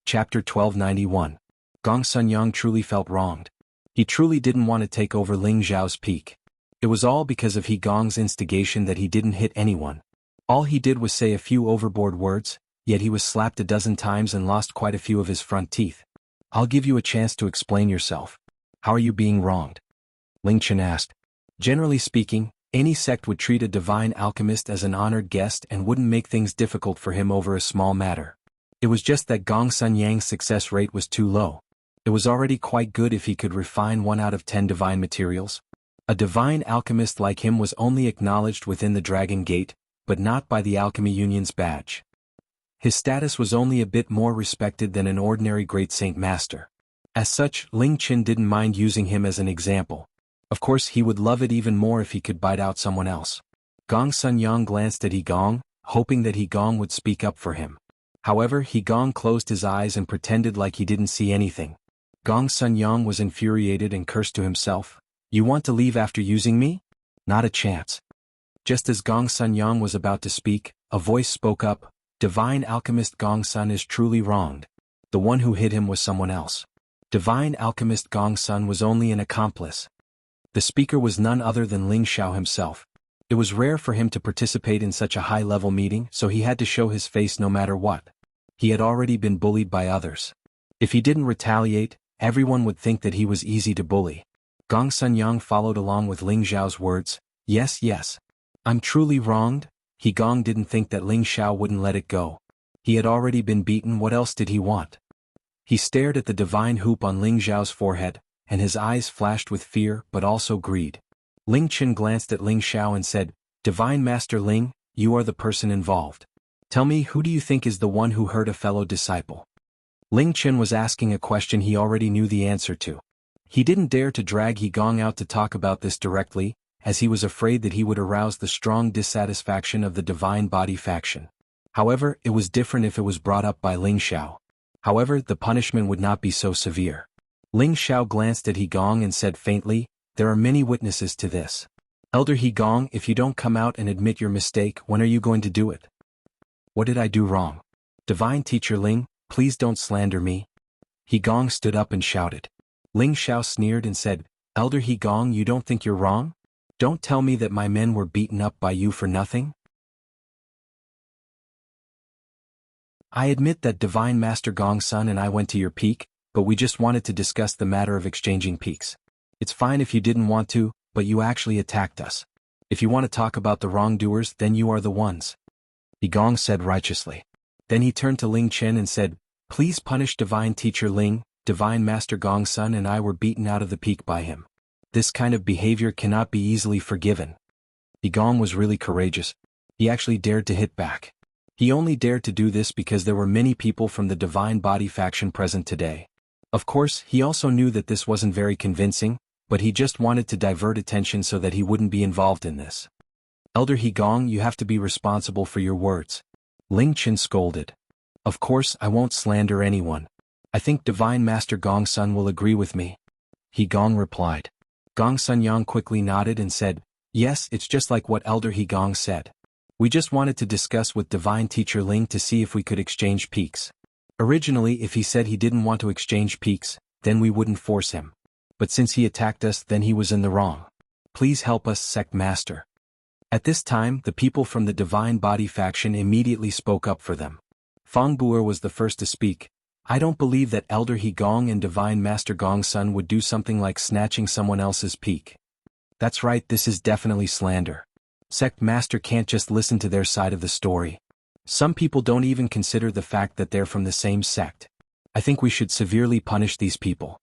Chapter 1291. Gong Sun Yang truly felt wronged. He truly didn't want to take over Ling Zhao's peak. It was all because of He Gong's instigation that he didn't hit anyone. All he did was say a few overboard words, yet he was slapped a dozen times and lost quite a few of his front teeth. "I'll give you a chance to explain yourself. How are you being wronged?" Ling Qin asked. Generally speaking, any sect would treat a divine alchemist as an honored guest and wouldn't make things difficult for him over a small matter. It was just that Gong Sun Yang's success rate was too low. It was already quite good if he could refine 1 out of 10 divine materials. A divine alchemist like him was only acknowledged within the Dragon Gate, but not by the Alchemy Union's badge. His status was only a bit more respected than an ordinary Great Saint Master. As such, Ling Qin didn't mind using him as an example. Of course he would love it even more if he could bite out someone else. Gong Sun Yang glanced at He Gong, hoping that He Gong would speak up for him. However, He Gong closed his eyes and pretended like he didn't see anything. Gong Sun Yang was infuriated and cursed to himself. "You want to leave after using me? Not a chance." Just as Gong Sun Yang was about to speak, a voice spoke up. "Divine Alchemist Gong Sun is truly wronged. The one who hit him was someone else. Divine Alchemist Gong Sun was only an accomplice." The speaker was none other than Ling Xiao himself. It was rare for him to participate in such a high-level meeting, so he had to show his face no matter what. He had already been bullied by others. If he didn't retaliate, everyone would think that he was easy to bully. Gong Sun Yang followed along with Ling Xiao's words. Yes, I'm truly wronged." He Gong didn't think that Ling Xiao wouldn't let it go. He had already been beaten, what else did he want? He stared at the divine hoop on Ling Xiao's forehead, and his eyes flashed with fear but also greed. Ling Qin glanced at Ling Xiao and said, "Divine Master Ling, you are the person involved. Tell me, who do you think is the one who hurt a fellow disciple?" Ling Qin was asking a question he already knew the answer to. He didn't dare to drag He Gong out to talk about this directly, as he was afraid that he would arouse the strong dissatisfaction of the Divine Body faction. However, it was different if it was brought up by Ling Xiao. However, the punishment would not be so severe. Ling Xiao glanced at He Gong and said faintly, "There are many witnesses to this. Elder He Gong, if you don't come out and admit your mistake, when are you going to do it?" "What did I do wrong? Divine Teacher Ling, please don't slander me." He Gong stood up and shouted. Ling Xiao sneered and said, "Elder He Gong, you don't think you're wrong? Don't tell me that my men were beaten up by you for nothing?" "I admit that Divine Master Gong Sun and I went to your peak, but we just wanted to discuss the matter of exchanging peaks. It's fine if you didn't want to, but you actually attacked us. If you want to talk about the wrongdoers, then you are the ones," He Gong said righteously. Then he turned to Ling Qin and said, "Please punish Divine Teacher Ling. Divine Master Gong Sun and I were beaten out of the peak by him. This kind of behavior cannot be easily forgiven." He Gong was really courageous. He actually dared to hit back. He only dared to do this because there were many people from the Divine Body faction present today. Of course, he also knew that this wasn't very convincing, but he just wanted to divert attention so that he wouldn't be involved in this. "Elder He Gong, you have to be responsible for your words," Ling Qin scolded. "Of course I won't slander anyone. I think Divine Master Gong Sun will agree with me," He Gong replied. Gong Sun Yang quickly nodded and said, "Yes, it's just like what Elder He Gong said. We just wanted to discuss with Divine Teacher Ling to see if we could exchange peaks. Originally, if he said he didn't want to exchange peaks, then we wouldn't force him. But since he attacked us, then he was in the wrong. Please help us, Sect Master." At this time, the people from the Divine Body faction immediately spoke up for them. Fang Buer was the first to speak. "I don't believe that Elder He Gong and Divine Master Gong Sun would do something like snatching someone else's peak. That's right, this is definitely slander. Sect Master can't just listen to their side of the story. Some people don't even consider the fact that they're from the same sect. I think we should severely punish these people."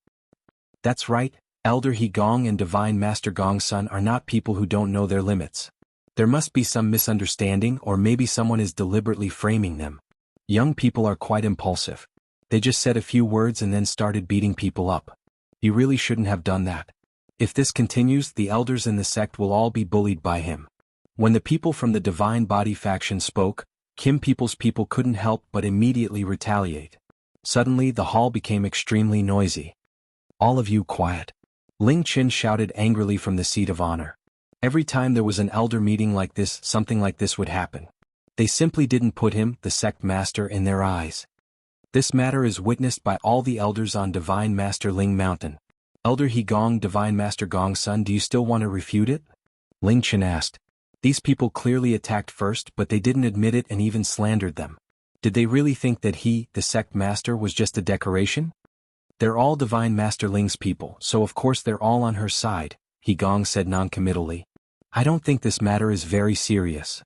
"That's right, Elder He Gong and Divine Master Gong Sun are not people who don't know their limits. There must be some misunderstanding, or maybe someone is deliberately framing them. Young people are quite impulsive. They just said a few words and then started beating people up. He really shouldn't have done that. If this continues, the elders in the sect will all be bullied by him." When the people from the Divine Body faction spoke, Kim People's people couldn't help but immediately retaliate. Suddenly the hall became extremely noisy. "All of you quiet," Ling Qin shouted angrily from the seat of honor. Every time there was an elder meeting like this, something like this would happen. They simply didn't put him, the sect master, in their eyes. This matter is witnessed by all the elders on Divine Master Ling Mountain. "Elder He Gong, Divine Master Gong Sun, do you still want to refute it?" Ling Qin asked. These people clearly attacked first, but they didn't admit it and even slandered them. Did they really think that he, the sect master, was just a decoration? "They're all Divine Master Ling's people, so of course they're all on her side," He Gong said noncommittally. "I don't think this matter is very serious."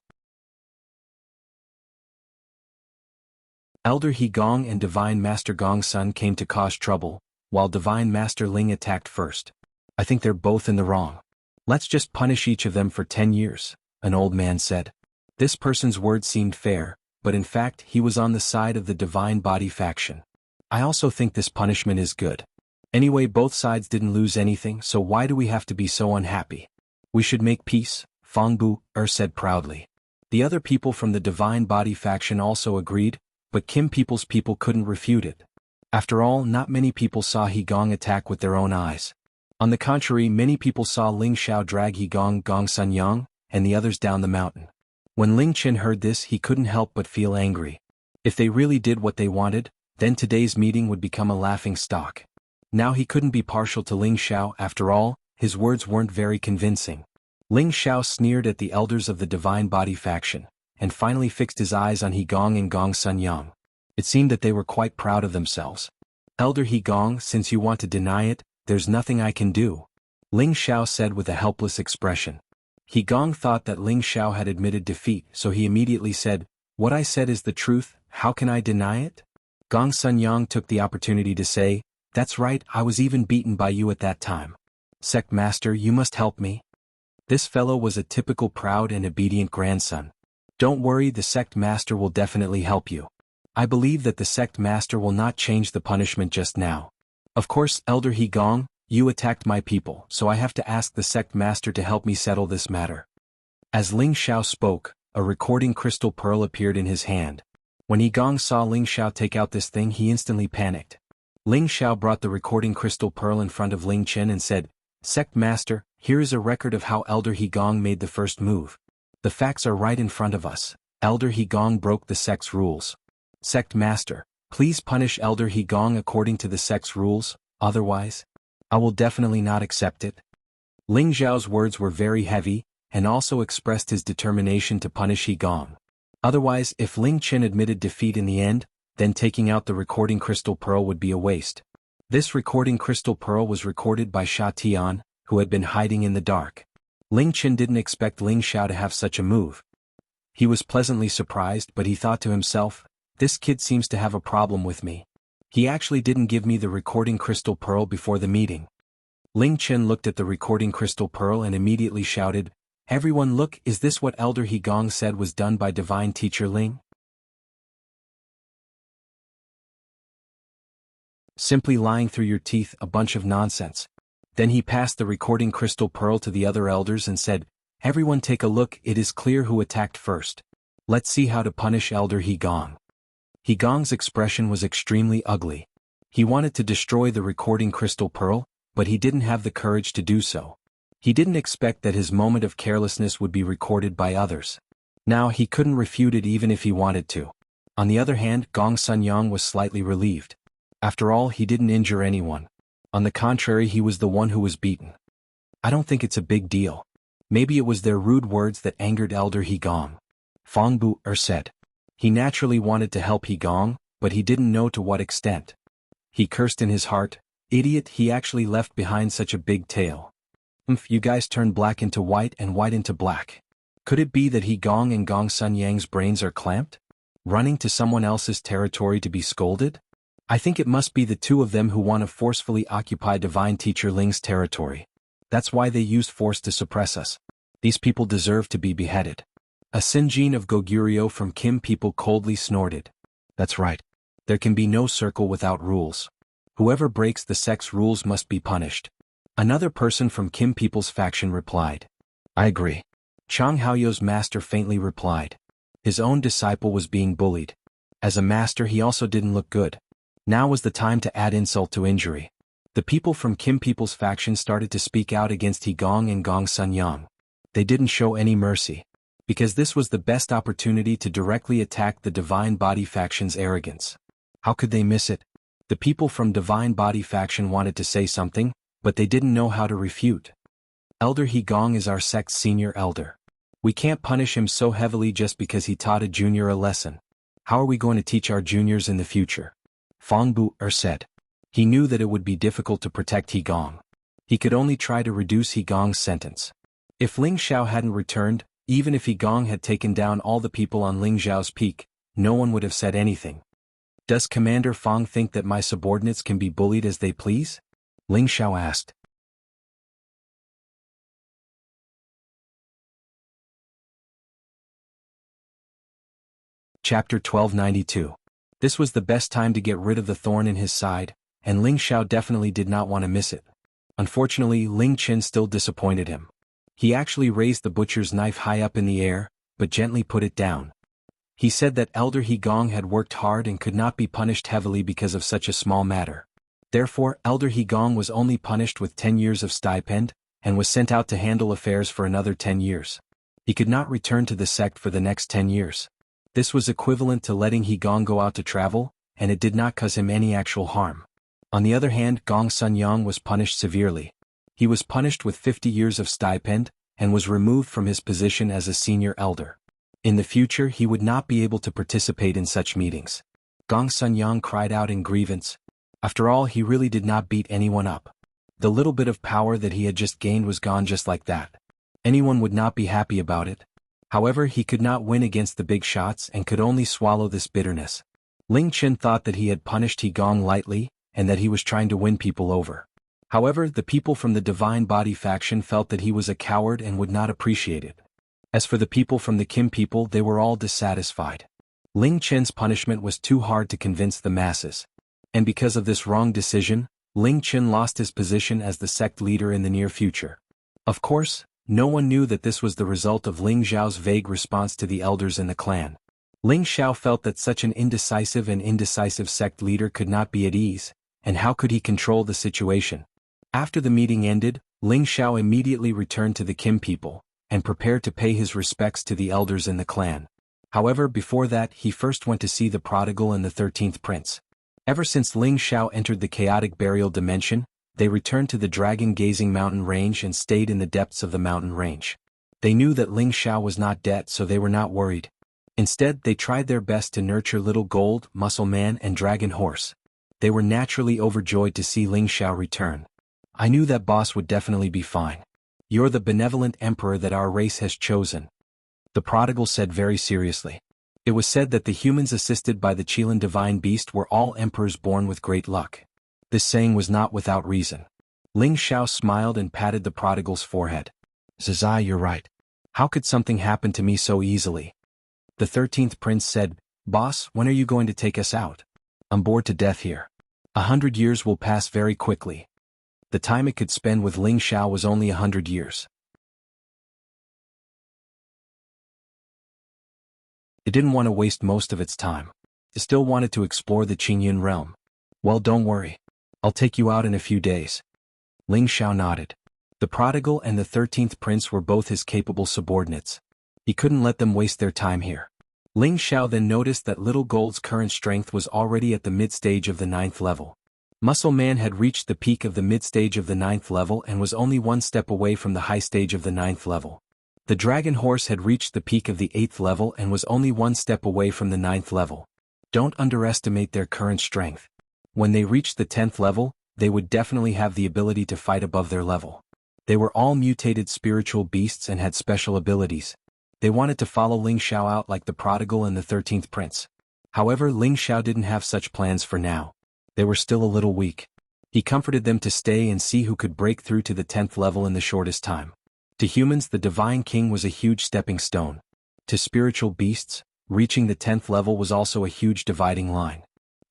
Elder He Gong and Divine Master Gong Sun came to cause trouble, while Divine Master Ling attacked first. "I think they're both in the wrong. Let's just punish each of them for 10 years, an old man said. This person's words seemed fair, but in fact he was on the side of the Divine Body faction. I also think this punishment is good. Anyway, both sides didn't lose anything, so why do we have to be so unhappy? We should make peace, Fangbu said proudly. The other people from the Divine Body faction also agreed, but Kim people's people couldn't refute it. After all, not many people saw He Gong attack with their own eyes. On the contrary, many people saw Ling Xiao drag He Gong, Gong Sun Yang, and the others down the mountain. When Ling Qin heard this, he couldn't help but feel angry. If they really did what they wanted, then today's meeting would become a laughing stock. Now he couldn't be partial to Ling Xiao. After all, his words weren't very convincing. Ling Xiao sneered at the elders of the Divine Body faction, and finally fixed his eyes on He Gong and Gong Sun Yang. It seemed that they were quite proud of themselves. Elder He Gong, since you want to deny it, there's nothing I can do, Ling Xiao said with a helpless expression. He Gong thought that Ling Xiao had admitted defeat, so he immediately said, "What I said is the truth, how can I deny it?" Gong Sun Yang took the opportunity to say, "That's right, I was even beaten by you at that time. Sect Master, you must help me." This fellow was a typical proud and obedient grandson. "Don't worry, the Sect Master will definitely help you. I believe that the Sect Master will not change the punishment just now. Of course, Elder He Gong, you attacked my people, so I have to ask the Sect Master to help me settle this matter." As Ling Xiao spoke, a recording crystal pearl appeared in his hand. When He Gong saw Ling Xiao take out this thing, he instantly panicked. Ling Xiao brought the recording crystal pearl in front of Ling Qin and said, "Sect Master, here is a record of how Elder He Gong made the first move. The facts are right in front of us. Elder He Gong broke the sect's rules. Sect Master, please punish Elder He Gong according to the sect's rules, otherwise, I will definitely not accept it." Ling Xiao's words were very heavy, and also expressed his determination to punish He Gong. Otherwise, if Ling Qin admitted defeat in the end, then taking out the recording crystal pearl would be a waste. This recording crystal pearl was recorded by Sha Tian, who had been hiding in the dark. Ling Qin didn't expect Ling Xiao to have such a move. He was pleasantly surprised, but he thought to himself, "This kid seems to have a problem with me. He actually didn't give me the recording crystal pearl before the meeting." Ling Qin looked at the recording crystal pearl and immediately shouted, "Everyone look, is this what Elder He Gong said was done by Divine Teacher Ling?" Simply lying through your teeth, a bunch of nonsense. Then he passed the recording crystal pearl to the other elders and said, "Everyone take a look, it is clear who attacked first. Let's see how to punish Elder He Gong." He Gong's expression was extremely ugly. He wanted to destroy the recording crystal pearl, but he didn't have the courage to do so. He didn't expect that his moment of carelessness would be recorded by others. Now he couldn't refute it even if he wanted to. On the other hand, Gong Sun Yang was slightly relieved. After all, he didn't injure anyone. On the contrary, he was the one who was beaten. "I don't think it's a big deal. Maybe it was their rude words that angered Elder He Gong," Fangbu said. He naturally wanted to help He Gong, but he didn't know to what extent. He cursed in his heart, "Idiot, he actually left behind such a big tail. You guys turned black into white and white into black. Could it be that He Gong and Gong Sun Yang's brains are clamped? Running to someone else's territory to be scolded? I think it must be the two of them who want to forcefully occupy Divine Teacher Ling's territory. That's why they used force to suppress us. These people deserve to be beheaded." A Sinjin of Goguryeo from Kim people coldly snorted. "That's right. There can be no circle without rules. Whoever breaks the sect's rules must be punished." Another person from Kim people's faction replied. "I agree." Chang Haoyou's master faintly replied. His own disciple was being bullied. As a master, he also didn't look good. Now was the time to add insult to injury. The people from Kim people's faction started to speak out against He Gong and Gong Sun Yang. They didn't show any mercy, because this was the best opportunity to directly attack the Divine Body faction's arrogance. How could they miss it? The people from Divine Body faction wanted to say something, but they didn't know how to refute. "Elder He Gong is our sect's senior elder. We can't punish him so heavily just because he taught a junior a lesson. How are we going to teach our juniors in the future?" Fangbu said. He knew that it would be difficult to protect He Gong. He could only try to reduce He Gong's sentence. If Ling Xiao hadn't returned, even if He Gong had taken down all the people on Ling Xiao's peak, no one would have said anything. "Does Commander Fang think that my subordinates can be bullied as they please?" Ling Xiao asked. Chapter 1292. This was the best time to get rid of the thorn in his side, and Ling Xiao definitely did not want to miss it. Unfortunately, Ling Qin still disappointed him. He actually raised the butcher's knife high up in the air, but gently put it down. He said that Elder He Gong had worked hard and could not be punished heavily because of such a small matter. Therefore, Elder He Gong was only punished with 10 years of stipend, and was sent out to handle affairs for another 10 years. He could not return to the sect for the next 10 years. This was equivalent to letting He Gong go out to travel, and it did not cause him any actual harm. On the other hand, Gong Sun Yang was punished severely. He was punished with 50 years of stipend, and was removed from his position as a senior elder. In the future he would not be able to participate in such meetings. Gong Sun Yang cried out in grievance. After all, he really did not beat anyone up. The little bit of power that he had just gained was gone just like that. Anyone would not be happy about it. However, he could not win against the big shots and could only swallow this bitterness. Ling Qin thought that he had punished He Gong lightly, and that he was trying to win people over. However, the people from the Divine Body faction felt that he was a coward and would not appreciate it. As for the people from the Kim people, they were all dissatisfied. Ling Qin's punishment was too hard to convince the masses. And because of this wrong decision, Ling Qin lost his position as the sect leader in the near future. Of course, no one knew that this was the result of Ling Xiao's vague response to the elders in the clan. Ling Xiao felt that such an indecisive sect leader could not be at ease, and how could he control the situation? After the meeting ended, Ling Xiao immediately returned to the Kim people, and prepared to pay his respects to the elders in the clan. However, before that, he first went to see the prodigal and the 13th prince. Ever since Ling Xiao entered the chaotic burial dimension, they returned to the dragon-gazing mountain range and stayed in the depths of the mountain range. They knew that Ling Xiao was not dead, so they were not worried. Instead, they tried their best to nurture Little Gold, Muscle Man and Dragon Horse. They were naturally overjoyed to see Ling Xiao return. I knew that boss would definitely be fine. You're the benevolent emperor that our race has chosen. The prodigal said very seriously. It was said that the humans assisted by the Qilin divine beast were all emperors born with great luck. This saying was not without reason. Ling Xiao smiled and patted the prodigal's forehead. Zizai, you're right. How could something happen to me so easily? The 13th prince said, Boss, when are you going to take us out? I'm bored to death here. 100 years will pass very quickly. The time it could spend with Ling Xiao was only 100 years. It didn't want to waste most of its time. It still wanted to explore the Qingyun realm. Well, don't worry. I'll take you out in a few days. Ling Xiao nodded. The prodigal and the 13th prince were both his capable subordinates. He couldn't let them waste their time here. Ling Xiao then noticed that Little Gold's current strength was already at the mid-stage of the 9th level. Muscle Man had reached the peak of the mid-stage of the 9th level and was only one step away from the high stage of the 9th level. The Dragon Horse had reached the peak of the 8th level and was only one step away from the 9th level. Don't underestimate their current strength. When they reached the 10th level, they would definitely have the ability to fight above their level. They were all mutated spiritual beasts and had special abilities. They wanted to follow Ling Xiao out like the prodigal and the 13th prince. However, Ling Xiao didn't have such plans for now. They were still a little weak. He comforted them to stay and see who could break through to the 10th level in the shortest time. To humans, the Divine King was a huge stepping stone. To spiritual beasts, reaching the 10th level was also a huge dividing line.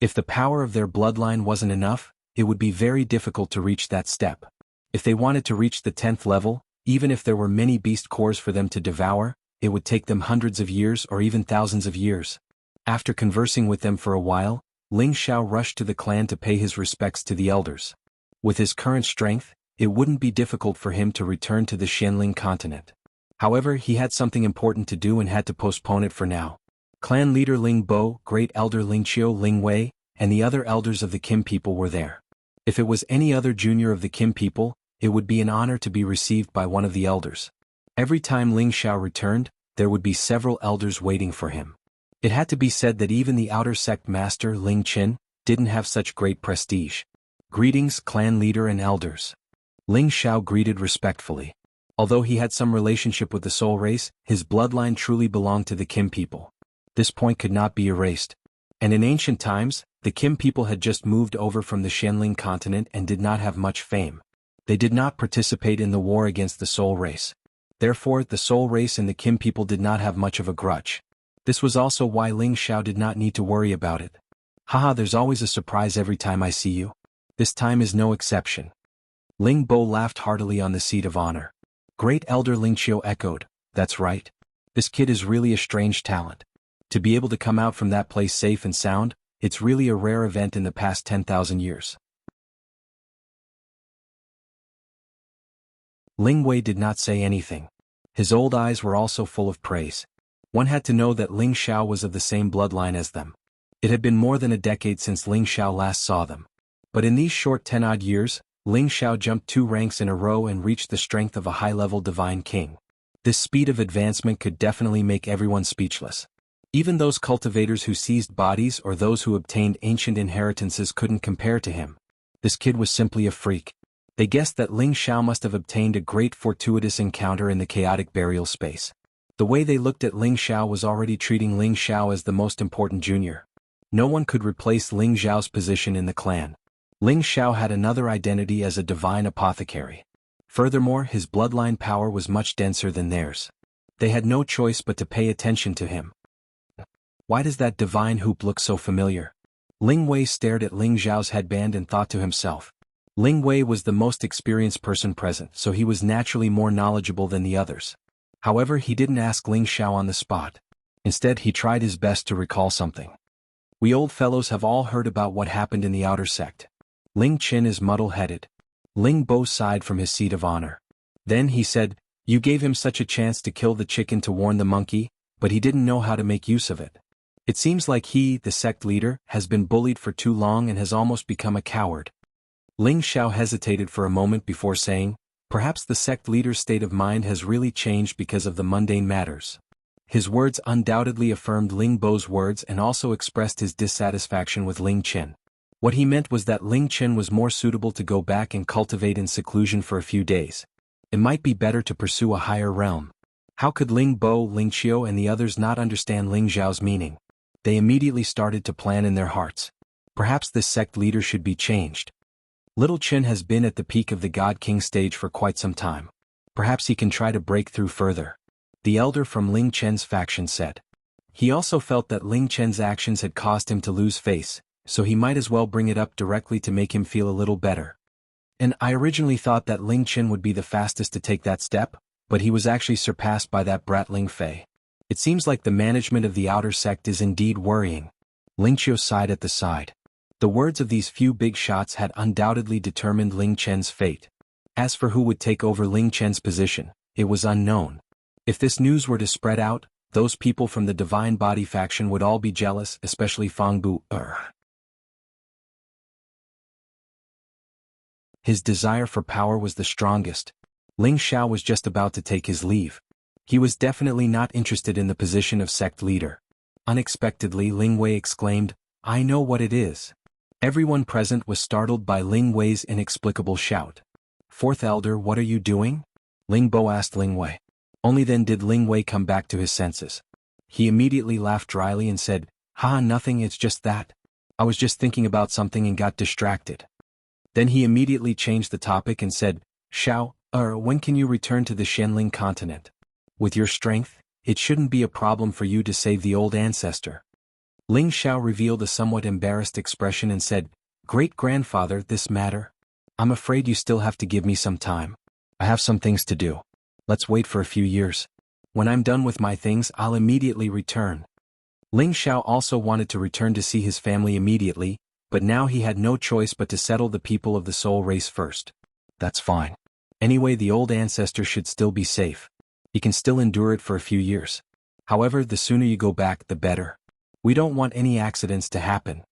If the power of their bloodline wasn't enough, it would be very difficult to reach that step. If they wanted to reach the 10th level, even if there were many beast cores for them to devour, it would take them hundreds of years or even thousands of years. After conversing with them for a while, Ling Xiao rushed to the clan to pay his respects to the elders. With his current strength, it wouldn't be difficult for him to return to the Xianling continent. However, he had something important to do and had to postpone it for now. Clan leader Ling Bo, great elder Ling Qiu, Ling Wei, and the other elders of the Kim people were there. If it was any other junior of the Kim people, it would be an honor to be received by one of the elders. Every time Ling Xiao returned, there would be several elders waiting for him. It had to be said that even the outer sect master Ling Qin didn't have such great prestige. Greetings, clan leader and elders. Ling Xiao greeted respectfully. Although he had some relationship with the soul race, his bloodline truly belonged to the Kim people. This point could not be erased. And in ancient times, the Kim people had just moved over from the Xianling continent and did not have much fame. They did not participate in the war against the soul race. Therefore, the soul race and the Kim people did not have much of a grudge. This was also why Ling Xiao did not need to worry about it. Haha, there's always a surprise every time I see you. This time is no exception. Ling Bo laughed heartily on the seat of honor. Great Elder Ling Qiu echoed, that's right. This kid is really a strange talent. To be able to come out from that place safe and sound, it's really a rare event in the past 10,000 years. Ling Wei did not say anything. His old eyes were also full of praise. One had to know that Ling Xiao was of the same bloodline as them. It had been more than a decade since Ling Xiao last saw them. But in these short 10-odd years, Ling Xiao jumped 2 ranks in a row and reached the strength of a high-level divine king. This speed of advancement could definitely make everyone speechless. Even those cultivators who seized bodies or those who obtained ancient inheritances couldn't compare to him. This kid was simply a freak. They guessed that Ling Xiao must have obtained a great fortuitous encounter in the chaotic burial space. The way they looked at Ling Xiao was already treating Ling Xiao as the most important junior. No one could replace Ling Xiao's position in the clan. Ling Xiao had another identity as a divine apothecary. Furthermore, his bloodline power was much denser than theirs. They had no choice but to pay attention to him. Why does that divine hoop look so familiar? Ling Wei stared at Ling Xiao's headband and thought to himself. Ling Wei was the most experienced person present, so he was naturally more knowledgeable than the others. However, he didn't ask Ling Xiao on the spot. Instead, he tried his best to recall something. We old fellows have all heard about what happened in the outer sect. Ling Qin is muddle-headed. Ling Bo sighed from his seat of honor. Then he said, you gave him such a chance to kill the chicken to warn the monkey, but he didn't know how to make use of it. It seems like he, the sect leader, has been bullied for too long and has almost become a coward. Ling Xiao hesitated for a moment before saying, perhaps the sect leader's state of mind has really changed because of the mundane matters. His words undoubtedly affirmed Ling Bo's words and also expressed his dissatisfaction with Ling Qin. What he meant was that Ling Qin was more suitable to go back and cultivate in seclusion for a few days. It might be better to pursue a higher realm. How could Ling Bo, Ling Qiu and the others not understand Ling Xiao's meaning? They immediately started to plan in their hearts. Perhaps this sect leader should be changed. Little Qin has been at the peak of the God King stage for quite some time. Perhaps he can try to break through further. The elder from Ling Chen's faction said. He also felt that Ling Chen's actions had caused him to lose face, so he might as well bring it up directly to make him feel a little better. And I originally thought that Ling Chen would be the fastest to take that step, but he was actually surpassed by that brat Ling Fei. It seems like the management of the outer sect is indeed worrying. Ling Qiu sighed at the side. The words of these few big shots had undoubtedly determined Ling Chen's fate. As for who would take over Ling Chen's position, it was unknown. If this news were to spread out, those people from the Divine Body faction would all be jealous, especially Fang Bu. His desire for power was the strongest. Ling Xiao was just about to take his leave. He was definitely not interested in the position of sect leader. Unexpectedly, Ling Wei exclaimed, I know what it is. Everyone present was startled by Ling Wei's inexplicable shout. Fourth Elder, what are you doing? Ling Bo asked Ling Wei. Only then did Ling Wei come back to his senses. He immediately laughed dryly and said, nothing, it's just that. I was just thinking about something and got distracted. Then he immediately changed the topic and said, Xiao, when can you return to the Shenling continent? With your strength, it shouldn't be a problem for you to save the old ancestor. Ling Xiao revealed a somewhat embarrassed expression and said, Great-grandfather, this matter? I'm afraid you still have to give me some time. I have some things to do. Let's wait for a few years. When I'm done with my things, I'll immediately return. Ling Xiao also wanted to return to see his family immediately, but now he had no choice but to settle the people of the soul race first. That's fine. Anyway, the old ancestor should still be safe. He can still endure it for a few years. However, the sooner you go back, the better. We don't want any accidents to happen.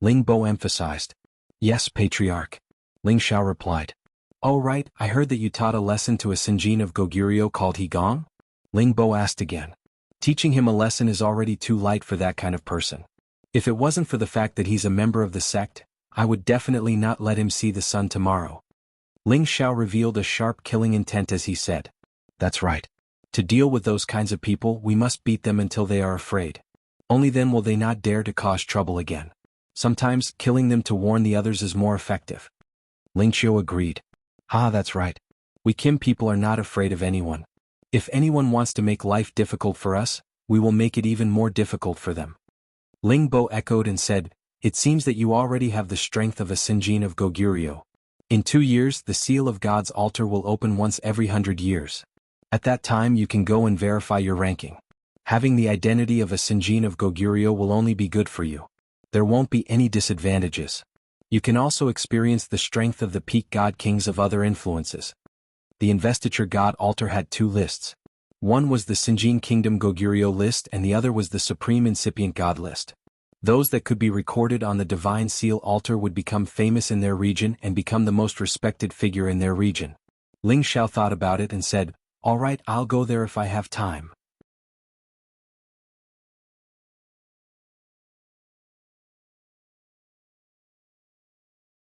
Ling Bo emphasized. Yes, Patriarch. Ling Xiao replied. Oh right, I heard that you taught a lesson to a Sinjin of Goguryeo called Higong? Ling Bo asked again. Teaching him a lesson is already too light for that kind of person. If it wasn't for the fact that he's a member of the sect, I would definitely not let him see the sun tomorrow. Ling Xiao revealed a sharp killing intent as he said. That's right. To deal with those kinds of people, we must beat them until they are afraid. Only then will they not dare to cause trouble again. Sometimes, killing them to warn the others is more effective. Ling Qiu agreed. That's right. We Kim people are not afraid of anyone. If anyone wants to make life difficult for us, we will make it even more difficult for them. Ling Bo echoed and said, "It seems that you already have the strength of a Sinjin of Goguryeo. In 2 years the seal of God's altar will open once every 100 years. At that time you can go and verify your ranking. Having the identity of a Sinjin of Goguryeo will only be good for you. There won't be any disadvantages. You can also experience the strength of the peak god kings of other influences." The investiture god altar had 2 lists. One was the Sinjin Kingdom Goguryeo list and the other was the Supreme Incipient God list. Those that could be recorded on the Divine Seal altar would become famous in their region and become the most respected figure in their region. Ling Xiao thought about it and said, "All right, I'll go there if I have time."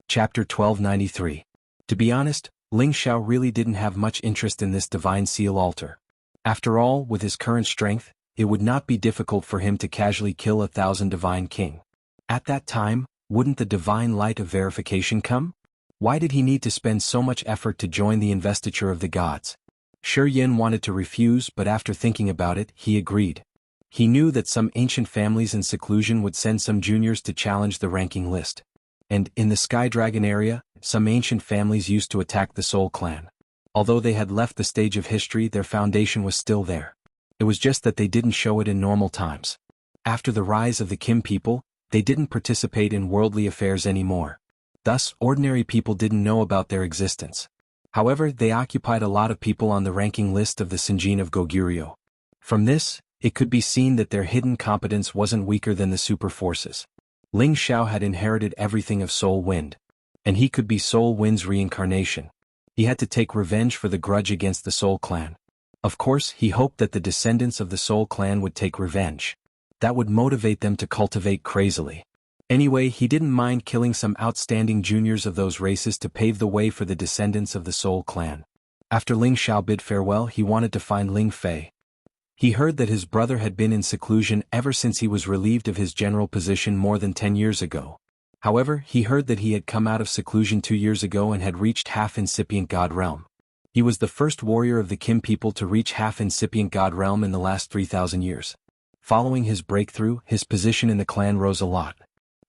Chapter 1293. To be honest, Ling Xiao really didn't have much interest in this Divine Seal altar. After all, with his current strength, it would not be difficult for him to casually kill 1,000 Divine King. At that time, wouldn't the divine light of verification come? Why did he need to spend so much effort to join the investiture of the gods? Shi Yin wanted to refuse, but after thinking about it, he agreed. He knew that some ancient families in seclusion would send some juniors to challenge the ranking list. And, in the Sky Dragon area, some ancient families used to attack the Soul Clan. Although they had left the stage of history, their foundation was still there. It was just that they didn't show it in normal times. After the rise of the Kim people, they didn't participate in worldly affairs anymore. Thus, ordinary people didn't know about their existence. However, they occupied a lot of people on the ranking list of the Sinjin of Goguryeo. From this, it could be seen that their hidden competence wasn't weaker than the super forces. Ling Xiao had inherited everything of Soul Wind. And he could be Soul Wind's reincarnation. He had to take revenge for the grudge against the Soul Clan. Of course, he hoped that the descendants of the Soul Clan would take revenge. That would motivate them to cultivate crazily. Anyway, he didn't mind killing some outstanding juniors of those races to pave the way for the descendants of the Soul Clan. After Ling Xiao bid farewell, he wanted to find Ling Fei. He heard that his brother had been in seclusion ever since he was relieved of his general position more than 10 years ago. However, he heard that he had come out of seclusion 2 years ago and had reached half-incipient God realm. He was the first warrior of the Kim people to reach half-incipient God realm in the last 3,000 years. Following his breakthrough, his position in the clan rose a lot.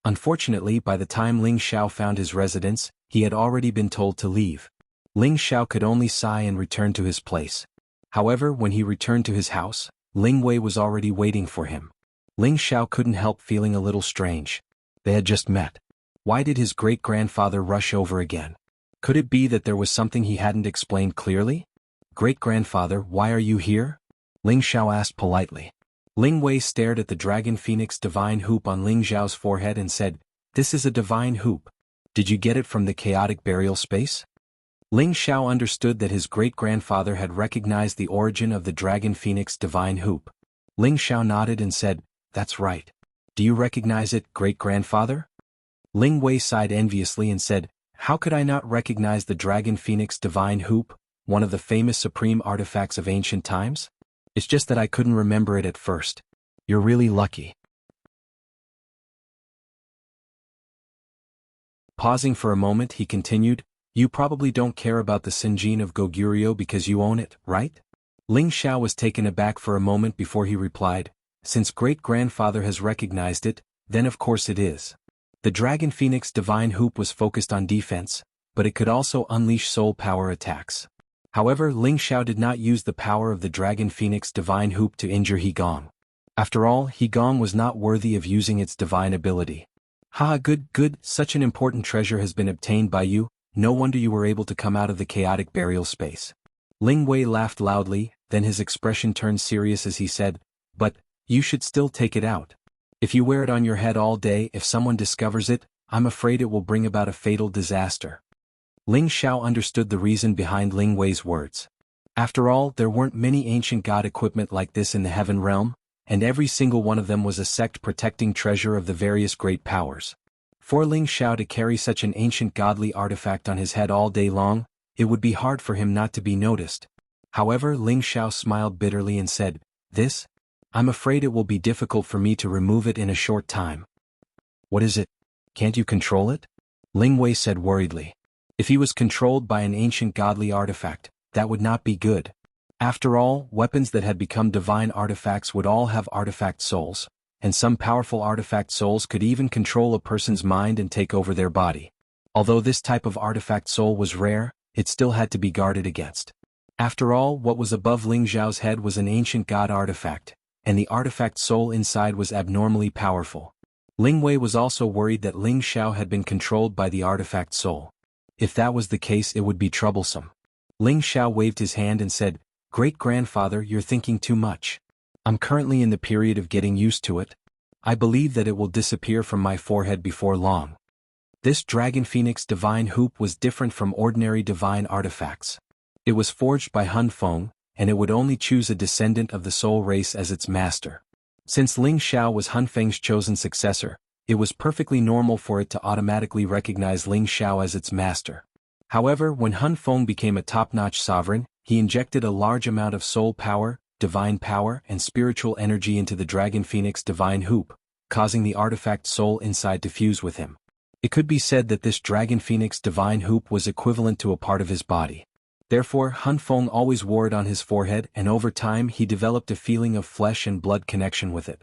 Unfortunately, by the time Ling Xiao found his residence, he had already been told to leave. Ling Xiao could only sigh and return to his place. However, when he returned to his house, Ling Wei was already waiting for him. Ling Xiao couldn't help feeling a little strange. They had just met. Why did his great-grandfather rush over again? Could it be that there was something he hadn't explained clearly? "Great-grandfather, why are you here?" Ling Xiao asked politely. Ling Wei stared at the Dragon Phoenix divine hoop on Ling Xiao's forehead and said, "This is a divine hoop. Did you get it from the chaotic burial space?" Ling Xiao understood that his great-grandfather had recognized the origin of the Dragon Phoenix divine hoop. Ling Xiao nodded and said, "That's right. Do you recognize it, great-grandfather?" Ling Wei sighed enviously and said, "How could I not recognize the Dragon Phoenix divine hoop, one of the famous supreme artifacts of ancient times? It's just that I couldn't remember it at first. You're really lucky." Pausing for a moment, he continued, "You probably don't care about the Sinjin of Goguryeo because you own it, right?" Ling Xiao was taken aback for a moment before he replied, "Since great-grandfather has recognized it, then of course it is." The Dragon Phoenix divine hoop was focused on defense, but it could also unleash soul power attacks. However, Ling Xiao did not use the power of the Dragon Phoenix divine hoop to injure He Gong. After all, He Gong was not worthy of using its divine ability. "Ha, good, such an important treasure has been obtained by you, no wonder you were able to come out of the chaotic burial space." Ling Wei laughed loudly, then his expression turned serious as he said, "But, you should still take it out. If you wear it on your head all day, if someone discovers it, I'm afraid it will bring about a fatal disaster." Ling Xiao understood the reason behind Ling Wei's words. After all, there weren't many ancient god equipment like this in the heaven realm, and every single one of them was a sect protecting treasure of the various great powers. For Ling Xiao to carry such an ancient godly artifact on his head all day long, it would be hard for him not to be noticed. However, Ling Xiao smiled bitterly and said, I'm afraid it will be difficult for me to remove it in a short time." "What is it? Can't you control it?" Ling Wei said worriedly. If he was controlled by an ancient godly artifact, that would not be good. After all, weapons that had become divine artifacts would all have artifact souls, and some powerful artifact souls could even control a person's mind and take over their body. Although this type of artifact soul was rare, it still had to be guarded against. After all, what was above Ling Xiao's head was an ancient god artifact, and the artifact soul inside was abnormally powerful. Ling Wei was also worried that Ling Xiao had been controlled by the artifact soul. If that was the case, it would be troublesome. Ling Xiao waved his hand and said, "Great-grandfather, you're thinking too much. I'm currently in the period of getting used to it. I believe that it will disappear from my forehead before long." This Dragon Phoenix divine hoop was different from ordinary divine artifacts. It was forged by Hun Feng, and it would only choose a descendant of the soul race as its master. Since Ling Xiao was Hun Feng's chosen successor, it was perfectly normal for it to automatically recognize Ling Xiao as its master. However, when Hun Feng became a top-notch sovereign, he injected a large amount of soul power, divine power, and spiritual energy into the Dragon Phoenix divine hoop, causing the artifact soul inside to fuse with him. It could be said that this Dragon Phoenix divine hoop was equivalent to a part of his body. Therefore, Hun Feng always wore it on his forehead, and over time he developed a feeling of flesh and blood connection with it.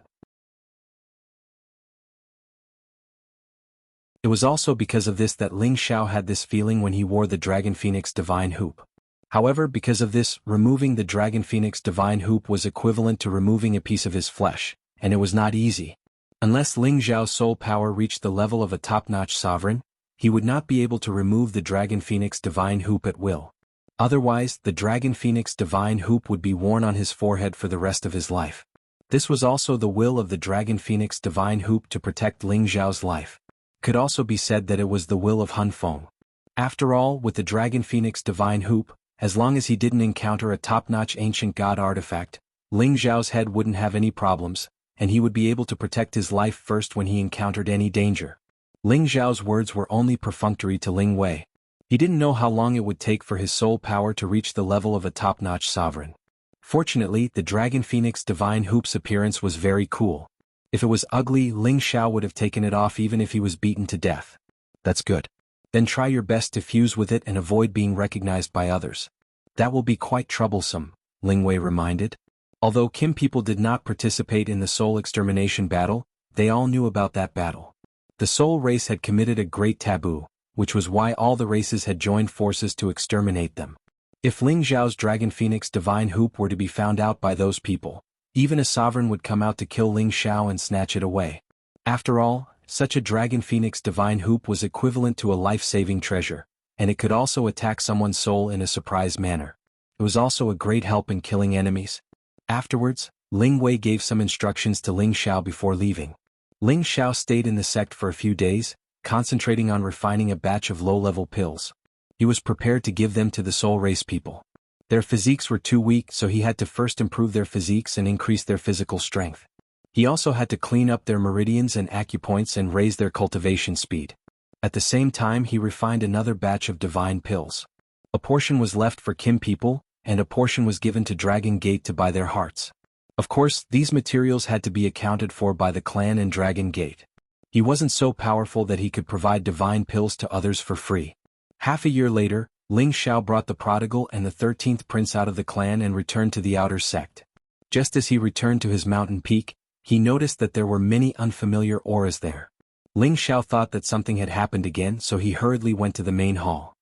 It was also because of this that Ling Xiao had this feeling when he wore the Dragon Phoenix divine hoop. However, because of this, removing the Dragon Phoenix divine hoop was equivalent to removing a piece of his flesh, and it was not easy. Unless Ling Xiao's soul power reached the level of a top-notch sovereign, he would not be able to remove the Dragon Phoenix divine hoop at will. Otherwise, the Dragon Phoenix divine hoop would be worn on his forehead for the rest of his life. This was also the will of the Dragon Phoenix divine hoop to protect Ling Xiao's life. It could also be said that it was the will of Hun Feng. After all, with the Dragon Phoenix divine hoop, as long as he didn't encounter a top-notch ancient god artifact, Ling Xiao's head wouldn't have any problems, and he would be able to protect his life first when he encountered any danger. Ling Xiao's words were only perfunctory to Ling Wei. He didn't know how long it would take for his soul power to reach the level of a top-notch sovereign. Fortunately, the Dragon Phoenix divine hoop's appearance was very cool. If it was ugly, Ling Xiao would have taken it off even if he was beaten to death. That's good. Then try your best to fuse with it and avoid being recognized by others. That will be quite troublesome, Ling Wei reminded. Although Kim people did not participate in the soul extermination battle, they all knew about that battle. The soul race had committed a great taboo, which was why all the races had joined forces to exterminate them. If Ling Xiao's Dragon Phoenix divine hoop were to be found out by those people, even a sovereign would come out to kill Ling Xiao and snatch it away. After all, such a Dragon Phoenix divine hoop was equivalent to a life-saving treasure, and it could also attack someone's soul in a surprise manner. It was also a great help in killing enemies. Afterwards, Ling Wei gave some instructions to Ling Xiao before leaving. Ling Xiao stayed in the sect for a few days, concentrating on refining a batch of low-level pills. He was prepared to give them to the soul race people. Their physiques were too weak, so he had to first improve their physiques and increase their physical strength. He also had to clean up their meridians and acupoints and raise their cultivation speed. At the same time, he refined another batch of divine pills. A portion was left for Kim people, and a portion was given to Dragon Gate to buy their hearts. Of course, these materials had to be accounted for by the clan and Dragon Gate. He wasn't so powerful that he could provide divine pills to others for free. Half a year later, Ling Xiao brought the prodigal and the 13th prince out of the clan and returned to the outer sect. Just as he returned to his mountain peak, he noticed that there were many unfamiliar auras there. Ling Xiao thought that something had happened again, so he hurriedly went to the main hall.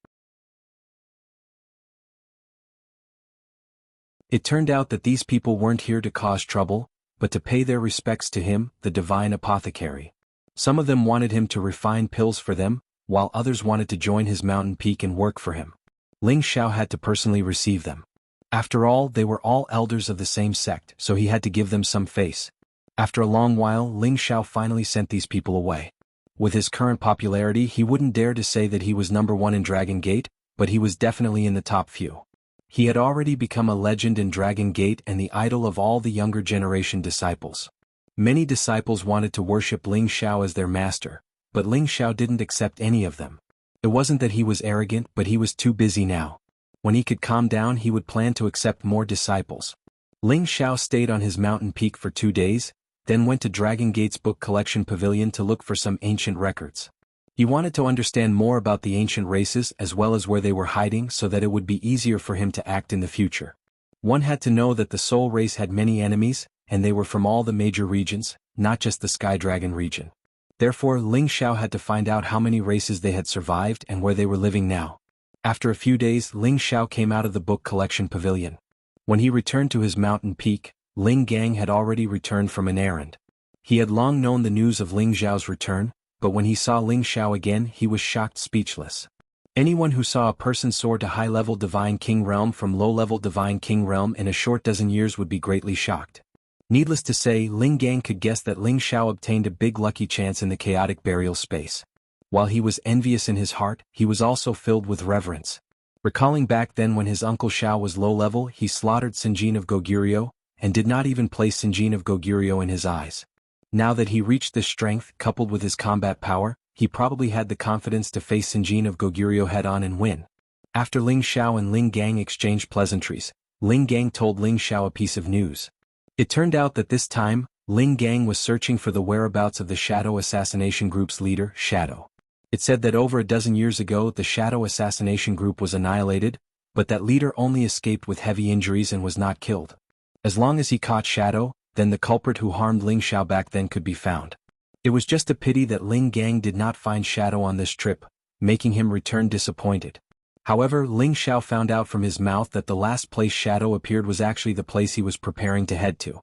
It turned out that these people weren't here to cause trouble, but to pay their respects to him, the divine apothecary. Some of them wanted him to refine pills for them, while others wanted to join his mountain peak and work for him. Ling Xiao had to personally receive them. After all, they were all elders of the same sect, so he had to give them some face. After a long while, Ling Xiao finally sent these people away. With his current popularity, he wouldn't dare to say that he was number one in Dragon Gate, but he was definitely in the top few. He had already become a legend in Dragon Gate and the idol of all the younger generation disciples. Many disciples wanted to worship Ling Xiao as their master, but Ling Xiao didn't accept any of them. It wasn't that he was arrogant, but he was too busy now. When he could calm down, he would plan to accept more disciples. Ling Xiao stayed on his mountain peak for 2 days, then went to Dragon Gate's book collection pavilion to look for some ancient records. He wanted to understand more about the ancient races as well as where they were hiding so that it would be easier for him to act in the future. One had to know that the soul race had many enemies, and they were from all the major regions, not just the Sky Dragon region. Therefore Ling Xiao had to find out how many races they had survived and where they were living now. After a few days Ling Xiao came out of the book collection pavilion. When he returned to his mountain peak, Ling Gang had already returned from an errand. He had long known the news of Ling Xiao's return, but when he saw Ling Xiao again he was shocked speechless. Anyone who saw a person soar to high-level Divine King Realm from low-level Divine King Realm in a short dozen years would be greatly shocked. Needless to say, Ling Gang could guess that Ling Xiao obtained a big lucky chance in the chaotic burial space. While he was envious in his heart, he was also filled with reverence. Recalling back then when his uncle Xiao was low-level, he slaughtered Sinjin of Goguryeo, and did not even place Sinjin of Goguryeo in his eyes. Now that he reached this strength, coupled with his combat power, he probably had the confidence to face Sinjin of Goguryeo head-on and win. After Ling Xiao and Ling Gang exchanged pleasantries, Ling Gang told Ling Xiao a piece of news. It turned out that this time, Ling Gang was searching for the whereabouts of the Shadow Assassination Group's leader, Shadow. It said that over a dozen years ago the Shadow Assassination Group was annihilated, but that leader only escaped with heavy injuries and was not killed. As long as he caught Shadow, then the culprit who harmed Ling Xiao back then could be found. It was just a pity that Ling Gang did not find Shadow on this trip, making him return disappointed. However, Ling Xiao found out from his mouth that the last place Shadow appeared was actually the place he was preparing to head to.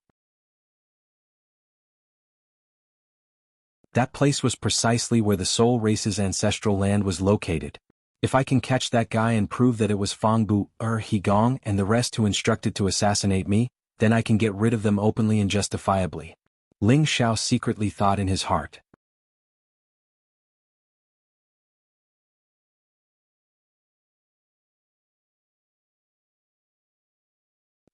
That place was precisely where the Soul Race's ancestral land was located. If I can catch that guy and prove that it was Fangbu, Higong and the rest who instructed to assassinate me, then I can get rid of them openly and justifiably. Ling Xiao secretly thought in his heart.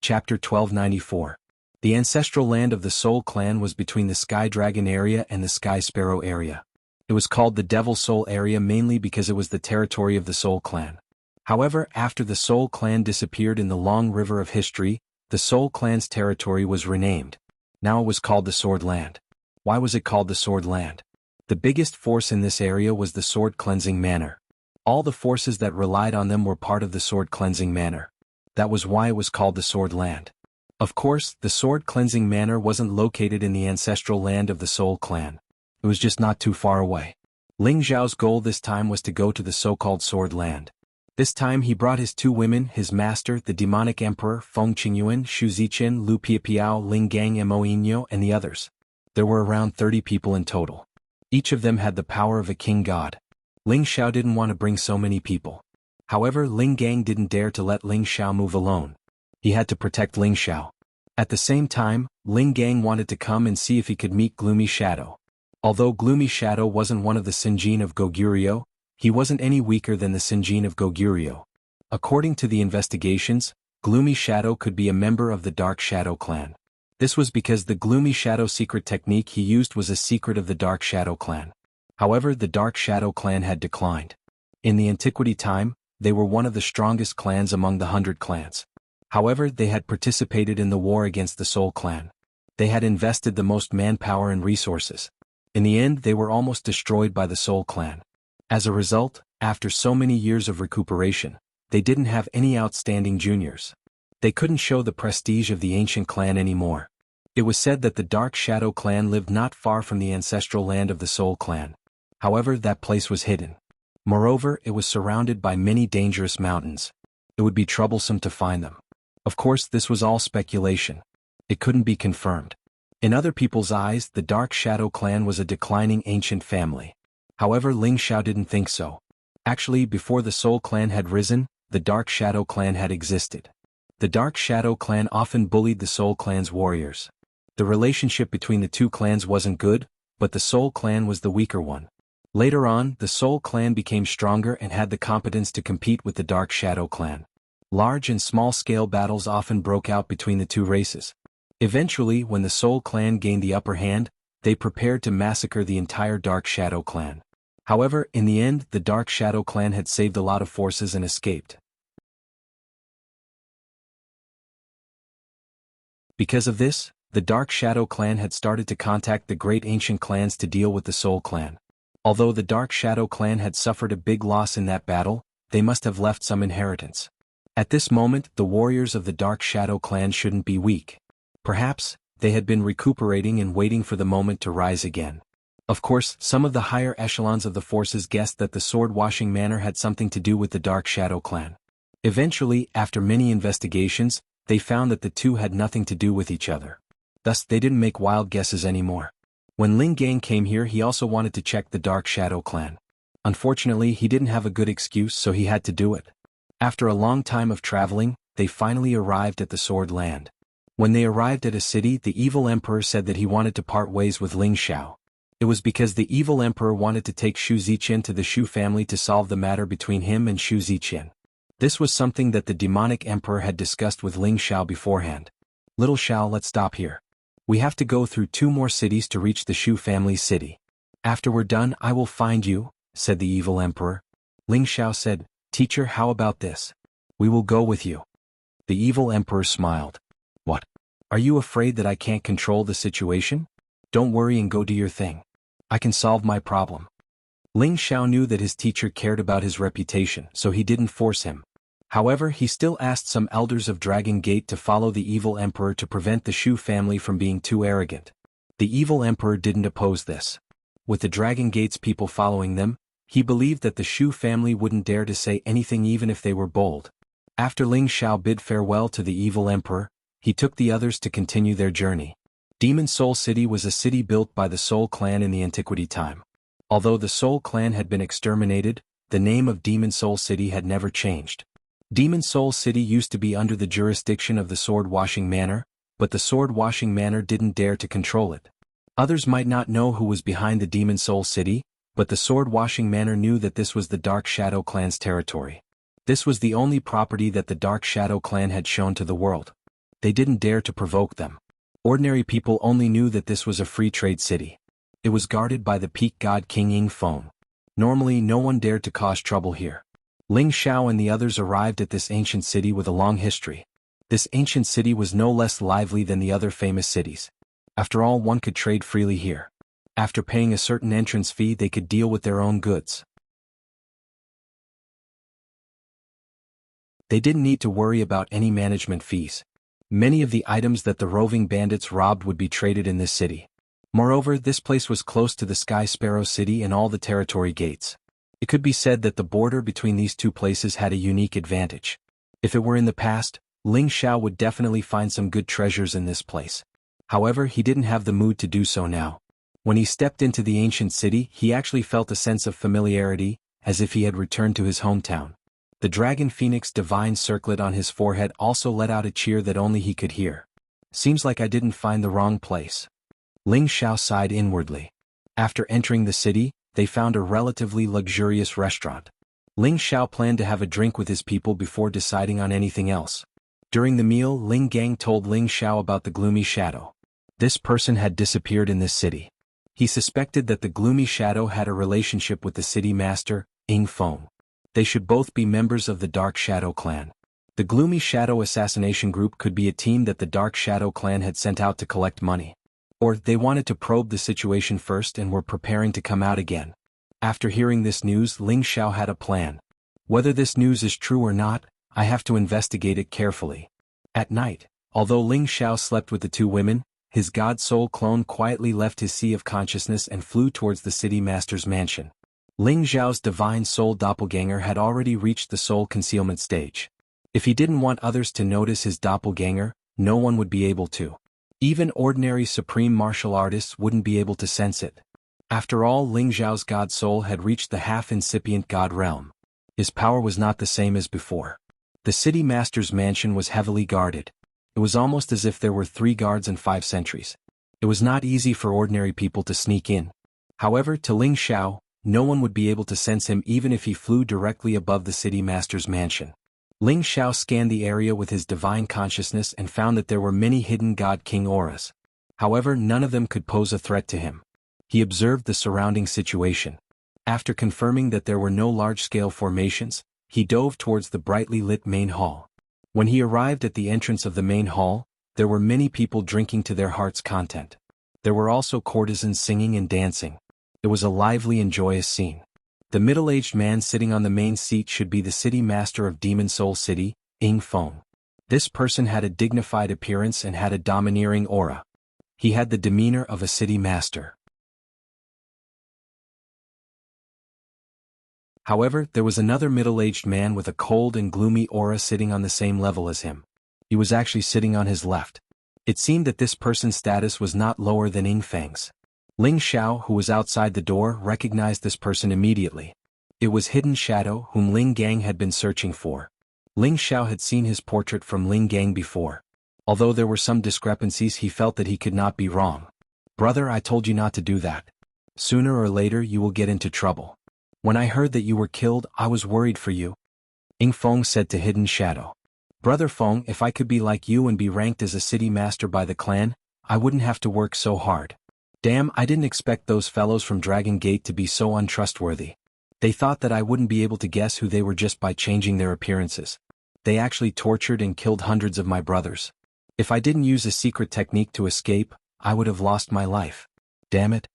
Chapter 1294. The ancestral land of the Soul Clan was between the Sky Dragon area and the Sky Sparrow area. It was called the Devil Soul area mainly because it was the territory of the Soul Clan. However, after the Soul Clan disappeared in the long river of history, the Soul Clan's territory was renamed. Now it was called the Sword Land. Why was it called the Sword Land? The biggest force in this area was the Sword Cleansing Manor. All the forces that relied on them were part of the Sword Cleansing Manor. That was why it was called the Sword Land. Of course, the Sword Cleansing Manor wasn't located in the ancestral land of the Soul Clan. It was just not too far away. Ling Xiao's goal this time was to go to the so-called Sword Land. This time he brought his two women, his master, the demonic emperor, Feng Qingyuan, Xu Ziqian, Lu Piapiao, Ling Gang Moinyo, and the others. There were around 30 people in total. Each of them had the power of a king god. Ling Xiao didn't want to bring so many people. However, Ling Gang didn't dare to let Ling Xiao move alone. He had to protect Ling Xiao. At the same time, Ling Gang wanted to come and see if he could meet Gloomy Shadow. Although Gloomy Shadow wasn't one of the Sinjin of Goguryeo, he wasn't any weaker than the Sinjin of Goguryeo. According to the investigations, Gloomy Shadow could be a member of the Dark Shadow clan. This was because the Gloomy Shadow secret technique he used was a secret of the Dark Shadow clan. However, the Dark Shadow clan had declined. In the antiquity time, they were one of the strongest clans among the 100 clans. However, they had participated in the war against the Soul Clan. They had invested the most manpower and resources. In the end, they were almost destroyed by the Soul Clan. As a result, after so many years of recuperation, they didn't have any outstanding juniors. They couldn't show the prestige of the ancient clan anymore. It was said that the Dark Shadow clan lived not far from the ancestral land of the Soul Clan. However, that place was hidden. Moreover, it was surrounded by many dangerous mountains. It would be troublesome to find them. Of course, this was all speculation. It couldn't be confirmed. In other people's eyes, the Dark Shadow clan was a declining ancient family. However, Ling Xiao didn't think so. Actually, before the Soul Clan had risen, the Dark Shadow clan had existed. The Dark Shadow clan often bullied the Soul Clan's warriors. The relationship between the two clans wasn't good, but the Soul Clan was the weaker one. Later on, the Soul Clan became stronger and had the competence to compete with the Dark Shadow clan. Large and small-scale battles often broke out between the two races. Eventually, when the Soul Clan gained the upper hand, they prepared to massacre the entire Dark Shadow clan. However, in the end, the Dark Shadow clan had saved a lot of forces and escaped. Because of this, the Dark Shadow clan had started to contact the great ancient clans to deal with the Soul Clan. Although the Dark Shadow clan had suffered a big loss in that battle, they must have left some inheritance. At this moment, the warriors of the Dark Shadow clan shouldn't be weak. Perhaps, they had been recuperating and waiting for the moment to rise again. Of course, some of the higher echelons of the forces guessed that the sword-washing manner had something to do with the Dark Shadow clan. Eventually, after many investigations, they found that the two had nothing to do with each other. Thus, they didn't make wild guesses anymore. When Ling Gang came here, he also wanted to check the Dark Shadow clan. Unfortunately, he didn't have a good excuse, so he had to do it. After a long time of traveling, they finally arrived at the Sword Land. When they arrived at a city, the evil emperor said that he wanted to part ways with Ling Xiao. It was because the evil emperor wanted to take Xu Ziqian to the Xu family to solve the matter between him and Xu Ziqian. This was something that the demonic emperor had discussed with Ling Xiao beforehand. Little Xiao, let's stop here. We have to go through 2 more cities to reach the Xu family's city. After we're done, I will find you, said the evil emperor. Ling Xiao said, Teacher, how about this? We will go with you. The evil emperor smiled. What? Are you afraid that I can't control the situation? Don't worry and go do your thing. I can solve my problem. Ling Xiao knew that his teacher cared about his reputation, so he didn't force him. However, he still asked some elders of Dragon Gate to follow the evil emperor to prevent the Xu family from being too arrogant. The evil emperor didn't oppose this. With the Dragon Gate's people following them, he believed that the Xu family wouldn't dare to say anything even if they were bold. After Ling Xiao bid farewell to the evil emperor, he took the others to continue their journey. Demon Soul City was a city built by the Soul Clan in the antiquity time. Although the Soul Clan had been exterminated, the name of Demon Soul City had never changed. Demon Soul City used to be under the jurisdiction of the Sword-Washing Manor, but the Sword-Washing Manor didn't dare to control it. Others might not know who was behind the Demon Soul City, but the Sword-Washing Manor knew that this was the Dark Shadow Clan's territory. This was the only property that the Dark Shadow Clan had shown to the world. They didn't dare to provoke them. Ordinary people only knew that this was a free trade city. It was guarded by the peak god King Ying Feng. Normally no one dared to cause trouble here. Ling Xiao and the others arrived at this ancient city with a long history. This ancient city was no less lively than the other famous cities. After all, one could trade freely here. After paying a certain entrance fee, they could deal with their own goods. They didn't need to worry about any management fees. Many of the items that the roving bandits robbed would be traded in this city. Moreover, this place was close to the Sky Sparrow City and all the territory gates. It could be said that the border between these two places had a unique advantage. If it were in the past, Ling Xiao would definitely find some good treasures in this place. However, he didn't have the mood to do so now. When he stepped into the ancient city, he actually felt a sense of familiarity, as if he had returned to his hometown. The Dragon Phoenix divine circlet on his forehead also let out a cheer that only he could hear. Seems like I didn't find the wrong place. Ling Xiao sighed inwardly. After entering the city, they found a relatively luxurious restaurant. Ling Xiao planned to have a drink with his people before deciding on anything else. During the meal, Ling Gang told Ling Xiao about the Gloomy Shadow. This person had disappeared in this city. He suspected that the Gloomy Shadow had a relationship with the city master, Ying Feng. They should both be members of the Dark Shadow clan. The Gloomy Shadow assassination group could be a team that the Dark Shadow clan had sent out to collect money. Or they wanted to probe the situation first and were preparing to come out again. After hearing this news, Ling Xiao had a plan. Whether this news is true or not, I have to investigate it carefully. At night, although Ling Xiao slept with the 2 women, his god soul clone quietly left his sea of consciousness and flew towards the city master's mansion. Ling Xiao's divine soul doppelganger had already reached the soul concealment stage. If he didn't want others to notice his doppelganger, no one would be able to. Even ordinary supreme martial artists wouldn't be able to sense it. After all, Ling Xiao's god soul had reached the half-incipient god realm. His power was not the same as before. The city master's mansion was heavily guarded. It was almost as if there were 3 guards and 5 sentries. It was not easy for ordinary people to sneak in. However, to Ling Xiao, no one would be able to sense him even if he flew directly above the city master's mansion. Ling Xiao scanned the area with his divine consciousness and found that there were many hidden God King auras. However, none of them could pose a threat to him. He observed the surrounding situation. After confirming that there were no large-scale formations, he dove towards the brightly lit main hall. When he arrived at the entrance of the main hall, there were many people drinking to their heart's content. There were also courtesans singing and dancing. It was a lively and joyous scene. The middle-aged man sitting on the main seat should be the city master of Demon Soul City, Ying Feng. This person had a dignified appearance and had a domineering aura. He had the demeanor of a city master. However, there was another middle-aged man with a cold and gloomy aura sitting on the same level as him. He was actually sitting on his left. It seemed that this person's status was not lower than Ying Feng's. Ling Xiao, who was outside the door, recognized this person immediately. It was Hidden Shadow, whom Ling Gang had been searching for. Ling Xiao had seen his portrait from Ling Gang before. Although there were some discrepancies, he felt that he could not be wrong. "Brother, I told you not to do that. Sooner or later you will get into trouble. When I heard that you were killed, I was worried for you," Ying Feng said to Hidden Shadow. "Brother Feng, if I could be like you and be ranked as a city master by the clan, I wouldn't have to work so hard. Damn, I didn't expect those fellows from Dragon Gate to be so untrustworthy. They thought that I wouldn't be able to guess who they were just by changing their appearances. They actually tortured and killed hundreds of my brothers. If I didn't use a secret technique to escape, I would have lost my life. Damn it."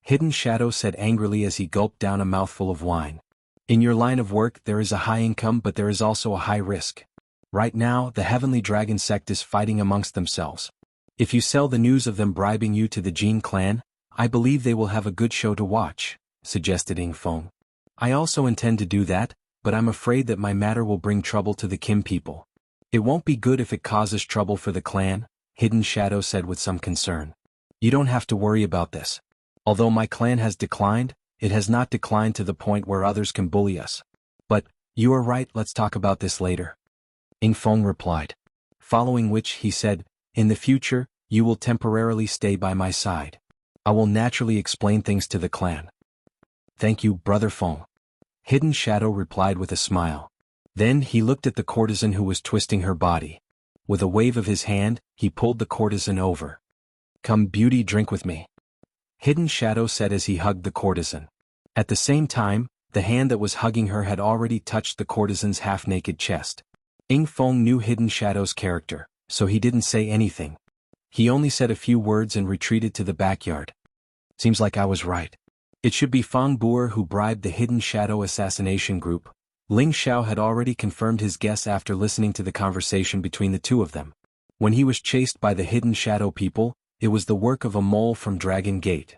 Hidden Shadow said angrily as he gulped down a mouthful of wine. "In your line of work there is a high income, but there is also a high risk. Right now, the Heavenly Dragon sect is fighting amongst themselves. If you sell the news of them bribing you to the Jin clan, I believe they will have a good show to watch," suggested Ying Feng. "I also intend to do that, but I'm afraid that my matter will bring trouble to the Kim people. It won't be good if it causes trouble for the clan," Hidden Shadow said with some concern. "You don't have to worry about this. Although my clan has declined, it has not declined to the point where others can bully us. But, you are right, let's talk about this later," Ying Feng replied. Following which he said, "In the future, you will temporarily stay by my side. I will naturally explain things to the clan." "Thank you, Brother Feng," Hidden Shadow replied with a smile. Then he looked at the courtesan who was twisting her body. With a wave of his hand, he pulled the courtesan over. "Come, beauty, drink with me," Hidden Shadow said as he hugged the courtesan. At the same time, the hand that was hugging her had already touched the courtesan's half-naked chest. Ying Feng knew Hidden Shadow's character, so he didn't say anything. He only said a few words and retreated to the backyard. "Seems like I was right. It should be Fang Buer who bribed the Hidden Shadow assassination group." Ling Xiao had already confirmed his guess after listening to the conversation between the two of them. When he was chased by the Hidden Shadow people, it was the work of a mole from Dragon Gate.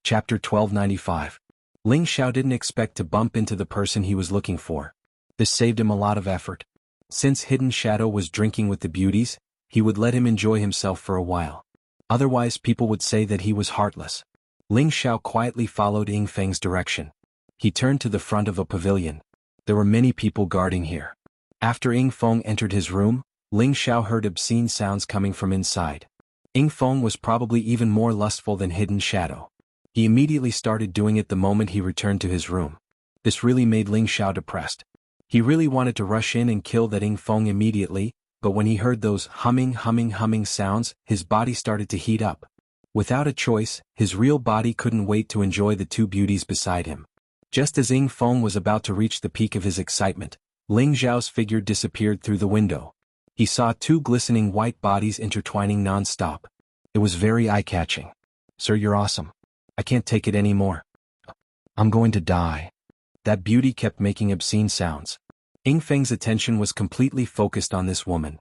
Chapter 1295. Ling Xiao didn't expect to bump into the person he was looking for. This saved him a lot of effort. Since Hidden Shadow was drinking with the beauties, he would let him enjoy himself for a while. Otherwise people would say that he was heartless. Ling Xiao quietly followed Ying Feng's direction. He turned to the front of a pavilion. There were many people guarding here. After Ying Feng entered his room, Ling Xiao heard obscene sounds coming from inside. Ying Feng was probably even more lustful than Hidden Shadow. He immediately started doing it the moment he returned to his room. This really made Ling Xiao depressed. He really wanted to rush in and kill that Ying Feng immediately, but when he heard those humming sounds, his body started to heat up. Without a choice, his real body couldn't wait to enjoy the two beauties beside him. Just as Ying Feng was about to reach the peak of his excitement, Ling Xiao's figure disappeared through the window. He saw two glistening white bodies intertwining non-stop. It was very eye-catching. "Sir, you're awesome. I can't take it anymore. I'm going to die." That beauty kept making obscene sounds. Ying Feng's attention was completely focused on this woman.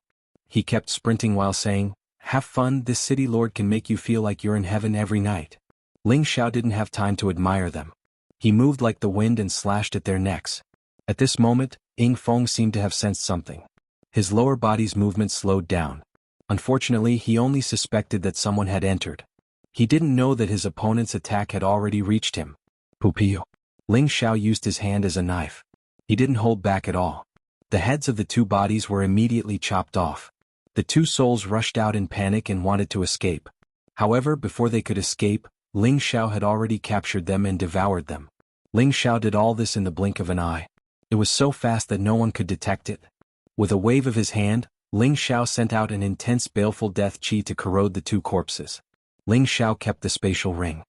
He kept sprinting while saying, "Have fun, this city lord can make you feel like you're in heaven every night." Ling Xiao didn't have time to admire them. He moved like the wind and slashed at their necks. At this moment, Ying Feng seemed to have sensed something. His lower body's movement slowed down. Unfortunately, he only suspected that someone had entered. He didn't know that his opponent's attack had already reached him. Pupio. Ling Xiao used his hand as a knife. He didn't hold back at all. The heads of the two bodies were immediately chopped off. The two souls rushed out in panic and wanted to escape. However, before they could escape, Ling Xiao had already captured them and devoured them. Ling Xiao did all this in the blink of an eye. It was so fast that no one could detect it. With a wave of his hand, Ling Xiao sent out an intense baleful death chi to corrode the two corpses. Ling Xiao kept the spatial ring.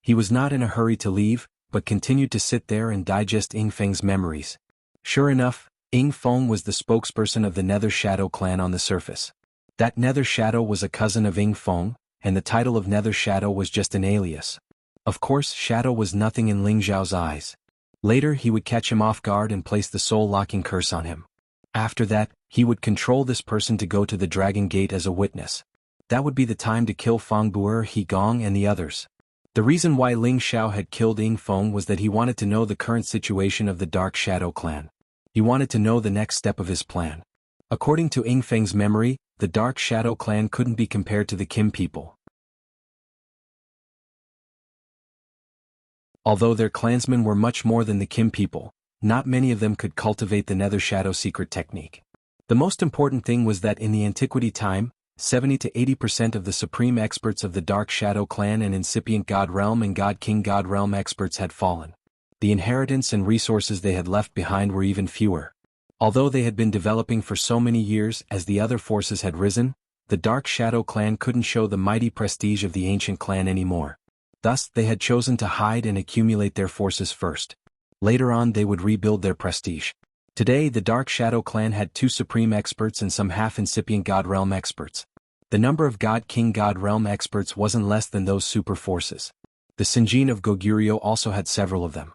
He was not in a hurry to leave, but continued to sit there and digest Ying Feng's memories. Sure enough, Ying Feng was the spokesperson of the Nether Shadow clan on the surface. That Nether Shadow was a cousin of Ying Feng, and the title of Nether Shadow was just an alias. Of course, Shadow was nothing in Ling Xiao's eyes. Later he would catch him off guard and place the soul-locking curse on him. After that, he would control this person to go to the Dragon Gate as a witness. That would be the time to kill Fang Buer, He Gong and the others. The reason why Ling Xiao had killed Ying Feng was that he wanted to know the current situation of the Dark Shadow clan. He wanted to know the next step of his plan. According to Ying Feng's memory, the Dark Shadow clan couldn't be compared to the Kim people. Although their clansmen were much more than the Kim people, not many of them could cultivate the Nether Shadow secret technique. The most important thing was that in the antiquity time, 70 to 80% of the supreme experts of the Dark Shadow clan and incipient God Realm and God King God Realm experts had fallen. The inheritance and resources they had left behind were even fewer. Although they had been developing for so many years as the other forces had risen, the Dark Shadow clan couldn't show the mighty prestige of the ancient clan anymore. Thus, they had chosen to hide and accumulate their forces first. Later on they would rebuild their prestige. Today the Dark Shadow clan had 2 supreme experts and some half-incipient God Realm experts. The number of God King God Realm experts wasn't less than those super forces. The Sinjin of Goguryeo also had several of them.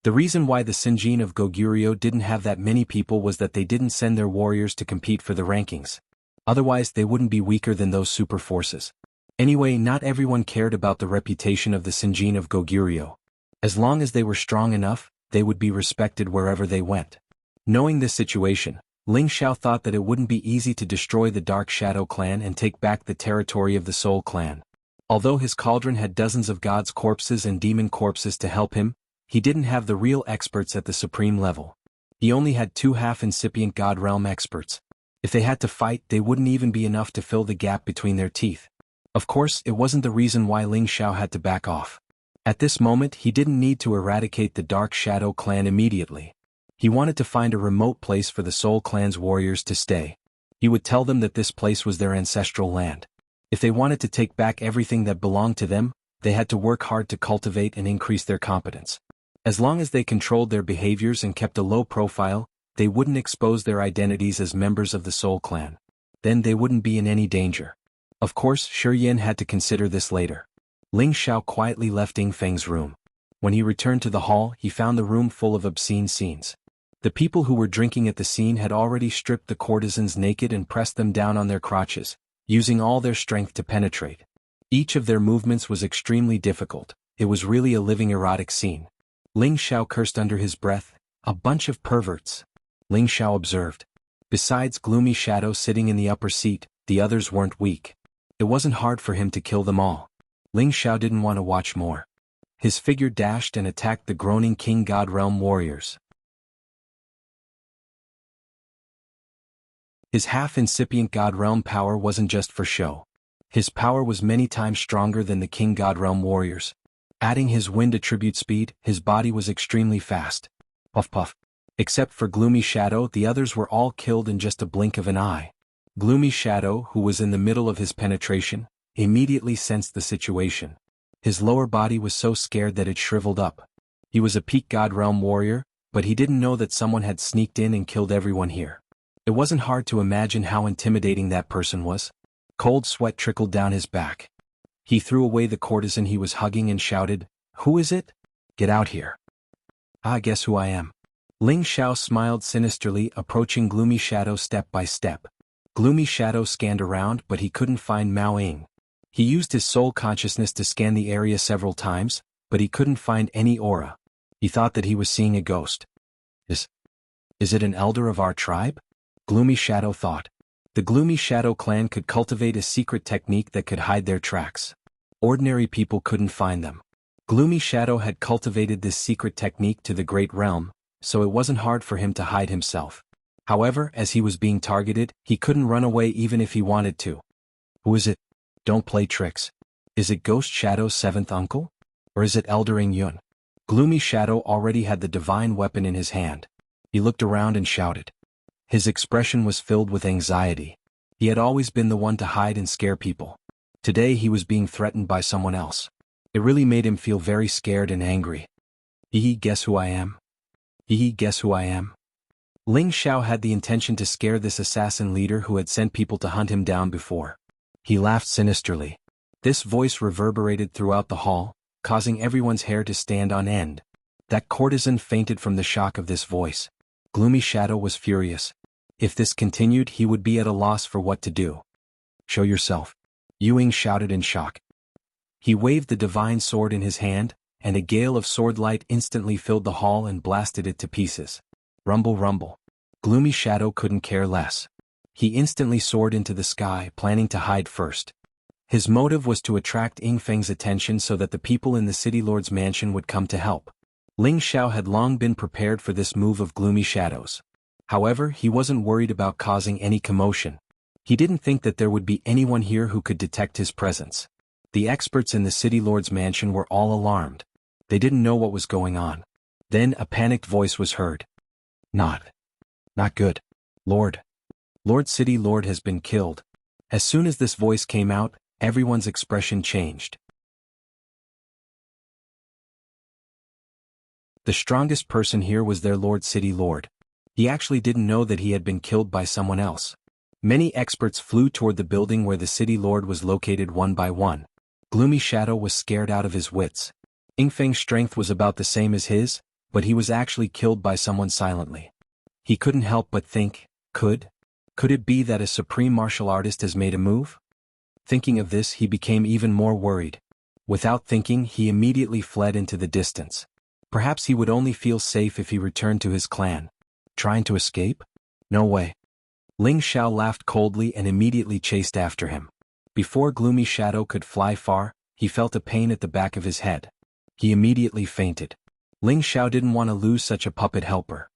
The reason why the Sinjin of Goguryeo didn't have that many people was that they didn't send their warriors to compete for the rankings. Otherwise they wouldn't be weaker than those super forces. Anyway, not everyone cared about the reputation of the Sinjin of Goguryeo. As long as they were strong enough, they would be respected wherever they went. Knowing this situation, Ling Xiao thought that it wouldn't be easy to destroy the Dark Shadow clan and take back the territory of the Soul clan. Although his cauldron had dozens of gods' corpses and demon corpses to help him, he didn't have the real experts at the supreme level. He only had 2 half-incipient God Realm experts. If they had to fight, they wouldn't even be enough to fill the gap between their teeth. Of course, it wasn't the reason why Ling Xiao had to back off. At this moment he didn't need to eradicate the Dark Shadow clan immediately. He wanted to find a remote place for the Soul clan's warriors to stay. He would tell them that this place was their ancestral land. If they wanted to take back everything that belonged to them, they had to work hard to cultivate and increase their competence. As long as they controlled their behaviors and kept a low profile, they wouldn't expose their identities as members of the Soul clan. Then they wouldn't be in any danger. Of course, Shi Yin had to consider this later. Ling Xiao quietly left Ying Feng's room. When he returned to the hall, he found the room full of obscene scenes. The people who were drinking at the scene had already stripped the courtesans naked and pressed them down on their crotches, using all their strength to penetrate. Each of their movements was extremely difficult. It was really a living erotic scene. Ling Xiao cursed under his breath, "A bunch of perverts." Ling Xiao observed. Besides Gloomy Shadow sitting in the upper seat, the others weren't weak. It wasn't hard for him to kill them all. Ling Xiao didn't want to watch more. His figure dashed and attacked the groaning King God Realm warriors. His half-incipient God Realm power wasn't just for show. His power was many times stronger than the King God Realm warriors. Adding his wind attribute speed, his body was extremely fast. Puff puff. Except for Gloomy Shadow, the others were all killed in just a blink of an eye. Gloomy Shadow, who was in the middle of his penetration, immediately sensed the situation. His lower body was so scared that it shriveled up. He was a peak God Realm warrior, but he didn't know that someone had sneaked in and killed everyone here. It wasn't hard to imagine how intimidating that person was. Cold sweat trickled down his back. He threw away the courtesan he was hugging and shouted, "Who is it? Get out here." "Ah, guess who I am." Ling Xiao smiled sinisterly, approaching Gloomy Shadow step by step. Gloomy Shadow scanned around, but he couldn't find Mao Ying. He used his soul consciousness to scan the area several times, but he couldn't find any aura. He thought that he was seeing a ghost. Is it an elder of our tribe? Gloomy Shadow thought. The Gloomy Shadow clan could cultivate a secret technique that could hide their tracks. Ordinary people couldn't find them. Gloomy Shadow had cultivated this secret technique to the Great Realm, so it wasn't hard for him to hide himself. However, as he was being targeted, he couldn't run away even if he wanted to. "Who is it? Don't play tricks. Is it Ghost Shadow's 7th uncle? Or is it Elder Ying Yun?" Gloomy Shadow already had the divine weapon in his hand. He looked around and shouted. His expression was filled with anxiety. He had always been the one to hide and scare people. Today he was being threatened by someone else. It really made him feel very scared and angry. Hee, guess who I am? Hee, guess who I am? Ling Xiao had the intention to scare this assassin leader who had sent people to hunt him down before. He laughed sinisterly. This voice reverberated throughout the hall, causing everyone's hair to stand on end. That courtesan fainted from the shock of this voice. Gloomy Shadow was furious. If this continued, he would be at a loss for what to do. "Show yourself," Ewing shouted in shock. He waved the divine sword in his hand, and a gale of sword light instantly filled the hall and blasted it to pieces. Rumble, rumble. Gloomy Shadow couldn't care less. He instantly soared into the sky, planning to hide first. His motive was to attract Ing Feng's attention so that the people in the City Lord's mansion would come to help. Ling Xiao had long been prepared for this move of Gloomy Shadow's. However, he wasn't worried about causing any commotion. He didn't think that there would be anyone here who could detect his presence. The experts in the City Lord's mansion were all alarmed. They didn't know what was going on. Then a panicked voice was heard. Not good. Lord City Lord has been killed." As soon as this voice came out, everyone's expression changed. The strongest person here was their Lord City Lord. He actually didn't know that he had been killed by someone else. Many experts flew toward the building where the City Lord was located one by one. Gloomy Shadow was scared out of his wits. Ing Feng's strength was about the same as his, but he was actually killed by someone silently. He couldn't help but think, could it be that a supreme martial artist has made a move? Thinking of this, he became even more worried. Without thinking, he immediately fled into the distance. Perhaps he would only feel safe if he returned to his clan. Trying to escape? No way. Ling Xiao laughed coldly and immediately chased after him. Before Gloomy Shadow could fly far, he felt a pain at the back of his head. He immediately fainted. Ling Xiao didn't want to lose such a puppet helper.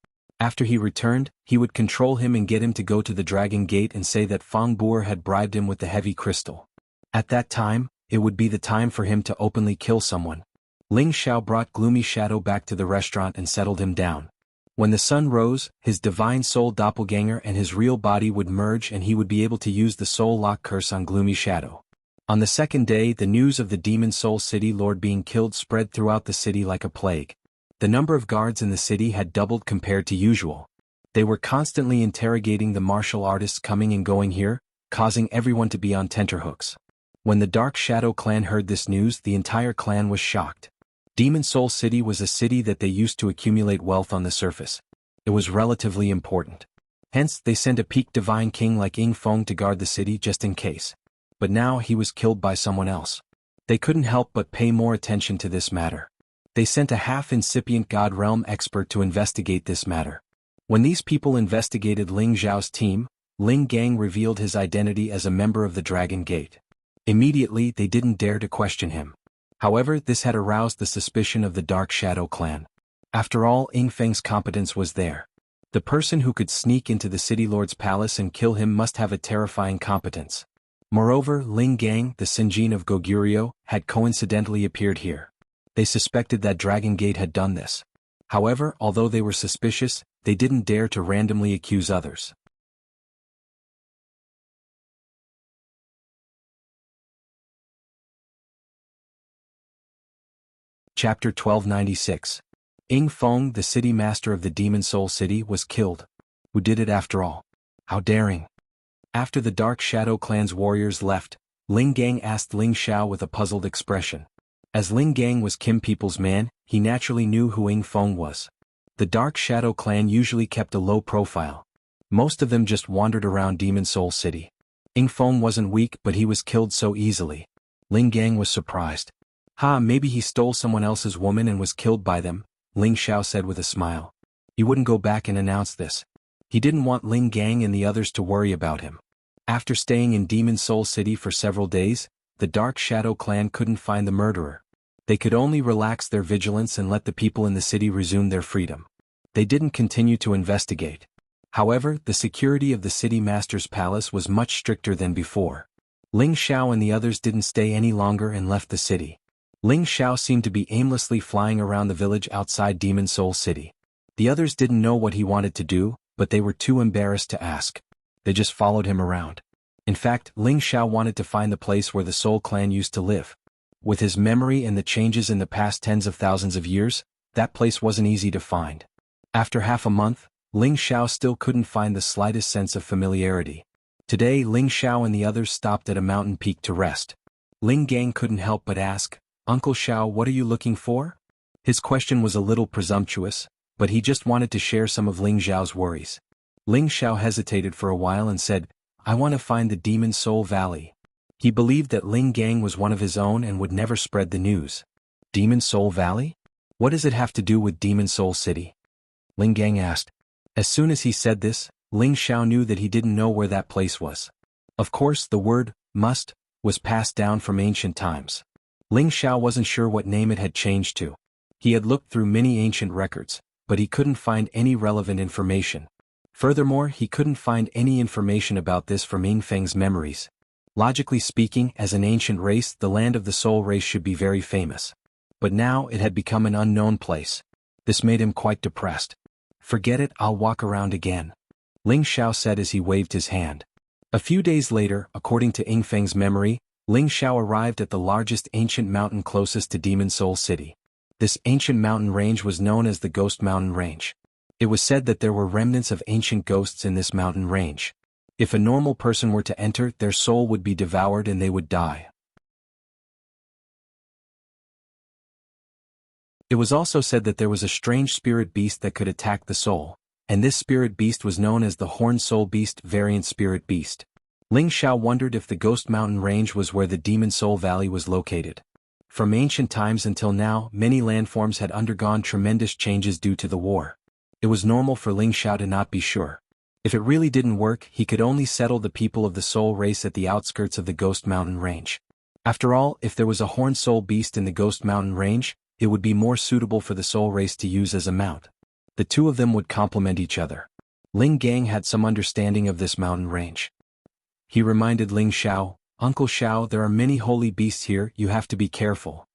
After he returned, he would control him and get him to go to the Dragon Gate and say that Feng Buer had bribed him with the heavy crystal. At that time, it would be the time for him to openly kill someone. Ling Xiao brought Gloomy Shadow back to the restaurant and settled him down. When the sun rose, his divine soul doppelganger and his real body would merge and he would be able to use the soul lock curse on Gloomy Shadow. On the second day, the news of the Demon Soul City Lord being killed spread throughout the city like a plague. The number of guards in the city had doubled compared to usual. They were constantly interrogating the martial artists coming and going here, causing everyone to be on tenterhooks. When the Dark Shadow clan heard this news, the entire clan was shocked. Demon Soul City was a city that they used to accumulate wealth on the surface. It was relatively important. Hence, they sent a peak divine king like Ing Feng to guard the city just in case. But now he was killed by someone else. They couldn't help but pay more attention to this matter. They sent a half-incipient God Realm expert to investigate this matter. When these people investigated Ling Zhao's team, Ling Gang revealed his identity as a member of the Dragon Gate. Immediately, they didn't dare to question him. However, this had aroused the suspicion of the Dark Shadow clan. After all, Ing Feng's competence was there. The person who could sneak into the City Lord's palace and kill him must have a terrifying competence. Moreover, Ling Gang, the Sinjin of Goguryeo, had coincidentally appeared here. They suspected that Dragon Gate had done this. However, although they were suspicious, they didn't dare to randomly accuse others. Chapter 1296. Ing Feng, the city master of the Demon Soul City, was killed. Who did it after all? How daring! After the Dark Shadow clan's warriors left, Ling Gang asked Ling Xiao with a puzzled expression. As Ling Gang was Kim People's man, he naturally knew who Ing Feng was. The Dark Shadow clan usually kept a low profile. Most of them just wandered around Demon Soul City. Ing Feng wasn't weak, but he was killed so easily. Ling Gang was surprised. Maybe he stole someone else's woman and was killed by them, Ling Xiao said with a smile. He wouldn't go back and announce this. He didn't want Ling Gang and the others to worry about him. After staying in Demon Soul City for several days, the Dark Shadow clan couldn't find the murderer. They could only relax their vigilance and let the people in the city resume their freedom. They didn't continue to investigate. However, the security of the city master's palace was much stricter than before. Ling Xiao and the others didn't stay any longer and left the city. Ling Xiao seemed to be aimlessly flying around the village outside Demon Soul City. The others didn't know what he wanted to do, but they were too embarrassed to ask. They just followed him around. In fact, Ling Xiao wanted to find the place where the Soul Clan used to live. With his memory and the changes in the past tens of thousands of years, that place wasn't easy to find. After half a month, Ling Xiao still couldn't find the slightest sense of familiarity. Today, Ling Xiao and the others stopped at a mountain peak to rest. Ling Gang couldn't help but ask, "Uncle Xiao, what are you looking for?" His question was a little presumptuous, but he just wanted to share some of Ling Xiao's worries. Ling Xiao hesitated for a while and said, "I want to find the Demon Soul Valley." He believed that Ling Gang was one of his own and would never spread the news. Demon Soul Valley? What does it have to do with Demon Soul City? Ling Gang asked. As soon as he said this, Ling Xiao knew that he didn't know where that place was. Of course, the word, must, was passed down from ancient times. Ling Xiao wasn't sure what name it had changed to. He had looked through many ancient records, but he couldn't find any relevant information. Furthermore, he couldn't find any information about this from Ying Feng's memories. Logically speaking, as an ancient race, the land of the soul race should be very famous. But now it had become an unknown place. This made him quite depressed. "Forget it, I'll walk around again," Ling Xiao said as he waved his hand. A few days later, according to Ying Feng's memory, Ling Xiao arrived at the largest ancient mountain closest to Demon Soul City. This ancient mountain range was known as the Ghost Mountain Range. It was said that there were remnants of ancient ghosts in this mountain range. If a normal person were to enter, their soul would be devoured and they would die. It was also said that there was a strange spirit beast that could attack the soul, and this spirit beast was known as the Horned Soul Beast variant spirit beast. Ling Xiao wondered if the Ghost Mountain Range was where the Demon Soul Valley was located. From ancient times until now, many landforms had undergone tremendous changes due to the war. It was normal for Ling Xiao to not be sure. If it really didn't work, he could only settle the people of the soul race at the outskirts of the Ghost Mountain Range. After all, if there was a Horned Soul Beast in the Ghost Mountain Range, it would be more suitable for the soul race to use as a mount. The two of them would complement each other. Ling Gang had some understanding of this mountain range. He reminded Ling Xiao, "Uncle Xiao, there are many holy beasts here, you have to be careful."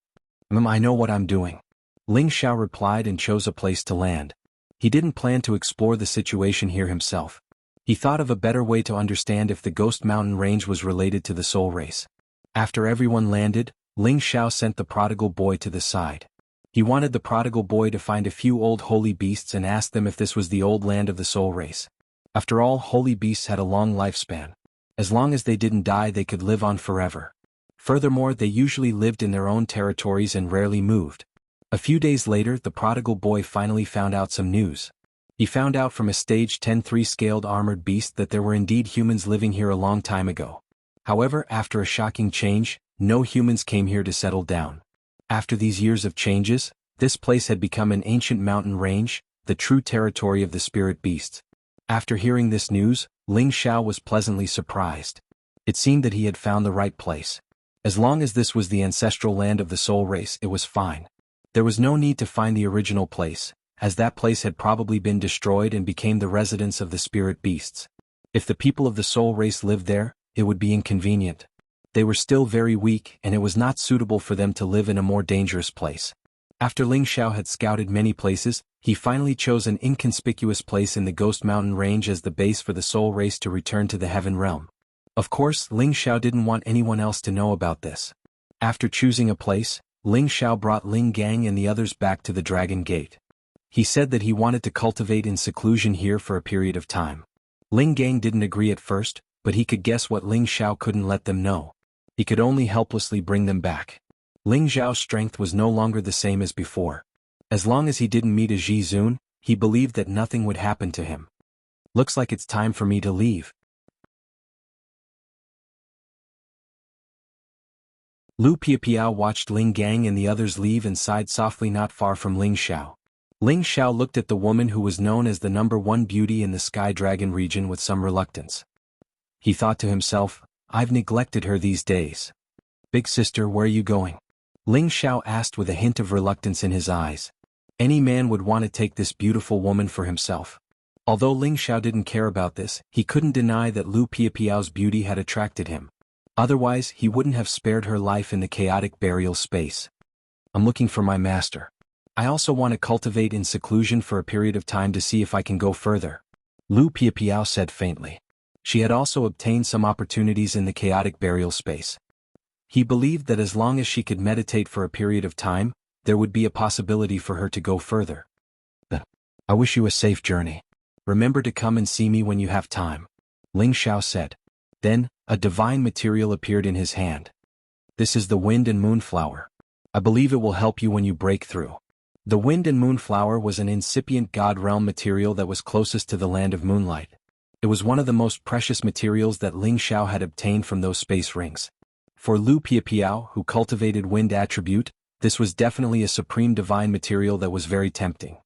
I know what I'm doing," Ling Xiao replied and chose a place to land. He didn't plan to explore the situation here himself. He thought of a better way to understand if the Ghost Mountain Range was related to the soul race. After everyone landed, Ling Xiao sent the prodigal boy to the side. He wanted the prodigal boy to find a few old holy beasts and ask them if this was the old land of the soul race. After all, holy beasts had a long lifespan. As long as they didn't die, they could live on forever. Furthermore, they usually lived in their own territories and rarely moved. A few days later, the prodigal boy finally found out some news. He found out from a stage 10 3-scaled armored beast that there were indeed humans living here a long time ago. However, after a shocking change, no humans came here to settle down. After these years of changes, this place had become an ancient mountain range, the true territory of the spirit beasts. After hearing this news, Ling Xiao was pleasantly surprised. It seemed that he had found the right place. As long as this was the ancestral land of the soul race, it was fine. There was no need to find the original place, as that place had probably been destroyed and became the residence of the spirit beasts. If the people of the soul race lived there, it would be inconvenient. They were still very weak, and it was not suitable for them to live in a more dangerous place. After Ling Xiao had scouted many places, he finally chose an inconspicuous place in the Ghost Mountain Range as the base for the soul race to return to the Heaven Realm. Of course, Ling Xiao didn't want anyone else to know about this. After choosing a place, Ling Xiao brought Ling Gang and the others back to the Dragon Gate. He said that he wanted to cultivate in seclusion here for a period of time. Ling Gang didn't agree at first, but he could guess what Ling Xiao couldn't let them know. He could only helplessly bring them back. Ling Xiao's strength was no longer the same as before. As long as he didn't meet a Ji Zun, he believed that nothing would happen to him. "Looks like it's time for me to leave." Lu Piapiao watched Ling Gang and the others leave and sighed softly not far from Ling Xiao. Ling Xiao looked at the woman who was known as the #1 beauty in the Sky Dragon region with some reluctance. He thought to himself, "I've neglected her these days." "Big sister, where are you going?" Ling Xiao asked with a hint of reluctance in his eyes. Any man would want to take this beautiful woman for himself. Although Ling Xiao didn't care about this, he couldn't deny that Lu Piapiao's beauty had attracted him. Otherwise, he wouldn't have spared her life in the chaotic burial space. "I'm looking for my master. I also want to cultivate in seclusion for a period of time to see if I can go further," Lu Piapiao said faintly. She had also obtained some opportunities in the chaotic burial space. He believed that as long as she could meditate for a period of time, there would be a possibility for her to go further. "I wish you a safe journey. Remember to come and see me when you have time," Ling Xiao said. Then, a divine material appeared in his hand. This is the wind and moon flower. I believe it will help you when you break through. The wind and moon flower was an incipient god realm material that was closest to the land of moonlight. It was one of the most precious materials that Ling Xiao had obtained from those space rings. For Lu Piapiao, who cultivated wind attribute, this was definitely a supreme divine material that was very tempting.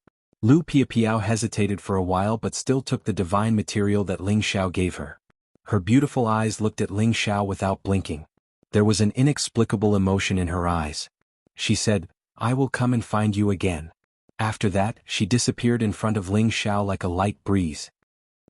Lu Piapiao hesitated for a while but still took the divine material that Ling Xiao gave her. Her beautiful eyes looked at Ling Xiao without blinking. There was an inexplicable emotion in her eyes. She said, "I will come and find you again." After that, she disappeared in front of Ling Xiao like a light breeze.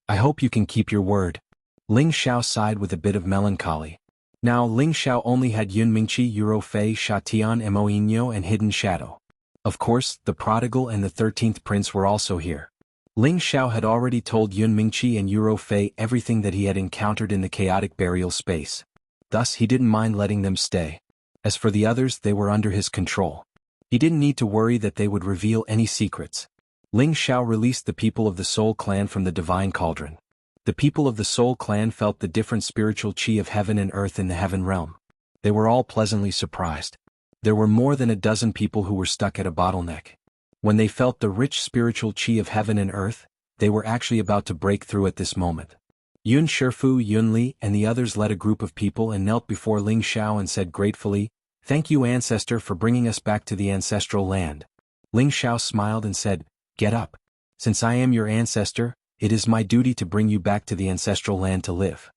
"I hope you can keep your word." Ling Xiao sighed with a bit of melancholy. Now Ling Xiao only had Yunmingqi, Eurofei, Shatian, Emoinho and Hidden Shadow. Of course, the Prodigal and the 13th Prince were also here. Ling Xiao had already told Yunmingqi and Eurofei everything that he had encountered in the chaotic burial space. Thus he didn't mind letting them stay. As for the others, they were under his control. He didn't need to worry that they would reveal any secrets. Ling Xiao released the people of the Soul Clan from the Divine Cauldron. The people of the Soul Clan felt the different spiritual chi of heaven and earth in the heaven realm. They were all pleasantly surprised. There were more than a dozen people who were stuck at a bottleneck. When they felt the rich spiritual chi of heaven and earth, they were actually about to break through at this moment. Yun Shifu, Yun Li, and the others led a group of people and knelt before Ling Xiao and said gratefully, "Thank you, Ancestor, for bringing us back to the ancestral land." Ling Xiao smiled and said, "Get up. Since I am your ancestor, it is my duty to bring you back to the ancestral land to live.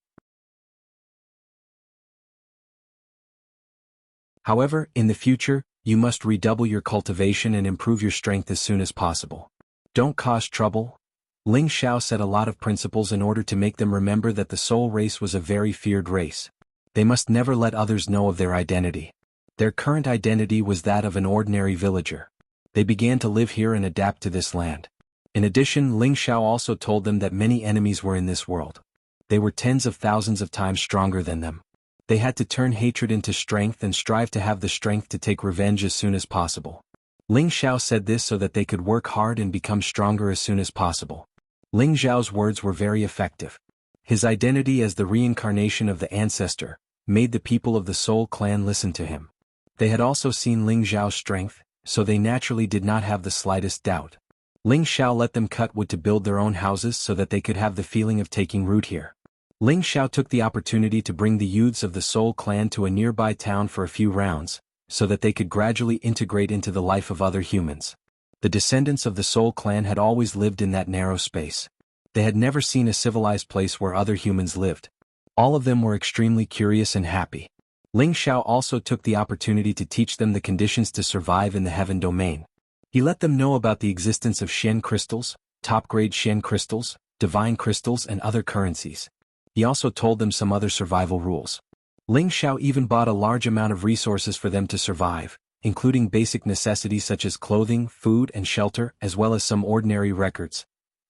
However, in the future, you must redouble your cultivation and improve your strength as soon as possible. Don't cause trouble." Ling Xiao said a lot of principles in order to make them remember that the soul race was a very feared race. They must never let others know of their identity. Their current identity was that of an ordinary villager. They began to live here and adapt to this land. In addition, Ling Xiao also told them that many enemies were in this world. They were tens of thousands of times stronger than them. They had to turn hatred into strength and strive to have the strength to take revenge as soon as possible. Ling Xiao said this so that they could work hard and become stronger as soon as possible. Ling Xiao's words were very effective. His identity as the reincarnation of the ancestor made the people of the Soul Clan listen to him. They had also seen Ling Xiao's strength, so they naturally did not have the slightest doubt. Ling Xiao let them cut wood to build their own houses so that they could have the feeling of taking root here. Ling Xiao took the opportunity to bring the youths of the Soul Clan to a nearby town for a few rounds, so that they could gradually integrate into the life of other humans. The descendants of the Soul Clan had always lived in that narrow space. They had never seen a civilized place where other humans lived. All of them were extremely curious and happy. Ling Xiao also took the opportunity to teach them the conditions to survive in the heaven domain. He let them know about the existence of Shen crystals, top-grade Shen crystals, divine crystals and other currencies. He also told them some other survival rules. Ling Xiao even bought a large amount of resources for them to survive, including basic necessities such as clothing, food and shelter, as well as some ordinary records.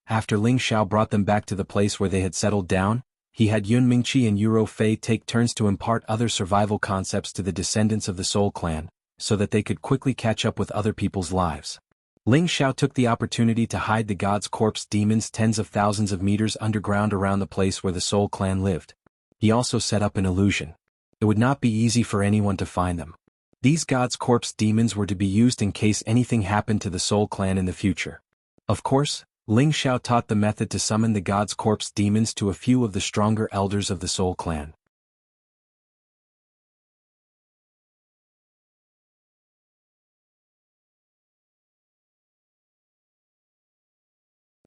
After Ling Xiao brought them back to the place where they had settled down, he had Yunmingqi and Eurofei take turns to impart other survival concepts to the descendants of the Soul Clan, so that they could quickly catch up with other people's lives. Ling Xiao took the opportunity to hide the god's corpse demons tens of thousands of meters underground around the place where the Soul Clan lived. He also set up an illusion. It would not be easy for anyone to find them. These god's corpse demons were to be used in case anything happened to the Soul Clan in the future. Of course, Ling Xiao taught the method to summon the god's corpse demons to a few of the stronger elders of the Soul Clan.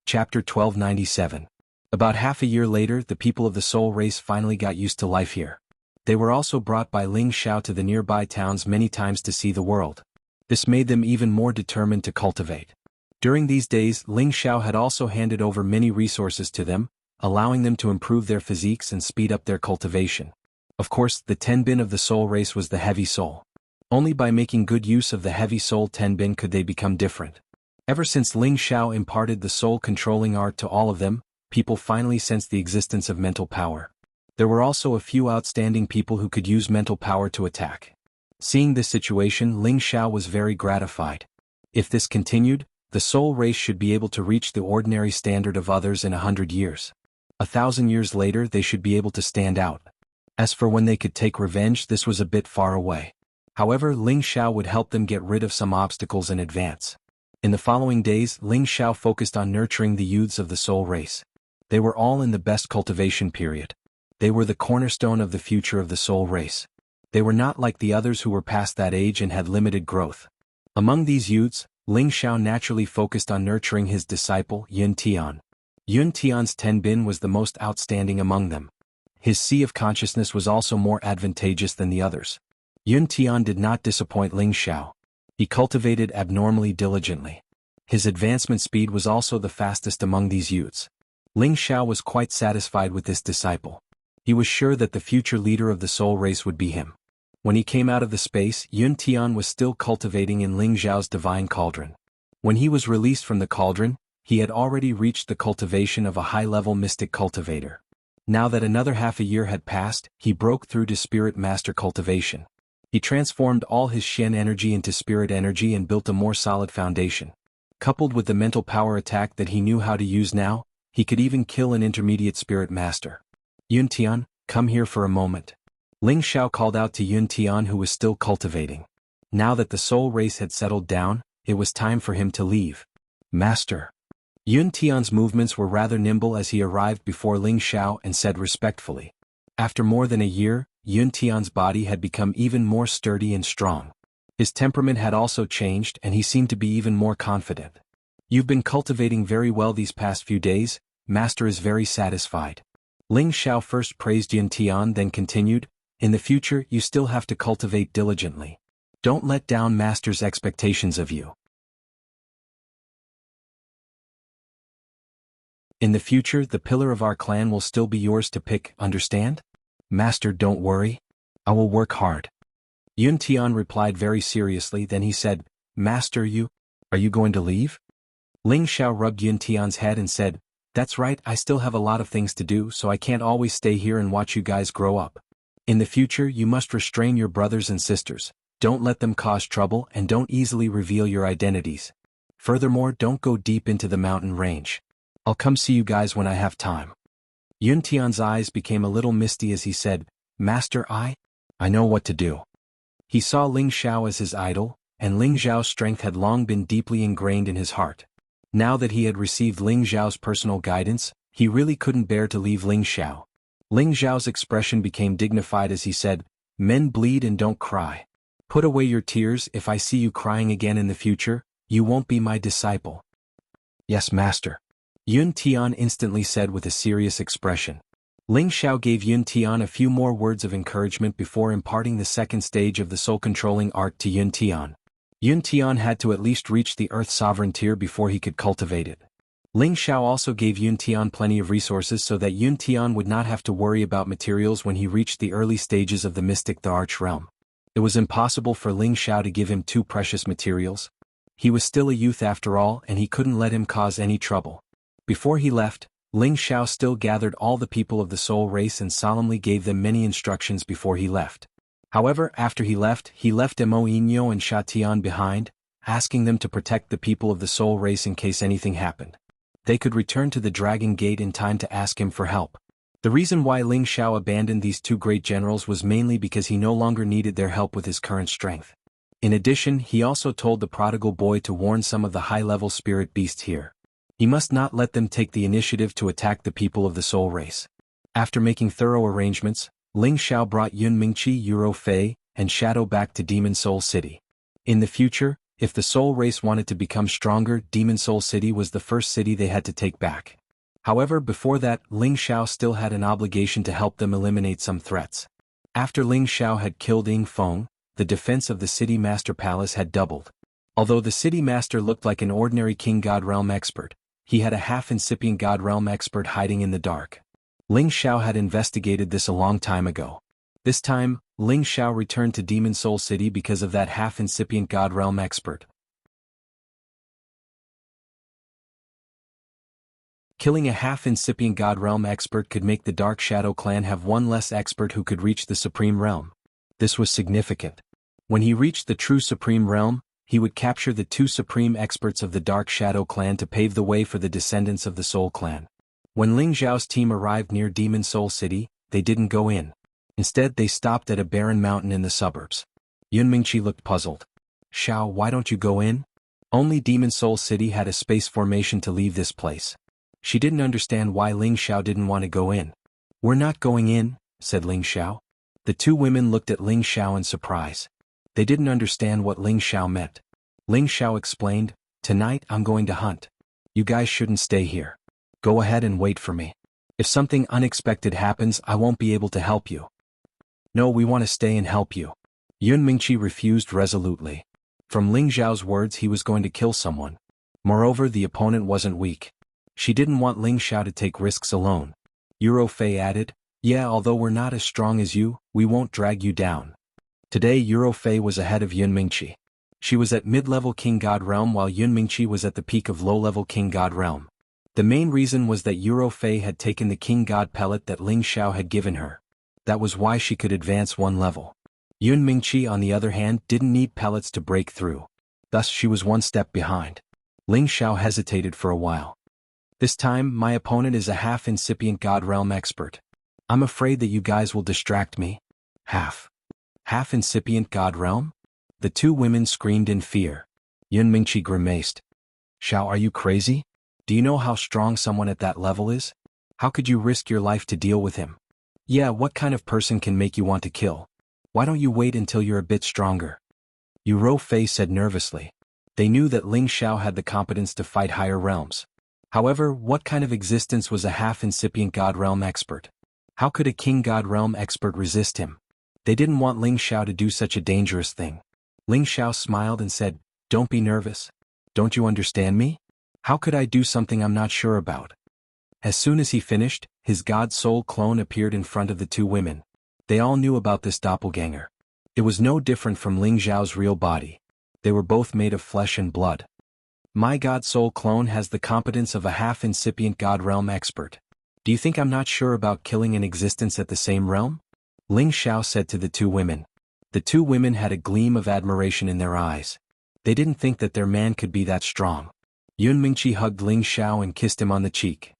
Chapter 1297. About half a year later, the people of the Soul race finally got used to life here. They were also brought by Ling Xiao to the nearby towns many times to see the world. This made them even more determined to cultivate. During these days, Ling Xiao had also handed over many resources to them, allowing them to improve their physiques and speed up their cultivation. Of course, the Tenbin of the Soul race was the heavy soul. Only by making good use of the heavy soul Tenbin could they become different. Ever since Ling Xiao imparted the soul-controlling art to all of them, people finally sensed the existence of mental power. There were also a few outstanding people who could use mental power to attack. Seeing this situation, Ling Xiao was very gratified. If this continued, the soul race should be able to reach the ordinary standard of others in 100 years. 1,000 years later they should be able to stand out. As for when they could take revenge, this was a bit far away. However, Ling Xiao would help them get rid of some obstacles in advance. In the following days, Ling Xiao focused on nurturing the youths of the soul race. They were all in the best cultivation period. They were the cornerstone of the future of the soul race. They were not like the others who were past that age and had limited growth. Among these youths, Ling Xiao naturally focused on nurturing his disciple, Yun Tian. Yun Tian's Tenbin was the most outstanding among them. His sea of consciousness was also more advantageous than the others. Yun Tian did not disappoint Ling Xiao. He cultivated abnormally diligently. His advancement speed was also the fastest among these youths. Ling Xiao was quite satisfied with this disciple. He was sure that the future leader of the soul race would be him. When he came out of the space, Yun Tian was still cultivating in Ling Xiao's divine cauldron. When he was released from the cauldron, he had already reached the cultivation of a high-level mystic cultivator. Now that another half a year had passed, he broke through to spirit master cultivation. He transformed all his Shen energy into spirit energy and built a more solid foundation. Coupled with the mental power attack that he knew how to use now, he could even kill an intermediate spirit master. Yun Tian, come here for a moment. Ling Xiao called out to Yun Tian, who was still cultivating. Now that the soul race had settled down, it was time for him to leave. Master. Yun Tian's movements were rather nimble as he arrived before Ling Xiao and said respectfully. After more than a year, Yun Tian's body had become even more sturdy and strong. His temperament had also changed and he seemed to be even more confident. You've been cultivating very well these past few days, Master is very satisfied. Ling Xiao first praised Yun Tian, then continued, in the future you still have to cultivate diligently. Don't let down Master's expectations of you. In the future the pillar of our clan will still be yours to pick, understand? Master, don't worry. I will work hard. Yun Tian replied very seriously, then he said, Master, are you going to leave? Ling Xiao rubbed Yun Tian's head and said, that's right, I still have a lot of things to do, so I can't always stay here and watch you guys grow up. In the future you must restrain your brothers and sisters, don't let them cause trouble and don't easily reveal your identities. Furthermore, don't go deep into the mountain range. I'll come see you guys when I have time. Yun Tian's eyes became a little misty as he said, Master, I know what to do. He saw Ling Xiao as his idol, and Ling Xiao's strength had long been deeply ingrained in his heart. Now that he had received Ling Xiao's personal guidance, he really couldn't bear to leave Ling Xiao. Ling Xiao's expression became dignified as he said, men bleed and don't cry. Put away your tears. If I see you crying again in the future, you won't be my disciple. Yes, Master. Yun Tian instantly said with a serious expression. Ling Xiao gave Yun Tian a few more words of encouragement before imparting the second stage of the soul-controlling art to Yun Tian. Yun Tian had to at least reach the Earth Sovereign tier before he could cultivate it. Ling Xiao also gave Yun Tian plenty of resources so that Yun Tian would not have to worry about materials when he reached the early stages of the mystic the Arch Realm. It was impossible for Ling Xiao to give him too precious materials. He was still a youth after all, and he couldn't let him cause any trouble. Before he left, Ling Xiao still gathered all the people of the soul race and solemnly gave them many instructions before he left. However, after he left Mo Yinyo and Sha Tian behind, asking them to protect the people of the soul race in case anything happened. They could return to the Dragon Gate in time to ask him for help. The reason why Ling Xiao abandoned these two great generals was mainly because he no longer needed their help with his current strength. In addition, he also told the prodigal boy to warn some of the high-level spirit beasts here. He must not let them take the initiative to attack the people of the soul race. After making thorough arrangements, Ling Xiao brought Yun Mingqi, Euro Fei, and Shadow back to Demon Soul City. In the future, if the soul race wanted to become stronger, Demon Soul City was the first city they had to take back. However, before that, Ling Xiao still had an obligation to help them eliminate some threats. After Ling Xiao had killed Ying Feng, the defense of the City Master Palace had doubled. Although the City Master looked like an ordinary King God Realm expert, he had a half-incipient God Realm expert hiding in the dark. Ling Xiao had investigated this a long time ago. This time, Ling Xiao returned to Demon Soul City because of that half-incipient God Realm expert. Killing a half-incipient God Realm expert could make the Dark Shadow clan have one less expert who could reach the Supreme Realm. This was significant. When he reached the true Supreme Realm, he would capture the two supreme experts of the Dark Shadow clan to pave the way for the descendants of the Soul clan. When Ling Xiao's team arrived near Demon Soul City, they didn't go in. Instead they stopped at a barren mountain in the suburbs. Yunmingqi looked puzzled. Xiao, why don't you go in? Only Demon Soul City had a space formation to leave this place. She didn't understand why Ling Xiao didn't want to go in. We're not going in, said Ling Xiao. The two women looked at Ling Xiao in surprise. They didn't understand what Ling Xiao meant. Ling Xiao explained, tonight I'm going to hunt. You guys shouldn't stay here. Go ahead and wait for me. If something unexpected happens, I won't be able to help you. No, we want to stay and help you. Yunmingqi refused resolutely. From Ling Xiao's words, he was going to kill someone. Moreover, the opponent wasn't weak. She didn't want Ling Xiao to take risks alone. Euro Fei added, yeah, although we're not as strong as you, we won't drag you down. Today Euro Fei was ahead of Yunmingqi. She was at mid-level King God Realm while Yunmingqi was at the peak of low-level King God Realm. The main reason was that Euro Fei had taken the King God pellet that Ling Xiao had given her. That was why she could advance one level. Yunmingqi, on the other hand, didn't need pellets to break through. Thus she was one step behind. Ling Xiao hesitated for a while. This time, my opponent is a half-incipient God Realm expert. I'm afraid that you guys will distract me. Half-incipient God Realm? The two women screamed in fear. Yunmingqi grimaced. Xiao, are you crazy? Do you know how strong someone at that level is? How could you risk your life to deal with him? Yeah, what kind of person can make you want to kill? Why don't you wait until you're a bit stronger? Euro Fei said nervously. They knew that Ling Xiao had the competence to fight higher realms. However, what kind of existence was a half-incipient God Realm expert? How could a King God Realm expert resist him? They didn't want Ling Xiao to do such a dangerous thing. Ling Xiao smiled and said, don't be nervous. Don't you understand me? How could I do something I'm not sure about? As soon as he finished, his God Soul clone appeared in front of the two women. They all knew about this doppelganger. It was no different from Ling Xiao's real body. They were both made of flesh and blood. My God Soul clone has the competence of a half-incipient God Realm expert. Do you think I'm not sure about killing an existence at the same realm? Ling Xiao said to the two women. The two women had a gleam of admiration in their eyes. They didn't think that their man could be that strong. Yunmingqi hugged Ling Xiao and kissed him on the cheek.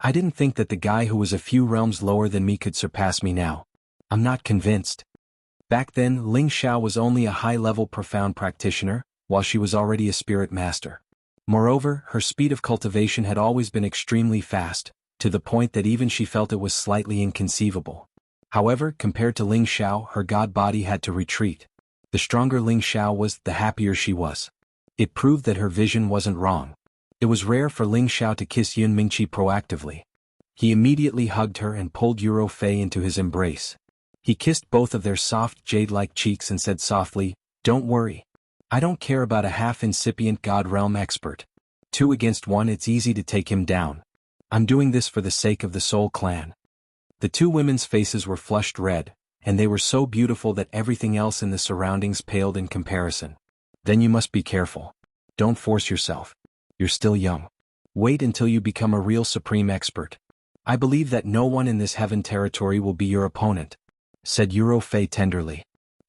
I didn't think that the guy who was a few realms lower than me could surpass me now. I'm not convinced. Back then, Ling Xiao was only a high-level profound practitioner, while she was already a spirit master. Moreover, her speed of cultivation had always been extremely fast, to the point that even she felt it was slightly inconceivable. However, compared to Ling Xiao, her god body had to retreat. The stronger Ling Xiao was, the happier she was. It proved that her vision wasn't wrong. It was rare for Ling Xiao to kiss Yunmingqi proactively. He immediately hugged her and pulled Euro Fei into his embrace. He kissed both of their soft jade-like cheeks and said softly, don't worry. I don't care about a half-incipient God Realm expert. 2 against 1, it's easy to take him down. I'm doing this for the sake of the Soul Clan. The two women's faces were flushed red, and they were so beautiful that everything else in the surroundings paled in comparison. Then you must be careful. Don't force yourself. You're still young. Wait until you become a real supreme expert. I believe that no one in this heaven territory will be your opponent, said Euro Fei tenderly.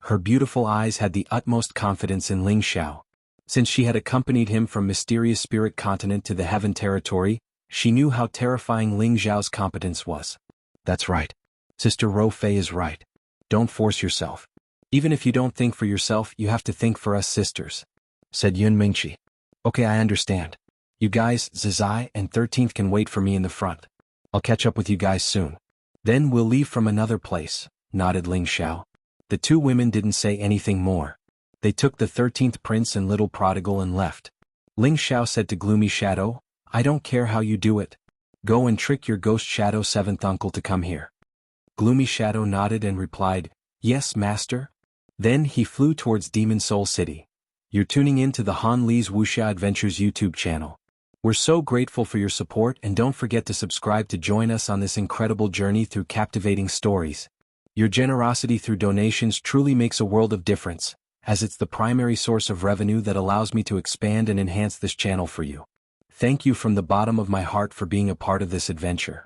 Her beautiful eyes had the utmost confidence in Ling Xiao. Since she had accompanied him from mysterious spirit continent to the heaven territory, she knew how terrifying Ling Xiao's competence was. That's right. Sister Ro Fei is right. Don't force yourself. Even if you don't think for yourself, you have to think for us sisters, said Yunmingqi. Okay, I understand. You guys, Zizai and 13th can wait for me in the front. I'll catch up with you guys soon. Then we'll leave from another place, nodded Ling Xiao. The two women didn't say anything more. They took the 13th prince and little prodigal and left. Ling Xiao said to Gloomy Shadow, I don't care how you do it. Go and trick your ghost Shadow 7th uncle to come here. Gloomy Shadow nodded and replied, Yes, master. Then he flew towards Demon Soul City. You're tuning in to the Han Li's Wuxia Adventures YouTube channel. We're so grateful for your support, and don't forget to subscribe to join us on this incredible journey through captivating stories. Your generosity through donations truly makes a world of difference, as it's the primary source of revenue that allows me to expand and enhance this channel for you. Thank you from the bottom of my heart for being a part of this adventure.